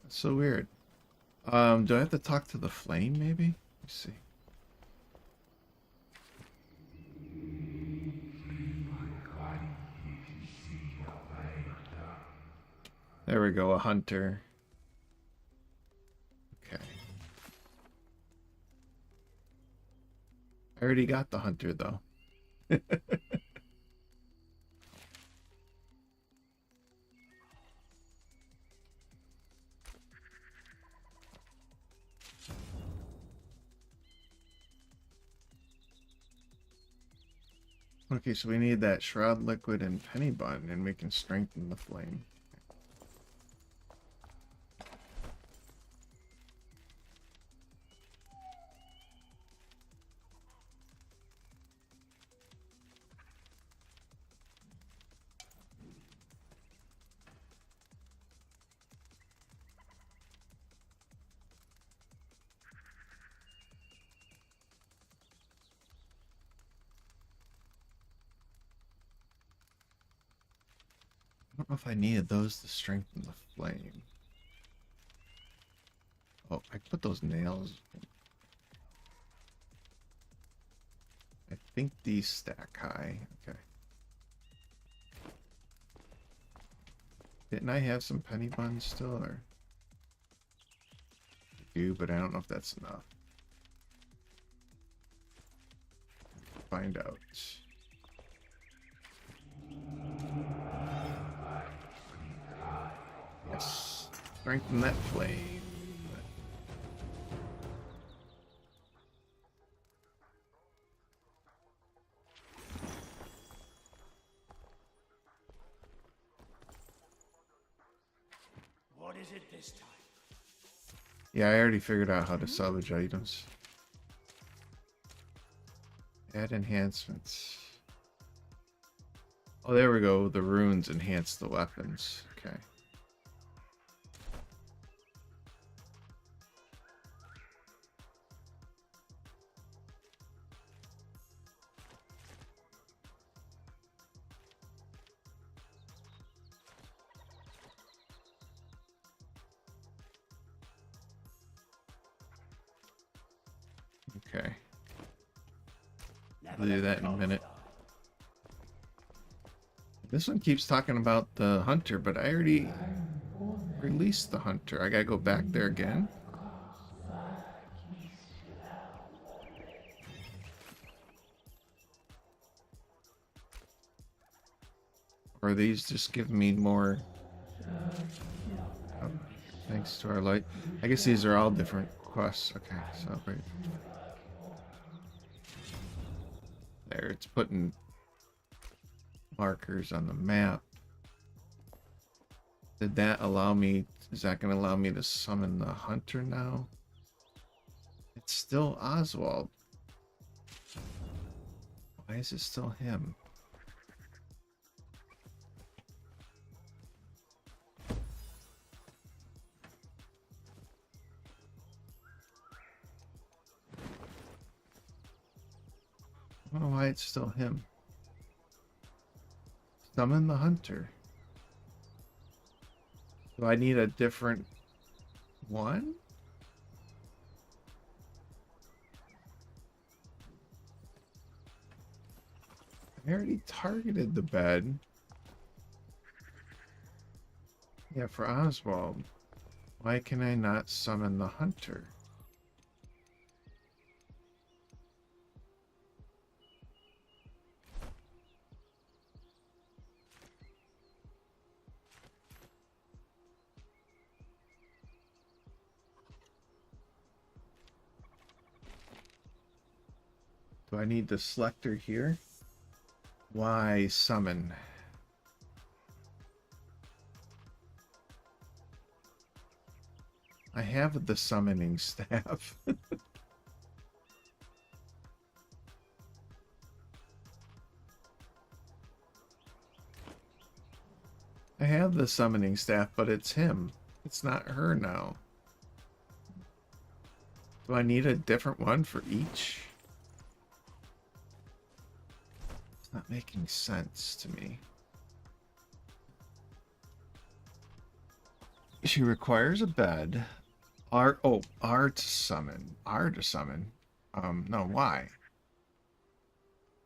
Speaker 2: That's so weird. Do I have to talk to the flame maybe? Let's see. There we go, a hunter. Okay. I already got the hunter though. Okay, so we need that shroud liquid and penny bun, and we can strengthen the flame. I don't know if I needed those to strengthen the flame. Oh, I put those nails. I think these stack high. Okay. Didn't I have some penny buns still, or? I do, but I don't know if that's enough. Find out. Yes. Strengthen that flame.
Speaker 3: is it this time?
Speaker 2: Yeah, I already figured out how to salvage items. Add enhancements. Oh, there we go. The runes enhance the weapons. Okay. Okay. I'll do that in a minute. This one keeps talking about the hunter, but I already released the hunter. I gotta go back there again. Or these just give me more. Oh, thanks to our light. I guess these are all different quests. Okay, celebrate. There, it's putting markers on the map. Did that allow me? Is that going to allow me to summon the hunter now? It's still Oswald. Why is it still him? I don't know why it's still him. Summon the hunter. Do I need a different one? I already targeted the bed. Yeah, for Oswald. Why can I not summon the hunter? Do I need the selector here? Why summon? I have the summoning staff. I have the summoning staff, but it's him. It's not her now. Do I need a different one for each? It's not making sense to me. She requires a bed. R to summon. R to summon. No, why?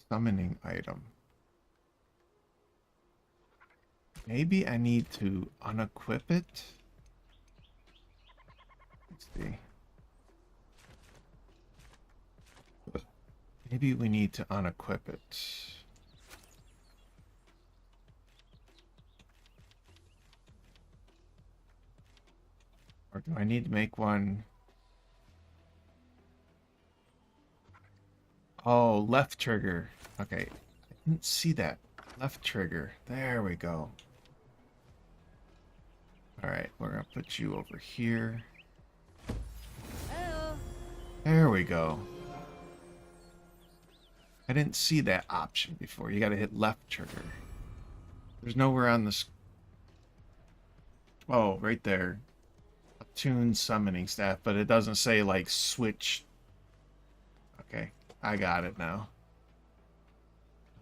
Speaker 2: Summoning item. Maybe I need to unequip it. Let's see. Maybe we need to unequip it. Or do I need to make one? Oh, left trigger. Okay. I didn't see that. Left trigger. There we go. Alright, we're gonna put you over here.
Speaker 4: Hello.
Speaker 2: There we go. I didn't see that option before. You gotta hit left trigger. There's nowhere on this. Oh, right there. Attune summoning staff, but it doesn't say like switch. Okay, I got it now.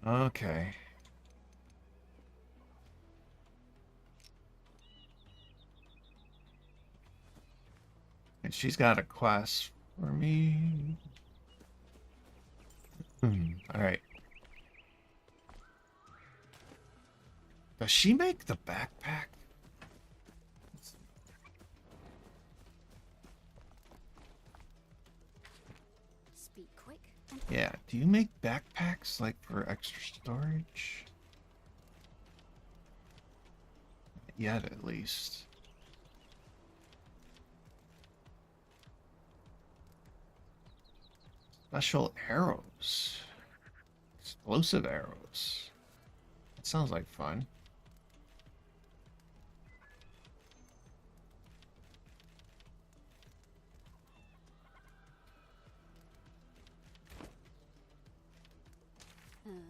Speaker 2: Okay. And she's got a quest for me. Alright. Does she make the backpack?
Speaker 4: Speak quick.
Speaker 2: Yeah, do you make backpacks like for extra storage? Not yet, at least. Special arrows. Explosive arrows. That sounds like fun.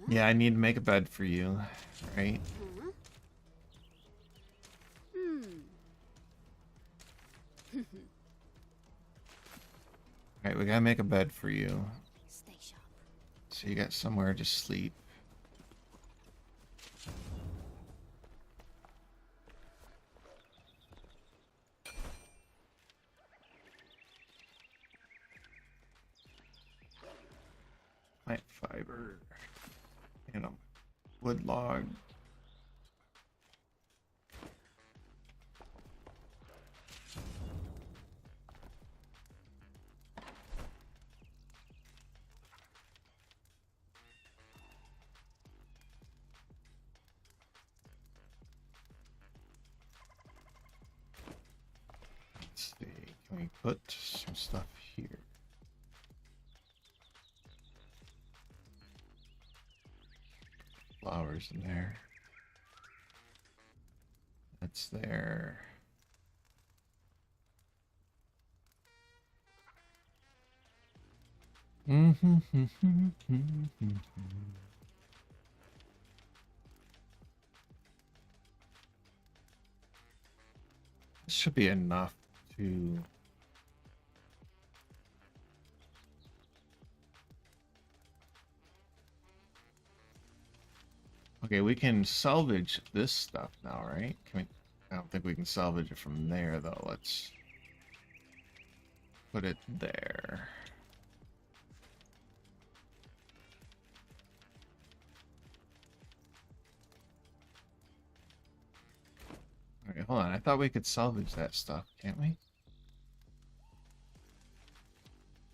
Speaker 2: Yeah, I need to make a bed for you, right?
Speaker 4: Huh? Hmm.
Speaker 2: Alright, we gotta make a bed for you.
Speaker 4: Stay sharp.
Speaker 2: So you got somewhere to sleep. Plant fiber. And a wood log. Let's see. Can we put some stuff here? Flowers in there. That's there. This should be enough to... Okay, we can salvage this stuff now, right? Can we... I don't think we can salvage it from there, though. Let's put it there. Okay, hold on. I thought we could salvage that stuff, can't we?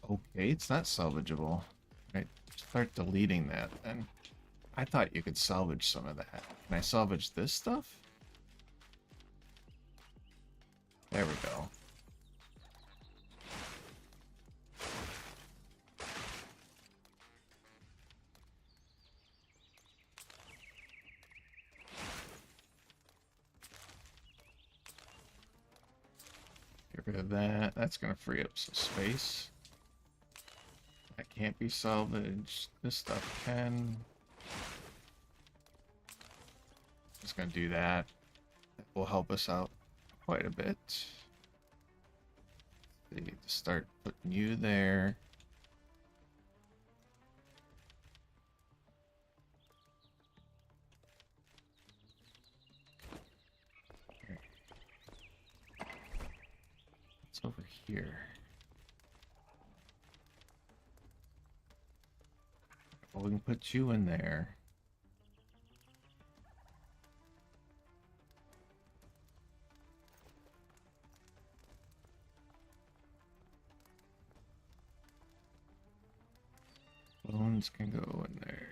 Speaker 2: Okay, it's not salvageable. Right, start deleting that then. I thought you could salvage some of that. Can I salvage this stuff? There we go. Get rid of that. That's going to free up some space. That can't be salvaged. This stuff can. Just going to do that. That will help us out quite a bit. See, to start putting you there. It's over here. Well, we can put you in there. Bones can go in there.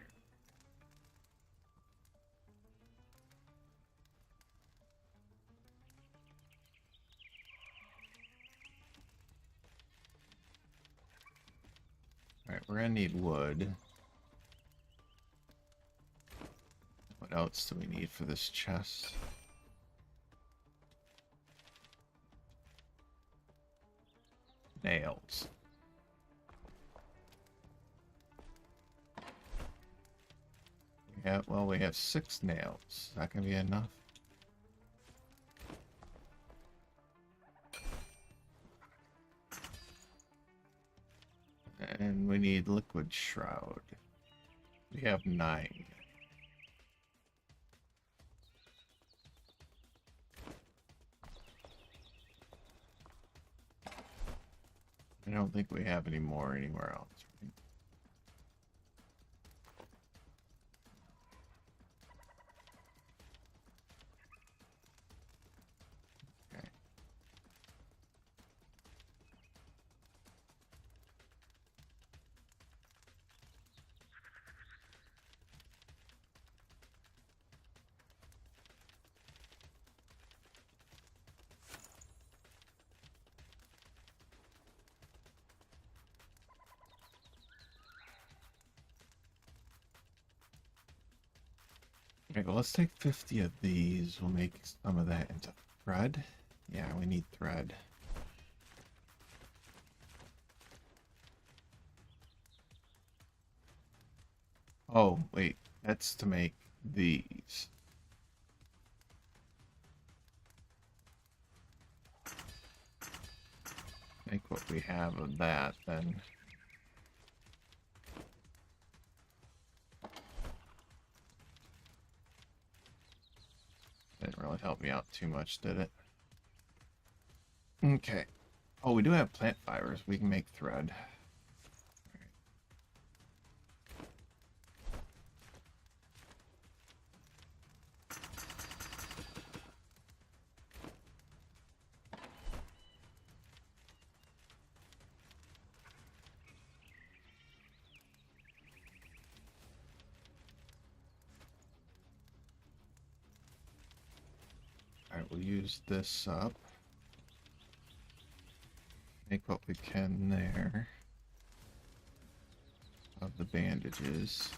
Speaker 2: Alright, we're gonna need wood. What else do we need for this chest? Nails. Yeah, well, we have 6 nails. Is that gonna be enough? And we need liquid shroud. We have 9. I don't think we have any more anywhere else, right? Okay. Okay, well, let's take 50 of these. We'll make some of that into thread. Yeah, we need thread. Oh, wait. That's to make these. Make what we have of that, then. Didn't really help me out too much, did it? Okay. Oh, we do have plant fibers. We can make thread. Alright, we'll use this up. Make what we can there of the bandages.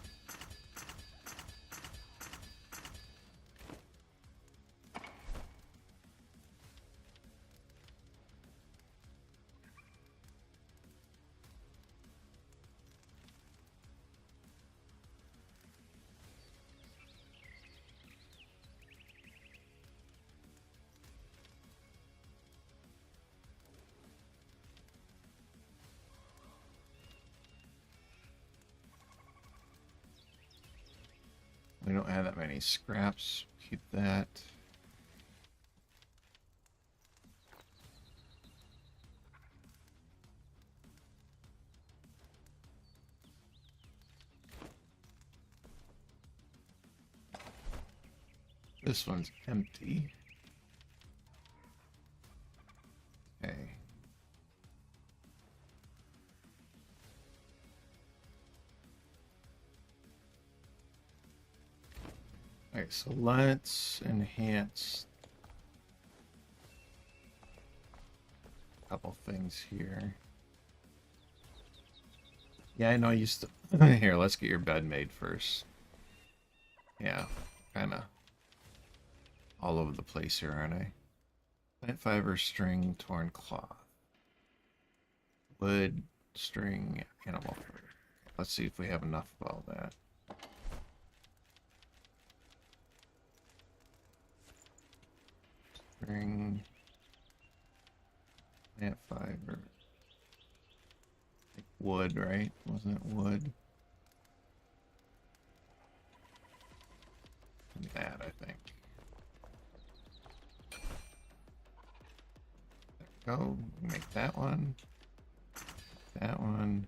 Speaker 2: We don't have that many scraps. Keep that. This one's empty. Okay. Alright, so let's enhance a couple things here. Yeah, I know I used to... Here, let's get your bed made first. Yeah, kinda all over the place here, aren't I? Plant fiber, string, torn cloth. Wood, string, animal fur. Let's see if we have enough of all that. String, plant fiber. Like wood, right? Wasn't it wood? And that, I think. There we go. Make that one. That one.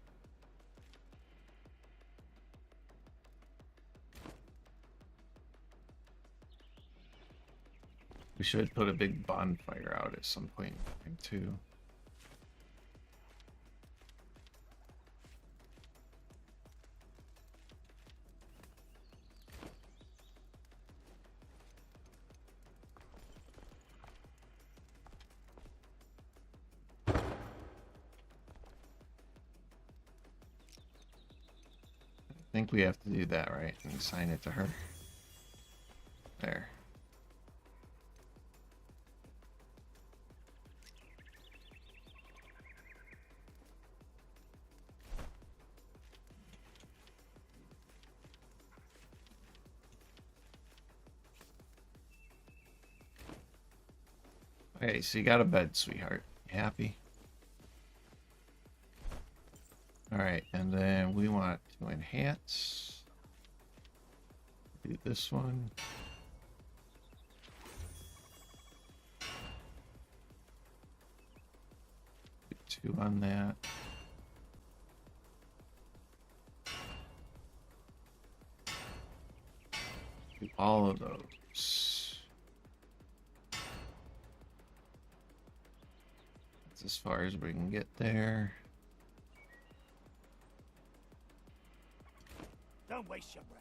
Speaker 2: We should put a big bonfire out at some point in time too. I think we have to do that, right? And assign it to her. There. Okay, so you got a bed, sweetheart. You happy? Alright, and then we want to enhance. Do this one. Do 2 on that. Do all of those. That's as far as we can get there.
Speaker 3: Don't waste your breath.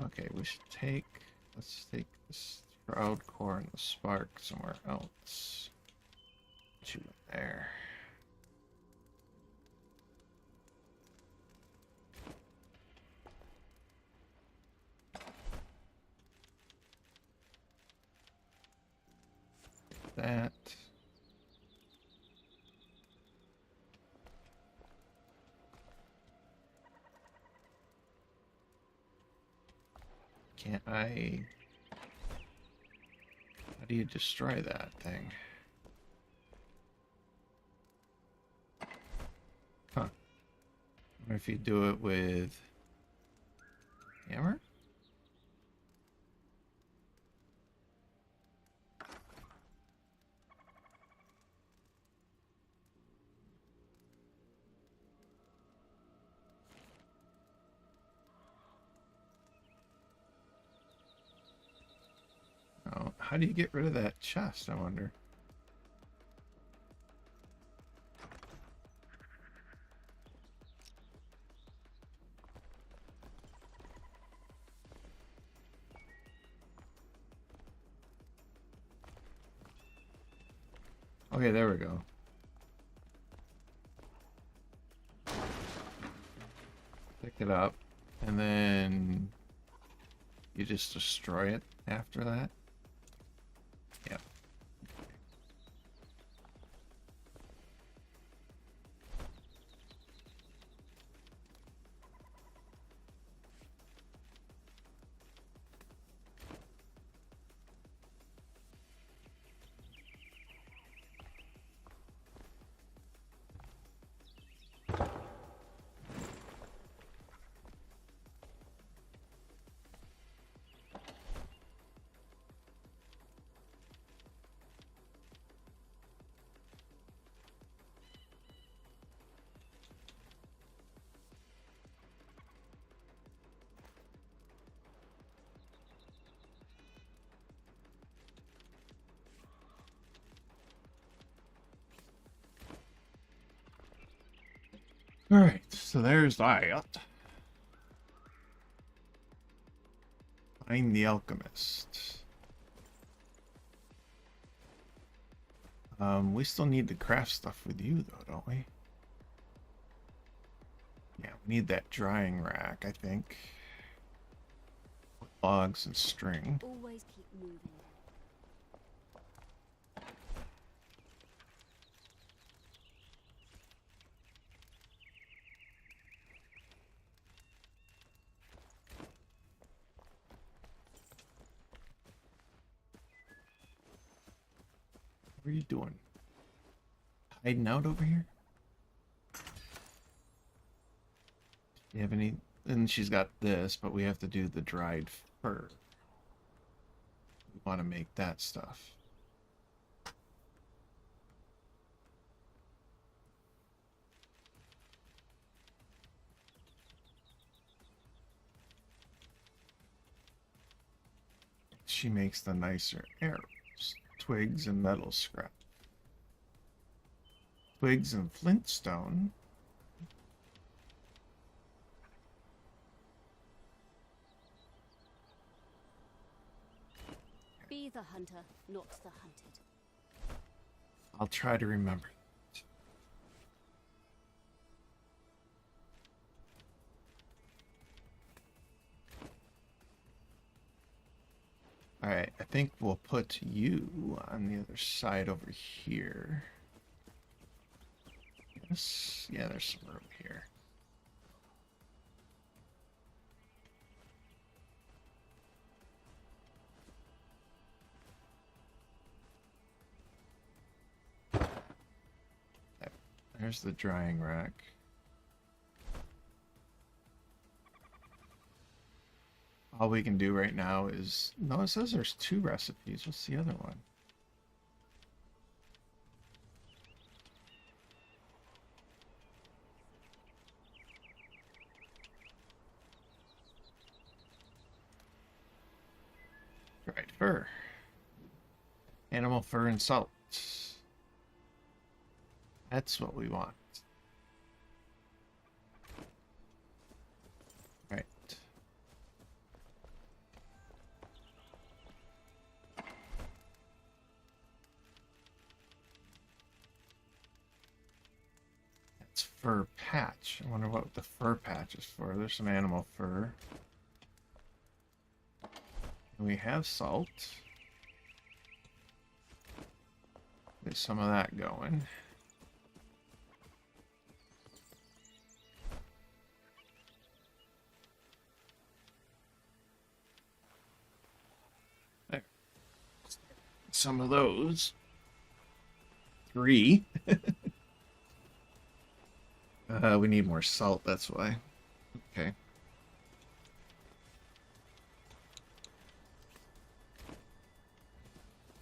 Speaker 2: Okay, we should take, let's take this crowd core and the spark somewhere else. Put you in there. That. Can't I? How do you destroy that thing? Huh. Or if you do it with hammer? Oh, how do you get rid of that chest, I wonder? Okay, there we go. Pick it up, and then you just destroy it after that? Yep. Alright, so there's that. Find the alchemist. We still need to craft stuff with you though, don't we? Yeah, we need that drying rack, I think. Logs and string.
Speaker 4: Always keep moving.
Speaker 2: What are you doing? Hiding out over here? Do you have any? And she's got this, but we have to do the dried fur. We want to make that stuff. She makes the nicer arrows. Twigs and metal scrap. Twigs and flintstone.
Speaker 4: Be the hunter, not the hunted.
Speaker 2: I'll try to remember. Alright, I think we'll put you on the other side over here. Yes, yeah, there's some room here. There's the drying rack. All we can do right now is... No, it says there's 2 recipes. What's the other one? Dried fur. Animal fur and salt. That's what we want. Right. fur patch. I wonder what the fur patch is for. There's some animal fur. We have salt. Get some of that going. There. Some of those. 3. We need more salt, that's why. Okay.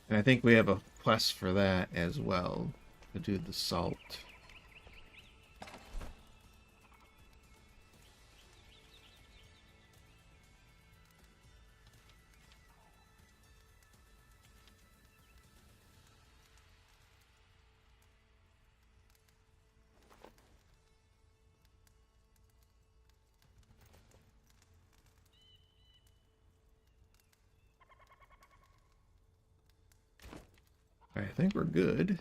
Speaker 2: And I think we have a quest for that as well, to do the salt. I think we're good.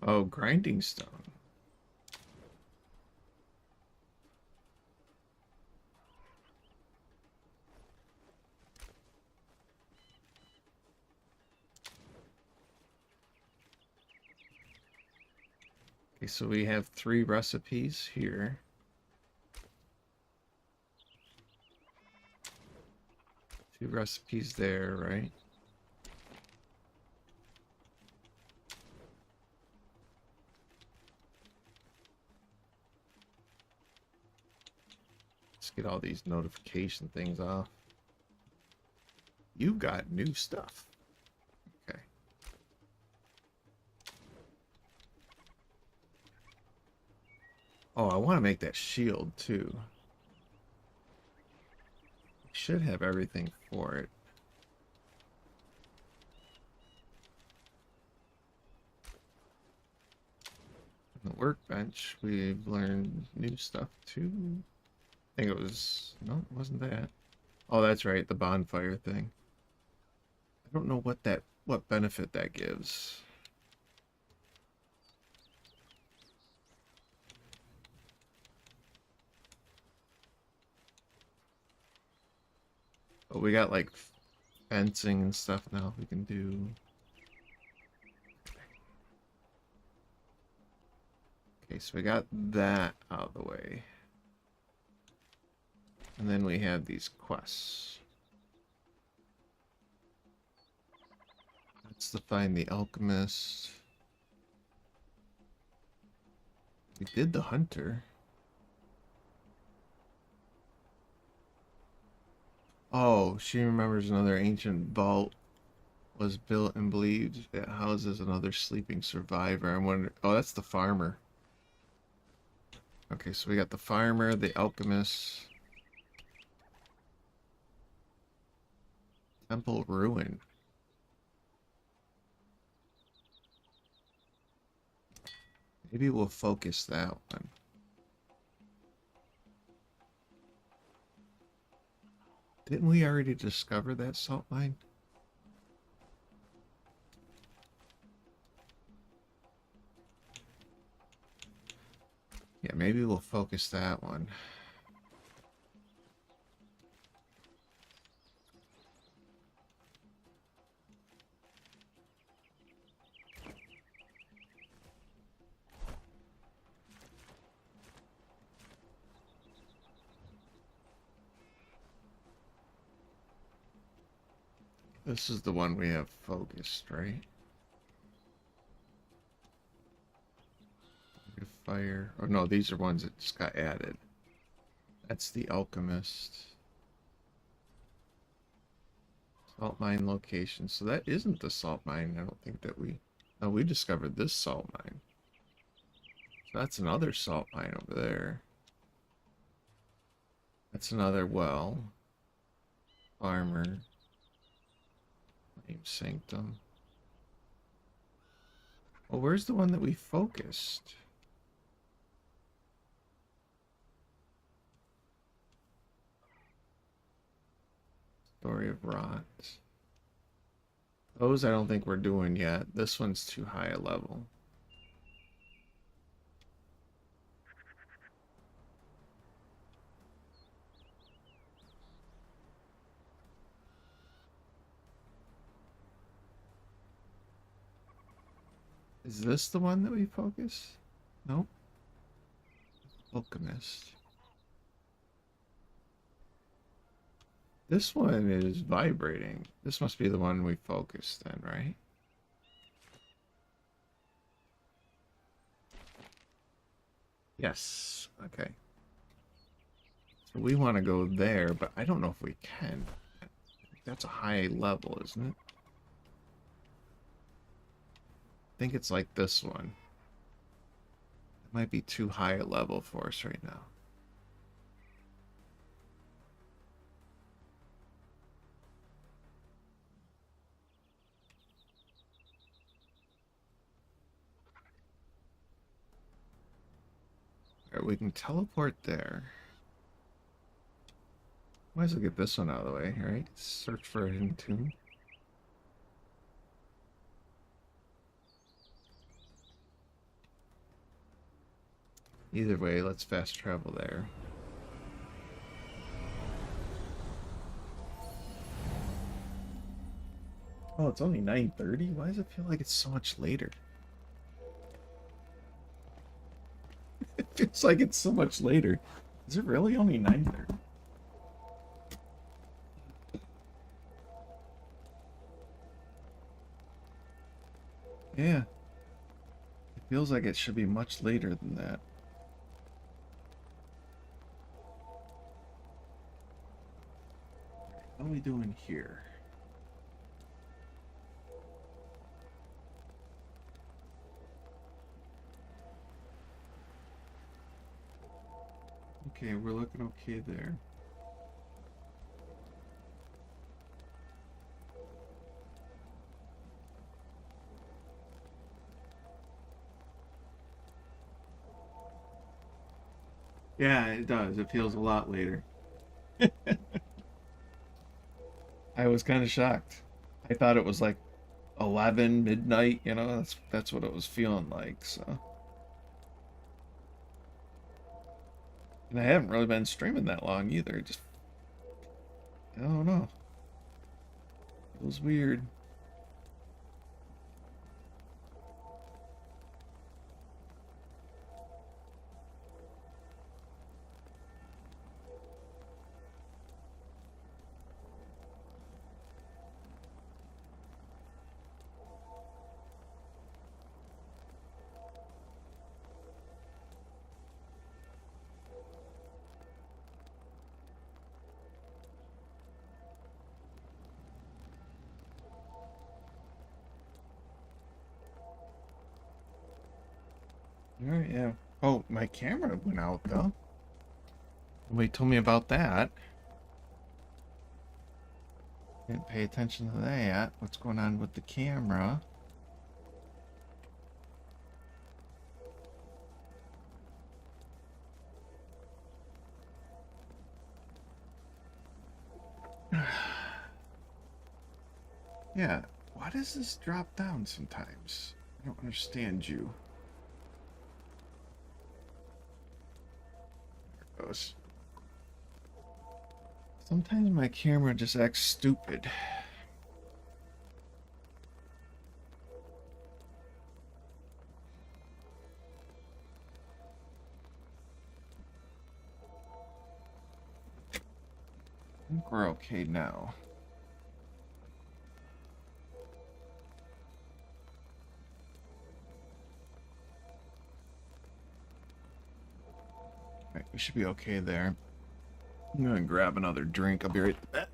Speaker 2: Oh, grinding stone. Okay, so we have 3 recipes here. Two recipes there, right? Let's get all these notification things off. You've got new stuff. Okay. Oh, I want to make that shield too. Should have everything for it. On the workbench, we've learned new stuff too. I think it was... No, it wasn't that. Oh, that's right, the bonfire thing. I don't know what benefit that gives. But we got like fencing and stuff now we can do. Okay, so we got that out of the way. And then we have these quests. That's to find the alchemist. We did the hunter. Oh, she remembers another ancient vault was built and believed it houses another sleeping survivor. I wonder. Oh, that's the farmer. Okay, so we got the farmer, the alchemist, temple ruin. Maybe we'll focus that one. Didn't we already discover that salt mine? Yeah, maybe we'll focus that one. This is the one we have focused, right? Fire. Oh no, these are ones that just got added. That's the alchemist. Salt mine location. So that isn't the salt mine. I don't think that we... No, we discovered this salt mine. So that's another salt mine over there. That's another well. Armor. Flame Sanctum. Well, where's the one that we focused? Story of Rot. Those I don't think we're doing yet. This one's too high a level. Is this the one that we focus? Nope. Alchemist. This one is vibrating. This must be the one we focused then, right? Yes. Okay. So we want to go there, but I don't know if we can. That's a high level, isn't it? I think it's like this one. It might be too high a level for us right now. Alright, we can teleport there. Might as well get this one out of the way, right? Search for a hidden tomb. Either way, let's fast travel there. Oh, it's only 9:30? Why does it feel like it's so much later? It feels like it's so much later. Is it really only 9:30? Yeah. It feels like it should be much later than that. What are we doing here? Okay, we're looking okay there. Yeah, it does. It feels a lot later. I was kind of shocked. I thought it was like 11 midnight, you know, that's what it was feeling like, so. And I haven't really been streaming that long either. Just, I don't know. It was weird. Alright, yeah. Oh, my camera went out though. Nobody told me about that. Didn't pay attention to that. What's going on with the camera? Yeah, why does this drop down sometimes? I don't understand you. There it goes. Sometimes my camera just acts stupid. I think we're okay now. Alright, we should be okay there. I'm gonna grab another drink. I'll be right back.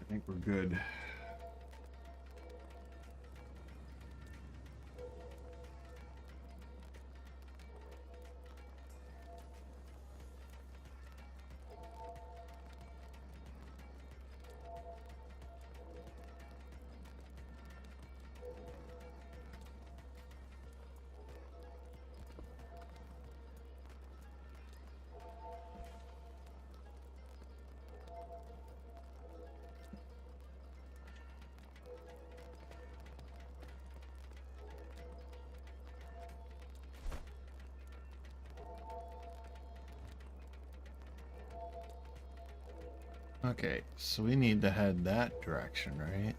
Speaker 2: I think we're good. Okay, so we need to head that direction, right?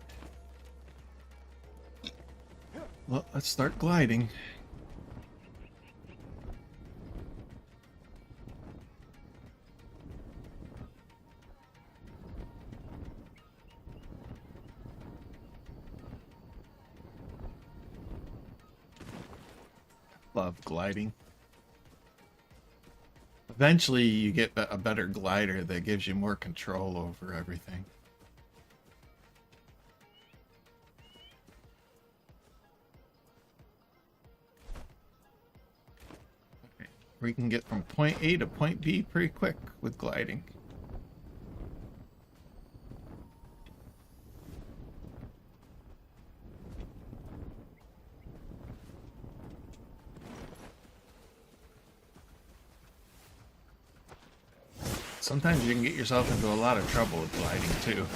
Speaker 2: Well, let's start gliding. Love gliding. Eventually, you get a better glider that gives you more control over everything. Okay. We can get from point A to point B pretty quick with gliding. Sometimes you can get yourself into a lot of trouble with gliding too.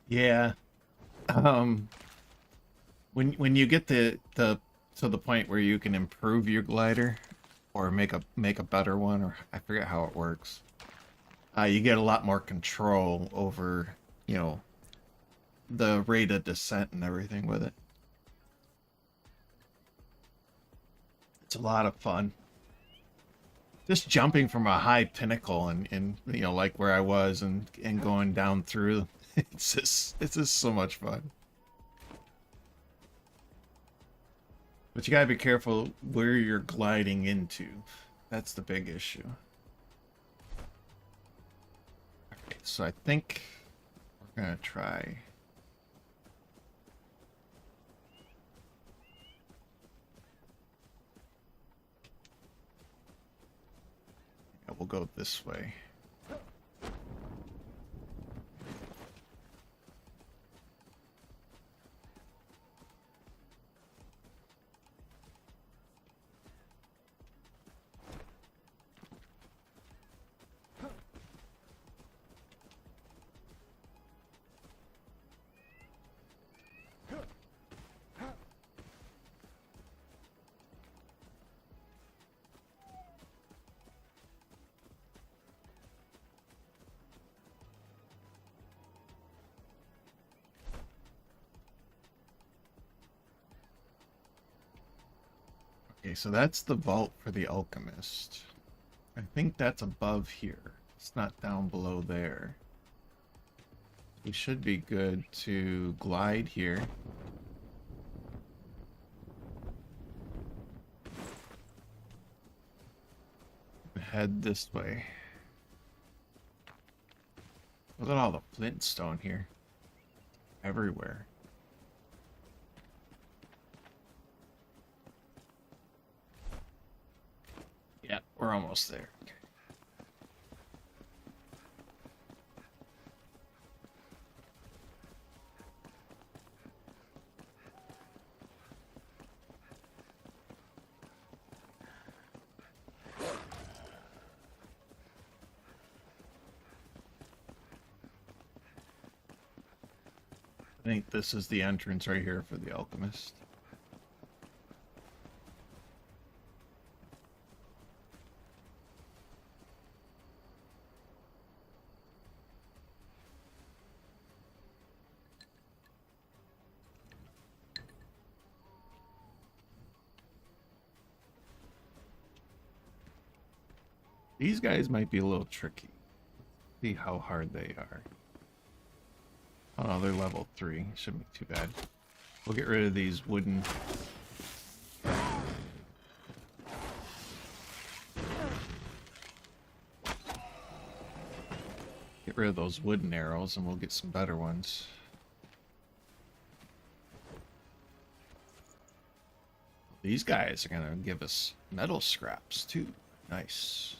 Speaker 2: Yeah. When you get the to the point where you can improve your glider or make a better one, or I forget how it works. You get a lot more control over, you know, the rate of descent and everything with it. It's a lot of fun. Just jumping from a high pinnacle and you know, like where I was and going down through. It's just so much fun. But you gotta be careful where you're gliding into. That's the big issue. Okay, so I think we're gonna try. Yeah, we'll go this way. Okay, so that's the vault for the alchemist. I think that's above here. It's not down below there. We should be good to glide here. Head this way. Look at all the flintstone here. Everywhere. Yeah, we're almost there. Okay. I think this is the entrance right here for the alchemist. These guys might be a little tricky. See how hard they are. Oh no, they're level 3. Shouldn't be too bad. We'll get rid of these wooden... Get rid of those wooden arrows and we'll get some better ones. These guys are gonna give us metal scraps too. Nice.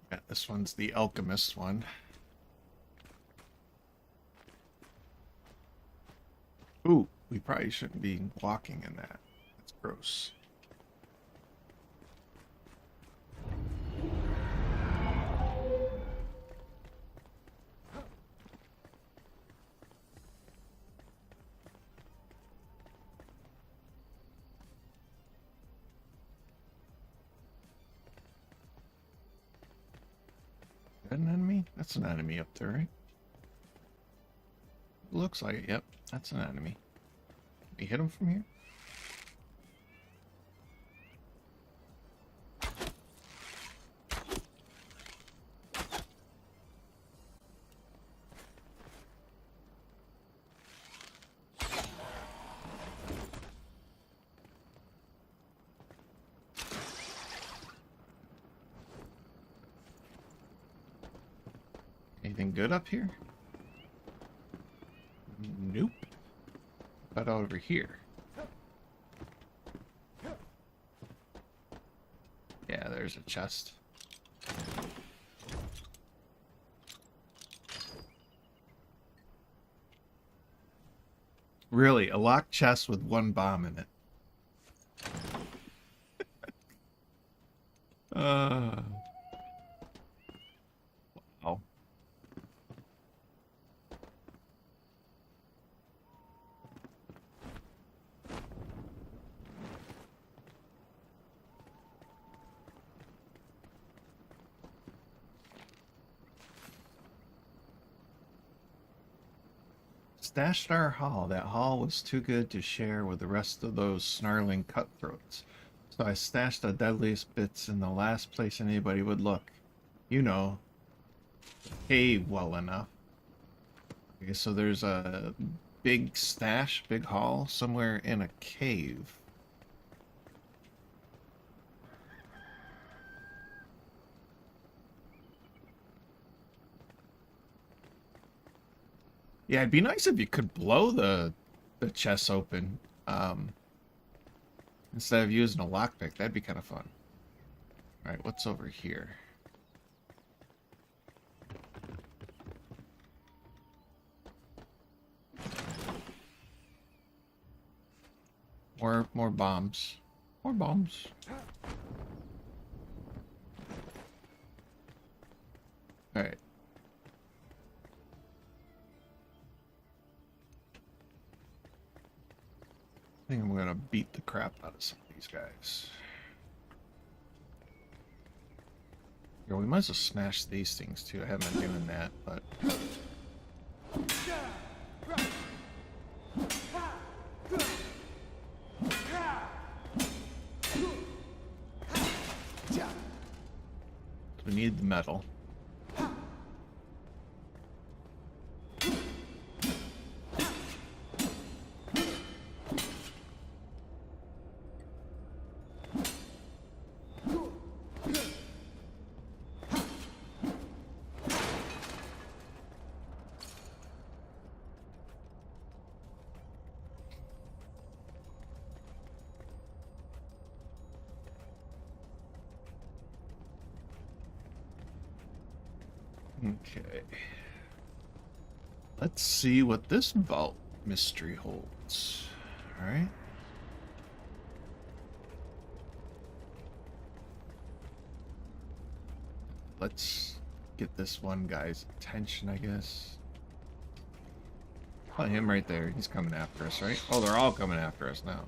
Speaker 2: Yeah, this one's the alchemist one. Ooh, we probably shouldn't be walking in that. That's gross. Is that an enemy? That's an enemy up there, right? Looks like it. Yep, that's an enemy. Can we hit him from here? Anything good up here? Nope. But over here. Yeah, there's a chest. Really, a locked chest with one bomb in it. Wow. Stashed our haul. That haul was too good to share with the rest of those snarling cutthroats. So I stashed the deadliest bits in the last place anybody would look. You know, the cave well enough. Okay, so there's a big stash, big haul, somewhere in a cave. Yeah, it'd be nice if you could blow the chest open instead of using a lockpick. That'd be kind of fun. All right, what's over here? More bombs. More bombs. All right. I think I'm gonna beat the crap out of some of these guys. Yeah, we might as well smash these things too. I haven't been doing that, but... We need the metal. Okay. Let's see what this vault mystery holds. Alright. Let's get this one guy's attention, I guess. Oh, him right there. He's coming after us, right? Oh, they're all coming after us now.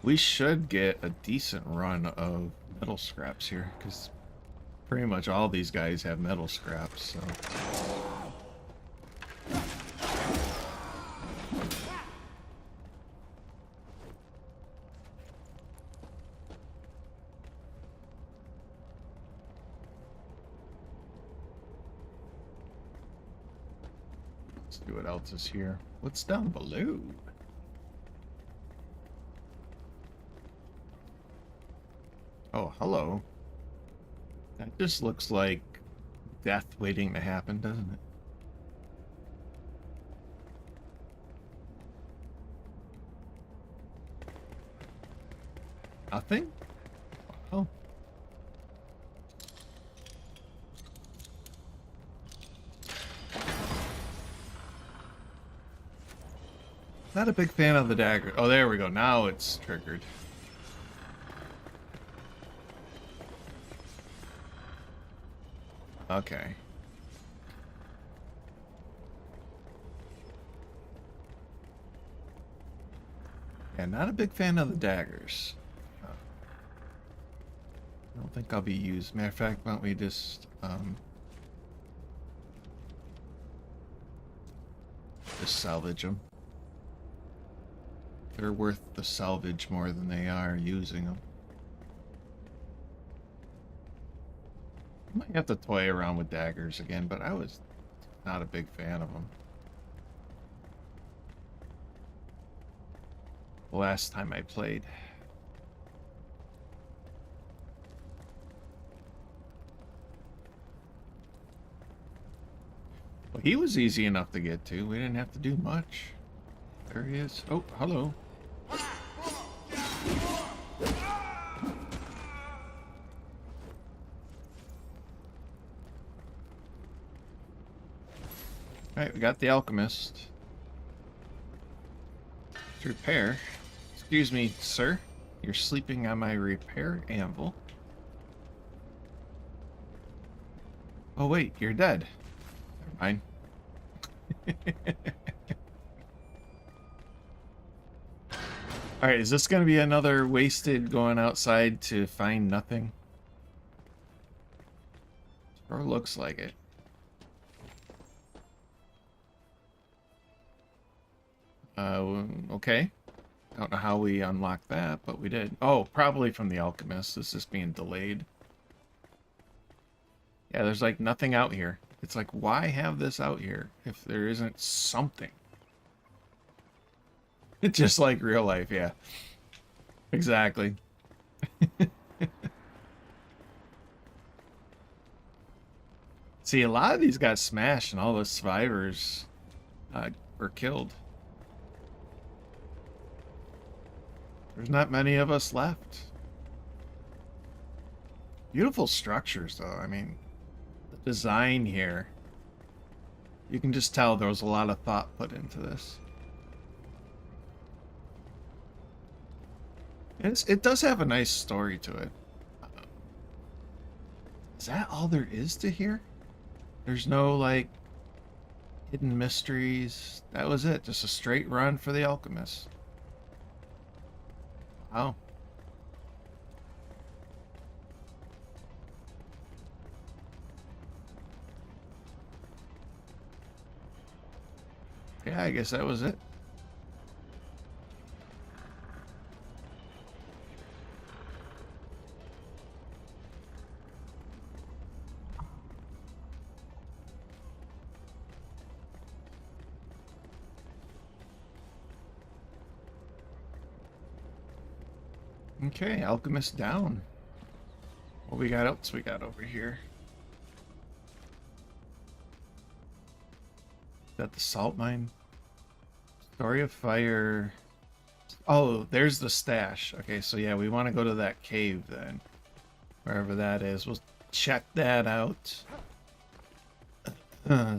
Speaker 2: We should get a decent run of metal scraps here, because pretty much all these guys have metal scraps, so... Let's see what else is here. What's down below? Oh, hello. That just looks like death waiting to happen, doesn't it? Nothing? Oh. Not a big fan of the dagger. Oh, there we go. Now it's triggered. Okay. Yeah, not a big fan of the daggers. I don't think I'll be used. Matter of fact, why don't we just salvage them. They're worth the salvage more than they are using them. I might have to toy around with daggers again, but I was not a big fan of them the last time I played. Well, he was easy enough to get to. We didn't have to do much. There he is. Oh, hello. Alright, we got the alchemist. Let's repair. Excuse me, sir. You're sleeping on my repair anvil. Oh wait, you're dead. Never mind. Alright, is this going to be another wasted going outside to find nothing? Sure looks like it. Okay. Don't know how we unlocked that, but we did. Oh, probably from the alchemist. This is being delayed. Yeah, there's like nothing out here. It's like, why have this out here if there isn't something? It's just like real life, yeah. Exactly. See, a lot of these got smashed and all the survivors were killed. There's not many of us left. Beautiful structures, though. I mean, the design here. You can just tell there was a lot of thought put into this. It does have a nice story to it. Is that all there is to here? There's no, like, hidden mysteries. That was it. Just a straight run for the alchemist. Wow. Yeah, I guess that was it. Okay, alchemist down. What we got else we got over here? Is that the salt mine? Story of fire. Oh, there's the stash. Okay, so yeah, we want to go to that cave then. Wherever that is. We'll check that out.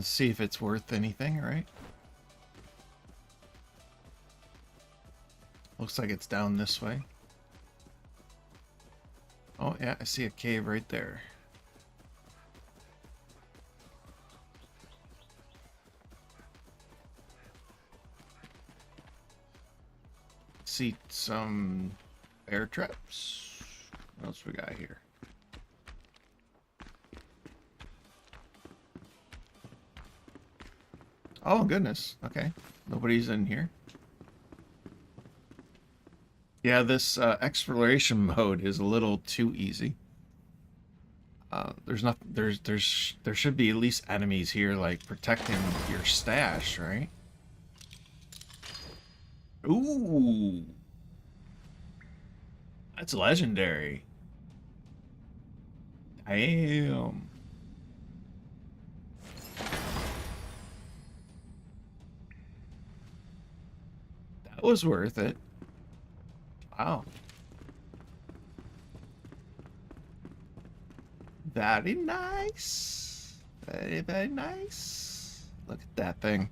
Speaker 2: See if it's worth anything, right? Looks like it's down this way. Oh, yeah, I see a cave right there. See some Bear traps. What else we got here? Oh, goodness. Okay. Nobody's in here. Yeah, this exploration mode is a little too easy. There's not there should be at least enemies here like protecting your stash, right? Ooh. That's legendary. Damn. That was worth it. Wow. Very nice. Very, very nice. Look at that thing.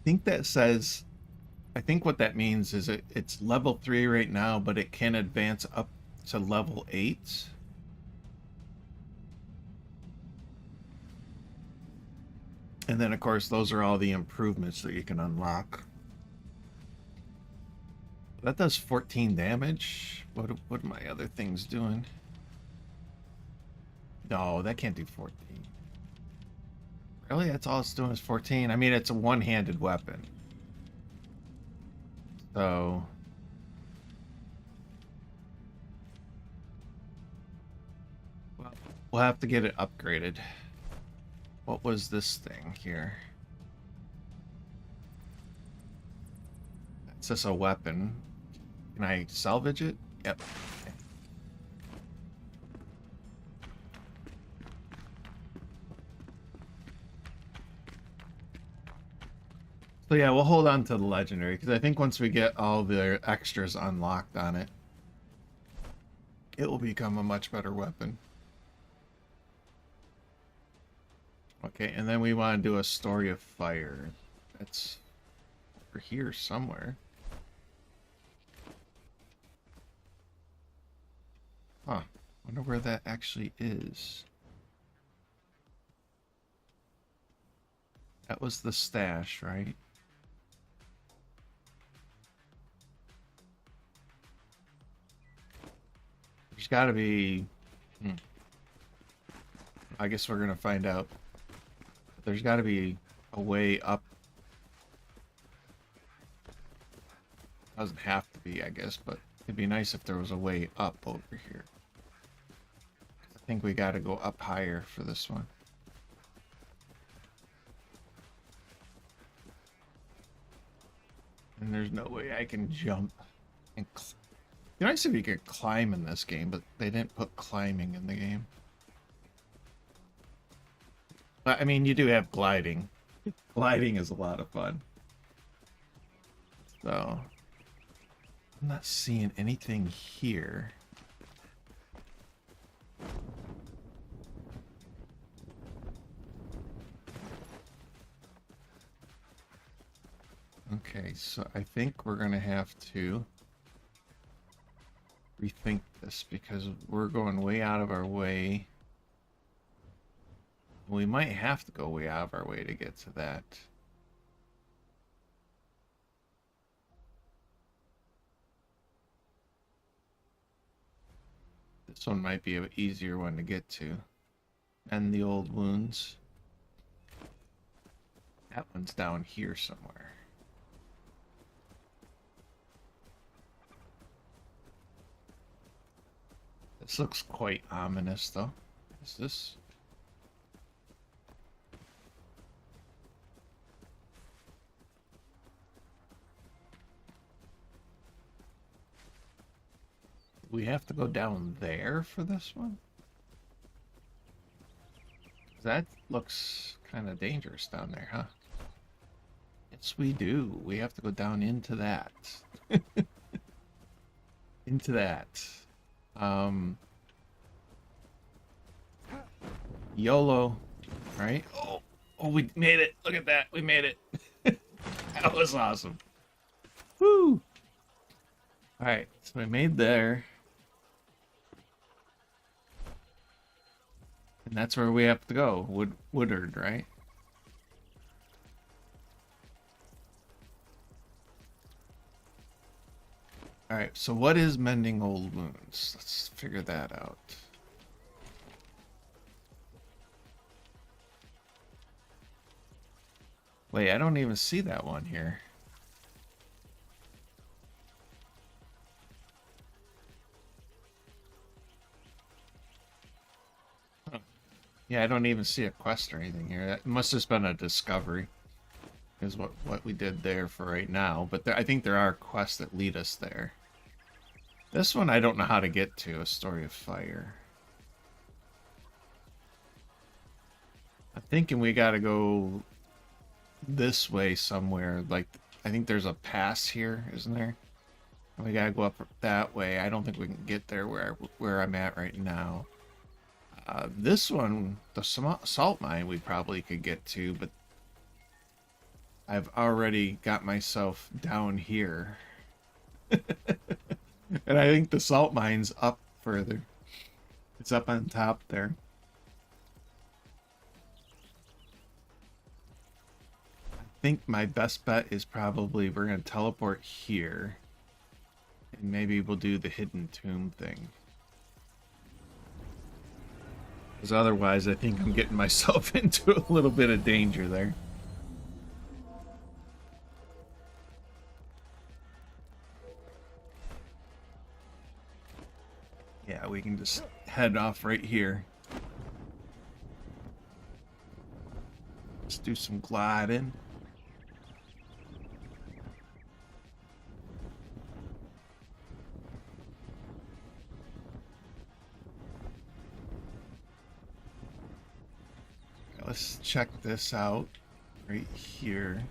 Speaker 2: I think what that means is it's level 3 right now, but it can advance up to level 8. And then, of course, those are all the improvements that you can unlock. That does 14 damage. What are my other things doing? No, that can't do 14. Really? That's all it's doing is 14? I mean, it's a one-handed weapon. So... well, we'll have to get it upgraded. What was this thing here? Is this a weapon? Can I salvage it? Yep. Okay. So yeah, we'll hold on to the legendary, because I think once we get all the extras unlocked on it, it will become a much better weapon. Okay, and then we want to do a story of fire. That's over here somewhere. Huh. Wonder where that actually is. That was the stash, right? There's got to be... I guess we're going to find out. There's got to be a way up. Doesn't have to be, I guess, but it'd be nice if there was a way up over here. I think we got to go up higher for this one. And there's no way I can jump. And it'd be nice if you could climb in this game, but they didn't put climbing in the game. But, I mean, you do have gliding. Gliding is a lot of fun. So, I'm not seeing anything here. Okay, so I think we're gonna have to rethink this because we're going way out of our way. We might have to go way out of our way to get to that. This one might be an easier one to get to. And the old wounds. That one's down here somewhere. This looks quite ominous, though. Is this? We have to go down there for this one? That looks kind of dangerous down there, huh? Yes, we do. We have to go down into that. Into that. YOLO, right? Oh, we made it. Look at that. We made it. That was awesome. Woo! All right, so we made there. And that's where we have to go. Woodard, right? Alright, so what is mending old wounds? Let's figure that out. Wait, I don't even see that one here. Huh. Yeah, I don't even see a quest or anything here. That must have been a discovery. Is what we did there for right now. But I think there are quests that lead us there. This one I don't know how to get to. A Story of Fire. I'm thinking we gotta go this way somewhere. Like, I think there's a pass here, isn't there? We gotta go up that way. I don't think we can get there where I'm at right now. This one, the salt mine, we probably could get to, but I've already got myself down here. And I think the salt mine's up further. It's up on top there. I think my best bet is probably we're going to teleport here. And maybe we'll do the hidden tomb thing. Because otherwise I think I'm getting myself into a little bit of danger there. Yeah, we can just head off right here. Let's do some gliding. Let's check this out right here.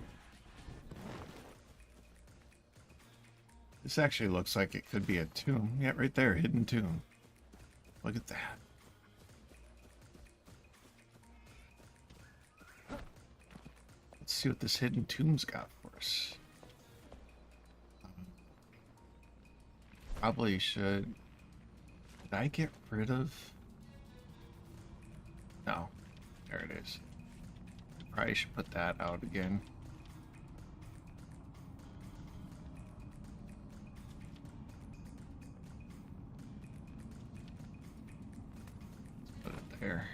Speaker 2: This actually looks like it could be a tomb. Yeah, right there, hidden tomb. Look at that. Let's see what this hidden tomb's got for us. Probably should... Did I get rid of... No. There it is. Probably should put that out again. Let's put it there.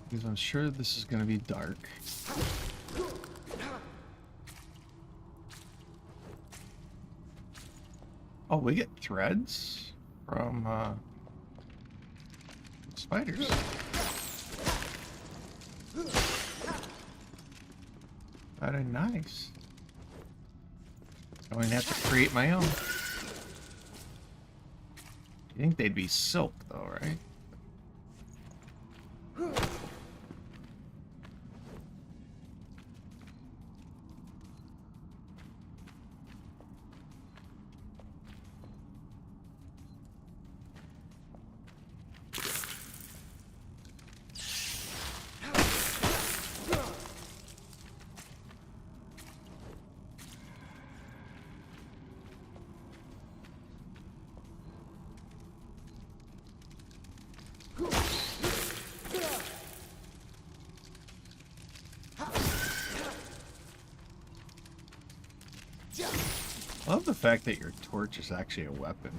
Speaker 2: Because I'm sure this is going to be dark. Oh, we get threads from spiders. Very nice. I'm going to have to create my own. You think they'd be silk though, right? I love the fact that your torch is actually a weapon.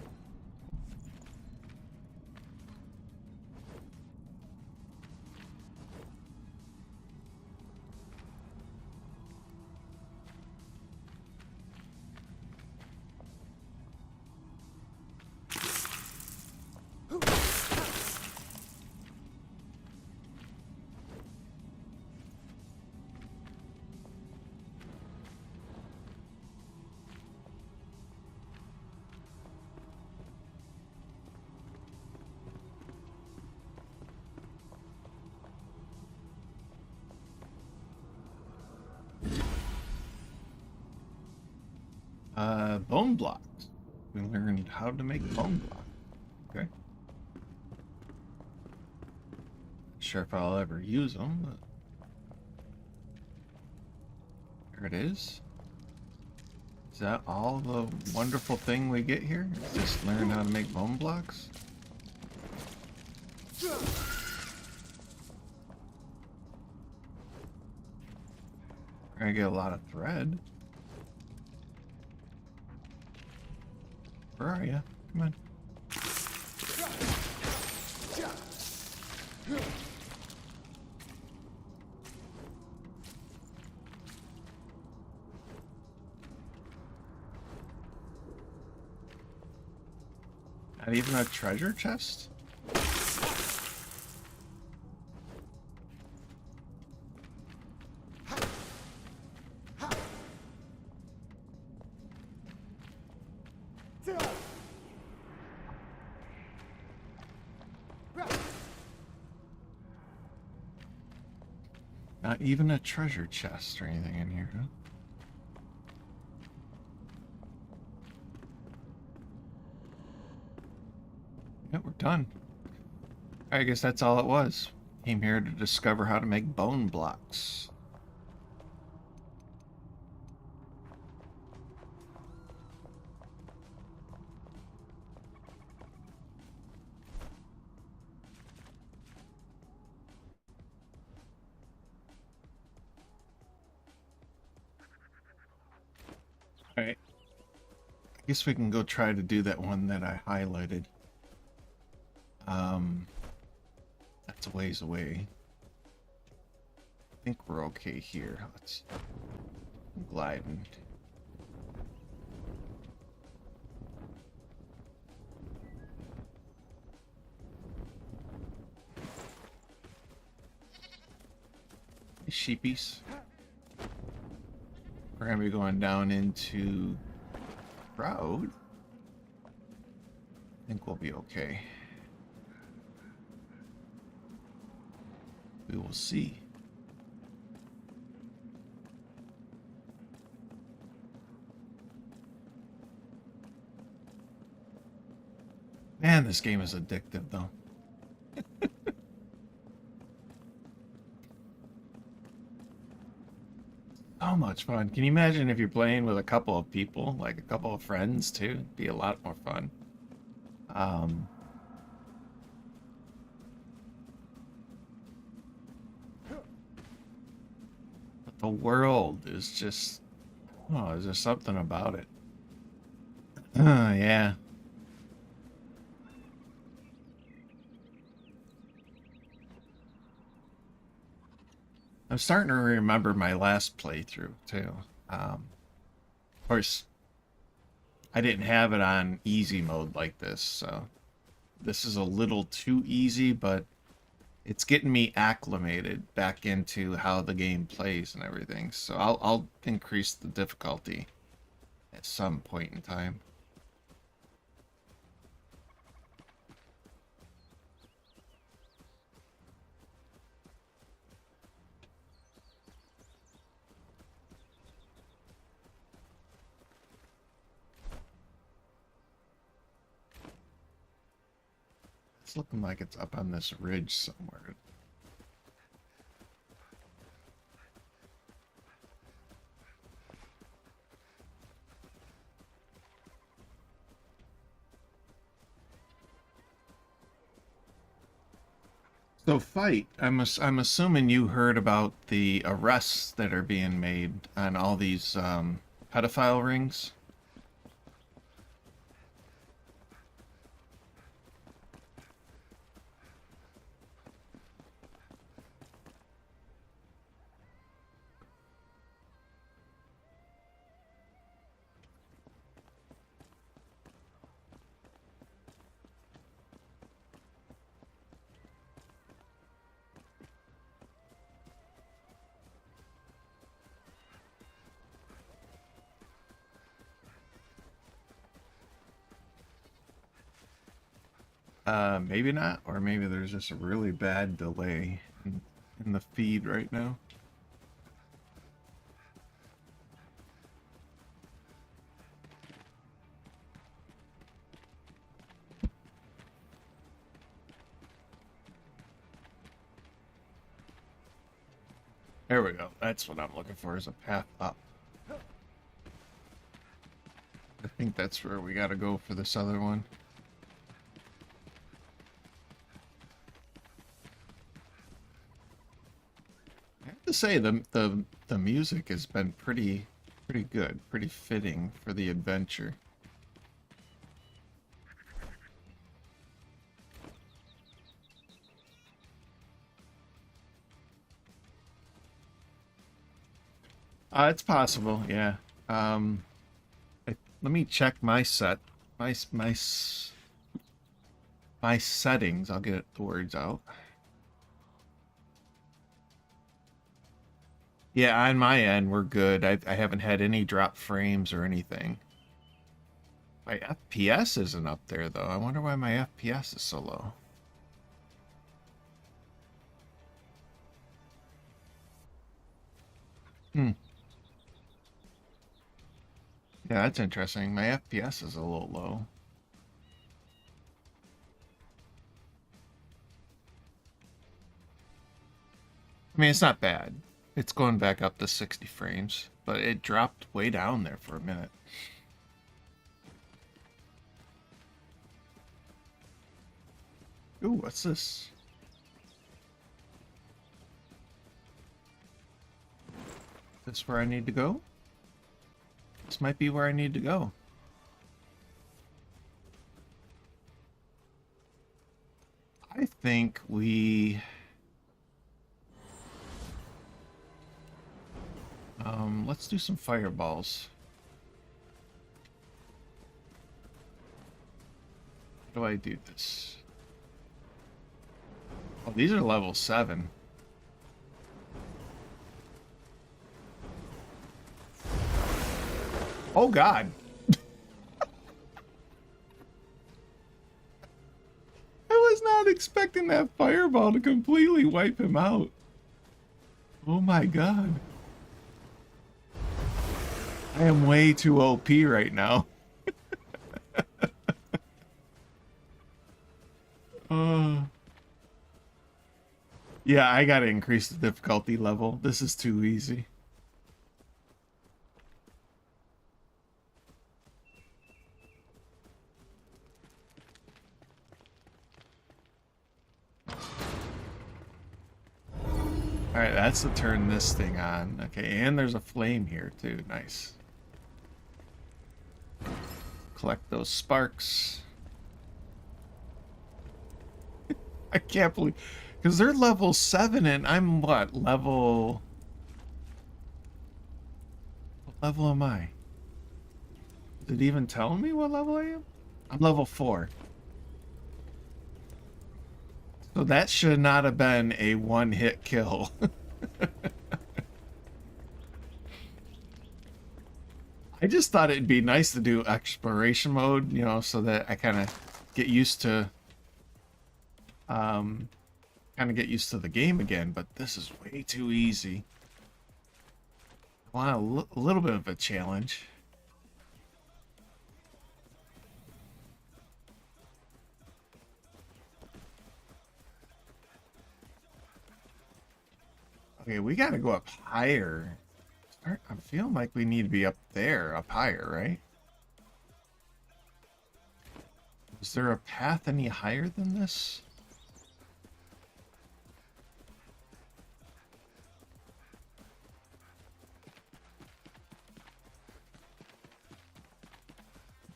Speaker 2: Bone blocks. We learned how to make bone blocks. Okay. Not sure if I'll ever use them, but there it is. Is that all the wonderful thing we get here? Is just learn how to make bone blocks? We're gonna get a lot of thread. Where are you? Come on. Not even a treasure chest? Not even a treasure chest or anything in here, huh? Yeah, we're done. I guess that's all it was. Came here to discover how to make bone blocks. Alright. I guess we can go try to do that one that I highlighted. That's a ways away. I think we're okay here. Let's glide. Sheepies. We're gonna be going down into Road. I think we'll be okay. We will see. Man, this game is addictive, though. So much fun. Can you imagine if you're playing with a couple of people, like a couple of friends, too? It'd be a lot more fun. But the world is just... Oh, there's just something about it. Yeah. I'm starting to remember my last playthrough, too. Of course, I didn't have it on easy mode like this, so this is a little too easy, but it's getting me acclimated back into how the game plays and everything. So I'll increase the difficulty at some point in time. It's looking like it's up on this ridge somewhere. So fight, I'm assuming you heard about the arrests that are being made on all these pedophile rings. Maybe not, or maybe there's just a really bad delay in the feed right now. There we go. That's what I'm looking for, is a path up. think that's where we gotta go for this other one. I have to say the music has been pretty good, pretty fitting for the adventure. It's possible, yeah. Let me check my my settings. I'll get the words out. Yeah, on my end, we're good. I haven't had any drop frames or anything. My FPS isn't up there, though. I wonder why my FPS is so low. Hmm. Yeah, that's interesting. My FPS is a little low. I mean, it's not bad. It's going back up to 60 frames, but it dropped way down there for a minute. Ooh, what's this? This where I need to go? This might be where I need to go. I think let's do some fireballs. How do I do this? Oh, these are level 7. Oh God. I was not expecting that fireball to completely wipe him out. Oh my God. I am way too OP right now. Yeah, I gotta increase the difficulty level. This is too easy. Alright, that's to turn this thing on. Okay, and there's a flame here too. Nice. Collect those sparks. I can't believe... Because they're level 7 and I'm what? What level am I? Did it even tell me what level I am? I'm level 4. So that should not have been a one-hit kill. I just thought it'd be nice to do exploration mode, you know, so that I kind of get used to the game again, but this is way too easy. I want a little bit of a challenge. Okay, we gotta go up higher. I'm feeling like we need to be up there, up higher, right? Is there a path any higher than this?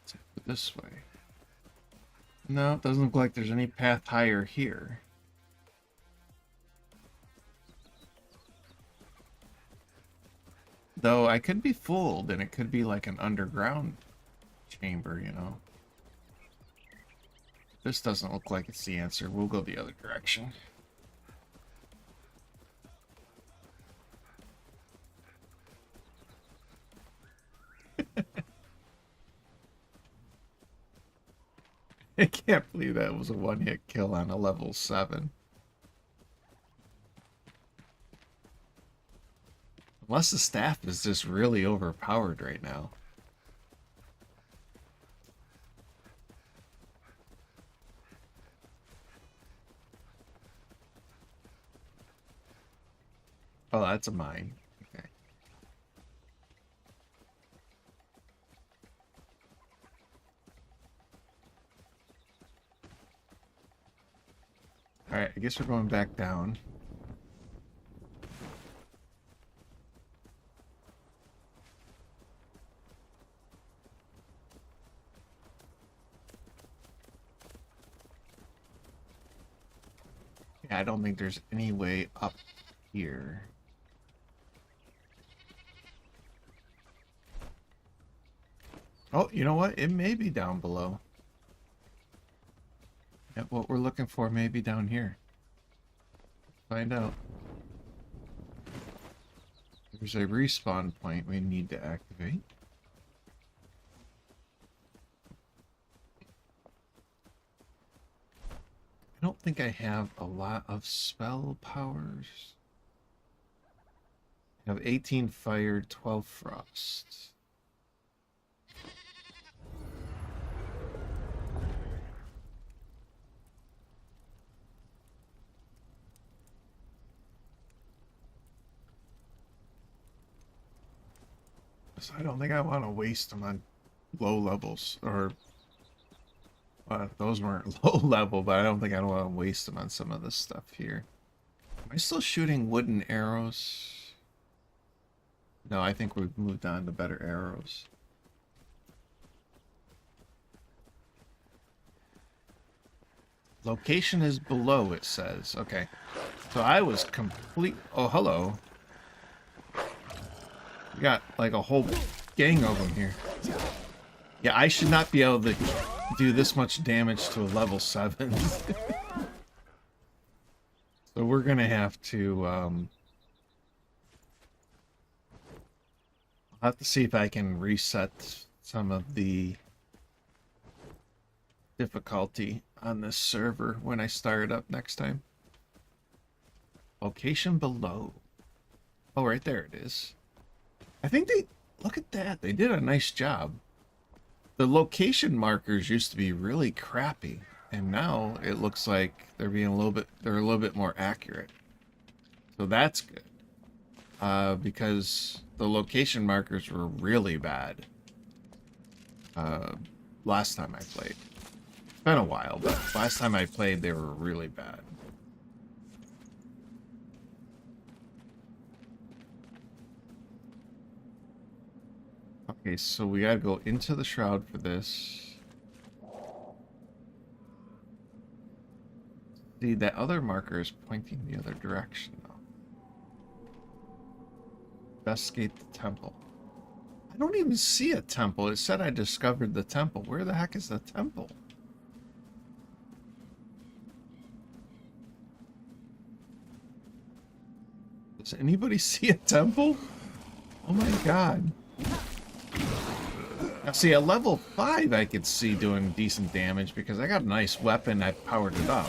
Speaker 2: Let's go this way. No, it doesn't look like there's any path higher here. Though I could be fooled and it could be like an underground chamber, you know. This doesn't look like it's the answer. We'll go the other direction. I can't believe that was a one-hit kill on a level 7. Unless the staff is just really overpowered right now. Oh, that's a mine. Okay. guess we're going back down. Yeah, I don't think there's any way up here. Oh, you know what? It may be down below. Yep, what we're looking for may be down here. Find out. There's a respawn point we need to activate. I don't think I have a lot of spell powers. I have 18 fire, 12 frost. So I don't think I want to waste them on low levels, or those weren't low level, but I don't think I want to waste them on some of this stuff here. Am I still shooting wooden arrows? No, I think we've moved on to better arrows. Location is below, it says. Okay. So I was complete... Oh, hello. We got like a whole gang of them here. Yeah, I should not be able to do this much damage to a level 7. So we're gonna have to I'll have to see if I can reset some of the difficulty on this server when I start it up next time. Location below. Oh, right there it is. I think they... Look at that. They did a nice job. The location markers used to be really crappy, and now it looks like they're being a little bit more accurate. So that's good. Because the location markers were really bad last time I played. It's been a while, but last time I played they were really bad. Okay, so we gotta go into the shroud for this. See, that other marker is pointing the other direction, though. Investigate the temple. I don't even see a temple. It said I discovered the temple. Where the heck is the temple? Does anybody see a temple? Oh my god. Now see, at level 5 I could see doing decent damage because I got a nice weapon, I powered it up.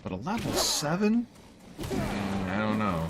Speaker 2: But a level 7? I don't know.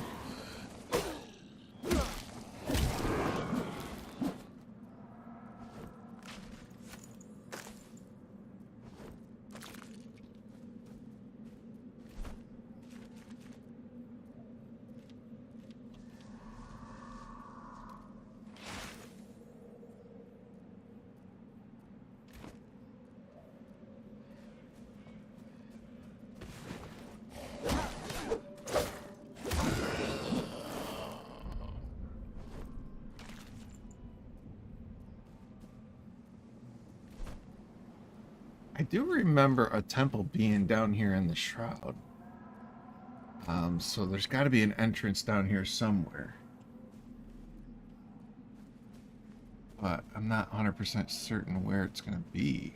Speaker 2: I do remember a temple being down here in the shroud. So there's got to be an entrance down here somewhere. But I'm not 100% certain where it's going to be.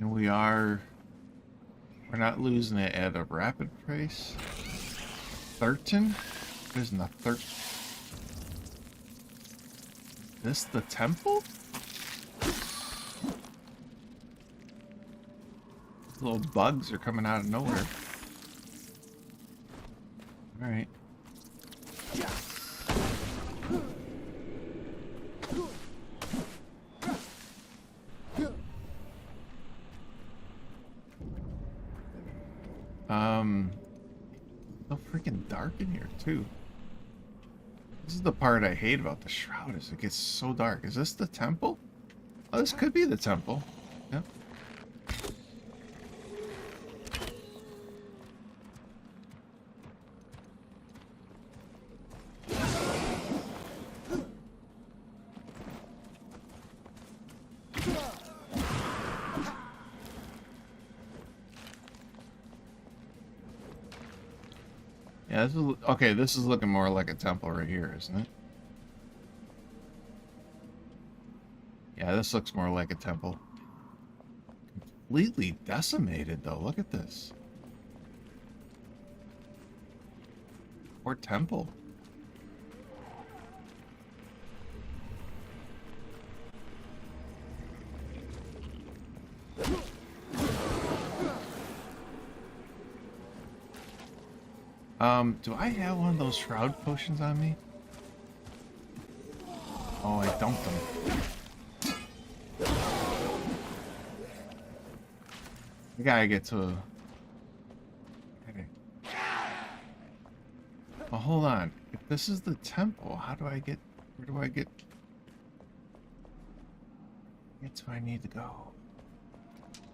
Speaker 2: And we're not losing it at a rapid pace. 13? Isn't the 13? This the temple? Little bugs are coming out of nowhere. Alright. So freaking dark in here too. This is the part I hate about the shroud, is it gets so dark. Is this the temple? Oh, this could be the temple. Yep. Yeah, this is okay. This is looking more like a temple right here, isn't it? Yeah, this looks more like a temple. Completely decimated, though. Look at this. Or temple. Do I have one of those shroud potions on me? Oh, I dumped them. We gotta get to... Okay. Well, hold on. If this is the temple, how do I get... Where do I get... That's where I need to go.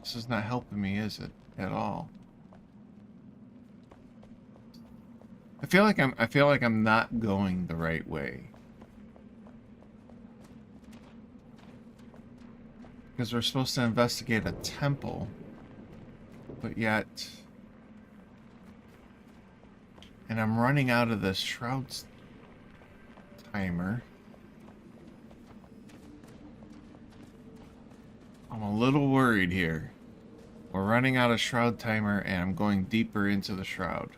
Speaker 2: This is not helping me, is it? At all. I feel like I'm not going the right way. Because we're supposed to investigate a temple, but yet, and I'm running out of this shrouds timer. I'm a little worried here. We're running out of shroud timer and I'm going deeper into the shroud.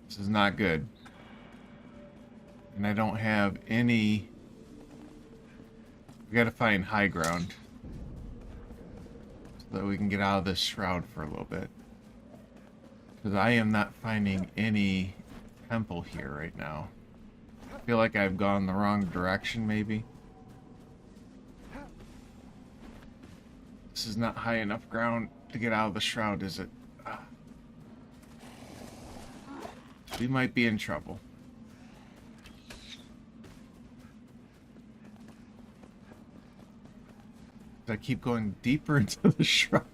Speaker 2: This is not good. And I don't have any... We gotta find high ground. So that we can get out of this shroud for a little bit. Because I am not finding any temple here right now. I feel like I've gone the wrong direction, maybe. This is not high enough ground to get out of the shroud, is it? We might be in trouble. I keep going deeper into the shroud.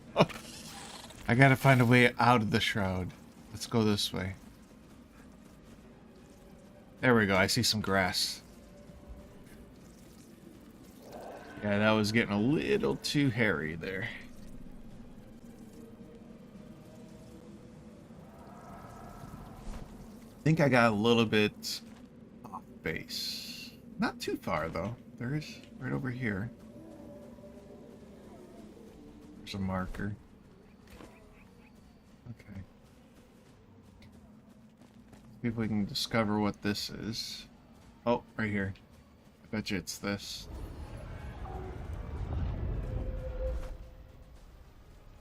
Speaker 2: I gotta find a way out of the shroud. Let's go this way. There we go. I see some grass. Yeah, that was getting a little too hairy there. I think I got a little bit off base. Not too far, though. There is right over here. There's a marker. Okay. See if we can discover what this is. Oh, right here. I bet you it's this.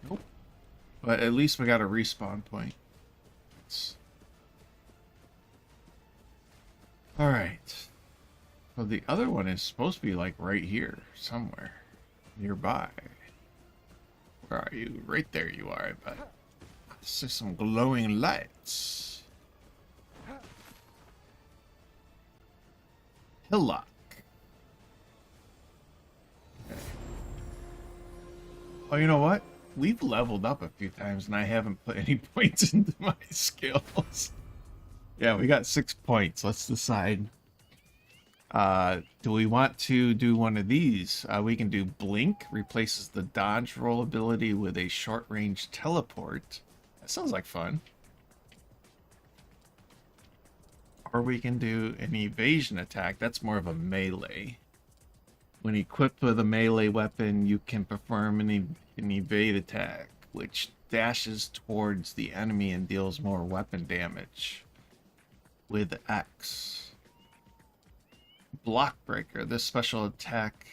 Speaker 2: Nope. But at least we got a respawn point. Alright. Well, the other one is supposed to be like right here, somewhere. Nearby. Where are you? Right there you are, I bet. I see some glowing lights. Hillock. Okay. Oh, you know what? We've leveled up a few times and I haven't put any points into my skills. Yeah, we got 6 points. Let's decide. Do we want to do one of these? We can do Blink, replaces the dodge roll ability with a short-range teleport. That sounds like fun. Or we can do an evasion attack. That's more of a melee. When equipped with a melee weapon, you can perform an evade attack, which dashes towards the enemy and deals more weapon damage with X. Block Breaker. This special attack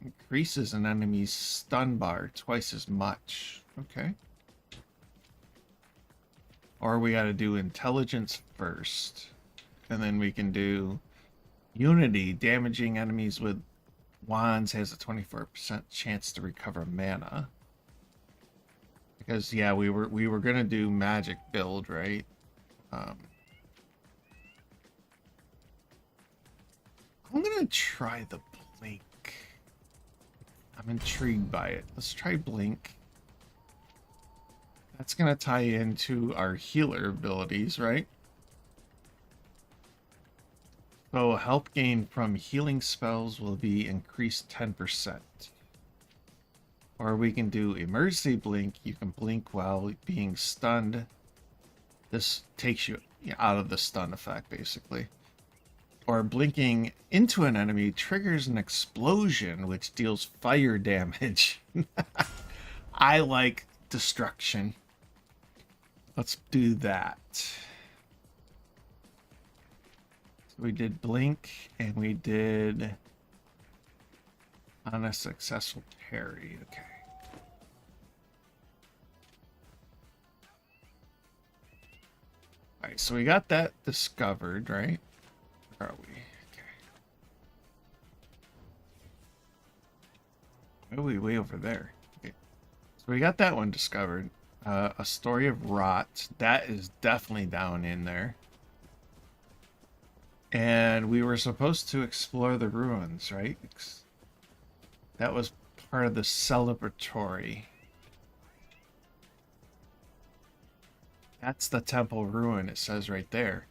Speaker 2: increases an enemy's stun bar twice as much. Okay. Or we gotta do Intelligence first. And then we can do Unity. Damaging enemies with wands has a 24% chance to recover mana. Because, yeah, we were gonna do magic build, right? I'm gonna try the blink. I'm intrigued by it. Let's try blink. That's gonna tie into our healer abilities, right? So help gain from healing spells will be increased 10%. Or we can do emergency blink. You can blink while being stunned. This takes you out of the stun effect, basically. Or blinking into an enemy triggers an explosion, which deals fire damage. I like destruction. Let's do that. So we did blink, and we did on a successful parry. Okay. Alright, so we got that discovered, right? Where are we? Okay. Oh, we way over there. Okay. So we got that one discovered. A story of rot. That is definitely down in there. And we were supposed to explore the ruins, right? That was part of the celebratory. That's the temple ruin, it says right there.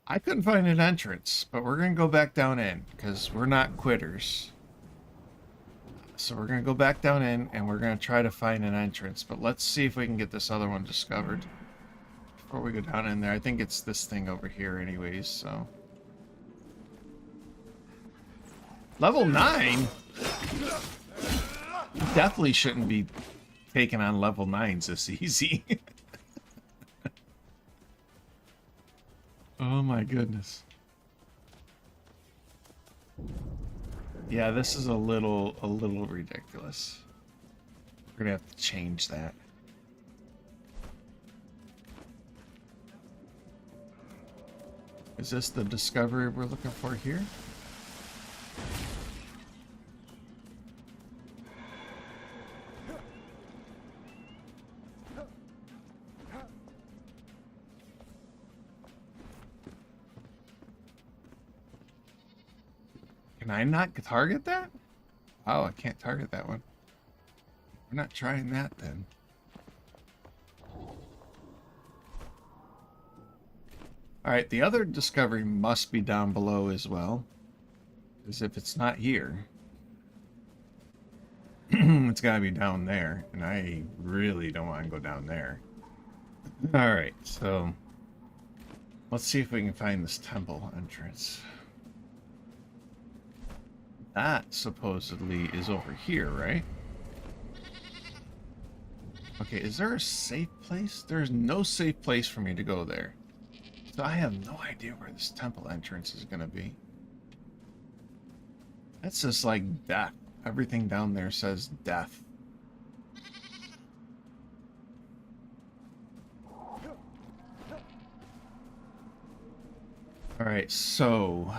Speaker 2: I couldn't find an entrance, but we're going to go back down in, because we're not quitters. So we're going to go back down in, and we're going to try to find an entrance. But let's see if we can get this other one discovered before we go down in there. I think it's this thing over here anyways, so... Level 9? Definitely shouldn't be taking on level 9s this easy. Oh my goodness. Yeah, this is a little ridiculous. We're gonna have to change that. Is this the discovery we're looking for here? Can I not target that? Oh, I can't target that one. We're not trying that then. Alright, the other discovery must be down below as well. Because if it's not here, it's gotta be down there. And I really don't want to go down there. Alright, so let's see if we can find this temple entrance. That supposedly is over here, right? Okay, is there a safe place? There's no safe place for me to go there. So I have no idea where this temple entrance is going to be. That's just like death. Everything down there says death. Alright, so...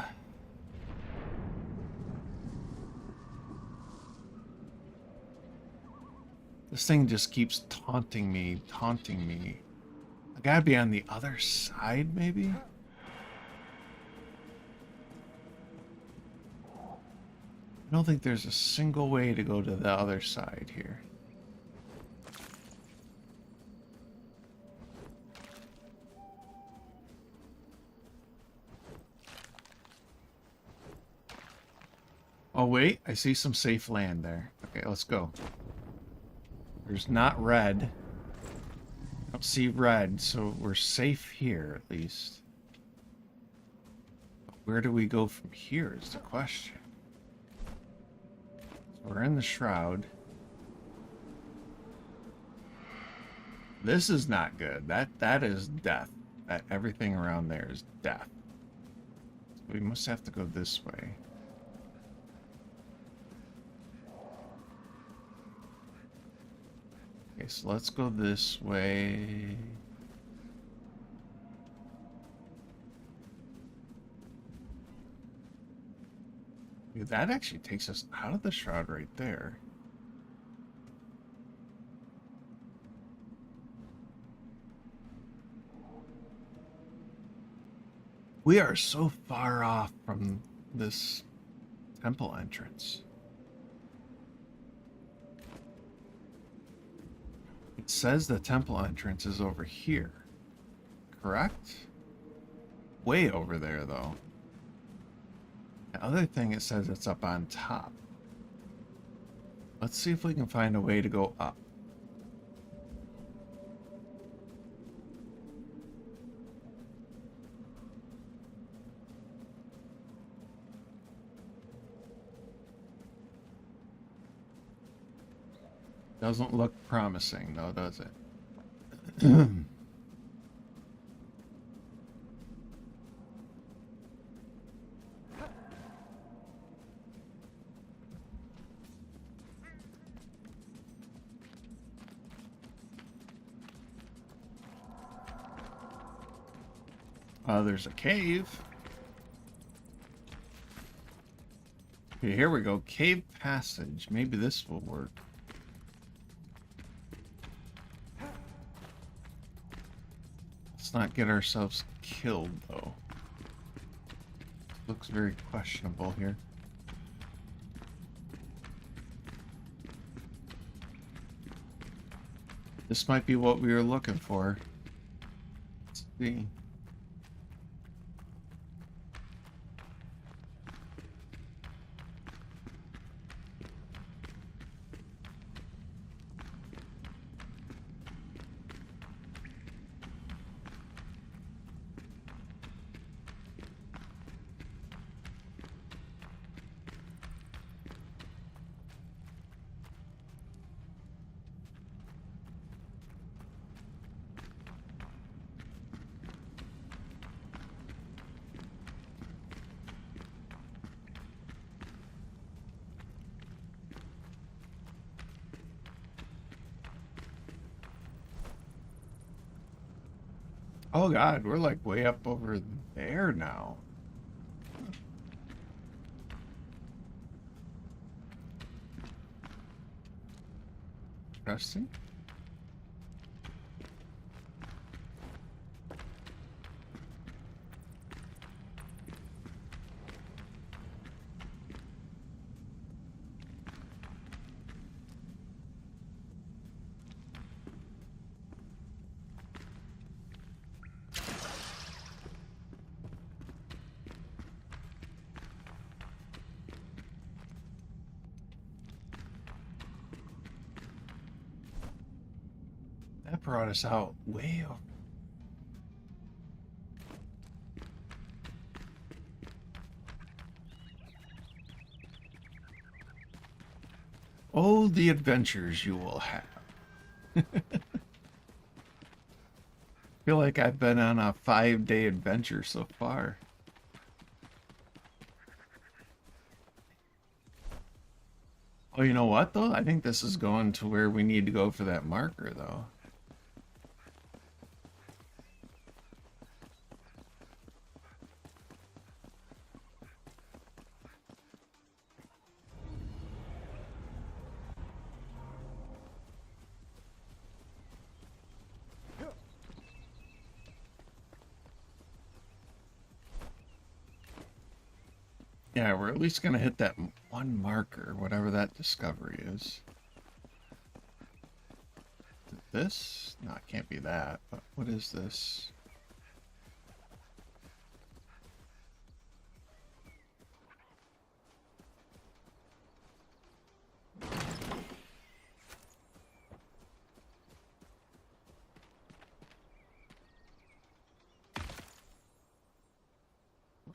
Speaker 2: this thing just keeps taunting me. I gotta be on the other side, maybe? I don't think there's a single way to go to the other side here. Oh wait, I see some safe land there. Okay, let's go. There's not red. I don't see red, so we're safe here at least. Where do we go from here is the question. So we're in the shroud. This is not good. That is death. That everything around there is death. So we must have to go this way. Okay, so let's go this way. Okay, that actually takes us out of the shroud right there. We are so far off from this temple entrance. It says the temple entrance is over here, correct? Way over there, though. The other thing, it says it's up on top. Let's see if we can find a way to go up. Doesn't look promising, though, does it? There's a cave. Okay, here we go. Cave passage. Maybe this will work. Let's not get ourselves killed, though. Looks very questionable here. This might be what we were looking for. Let's see. Oh god, we're like way up over there now. Interesting. That brought us out way over. Oh, the adventures you will have. Feel like I've been on a 5-day adventure so far. Oh, you know what, though? I think this is going to where we need to go for that marker, though. Yeah, we're at least going to hit that one marker, whatever that discovery is. This? No, it can't be that. But what is this?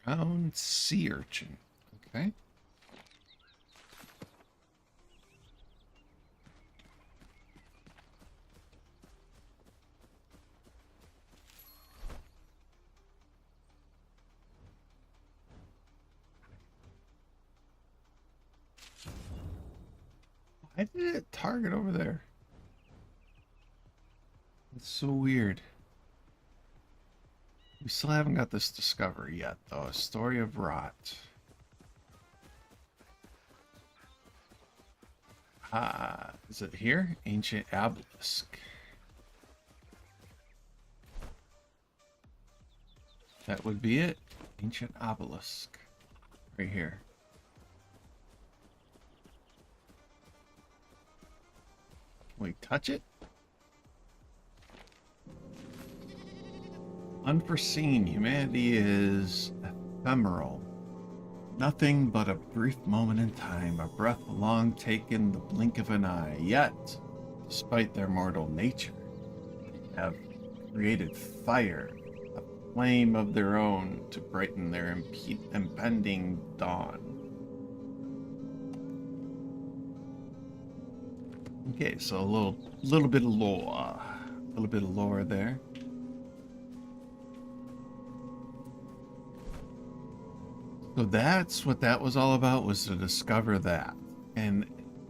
Speaker 2: Brown sea urchin. Okay. Why did it target over there? It's so weird. We still haven't got this discovery yet, though. A story of rot. Ah, is it here? Ancient obelisk. That would be it. Ancient obelisk. Right here. Can we touch it? Unforeseen. Humanity is ephemeral. Nothing but a brief moment in time, a breath long taken, the blink of an eye. Yet, despite their mortal nature, have created fire, a flame of their own to brighten their impending dawn. Okay, so a little bit of lore. A little bit of lore there. So that's what that was all about, was to discover that. And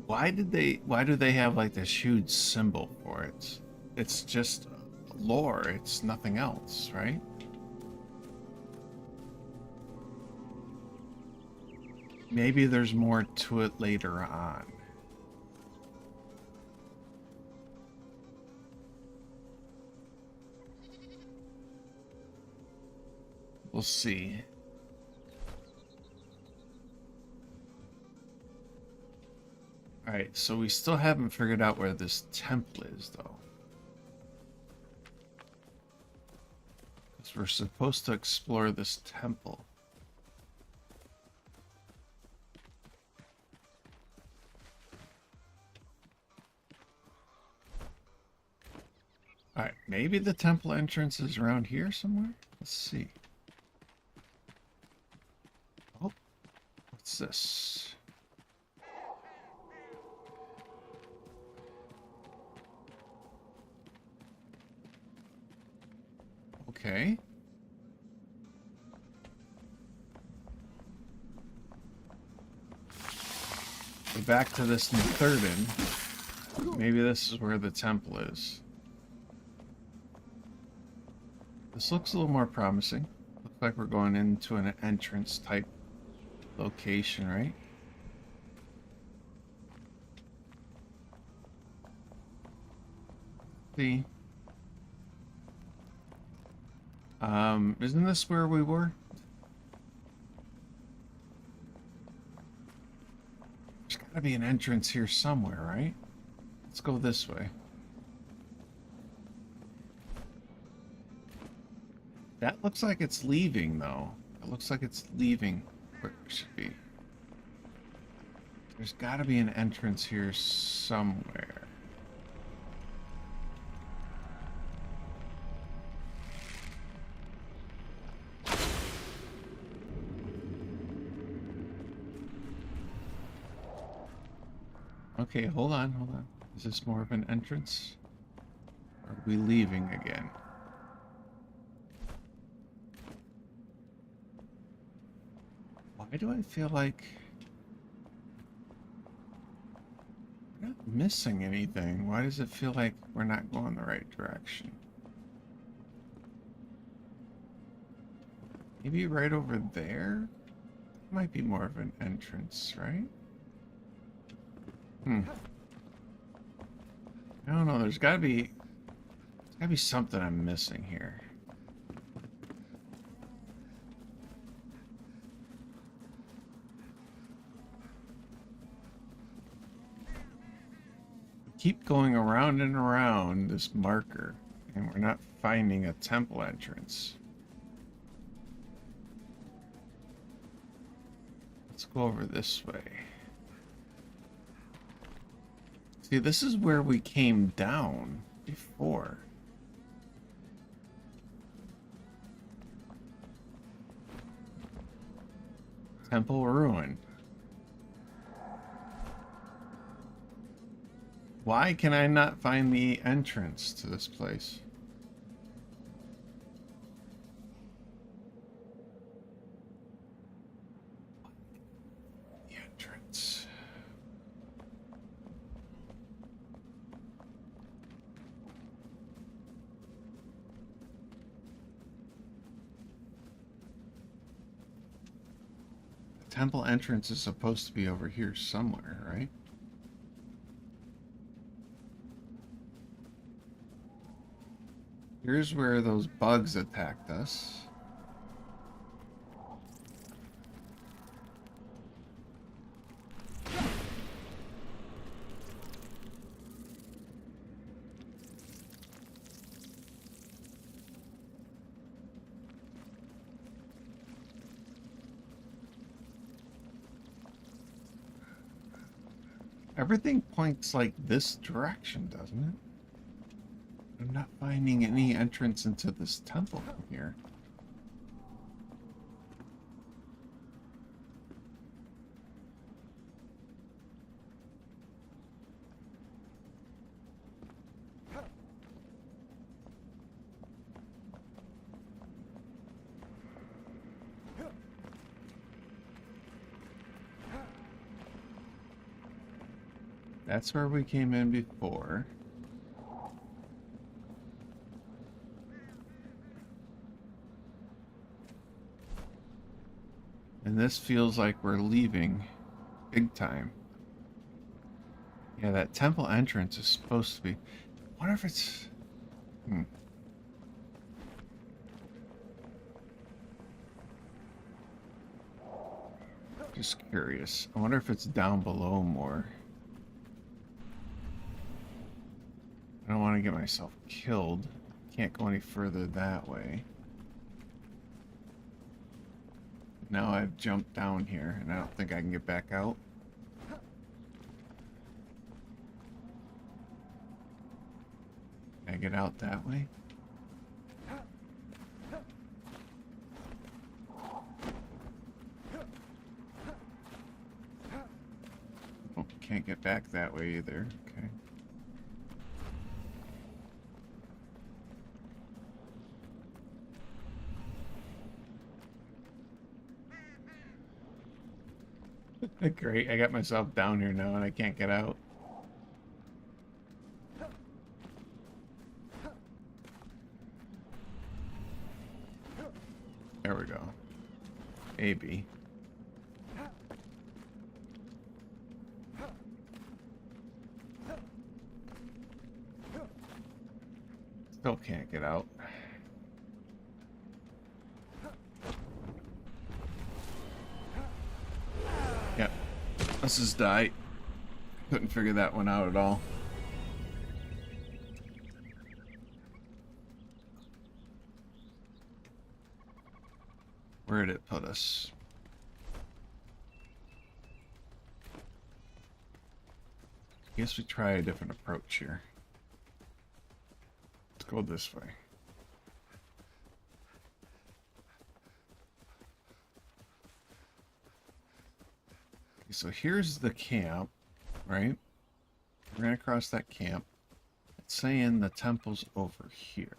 Speaker 2: why do they have like this huge symbol for it? It's just lore, it's nothing else, right? Maybe there's more to it later on. We'll see. Alright, so we still haven't figured out where this temple is, though. Because we're supposed to explore this temple. Alright, maybe the temple entrance is around here somewhere? Let's see. Oh, what's this? Okay. So back to this third end. Maybe this is where the temple is. This looks a little more promising. Looks like we're going into an entrance type location, right? See. Isn't this where we were? There's gotta be an entrance here somewhere, right? Let's go this way. That looks like it's leaving, though. It looks like it's leaving where it should be. There's gotta be an entrance here somewhere. Okay, hold on, hold on. Is this more of an entrance? Or are we leaving again? Why do I feel like we're not missing anything? Why does it feel like we're not going the right direction? Maybe right over there? Might be more of an entrance, right? I don't know, there's gotta be something I'm missing here. We keep going around and around this marker, and we're not finding a temple entrance. Let's go over this way. See, this is where we came down before. Temple ruin. Why can I not find the entrance to this place? The entrance. Temple entrance is supposed to be over here somewhere, right? Here's where those bugs attacked us. Everything points like this direction, doesn't it? I'm not finding any entrance into this temple from here. That's where we came in before. And this feels like we're leaving big time. Yeah, that temple entrance is supposed to be... I wonder if it's... Just curious. I wonder if it's down below more. I don't want to get myself killed. Can't go any further that way. Now I've jumped down here, and I don't think I can get back out. Can I get out that way? Oh, can't get back that way either. Okay. Great, I got myself down here now and I can't get out. There we go. A, B. Still can't get out. Yep. Let's just die. Couldn't figure that one out at all. Where did it put us? I guess we try a different approach here. Let's go this way. Okay, so here's the camp, right? We're gonna cross that camp. It's saying the temple's over here.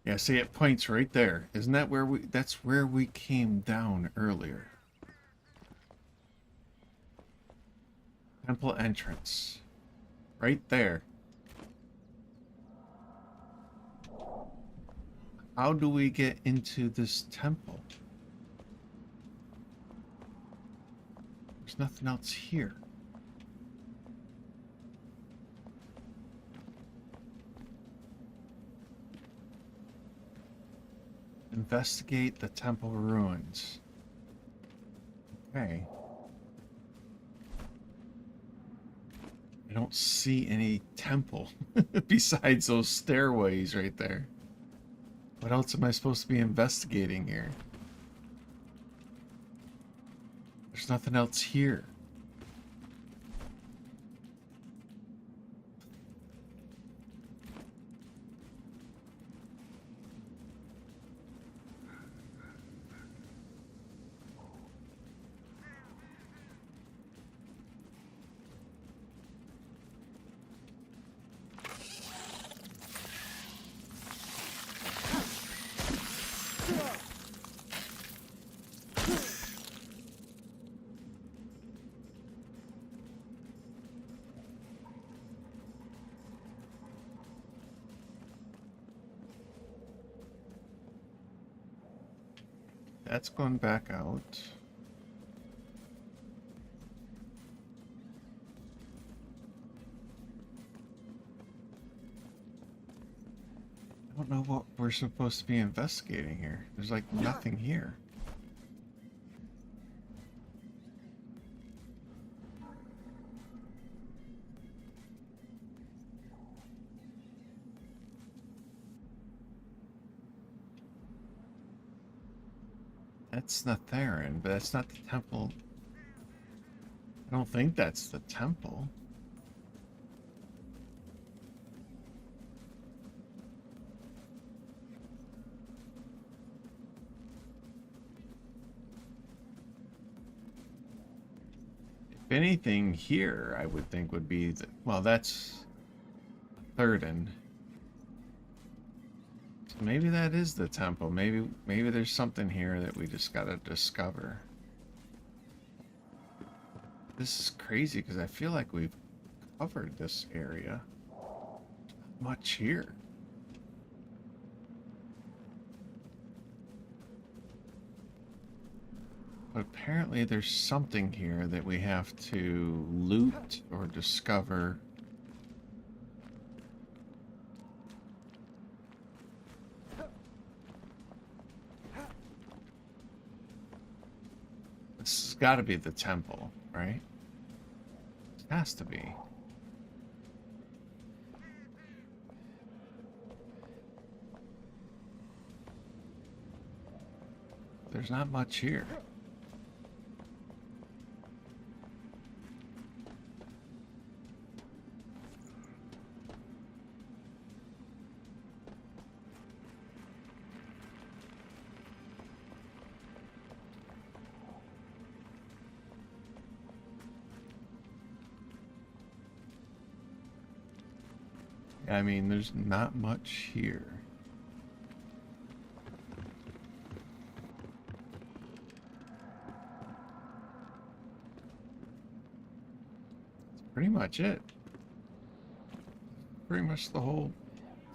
Speaker 2: Yeah, see, it points right there. Isn't that where that's where we came down earlier. Temple entrance. Right there. How do we get into this temple? There's nothing else here. Investigate the temple ruins. Okay. I don't see any temple besides those stairways right there. What else am I supposed to be investigating here? There's nothing else here. That's going back out. I don't know what we're supposed to be investigating here. There's like nothing here. That's the Theron, but that's not the temple. I don't think that's the temple. If anything here, I would think would be the, well, that's Thurden. So maybe that is the temple. Maybe there's something here that we just gotta discover. This is crazy because I feel like we've covered this area. Not much here. But apparently there's something here that we have to loot or discover. This has got to be the temple, right? It has to be. There's not much here. I mean, there's not much here. That's pretty much it. Pretty much the whole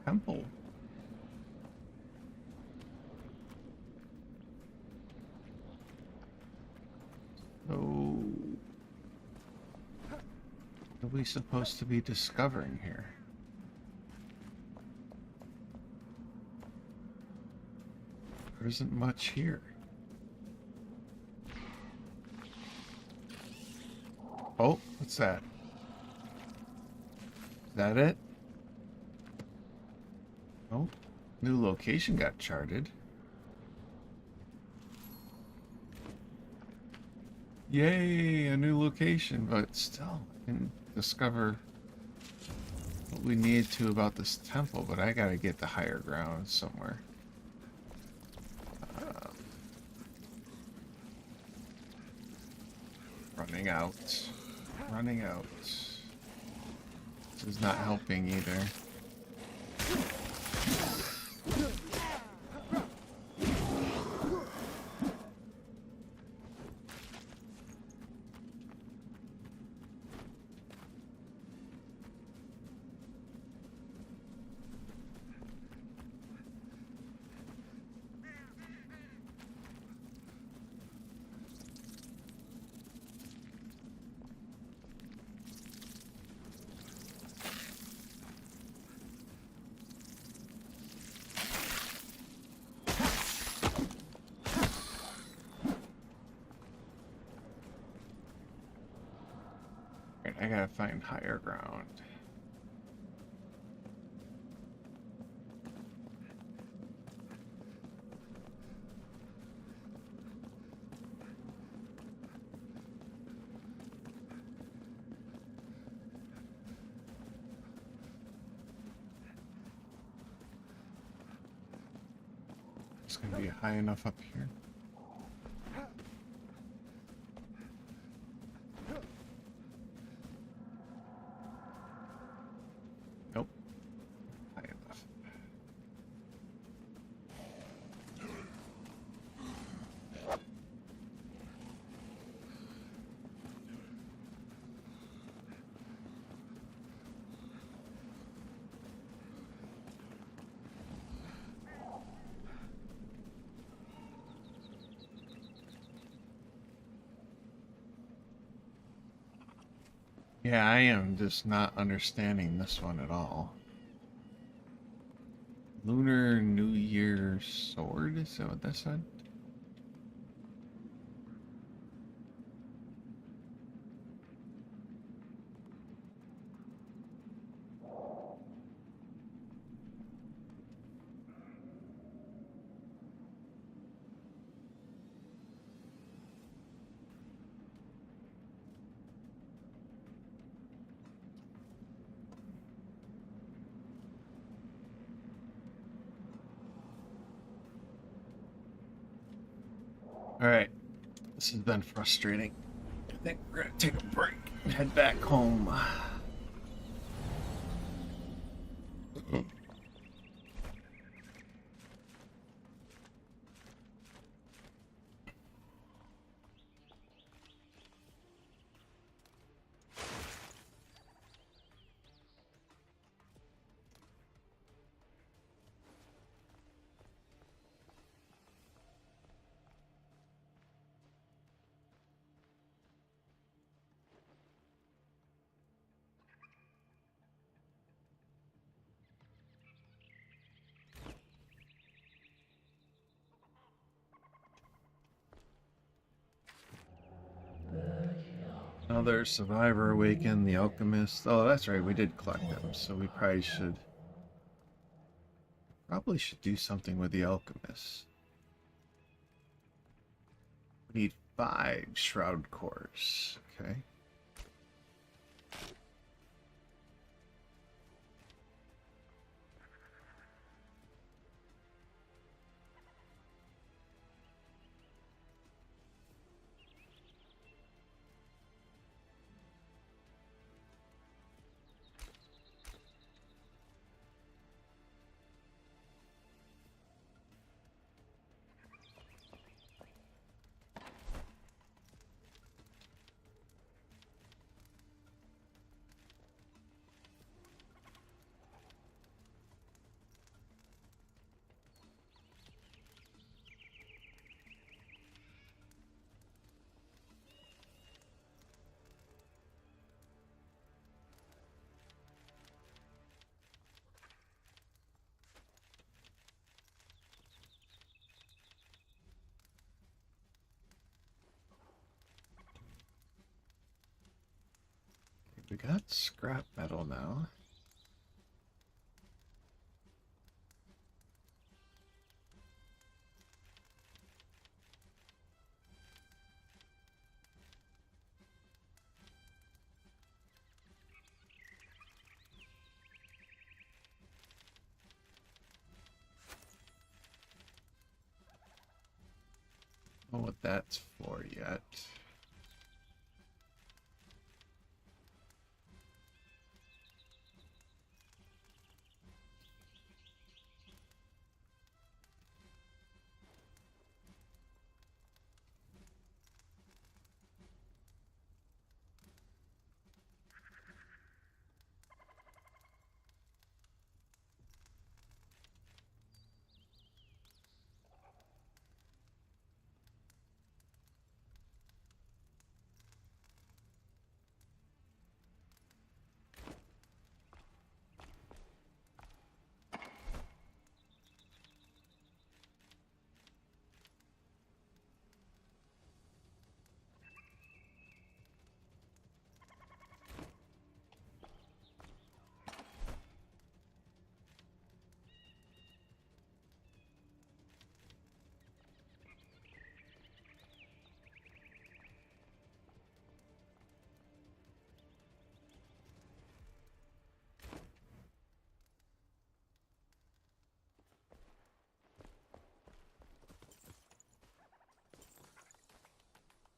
Speaker 2: temple. So, what are we supposed to be discovering here? There isn't much here. Oh, what's that? Is that it? Oh, new location got charted. Yay, a new location, but still, I can discover what we need to about this temple, but I gotta get the higher ground somewhere. Running out. Running out. This is not helping either. I gotta find higher ground. It's gonna be high enough up here. Nope. High enough. Yeah, I am just not understanding this one at all. Lunar New Year sword? Is that what that said? Alright, this has been frustrating. I think we're gonna take a break and head back home. Another survivor awakened, the alchemist. Oh, that's right, we did collect them, so we probably should do something with the alchemist. We need 5 shroud cores. Okay. We got scrap metal now. Don't know what that's for yet.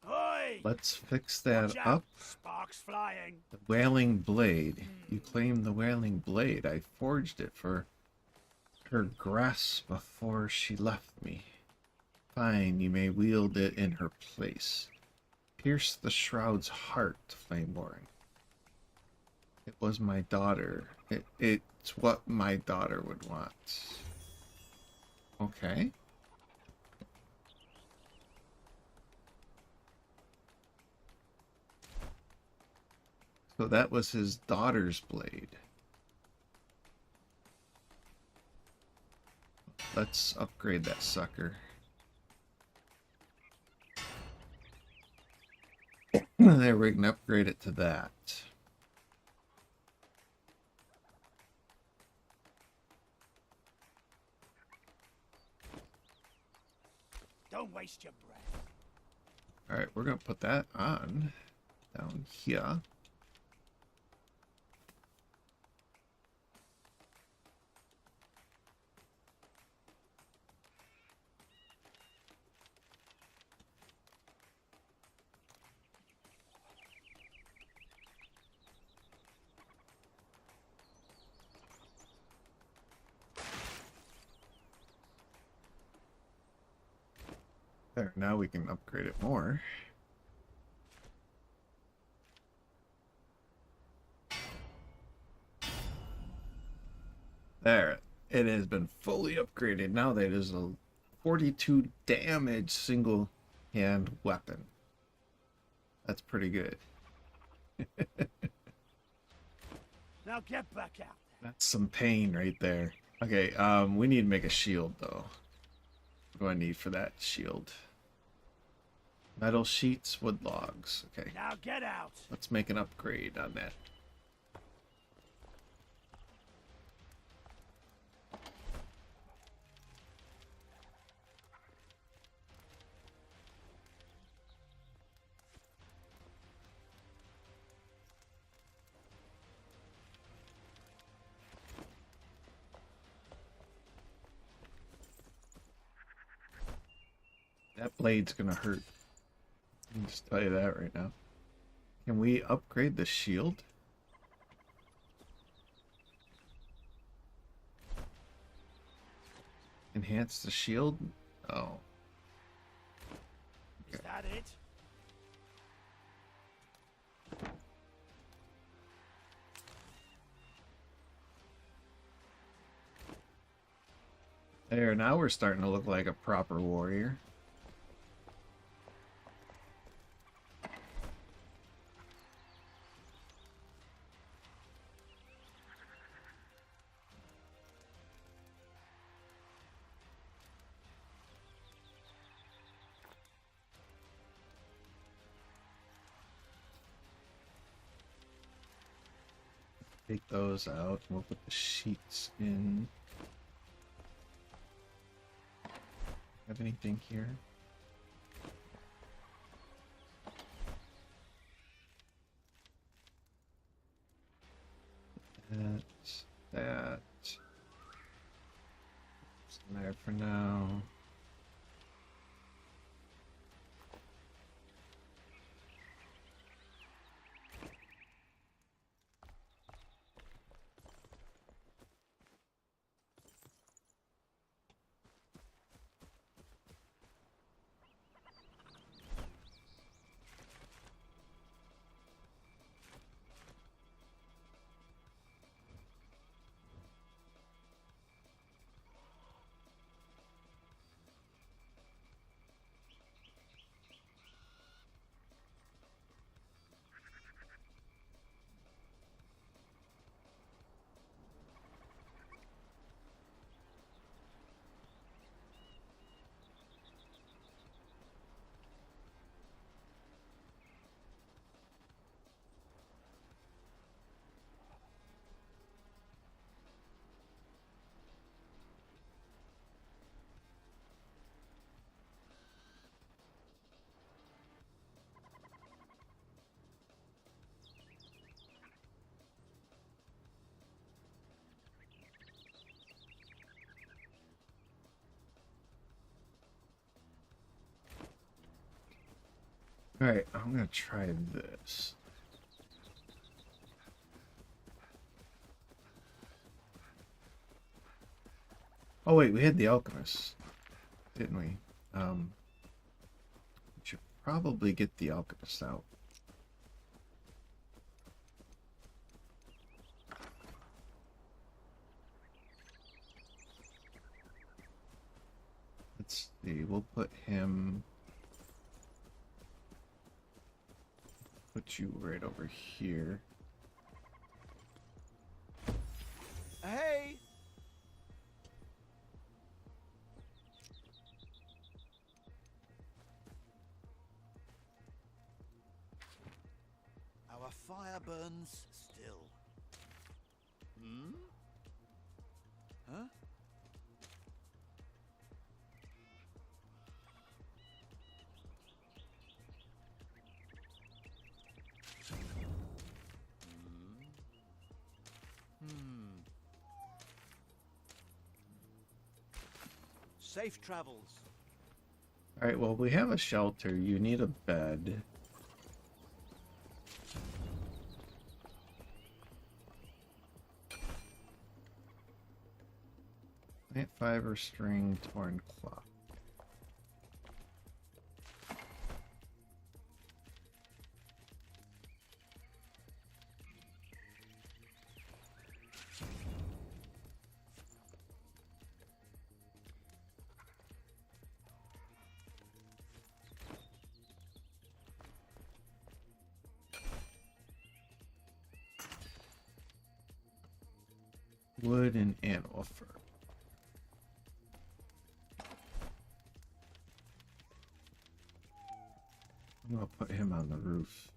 Speaker 3: Oi!
Speaker 2: Let's fix that
Speaker 3: Watch out!
Speaker 2: up.
Speaker 3: Sparks flying.
Speaker 2: The Wailing Blade. You claim the Wailing Blade. I forged it for her grass before she left me. Fine, you may wield it in her place. Pierce the shroud's heart, Flameborn. It was my daughter. It's what my daughter would want. Okay. So that was his daughter's blade. Let's upgrade that sucker. There, we can upgrade it to that.
Speaker 3: Don't waste your breath.
Speaker 2: Alright, we're going to put that on down here. There, now we can upgrade it more. There, it has been fully upgraded. Now that is a 42 damage single hand weapon. That's pretty good.
Speaker 3: Now get back out there.
Speaker 2: That's some pain right there. Okay, we need to make a shield though. What do I need for that shield? Metal sheets, wood logs. Okay,
Speaker 3: Now get out.
Speaker 2: let's make an upgrade on that. That blade's gonna hurt. I can just tell you that right now. Can we upgrade the shield? Enhance the shield? Oh.
Speaker 3: Is that it?
Speaker 2: There, now we're starting to look like a proper warrior. Take those out and we'll put the sheets in. Have anything here? That. It's in there for now. Alright, I'm gonna try this. Oh wait, we had the alchemist, didn't we? We should probably get the alchemist out. Let's see, we'll put him... Put you right over here.
Speaker 3: Hey! Our fire burns still. Hmm? Huh? Safe travels.
Speaker 2: Alright, well, we have a shelter. You need a bed. Plant fiber, string, torn cloth. wood and animal fur. I'm gonna put him on the roof.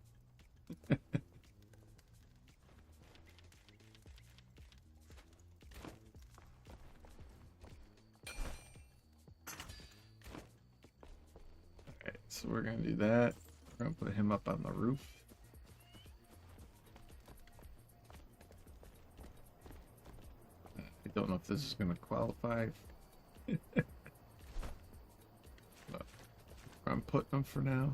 Speaker 2: Alright, so we're gonna do that. We're gonna put him up on the roof. I don't know if this is gonna qualify. But I'm putting them for now.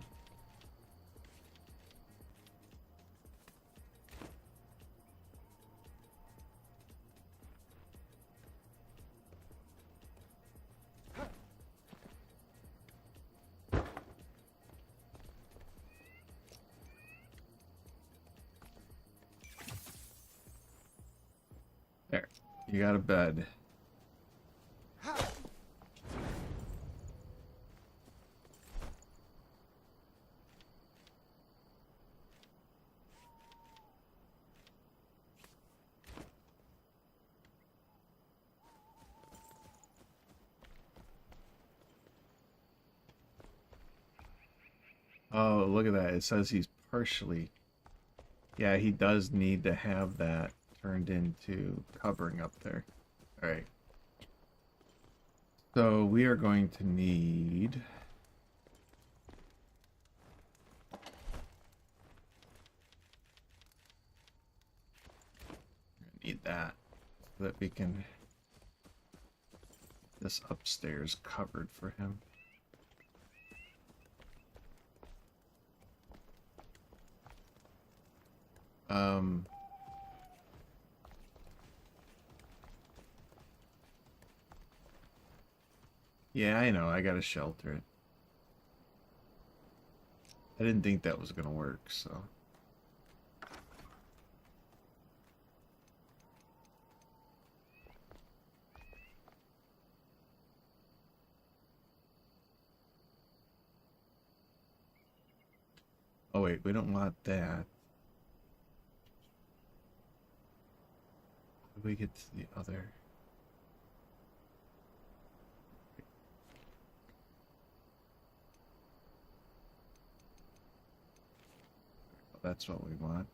Speaker 2: There, you got a bed. Oh, look at that. It says he's partially. Yeah, he does need to have that turned into covering up there. Alright. So we are going to need. Need that so that we can get this upstairs covered for him. Yeah, I know, I gotta shelter it. I didn't think that was gonna work, so. Oh wait, we don't want that. How do we get to the other? Oh, that's what we want.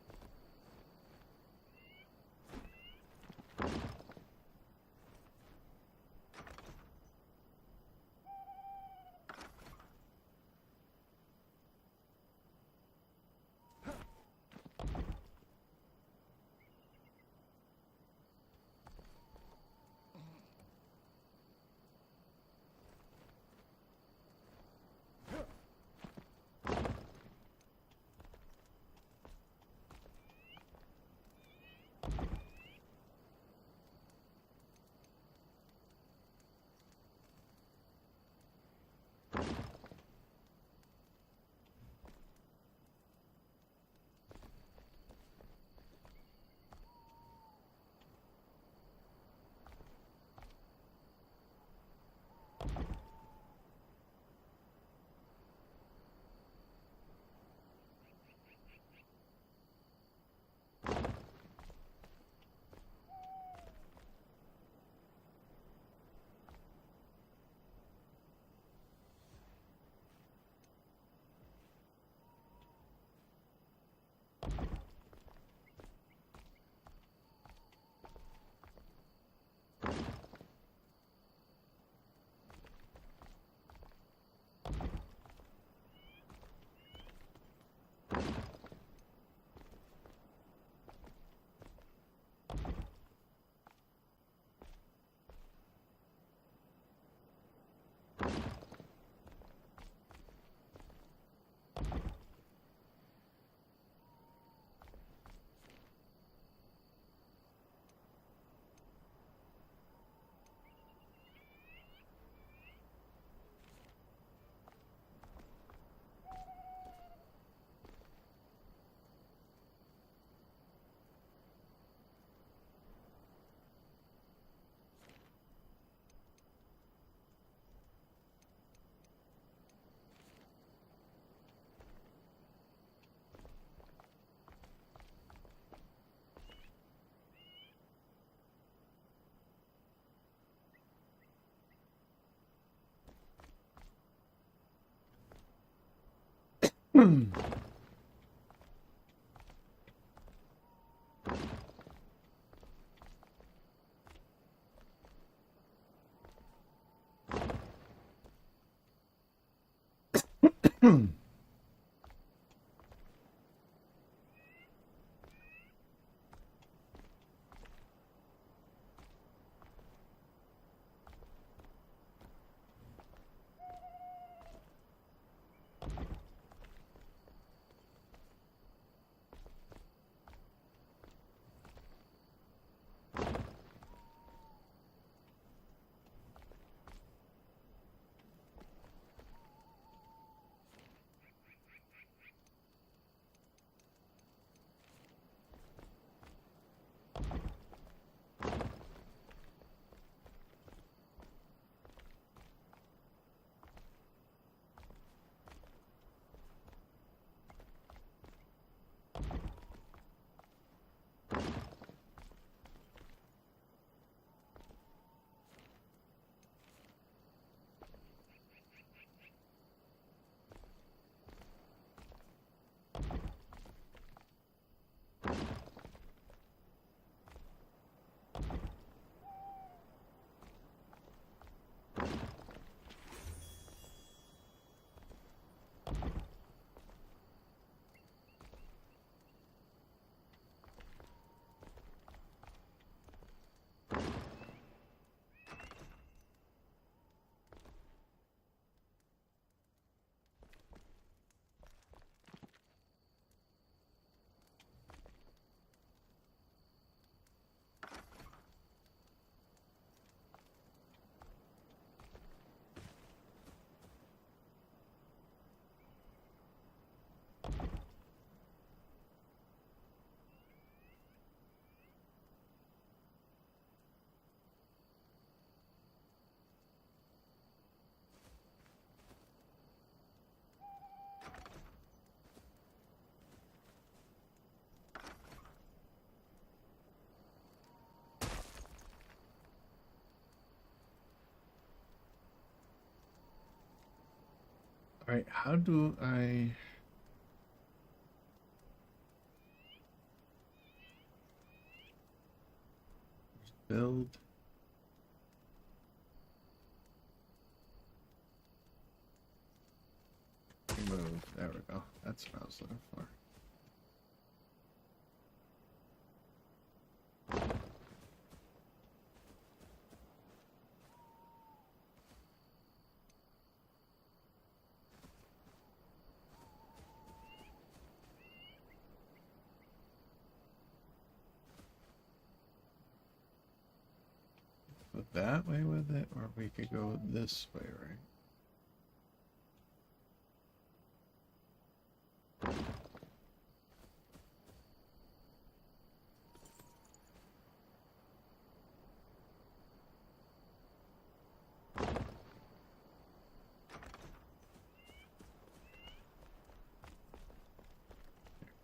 Speaker 2: Alright, how do I build? Remove. There we go. That's what I was looking for. Go that way with it, or we could go this way, right?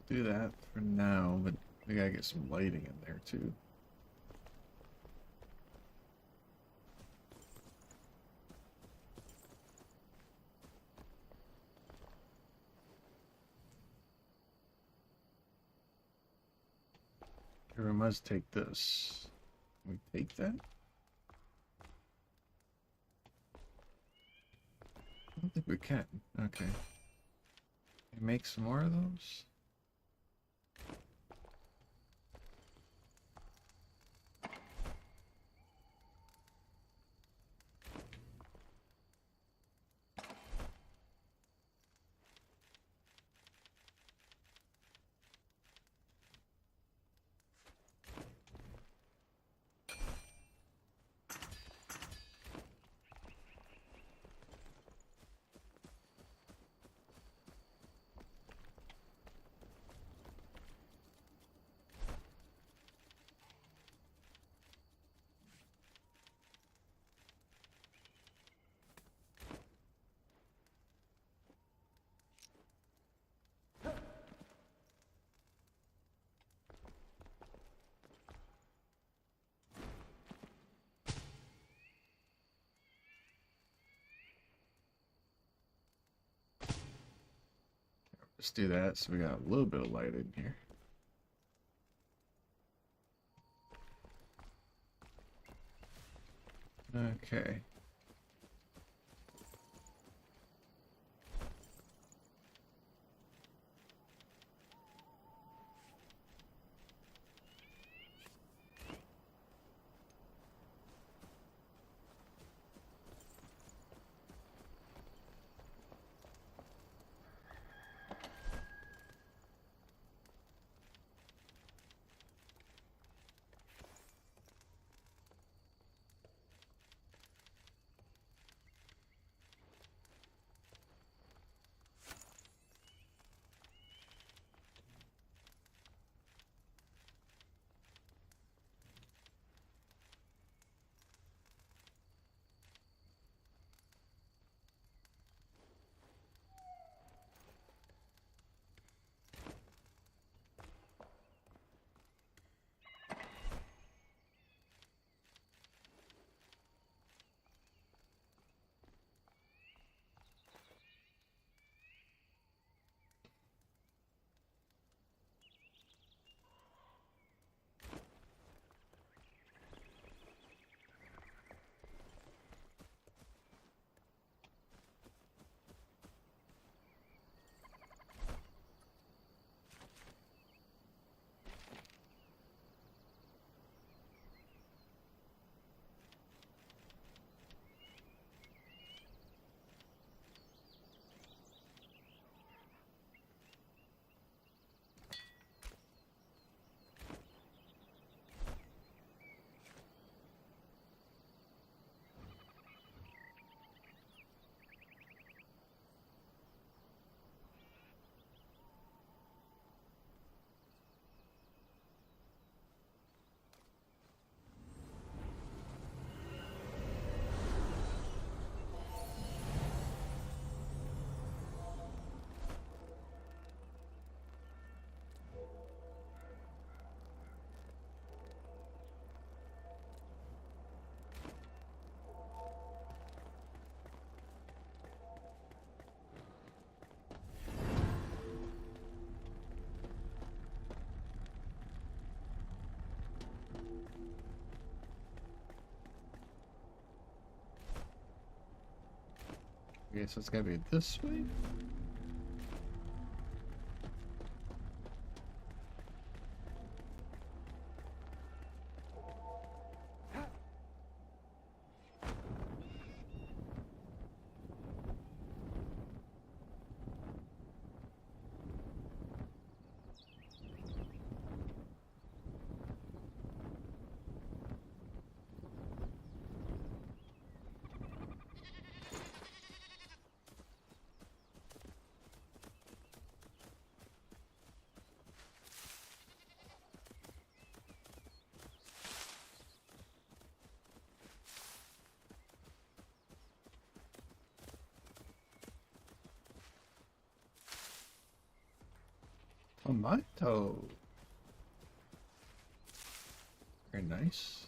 Speaker 2: Do that for now, but we gotta get some lighting in there too. Here, we must take this. Can we take that? I don't think we can. Okay. Can we make some more of those? Let's do that so we got a little bit of light in here. Okay. Okay, so it's gotta be this way. Tomato. Very nice.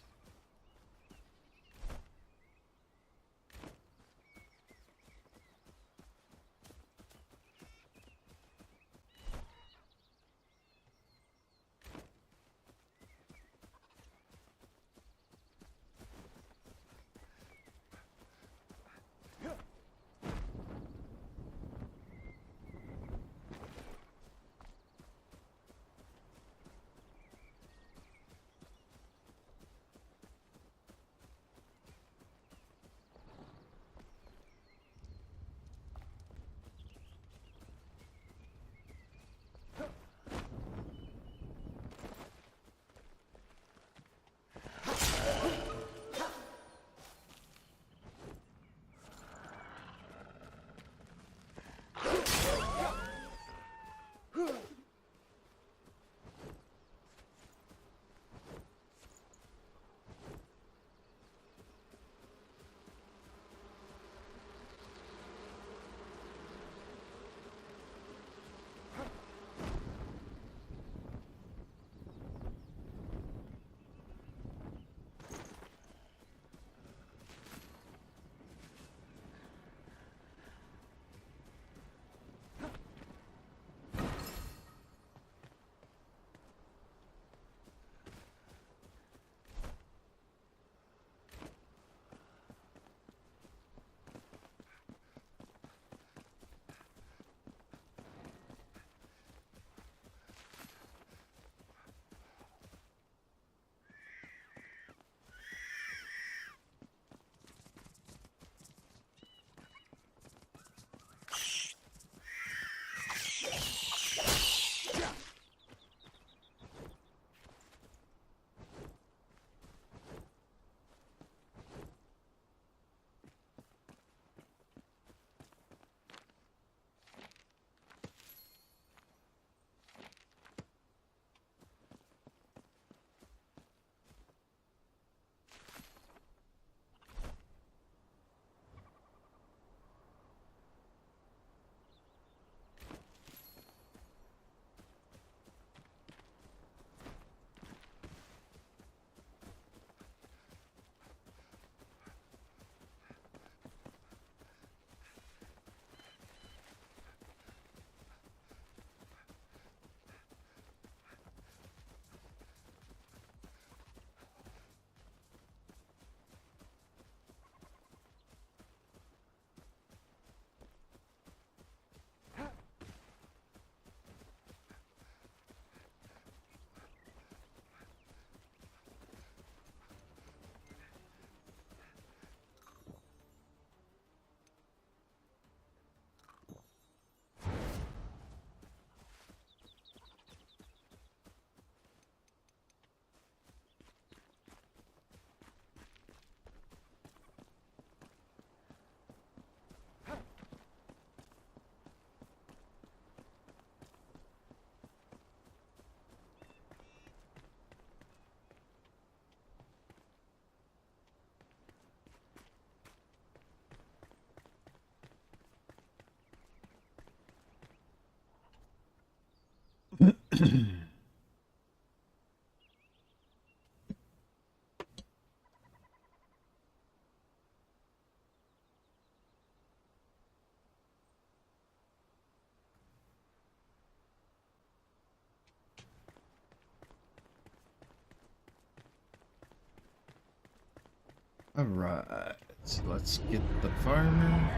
Speaker 2: Alright, so let's get the farmer.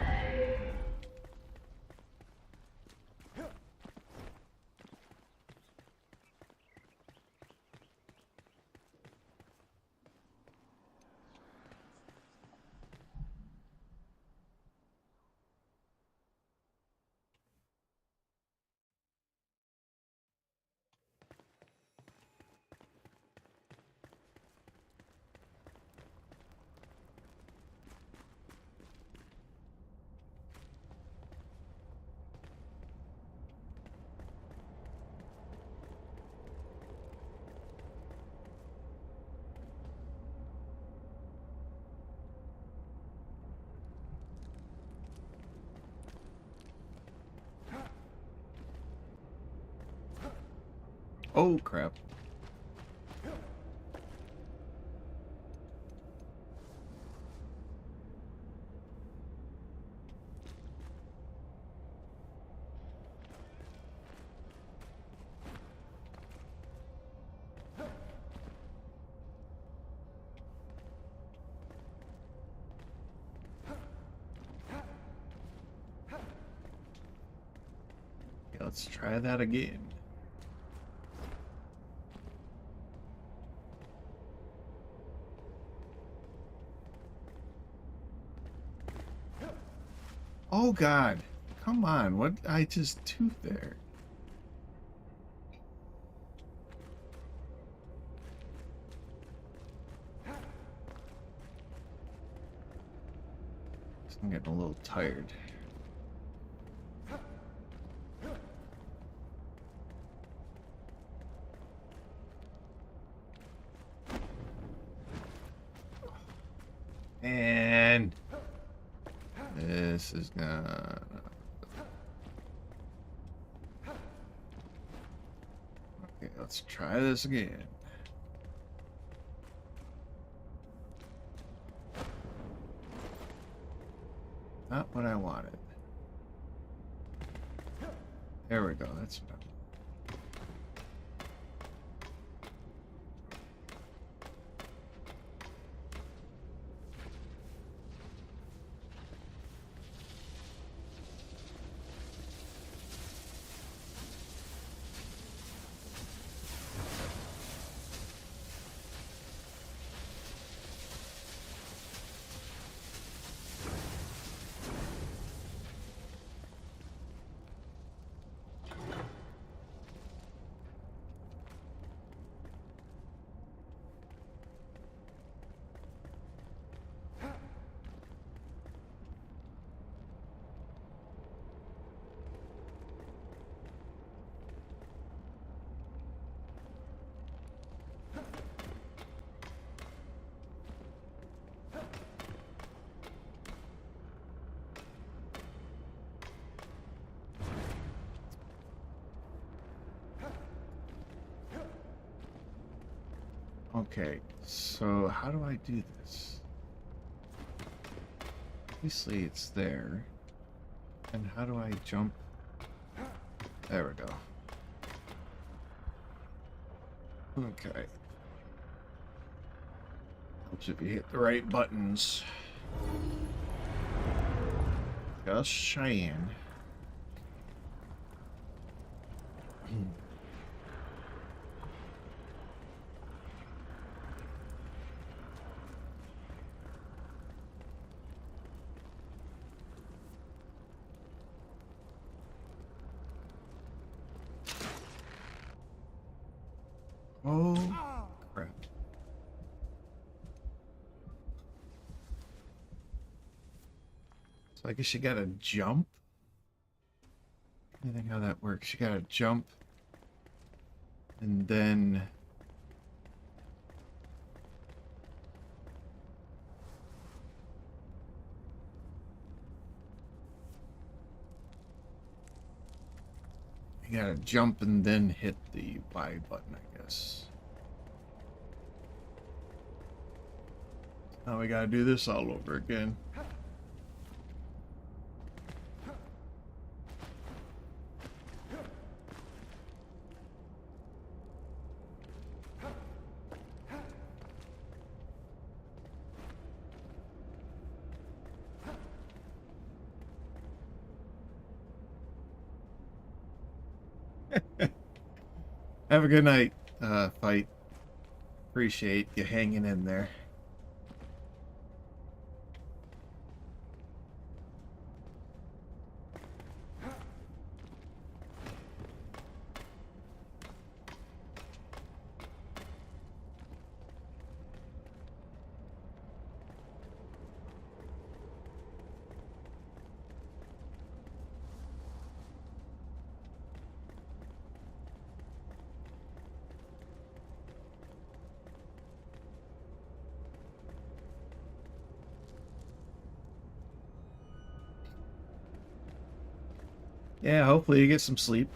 Speaker 2: Oh crap. Okay, let's try that again. Oh god. Come on, what did I just do there? I'm getting a little tired. And this is not. Okay, let's try this again. Not what I wanted. There we go, that's what I want. Okay, so how do I do this? Obviously it's there. And how do I jump? There we go. Okay. Helps if you hit the right buttons. Just Cheyenne. Oh, crap. So I guess you gotta jump? I think how that works. You gotta jump. And then... You gotta jump and then hit the Y button, I guess. Now we gotta do this all over again. Have a good night, Fight. Appreciate you hanging in there. Yeah, hopefully you get some sleep.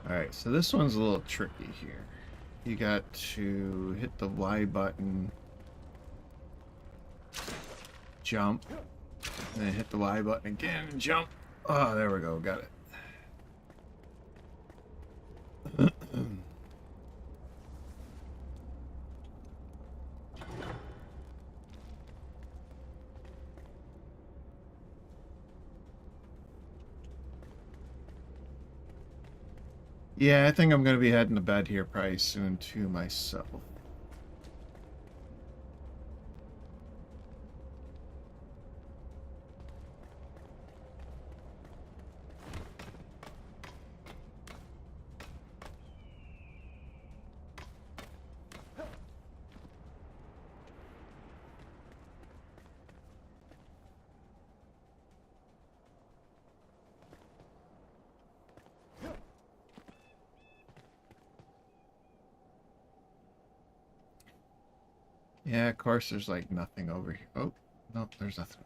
Speaker 2: Alright, so this one's a little tricky here. You got to hit the Y button, jump, and then hit the Y button again and jump. Oh, there we go, got it. Yeah, I think I'm going to be heading to bed here probably soon too myself. Yeah, of course there's like nothing over here. Oh, no, there's nothing.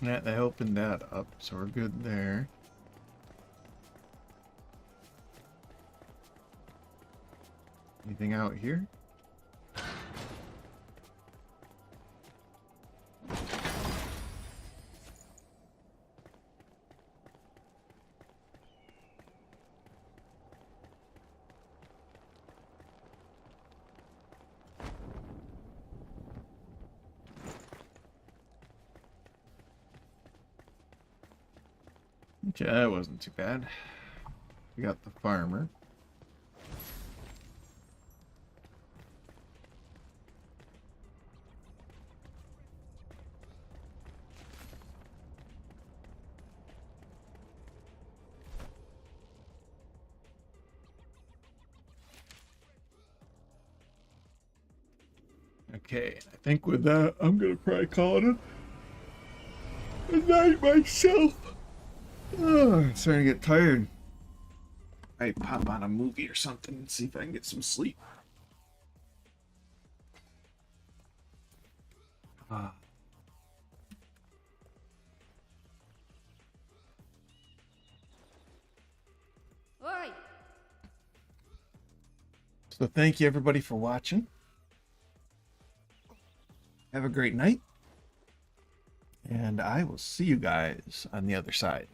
Speaker 2: Yeah, they opened that up, so we're good there. Anything out here? Okay, that wasn't too bad. We got the farmer. Okay, I think with that, I'm gonna probably call it a night myself. Oh, I'm starting to get tired. I pop on a movie or something and see if I can get some sleep. Ah.
Speaker 4: Oi!
Speaker 2: So thank you everybody for watching. Have a great night. And I will see you guys on the other side.